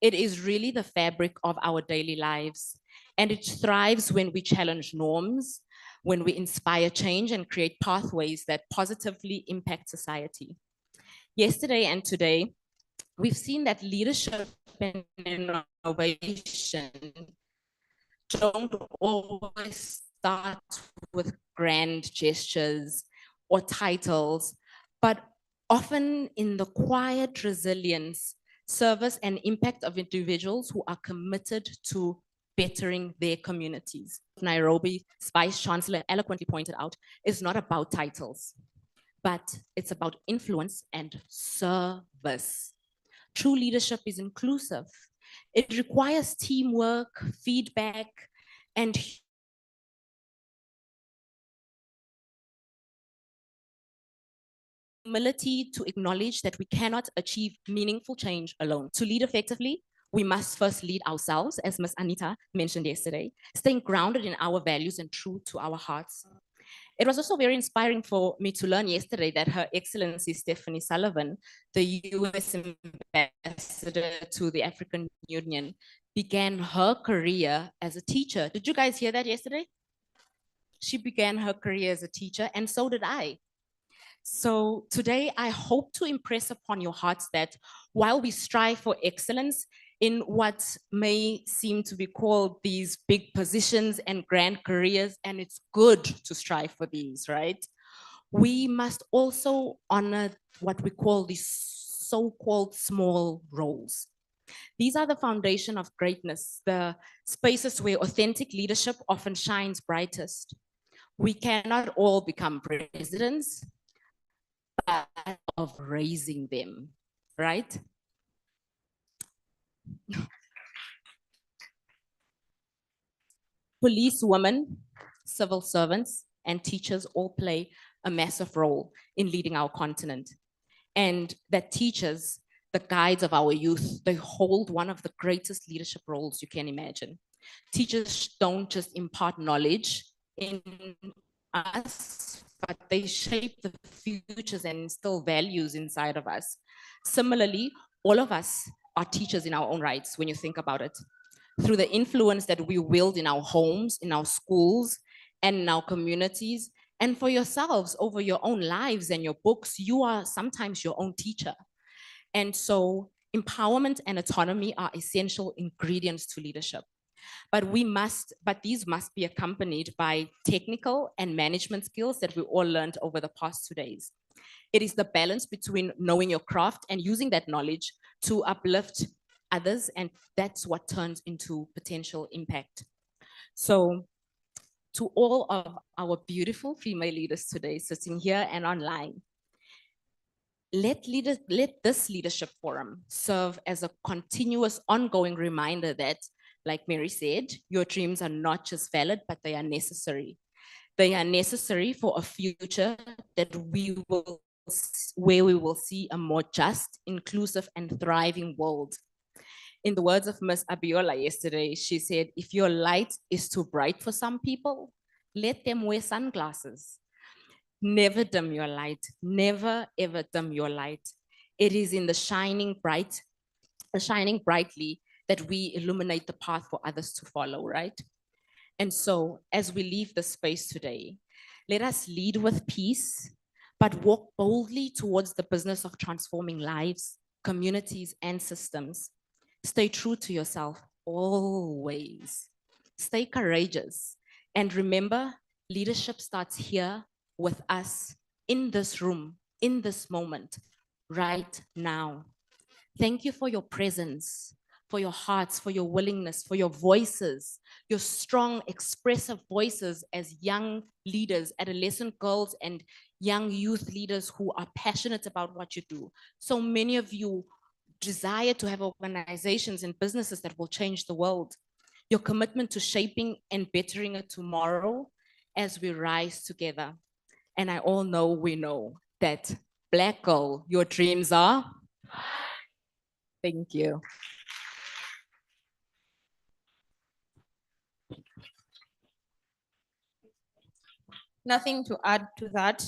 It is really the fabric of our daily lives, and it thrives when we challenge norms, when we inspire change and create pathways that positively impact society. Yesterday and today, we've seen that leadership and innovation don't always start with grand gestures or titles, but often in the quiet resilience, service, and impact of individuals who are committed to bettering their communities. Nairobi Vice Chancellor eloquently pointed out, is not about titles, but it's about influence and service. True leadership is inclusive. It requires teamwork, feedback, and humility to acknowledge that we cannot achieve meaningful change alone. To lead effectively, we must first lead ourselves, as Ms. Anita mentioned yesterday, staying grounded in our values and true to our hearts. It was also very inspiring for me to learn yesterday that Her Excellency Stephanie Sullivan, the US ambassador to the African Union, began her career as a teacher. Did you guys hear that yesterday? She began her career as a teacher, and so did I. So today, I hope to impress upon your hearts that while we strive for excellence in what may seem to be called these big positions and grand careers, and it's good to strive for these, right? We must also honor what we call these so-called small roles. These are the foundation of greatness, the spaces where authentic leadership often shines brightest. We cannot all become presidents, but of raising them, right? Police women, civil servants, and teachers all play a massive role in leading our continent. And that teachers, the guides of our youth, they hold one of the greatest leadership roles you can imagine. Teachers don't just impart knowledge in us, but they shape the futures and instill values inside of us. Similarly, all of us are teachers in our own rights when you think about it. Through the influence that we wield in our homes, in our schools, and in our communities, and for yourselves over your own lives and your books, you are sometimes your own teacher. And so empowerment and autonomy are essential ingredients to leadership. But these must be accompanied by technical and management skills that we all learned over the past 2 days. It is the balance between knowing your craft and using that knowledge to uplift others, and that's what turns into potential impact. So to all of our beautiful female leaders today sitting here and online, let this leadership forum serve as a continuous ongoing reminder that, like Mary said, your dreams are not just valid, but they are necessary. They are necessary for a future where we will see a more just, inclusive, and thriving world. In the words of Ms. Abiola yesterday, she said, if your light is too bright for some people, let them wear sunglasses. Never dim your light. Never, ever dim your light. It is in the shining brightly that we illuminate the path for others to follow, right? And so as we leave the space today, let us lead with peace, but walk boldly towards the business of transforming lives, communities, and systems. Stay true to yourself always. Stay courageous. And remember, leadership starts here with us in this room, in this moment, right now. Thank you for your presence, for your hearts, for your willingness, for your voices, your strong, expressive voices as young leaders, adolescent girls, and young youth leaders who are passionate about what you do. So many of you desire to have organizations and businesses that will change the world. Your commitment to shaping and bettering a tomorrow as we rise together. And I all know we know that Black girl, your dreams are. Thank you. Nothing to add to that.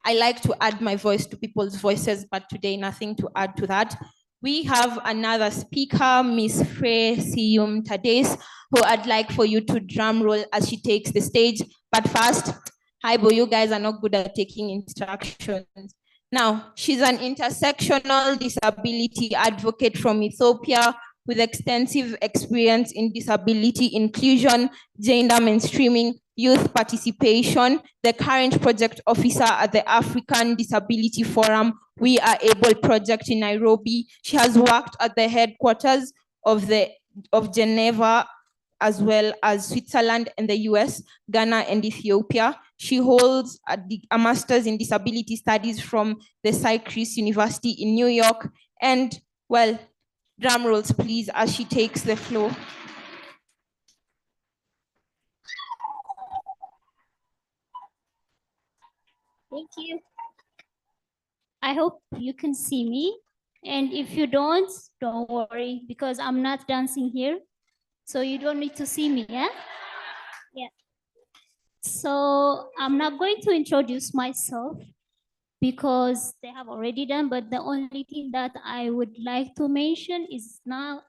I like to add my voice to people's voices, but today nothing to add to that. We have another speaker, Miss Frey Siyum Tades, who I'd like for you to drum roll as she takes the stage. But first, hi, boy, you guys are not good at taking instructions. Now, she's an intersectional disability advocate from Ethiopia with extensive experience in disability inclusion, gender mainstreaming, youth participation, the current project officer at the African Disability Forum We Are Able project in Nairobi. She has worked at the headquarters of Geneva, as well as Switzerland and the US, Ghana and Ethiopia. She holds a master's in disability studies from the Cyprus University in New York. And well, drum rolls please as she takes the floor. Thank you. I hope you can see me. And if you don't worry, because I'm not dancing here. So you don't need to see me, yeah? Yeah. So I'm not going to introduce myself because they have already done, but the only thing that I would like to mention is now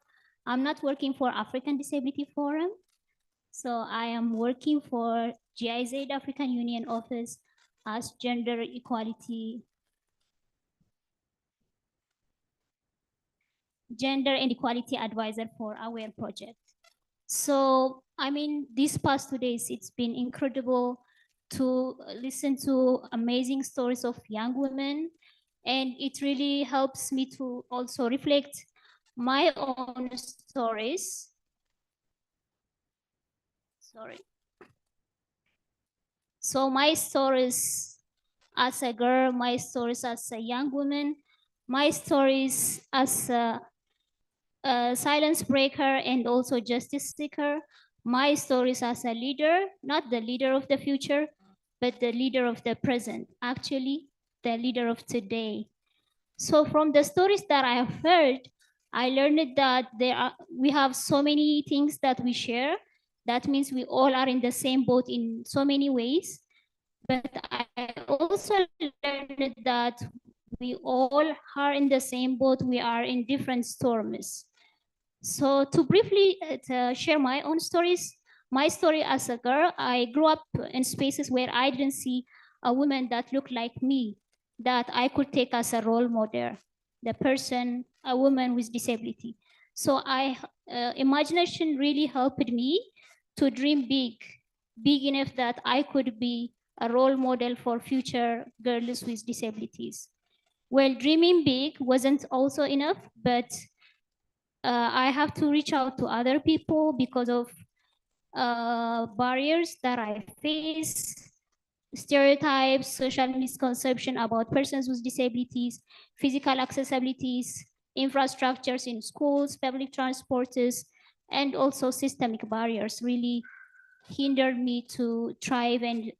I'm not working for African Disability Forum. So I am working for GIZ African Union Office as Gender and Equality Advisor for our project. So, I mean, these past 2 days, it's been incredible to listen to amazing stories of young women. And it really helps me to also reflect my own stories. Sorry. So my stories as a girl, my stories as a young woman, my stories as a silence breaker and also justice seeker, my stories as a leader, not the leader of the future, but the leader of the present, actually the leader of today. So from the stories that I have heard, I learned that we have so many things that we share. That means we all are in the same boat in so many ways. But I also learned that we all are in the same boat. We are in different storms. So to briefly share my own stories, my story as a girl, I grew up in spaces where I didn't see a woman that looked like me, that I could take as a role model, a woman with disability. So imagination really helped me to dream big enough that I could be a role model for future girls with disabilities. Well, dreaming big wasn't also enough, but I have to reach out to other people because of barriers that I face, stereotypes, social misconception about persons with disabilities, physical accessibilities, infrastructures in schools, public transports, and also systemic barriers really hindered me to thrive and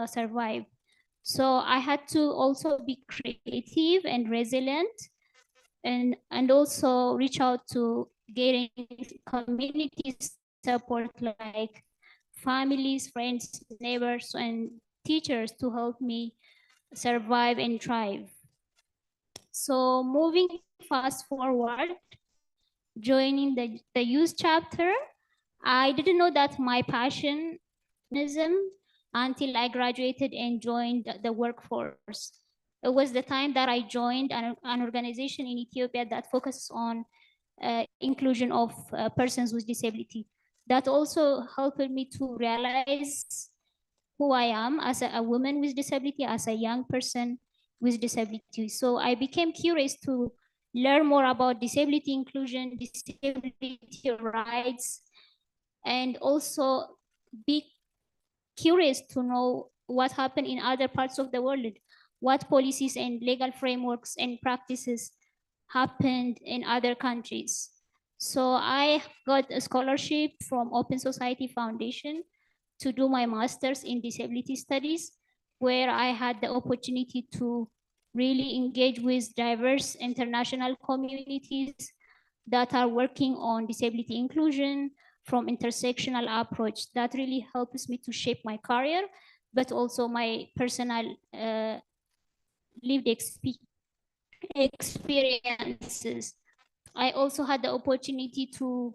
survive. So I had to also be creative and resilient and also reach out to getting community support like families, friends, neighbors, and teachers to help me survive and thrive. So moving fast forward, joining the youth chapter, I didn't know that my passion is until I graduated and joined the workforce. It was the time that I joined an organization in Ethiopia that focuses on inclusion of persons with disability. That also helped me to realize who I am as a woman with disability, as a young person with disability. So I became curious to learn more about disability inclusion, disability rights, and also be curious to know what happened in other parts of the world, what policies and legal frameworks and practices happened in other countries. So I got a scholarship from Open Society Foundation to do my master's in disability studies, where I had the opportunity to really engage with diverse international communities that are working on disability inclusion from intersectional approach. That really helps me to shape my career, but also my personal lived experiences. I also had the opportunity to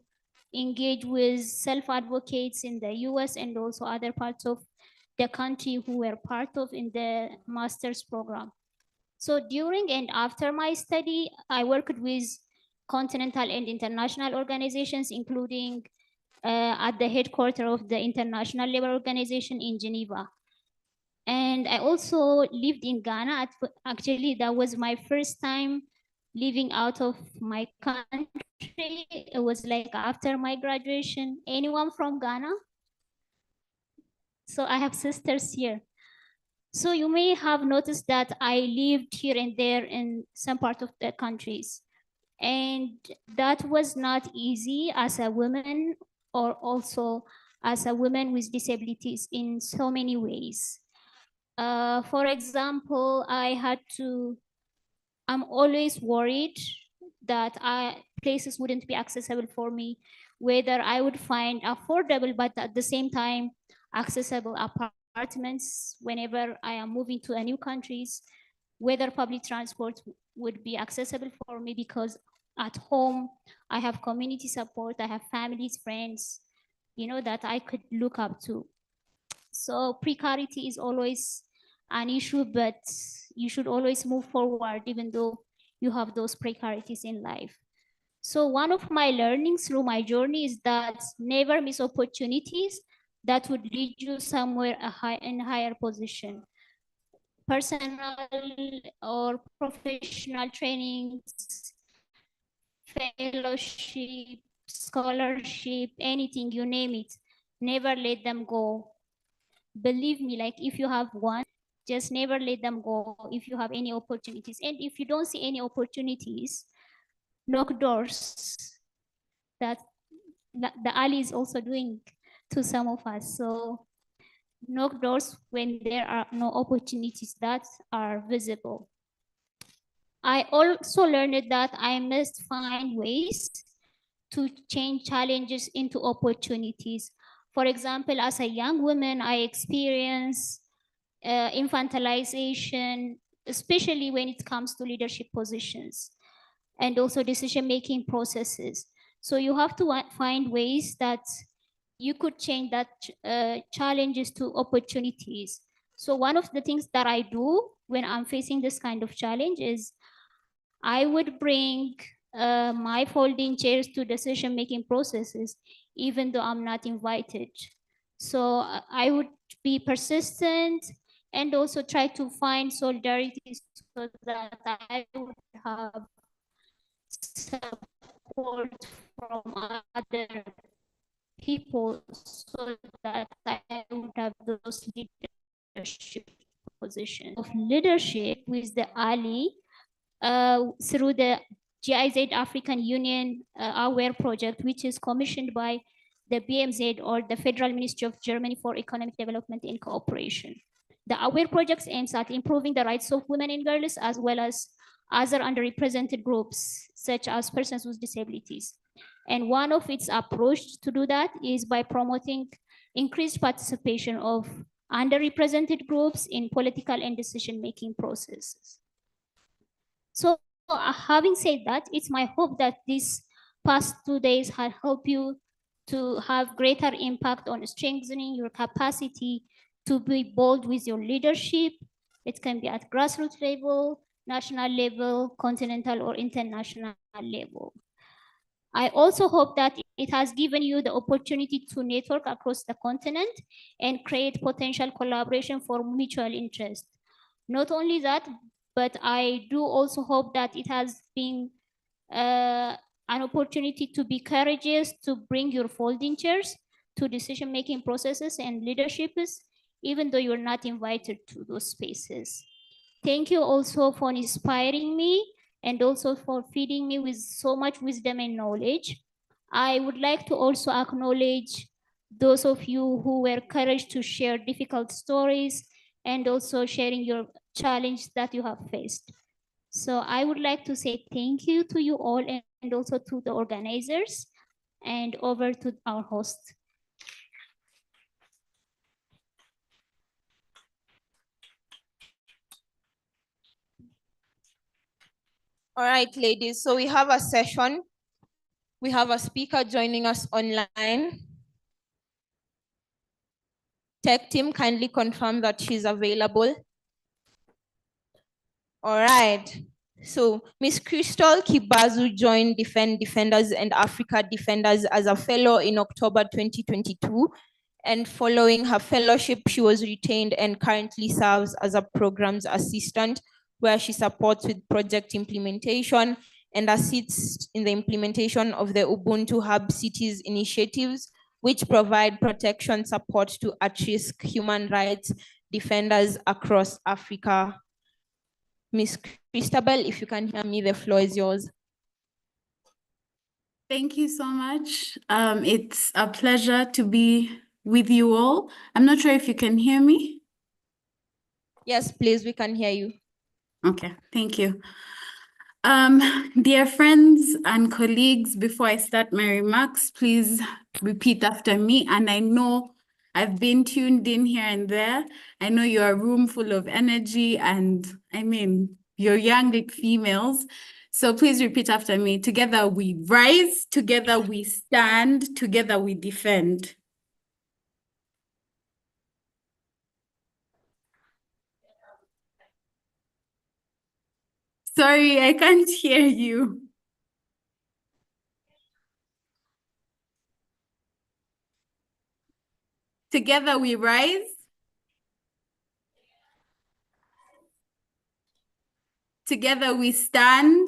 engage with self-advocates in the US and also other parts of the country who were part of in the master's program. So during and after my study, I worked with continental and international organizations, including at the headquarters of the International Labour Organization in Geneva. And I also lived in Ghana. Actually, that was my first time living out of my country. It was like after my graduation. Anyone from Ghana? So I have sisters here. So you may have noticed that I lived here and there in some part of the countries. And that was not easy as a woman, or also as a woman with disabilities in so many ways. For example, I'm always worried that places wouldn't be accessible for me, whether I would find affordable, but at the same time, accessible apartments whenever I am moving to a new countries, whether public transport would be accessible for me, because at home, I have community support, I have families, friends, that I could look up to. So precarity is always an issue, but you should always move forward even though you have those precarities in life. So one of my learnings through my journey is that never miss opportunities that would lead you somewhere in a higher position. Personal or professional trainings, fellowship, scholarship, anything, you name it, never let them go. Believe me, like if you have one, just never let them go if you have any opportunities. And if you don't see any opportunities, knock doors. That the Ali is also doing to some of us. So knock doors when there are no opportunities that are visible. I also learned that I must find ways to change challenges into opportunities. For example, as a young woman, I experience infantilization, especially when it comes to leadership positions and also decision-making processes. So you have to find ways that you could change that challenges to opportunities. So one of the things that I do when I'm facing this kind of challenge is I would bring my folding chairs to decision-making processes, even though I'm not invited. So I would be persistent and also try to find solidarity so that I would have support from other people so that I would have those leadership positions. Of leadership with the Ali through the GIZ African Union Aware project, which is commissioned by the BMZ, or the Federal Ministry of Germany for Economic Development and Cooperation. The Aware project aims at improving the rights of women and girls, as well as other underrepresented groups, such as persons with disabilities. And one of its approach to do that is by promoting increased participation of underrepresented groups in political and decision-making processes. So having said that, it's my hope that these past 2 days have helped you to have greater impact on strengthening your capacity to be bold with your leadership, It can be at grassroots level, national level, continental or international level. I also hope that it has given you the opportunity to network across the continent and create potential collaboration for mutual interest. Not only that, but I do also hope that it has been an opportunity to be courageous, to bring your folding chairs to decision-making processes and leaderships, even though you're not invited to those spaces. Thank you also for inspiring me and also for feeding me with so much wisdom and knowledge. I would like to also acknowledge those of you who were courage to share difficult stories and also sharing your challenge that you have faced. So I would like to say thank you to you all and also to the organizers, and over to our host. All right, ladies, so we have a session. We have a speaker joining us online. Tech team, kindly confirm that she's available. All right, so Miss Crystal Kibazu joined Defenders and Africa Defenders as a fellow in October 2022. And following her fellowship, she was retained and currently serves as a programs assistant, where she supports with project implementation and assists in the implementation of the Ubuntu Hub Cities initiatives, which provide protection support to at-risk human rights defenders across Africa. Miss Christabel, if you can hear me, the floor is yours. Thank you so much. It's a pleasure to be with you all. I'm not sure if you can hear me. Yes, please, we can hear you. Okay, thank you. Dear friends and colleagues, before I start my remarks, please repeat after me. And I know I've been tuned in here and there. I know you're a room full of energy, and I mean, you're young females. So please repeat after me. Together we rise, together we stand, together we defend. Sorry, I can't hear you. Together we rise. Together we stand.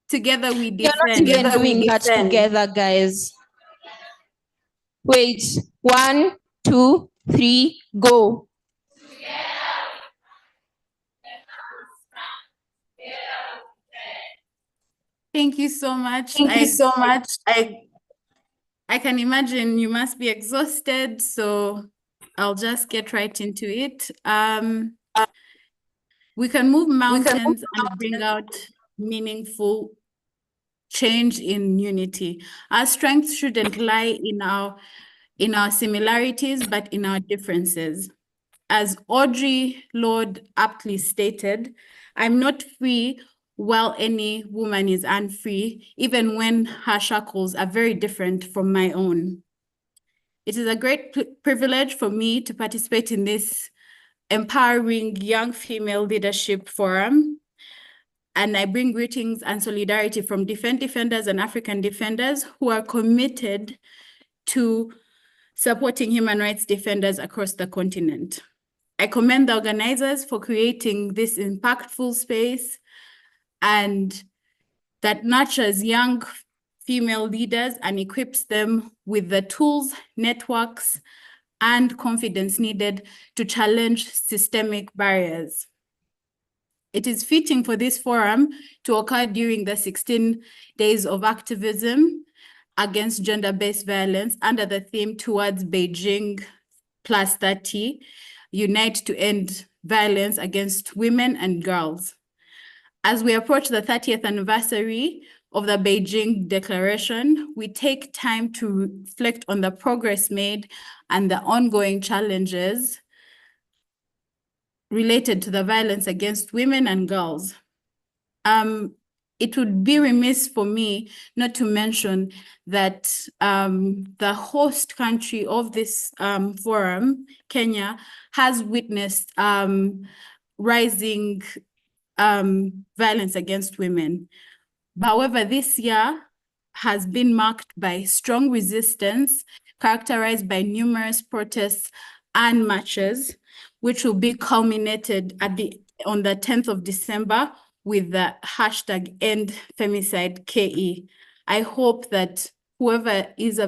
Together we defend. You're not even doing that together, guys. Wait, 1, 2, 3, go. Thank you so much. Thank you so much. I can imagine you must be exhausted, so I'll just get right into it. We can move mountains and bring out meaningful change in unity. Our strength shouldn't lie in our similarities, but in our differences. As Audre Lorde aptly stated, I'm not free while any woman is unfree, even when her shackles are very different from my own. It is a great privilege for me to participate in this empowering young female leadership forum. And I bring greetings and solidarity from Defenders and African Defenders who are committed to supporting human rights defenders across the continent. I commend the organizers for creating this impactful space and that nurtures young female leaders and equips them with the tools, networks, and confidence needed to challenge systemic barriers. It is fitting for this forum to occur during the 16 days of activism against gender-based violence under the theme Towards Beijing Plus 30, Unite to End Violence Against Women and Girls. As we approach the 30th anniversary of the Beijing Declaration, we take time to reflect on the progress made and the ongoing challenges related to the violence against women and girls. it would be remiss for me not to mention that the host country of this forum, Kenya, has witnessed rising violence against women. However, this year has been marked by strong resistance, characterized by numerous protests and marches, which will be culminated on the 10th of December with the hashtag #EndFemicideKE. I hope that whoever is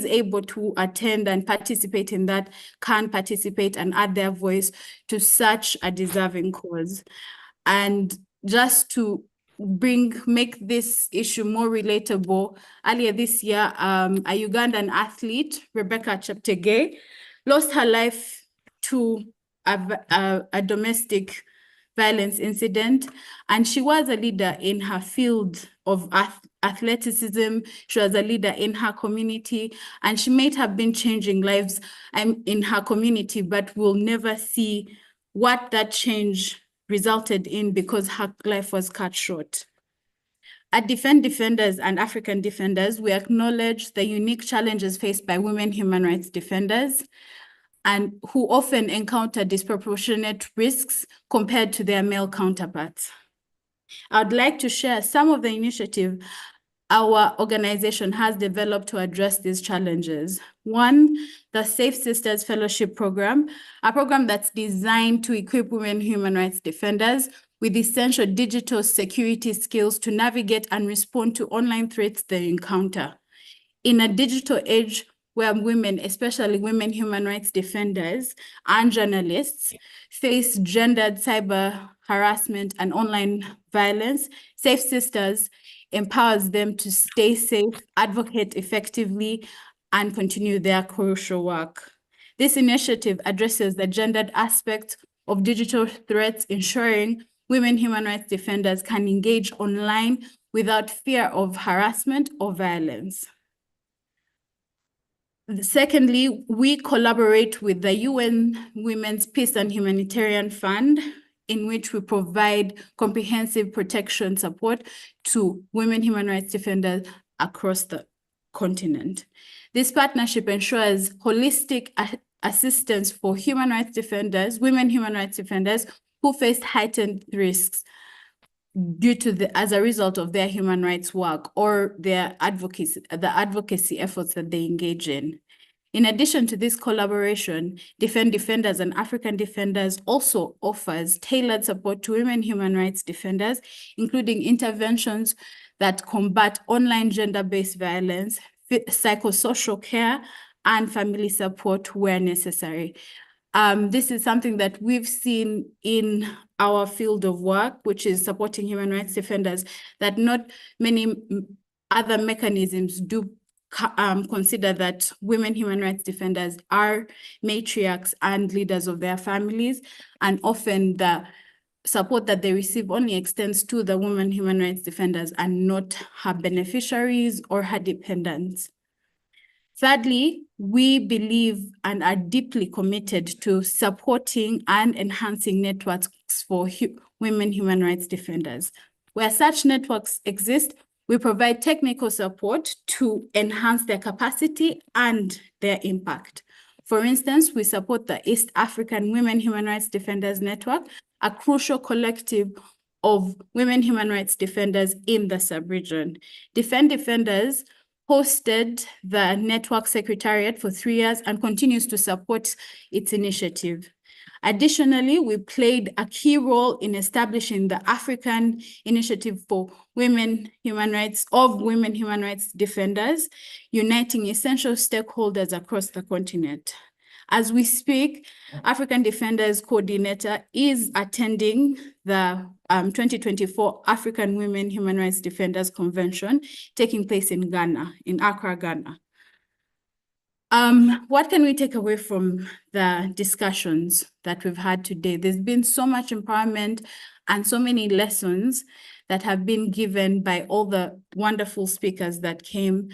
able to attend and participate in that can participate and add their voice to such a deserving cause. And just to make this issue more relatable, earlier this year, a Ugandan athlete, Rebecca Cheptegei, lost her life to a domestic violence incident, and she was a leader in her field of athleticism. She was a leader in her community, and she may have been changing lives in her community, but we'll never see what that change resulted in because her life was cut short. At Defend Defenders and African Defenders, we acknowledge the unique challenges faced by women human rights defenders and who often encounter disproportionate risks compared to their male counterparts. I'd like to share some of the initiatives our organization has developed to address these challenges. One, the Safe Sisters Fellowship Program, a program that's designed to equip women human rights defenders with essential digital security skills to navigate and respond to online threats they encounter. In a digital age where women, especially women human rights defenders and journalists, face gendered cyber harassment and online violence, Safe Sisters empowers them to stay safe, advocate effectively, and continue their crucial work. This initiative addresses the gendered aspect of digital threats, ensuring women human rights defenders can engage online without fear of harassment or violence. Secondly, we collaborate with the UN Women's Peace and Humanitarian Fund, in which we provide comprehensive protection support to women human rights defenders across the continent. This partnership ensures holistic assistance for human rights defenders, women human rights defenders who face heightened risks as a result of their human rights work or the advocacy efforts that they engage in. In addition to this collaboration, Defend Defenders and African Defenders also offers tailored support to women human rights defenders, including interventions that combat online gender-based violence, psychosocial care, and family support where necessary. This is something that we've seen in our field of work, which is supporting human rights defenders, that not many other mechanisms do consider that women human rights defenders are matriarchs and leaders of their families, and often the support that they receive only extends to the women human rights defenders and not her beneficiaries or her dependents. Thirdly, we believe and are deeply committed to supporting and enhancing networks for women human rights defenders. Where such networks exist, we provide technical support to enhance their capacity and their impact. For instance, we support the East African Women Human Rights Defenders Network, a crucial collective of women human rights defenders in the sub-region. Defend Defenders hosted the network secretariat for 3 years and continues to support its initiative. Additionally, we played a key role in establishing the African Initiative for Women Human Rights Defenders, uniting essential stakeholders across the continent. As we speak, African Defenders Coordinator is attending the 2024 African Women Human Rights Defenders Convention taking place in Ghana, in Accra, Ghana. What can we take away from the discussions that we've had today? There's been so much empowerment and so many lessons that have been given by all the wonderful speakers that came.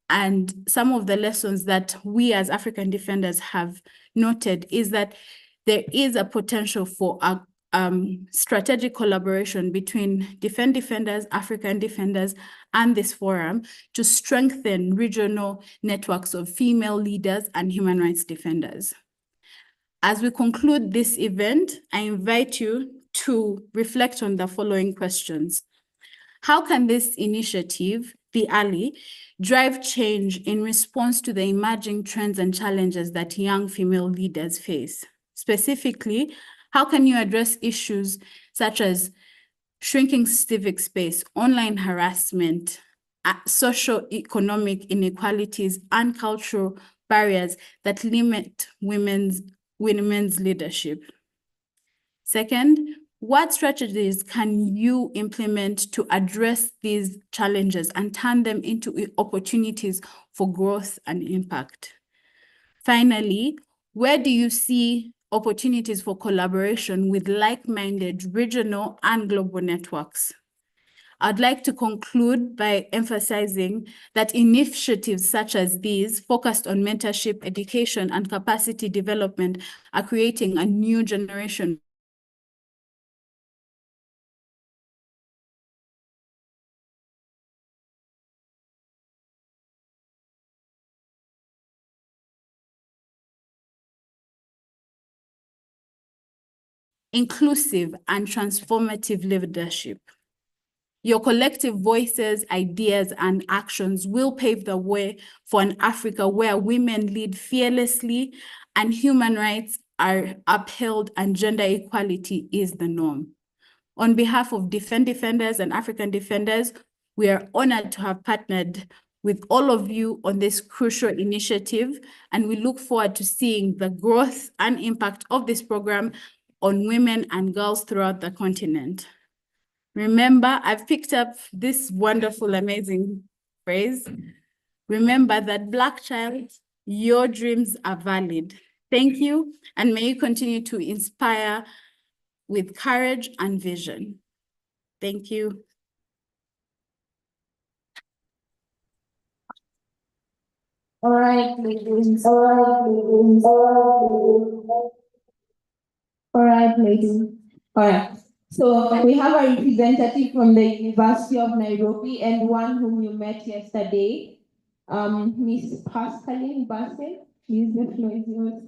And some of the lessons that we as African defenders have noted is that there is a potential for a strategic collaboration between Defenders, African Defenders, and this forum to strengthen regional networks of female leaders and human rights defenders. As we conclude this event, I invite you to reflect on the following questions. How can this initiative, the ALI, drive change in response to the emerging trends and challenges that young female leaders face? Specifically, how can you address issues such as shrinking civic space, online harassment, socio-economic inequalities, and cultural barriers that limit women's leadership? Second, what strategies can you implement to address these challenges and turn them into opportunities for growth and impact? Finally, where do you see opportunities for collaboration with like-minded regional and global networks? I'd like to conclude by emphasizing that initiatives such as these, focused on mentorship, education, and capacity development, are creating a new generation inclusive and transformative leadership. Your collective voices, ideas, and actions will pave the way for an Africa where women lead fearlessly and human rights are upheld and gender equality is the norm. On behalf of Defenders and African Defenders, we are honored to have partnered with all of you on this crucial initiative, and we look forward to seeing the growth and impact of this program on women and girls throughout the continent. Remember, I've picked up this wonderful, amazing phrase. Remember that Black child, your dreams are valid. Thank you, and may you continue to inspire with courage and vision. Thank you. All right, ladies. All right. So we have a representative from the University of Nairobi and one whom you met yesterday, Miss Pascaline Bassett. Please, the floor is yours.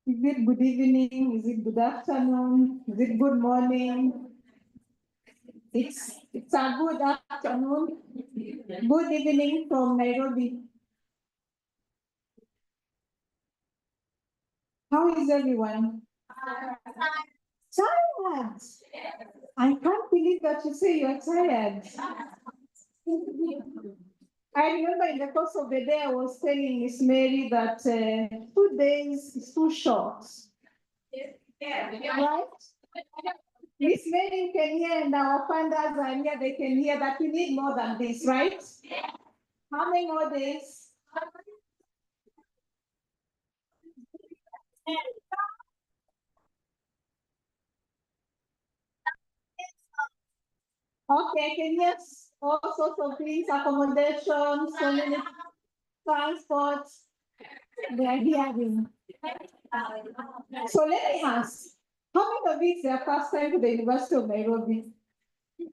Is it good evening? Is it good afternoon? Is it good morning? It's a good afternoon. Good evening from Nairobi. How is everyone? Tired. I can't believe that you say you're tired. I remember in the course of the day, I was telling Miss Mary that 2 days is too short. Right? Miss Mary can hear, and our pandas are here, they can hear that we need more than this, right? How many more days? Okay, can hear all sorts of things, accommodation, so many transport, they are hearing. So let me ask, how many of you it's your first time to the University of Nairobi?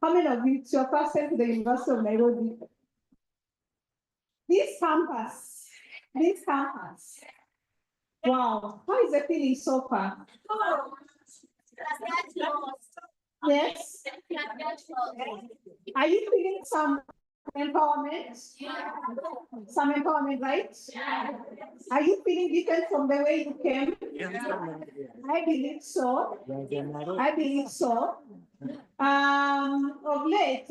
How many of you it's your first time to the University of Nairobi? This campus, wow, how is the feeling so far? Yes. Are you feeling some empowerment? Some empowerment, right? Are you feeling different from the way you came? I believe so. I believe so. Of late,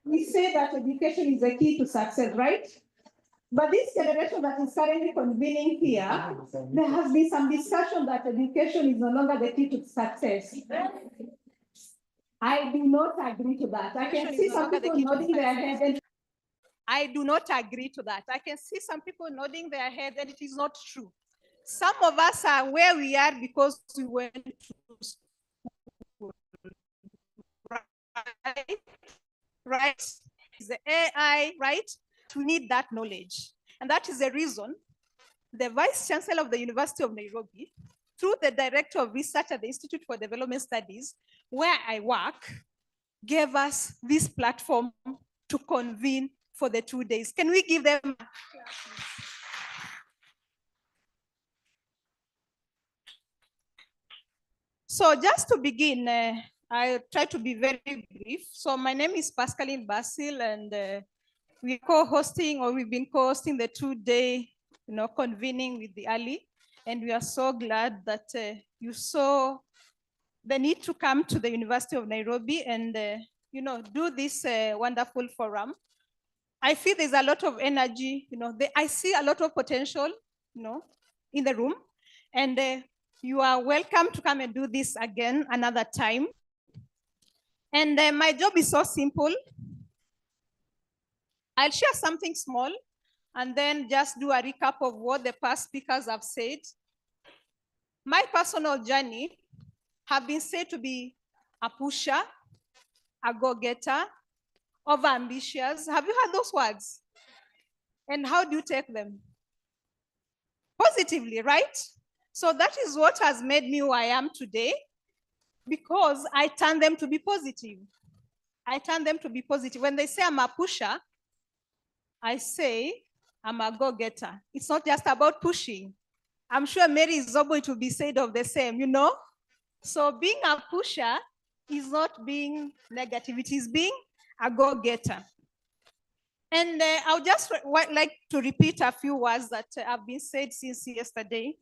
we say that education is the key to success, right? But this generation that is currently convening here, there has been some discussion that education is no longer the key to success. I do not agree to that. I can see some people nodding their head. And I do not agree to that. I can see some people nodding their head, and it is not true. Some of us are where we are because we went to school. Right? Right? The AI, right? we need that knowledge. And that is the reason the Vice Chancellor of the University of Nairobi, through the Director of Research at the Institute for Development Studies, where I work, gave us this platform to convene for the 2 days. Can we give them a clap, please? So just to begin, I'll try to be very brief. So my name is Pascaline Basil, and we've been co-hosting the 2-day convening with the ALI. And we are so glad that you saw the need to come to the University of Nairobi and do this wonderful forum. I feel there's a lot of energy, I see a lot of potential, in the room. And you are welcome to come and do this again another time. And my job is so simple. I'll share something small and then just do a recap of what the past speakers have said. My personal journey have been said to be a pusher, a go-getter, over-ambitious. Have you heard those words? And how do you take them? Positively, right? So that is what has made me who I am today, because I turn them to be positive. I turn them to be positive. When they say I'm a pusher, I say I'm a go-getter. It's not just about pushing. I'm sure Mary is able to be said of the same, So being a pusher is not being negative. It is being a go-getter. And I would just like to repeat a few words that have been said since yesterday.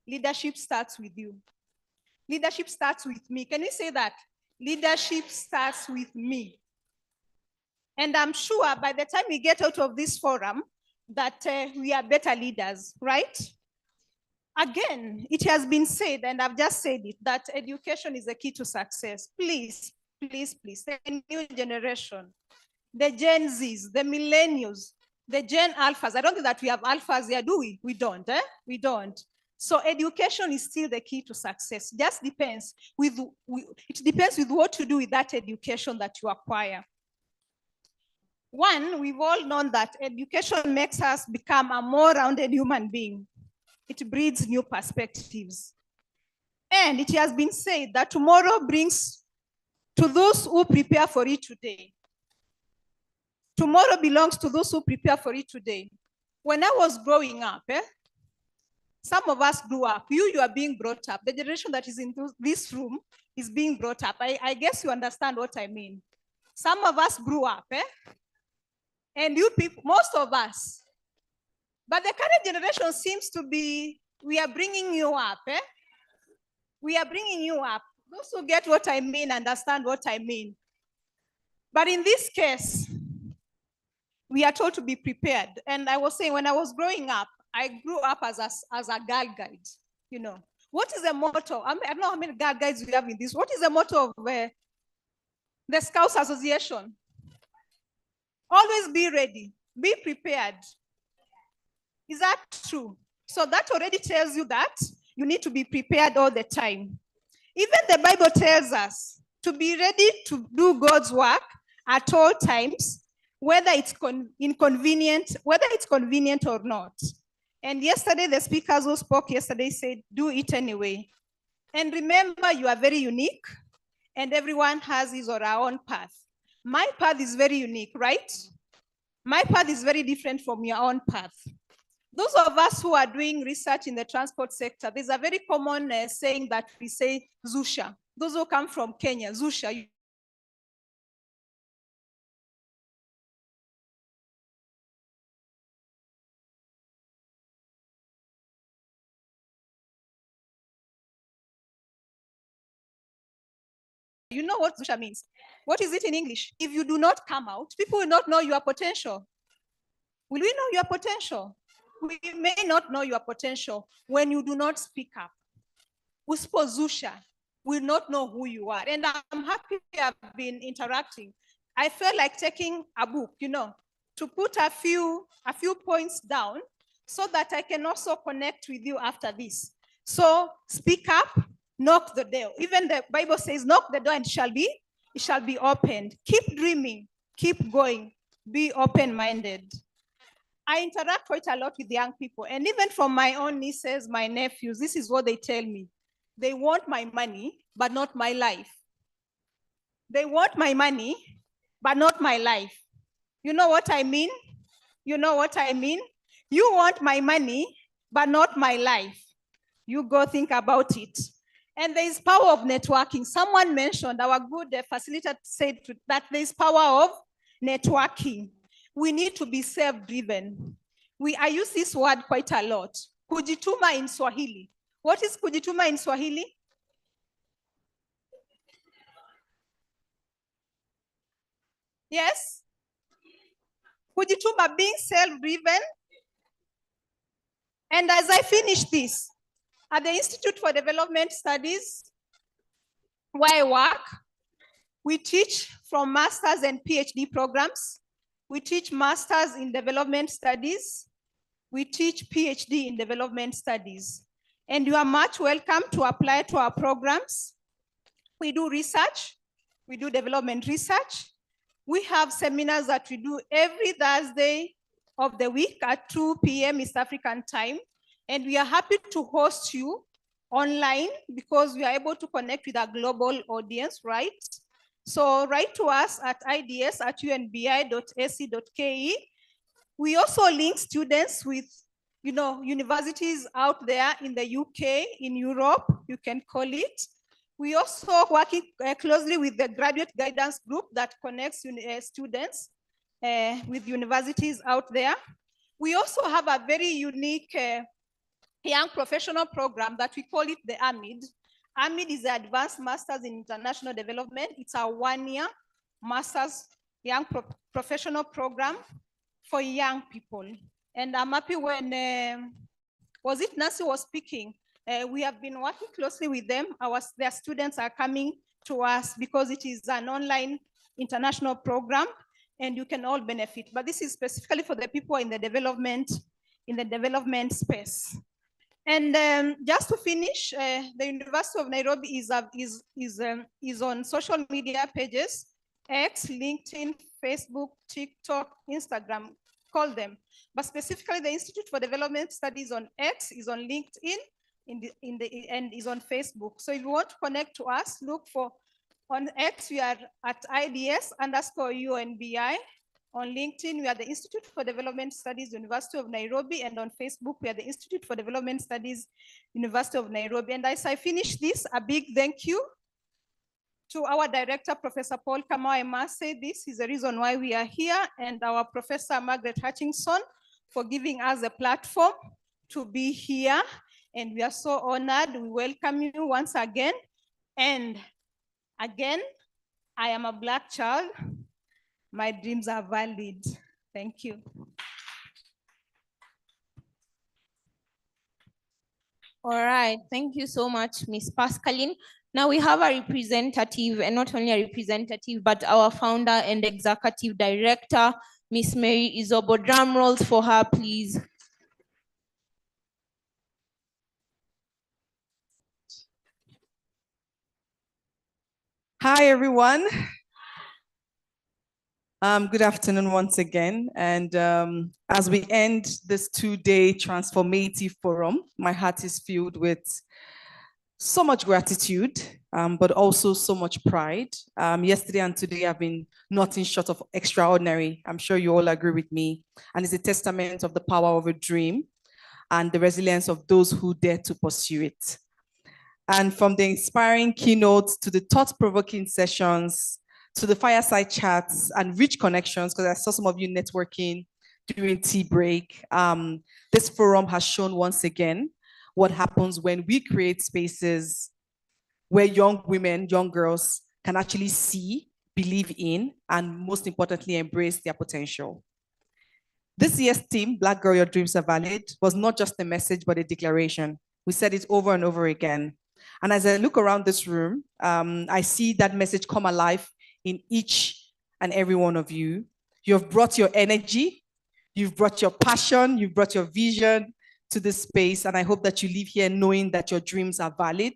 Leadership starts with you. Leadership starts with me. Can you say that? Leadership starts with me. And I'm sure by the time we get out of this forum that we are better leaders, right? Again, it has been said, and I've just said it, that education is the key to success. Please, please, please, the new generation, the Gen Zs, the millennials, the Gen Alphas. I don't think that we have Alphas here, do we? We don't, We don't. So education is still the key to success. Just depends it depends with what you do with that education that you acquire. One, we've all known that education makes us become a more rounded human being. It breeds new perspectives. And it has been said that tomorrow brings to those who prepare for it today. Tomorrow belongs to those who prepare for it today. When I was growing up, some of us grew up. You are being brought up. The generation that is in this room is being brought up. I guess you understand what I mean. Some of us grew up, and you people, most of us. But the current generation seems to be, we are bringing you up, We are bringing you up. Those who get what I mean understand what I mean. But in this case, we are told to be prepared. And I was saying, when I was growing up, I grew up as a girl guide, What is the motto? I don't know how many girl guides we have in this. What is the motto of the Scouts Association? Always be ready, be prepared. Is that true? So that already tells you that you need to be prepared all the time. Even the Bible tells us to be ready to do God's work at all times, whether it's convenient or not. And yesterday, the speakers who spoke yesterday said, do it anyway. And remember, you are very unique, and everyone has his or her own path. My path is very unique, right? My path is very different from your own path. Those of us who are doing research in the transport sector, there's a very common saying that we say, Zusha. Those who come from Kenya, Zusha. You know what Zusha means. What is it in English? If you do not come out, people will not know your potential. Will we know your potential? We may not know your potential when you do not speak up. Zusha will not know who you are. And I'm happy I've been interacting. I felt like taking a book, to put a few points down so that I can also connect with you after this. So speak up, knock the door. Even the Bible says, knock the door and it shall be opened. Keep dreaming, keep going. be open-minded. I interact quite a lot with young people, and even from my own nieces, my nephews, this is what they tell me. They want my money, but not my life. They want my money, but not my life. You know what I mean? You know what I mean? You want my money, but not my life. You go think about it. And there is power of networking. Someone mentioned, our good facilitator said that there is power of networking. We need to be self-driven. I use this word quite a lot. Kujituma in Swahili. What is kujituma in Swahili? Yes? Kujituma, being self-driven. And as I finish this, at the Institute for Development Studies, where I work, we teach from master's and PhD programs. We teach master's in development studies. We teach PhD in development studies. And you are much welcome to apply to our programs. We do research. We do development research. We have seminars that we do every Thursday of the week at 2 p.m. East African time. And we are happy to host you online because we are able to connect with a global audience, right? So write to us at ids@unbi.ac.ke. We also link students with, universities out there in the UK, in Europe, you can call it. We also working closely with the graduate guidance group that connects students with universities out there. We also have a very unique young professional program that we call it the AMID. AMID is the Advanced Masters in International Development. It's a one-year master's young professional program for young people. And I'm happy when, was it Nancy was speaking? We have been working closely with them. Their students are coming to us because it is an online international program and you can all benefit. But this is specifically for the people in the development space. And just to finish, the University of Nairobi is on social media pages, X, LinkedIn, Facebook, TikTok, Instagram, call them. But specifically the Institute for Development Studies on X is on LinkedIn and is on Facebook. So if you want to connect to us, look for, on X, we are at IDS_UNBI. On LinkedIn, we are the Institute for Development Studies, University of Nairobi, and on Facebook, we are the Institute for Development Studies, University of Nairobi. And as I finish this, a big thank you to our director, Professor Paul Kamau. I must say this is the reason why we are here, and our Professor Margaret Hutchinson for giving us a platform to be here. And we are so honored. We welcome you once again. And again, I am a Black child. My dreams are valid. Thank you. All right, thank you so much, Ms. Pascaline. Now we have a representative, and not only a representative, but our founder and executive director, Ms. Mary Izobo. Drum rolls for her, please. Hi, everyone. Good afternoon once again. And as we end this two-day transformative forum, my heart is filled with so much gratitude, but also so much pride. Yesterday and today have been nothing short of extraordinary. I'm sure you all agree with me. And it's a testament of the power of a dream and the resilience of those who dare to pursue it. And from the inspiring keynotes to the thought-provoking sessions, to the fireside chats and rich connections, because I saw some of you networking during tea break. This forum has shown once again what happens when we create spaces where young women, young girls can actually see, believe in, and most importantly, embrace their potential. This year's theme, Black Girl, Your Dreams Are Valid, was not just a message, but a declaration. We said it over and over again. And as I look around this room, I see that message come alive in each and every one of you. You've brought your energy, you've brought your passion, you've brought your vision to this space, and I hope that you leave here knowing that your dreams are valid,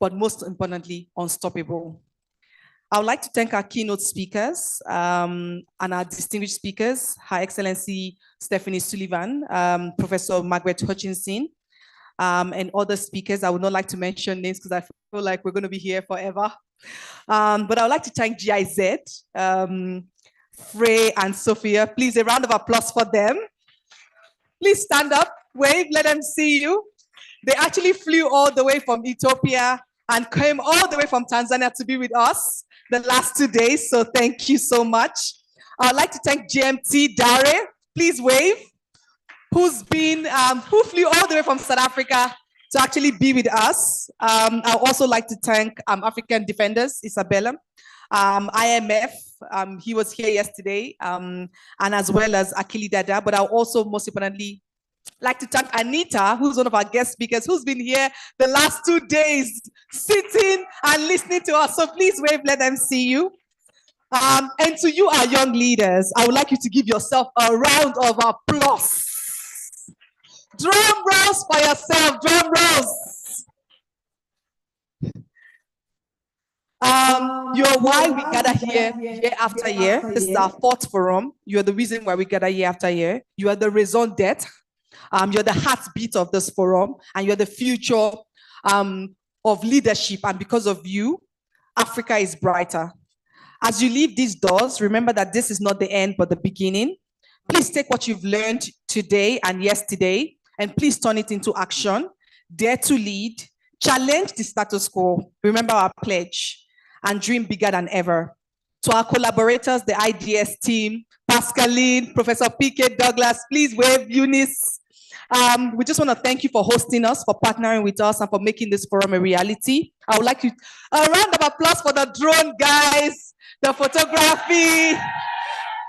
but most importantly, unstoppable. I would like to thank our keynote speakers and our distinguished speakers, Her Excellency Stephanie Sullivan, Professor Margaret Hutchinson, and other speakers. I would not like to mention names because I feel like we're going to be here forever. But I would like to thank GIZ, Frey and Sophia. Please, a round of applause for them. Please stand up, wave, let them see you. They actually flew all the way from Ethiopia and came all the way from Tanzania to be with us the last 2 days. So thank you so much. I'd like to thank GMT Dare. Please wave. Who flew all the way from South Africa to actually be with us. I'd also like to thank African Defenders, Isabella, IMF, he was here yesterday, and as well as Akili Dada, but I'll also most importantly like to thank Anita, who's one of our guest speakers, who's been here the last 2 days, sitting and listening to us. So please wave, let them see you. And to you, our young leaders, I would like you to give yourself a round of applause. Drum rolls for yourself, drum rolls. You're why we gather here year after year. This is our 4th forum. You're the reason why we gather year after year. You are the raison d'etre. You're the heartbeat of this forum, and you're the future of leadership. And because of you, Africa is brighter. As you leave these doors, remember that this is not the end, but the beginning. Please take what you've learned today and yesterday, and please turn it into action. Dare to lead, challenge the status quo. Remember our pledge, and dream bigger than ever. To our collaborators, the IDS team, Pascaline, Professor P.K. Douglas, please wave, Eunice. We just want to thank you for hosting us, for partnering with us, and for making this forum a reality. I would like you a round of applause for the drone guys, the photography,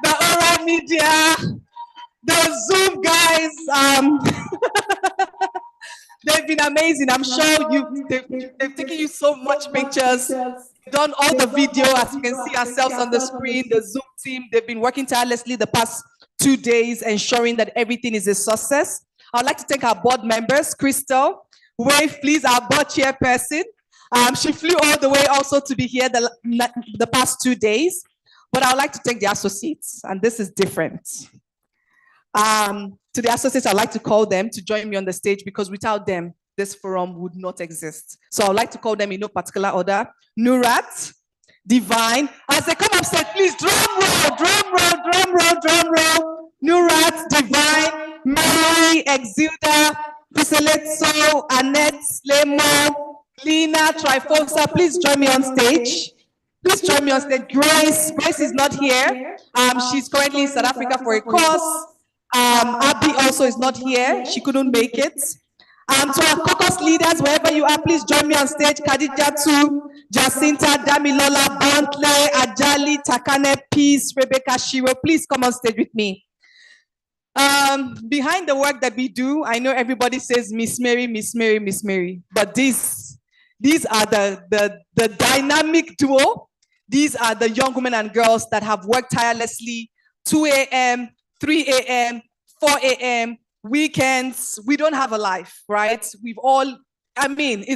the oral media, the Zoom guys. They've been amazing. I'm sure they've taken you so much pictures, done all the video, as you can see ourselves on the screen, the Zoom team. They've been working tirelessly the past 2 days, ensuring that everything is a success. I'd like to thank our board members, Crystal, wave please, our board chairperson. She flew all the way also to be here the past 2 days. But I would like to thank the associates, and this is different. To the associates, I'd like to call them to join me on the stage, because without them, this forum would not exist. So I'd like to call them in no particular order. Nurat, Divine. As they come up stage, please drum roll, drum roll, drum roll, drum roll. Nurat, Divine, Mary, Exilda, Piseletso, Annette, Lemo, Lina, Trifosa. Please join me on stage. Please join me on stage. Grace. Grace is not here. She's currently in South Africa for a course. Abby also is not here. She couldn't make it. To our caucus leaders, wherever you are, please join me on stage. Khadijatu, Jacinta, Damilola, Bantle, Ajali, Takane, Peace, Rebecca, Shiro. Please come on stage with me. Behind the work that we do, I know everybody says Miss Mary, Miss Mary, Miss Mary, but these are the dynamic duo. These are the young women and girls that have worked tirelessly, 2 a.m., 3 a.m., 4 a.m., weekends. We don't have a life, right? It's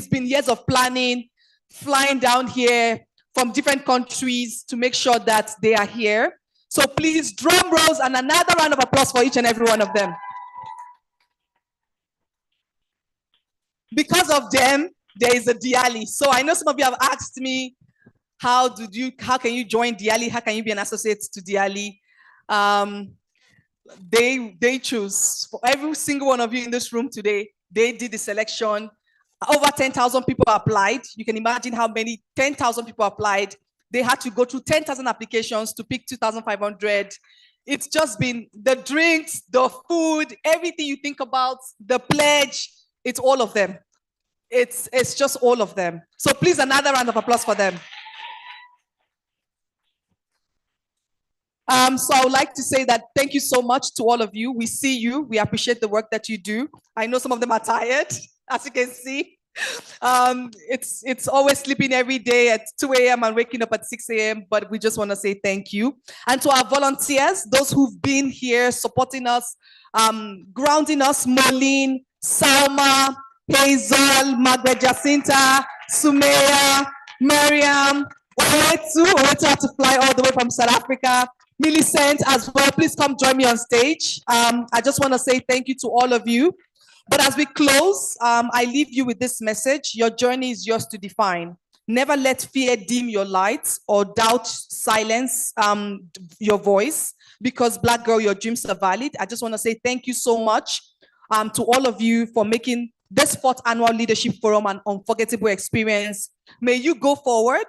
been years of planning, flying down here from different countries to make sure that they are here. So please, drum rolls and another round of applause for each and every one of them. Because of them, there is a DIALI. So I know some of you have asked me, how can you join DIALI? How can you be an associate to DIALI? They choose. For every single one of you in this room today, they did the selection. Over 10,000 people applied. You can imagine how many 10,000 people applied. They had to go through 10,000 applications to pick 2,500. It's just been the drinks, the food, everything you think about, the pledge, it's all of them. It's just all of them. So please, another round of applause for them. So I would like to say that thank you so much to all of you. We see you. We appreciate the work that you do. I know some of them are tired, as you can see. It's always sleeping every day at 2 a.m. and waking up at 6 a.m. But we just want to say thank you. And to our volunteers, those who've been here supporting us, grounding us, Moline, Salma, Hazel, Margaret Jacinta, Sumeya, Mariam, Owetu had to fly all the way from South Africa. Millicent as well, please come join me on stage. I just want to say thank you to all of you. But as we close, I leave you with this message. Your journey is yours to define. Never let fear dim your light or doubt silence your voice, because Black girl, your dreams are valid. I just want to say thank you so much to all of you for making this 4th annual leadership forum an unforgettable experience. May you go forward.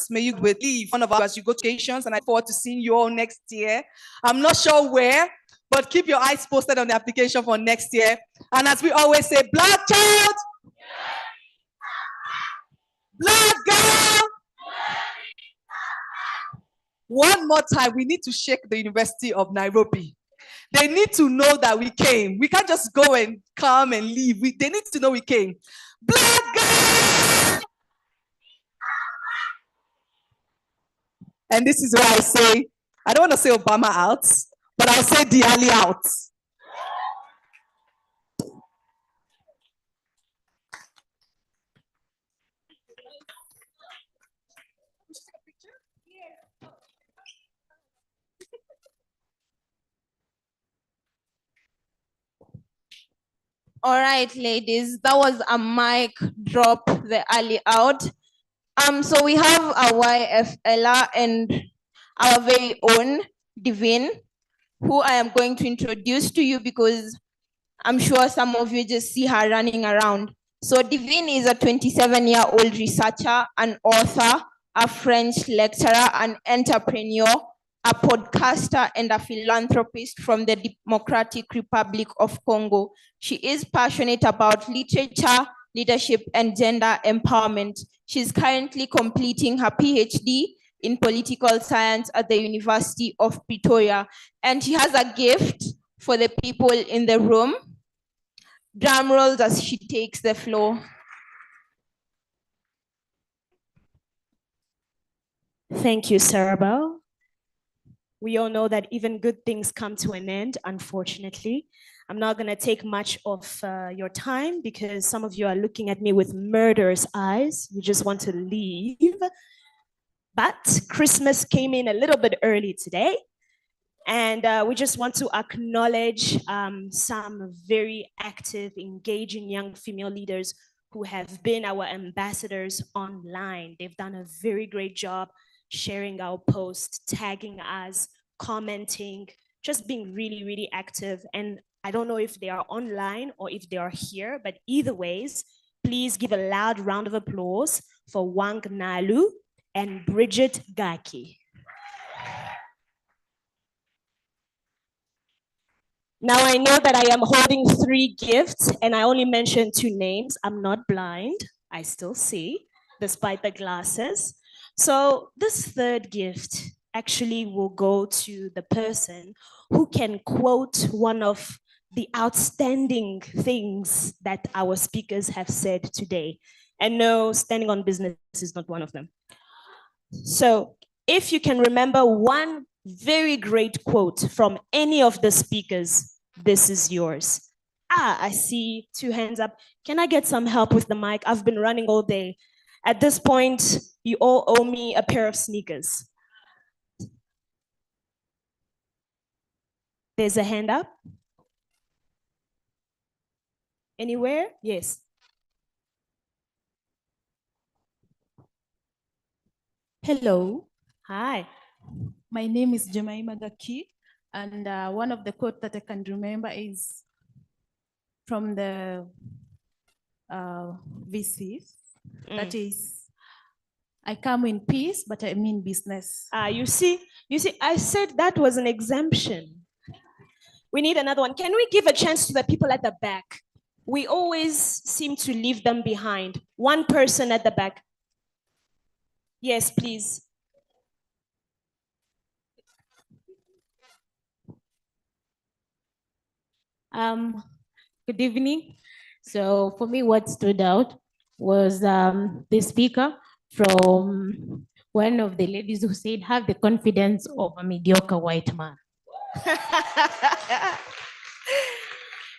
May you believe one of us as you go to occasions, and I look forward to seeing you all next year. I'm not sure where, but keep your eyes posted on the application for next year. And as we always say, Black child, Black girl. One more time, we need to shake the University of Nairobi. They need to know that we came. We can't just go and come and leave. They need to know we came. Black girl! And this is where I say, I don't want to say Obama out, but I'll say DeAli out. All right, ladies, that was a mic drop, the early out. So we have our YF Ella and our very own Divine, who I am going to introduce to you because I'm sure some of you just see her running around. So Divine is a 27-year-old researcher, an author, a French lecturer, an entrepreneur, a podcaster, and a philanthropist from the Democratic Republic of Congo. She is passionate about literature, leadership, and gender empowerment. She's currently completing her PhD in political science at the University of Pretoria, and she has a gift for the people in the room. Drum rolls as she takes the floor. Thank you, Sarabel. We all know that even good things come to an end, unfortunately. I'm not going to take much of your time because some of you are looking at me with murderous eyes. You just want to leave. But Christmas came in a little bit early today. And we just want to acknowledge some very active, engaging young female leaders who have been our ambassadors online. They've done a very great job sharing our posts, tagging us, commenting, just being really, really active. And I don't know if they are online or if they are here, but either ways, please give a loud round of applause for Wang Nalu and Bridget Gaki. Now I know that I am holding 3 gifts and I only mentioned 2 names. I'm not blind, I still see, despite the glasses. So this 3rd gift actually will go to the person who can quote one of the outstanding things that our speakers have said today. And no, standing on business is not one of them. So if you can remember one very great quote from any of the speakers, this is yours. I see 2 hands up. Can I get some help with the mic? I've been running all day. At this point, you all owe me a pair of sneakers. There's a hand up. Anywhere? Yes. Hello. Hi. My name is Jemima Gaki, and one of the quotes that I can remember is from the VCs. That is, I come in peace, but I mean business. You see, I said that was an exemption. We need another one. Can we give a chance to the people at the back? We always seem to leave them behind. One person at the back. Yes, please. Good evening. So for me, what stood out was the speaker from one of the ladies who said, have the confidence of a mediocre white man.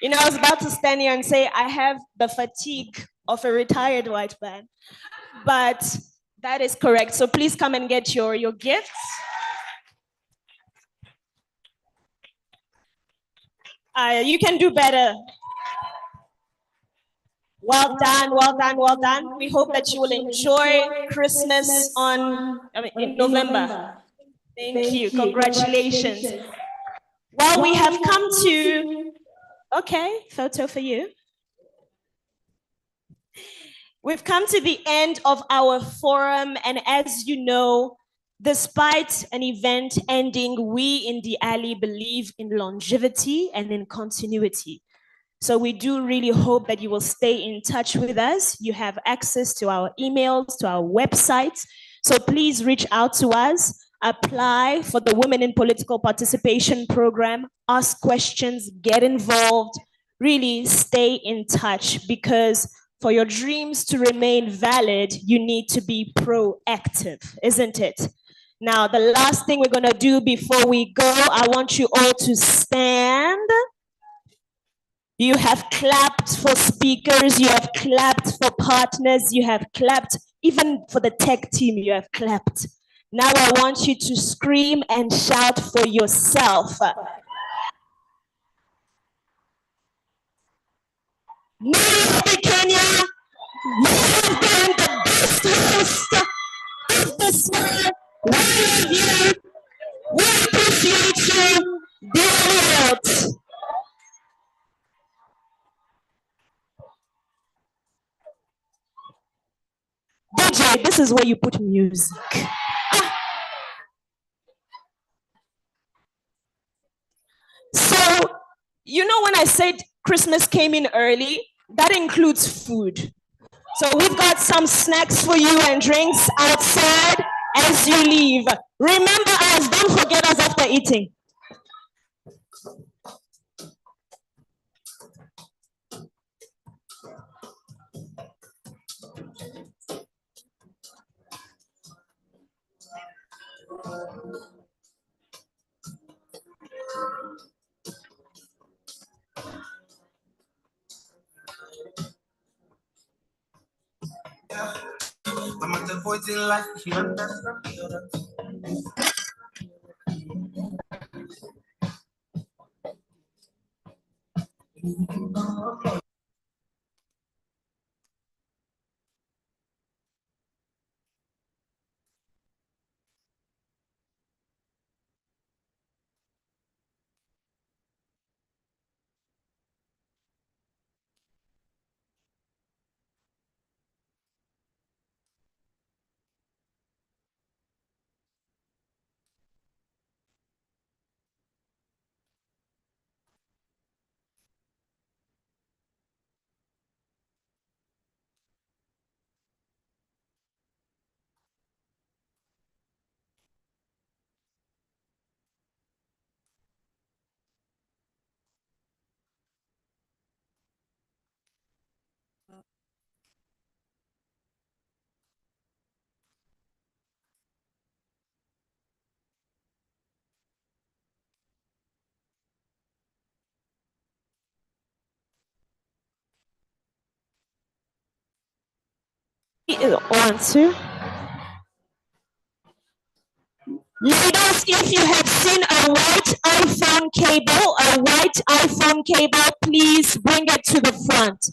You know, I was about to stand here and say, I have the fatigue of a retired white man. But That is correct. So please come and get your gifts. You can do better. Well done, well done, well done. We hope that you will enjoy Christmas in November. Thank you. Congratulations. Well, we have come to, okay, photo for you. We've come to the end of our forum, and as you know, despite an event ending, we in the Alley believe in longevity and in continuity. So we do really hope that you will stay in touch with us. You have access to our emails, to our websites. So please reach out to us, apply for the Women in Political Participation program, ask questions, get involved, really stay in touch, because for your dreams to remain valid, you need to be proactive, isn't it? Now, the last thing we're gonna do before we go, I want you all to stand. You have clapped for speakers, you have clapped for partners, you have clapped, even for the tech team, you have clapped. Now I want you to scream and shout for yourself. Nairobi, Kenya, you have been the best host of this year. We love you. We appreciate you. Dear Lord. DJ, this is where you put music. So, you know when I said Christmas came in early, that includes food. So we've got some snacks for you and drinks outside as you leave. Remember us, don't forget us after eating. I'm at the point in life, you understand. One, two. Ladies, if you have seen a white iPhone cable, please bring it to the front.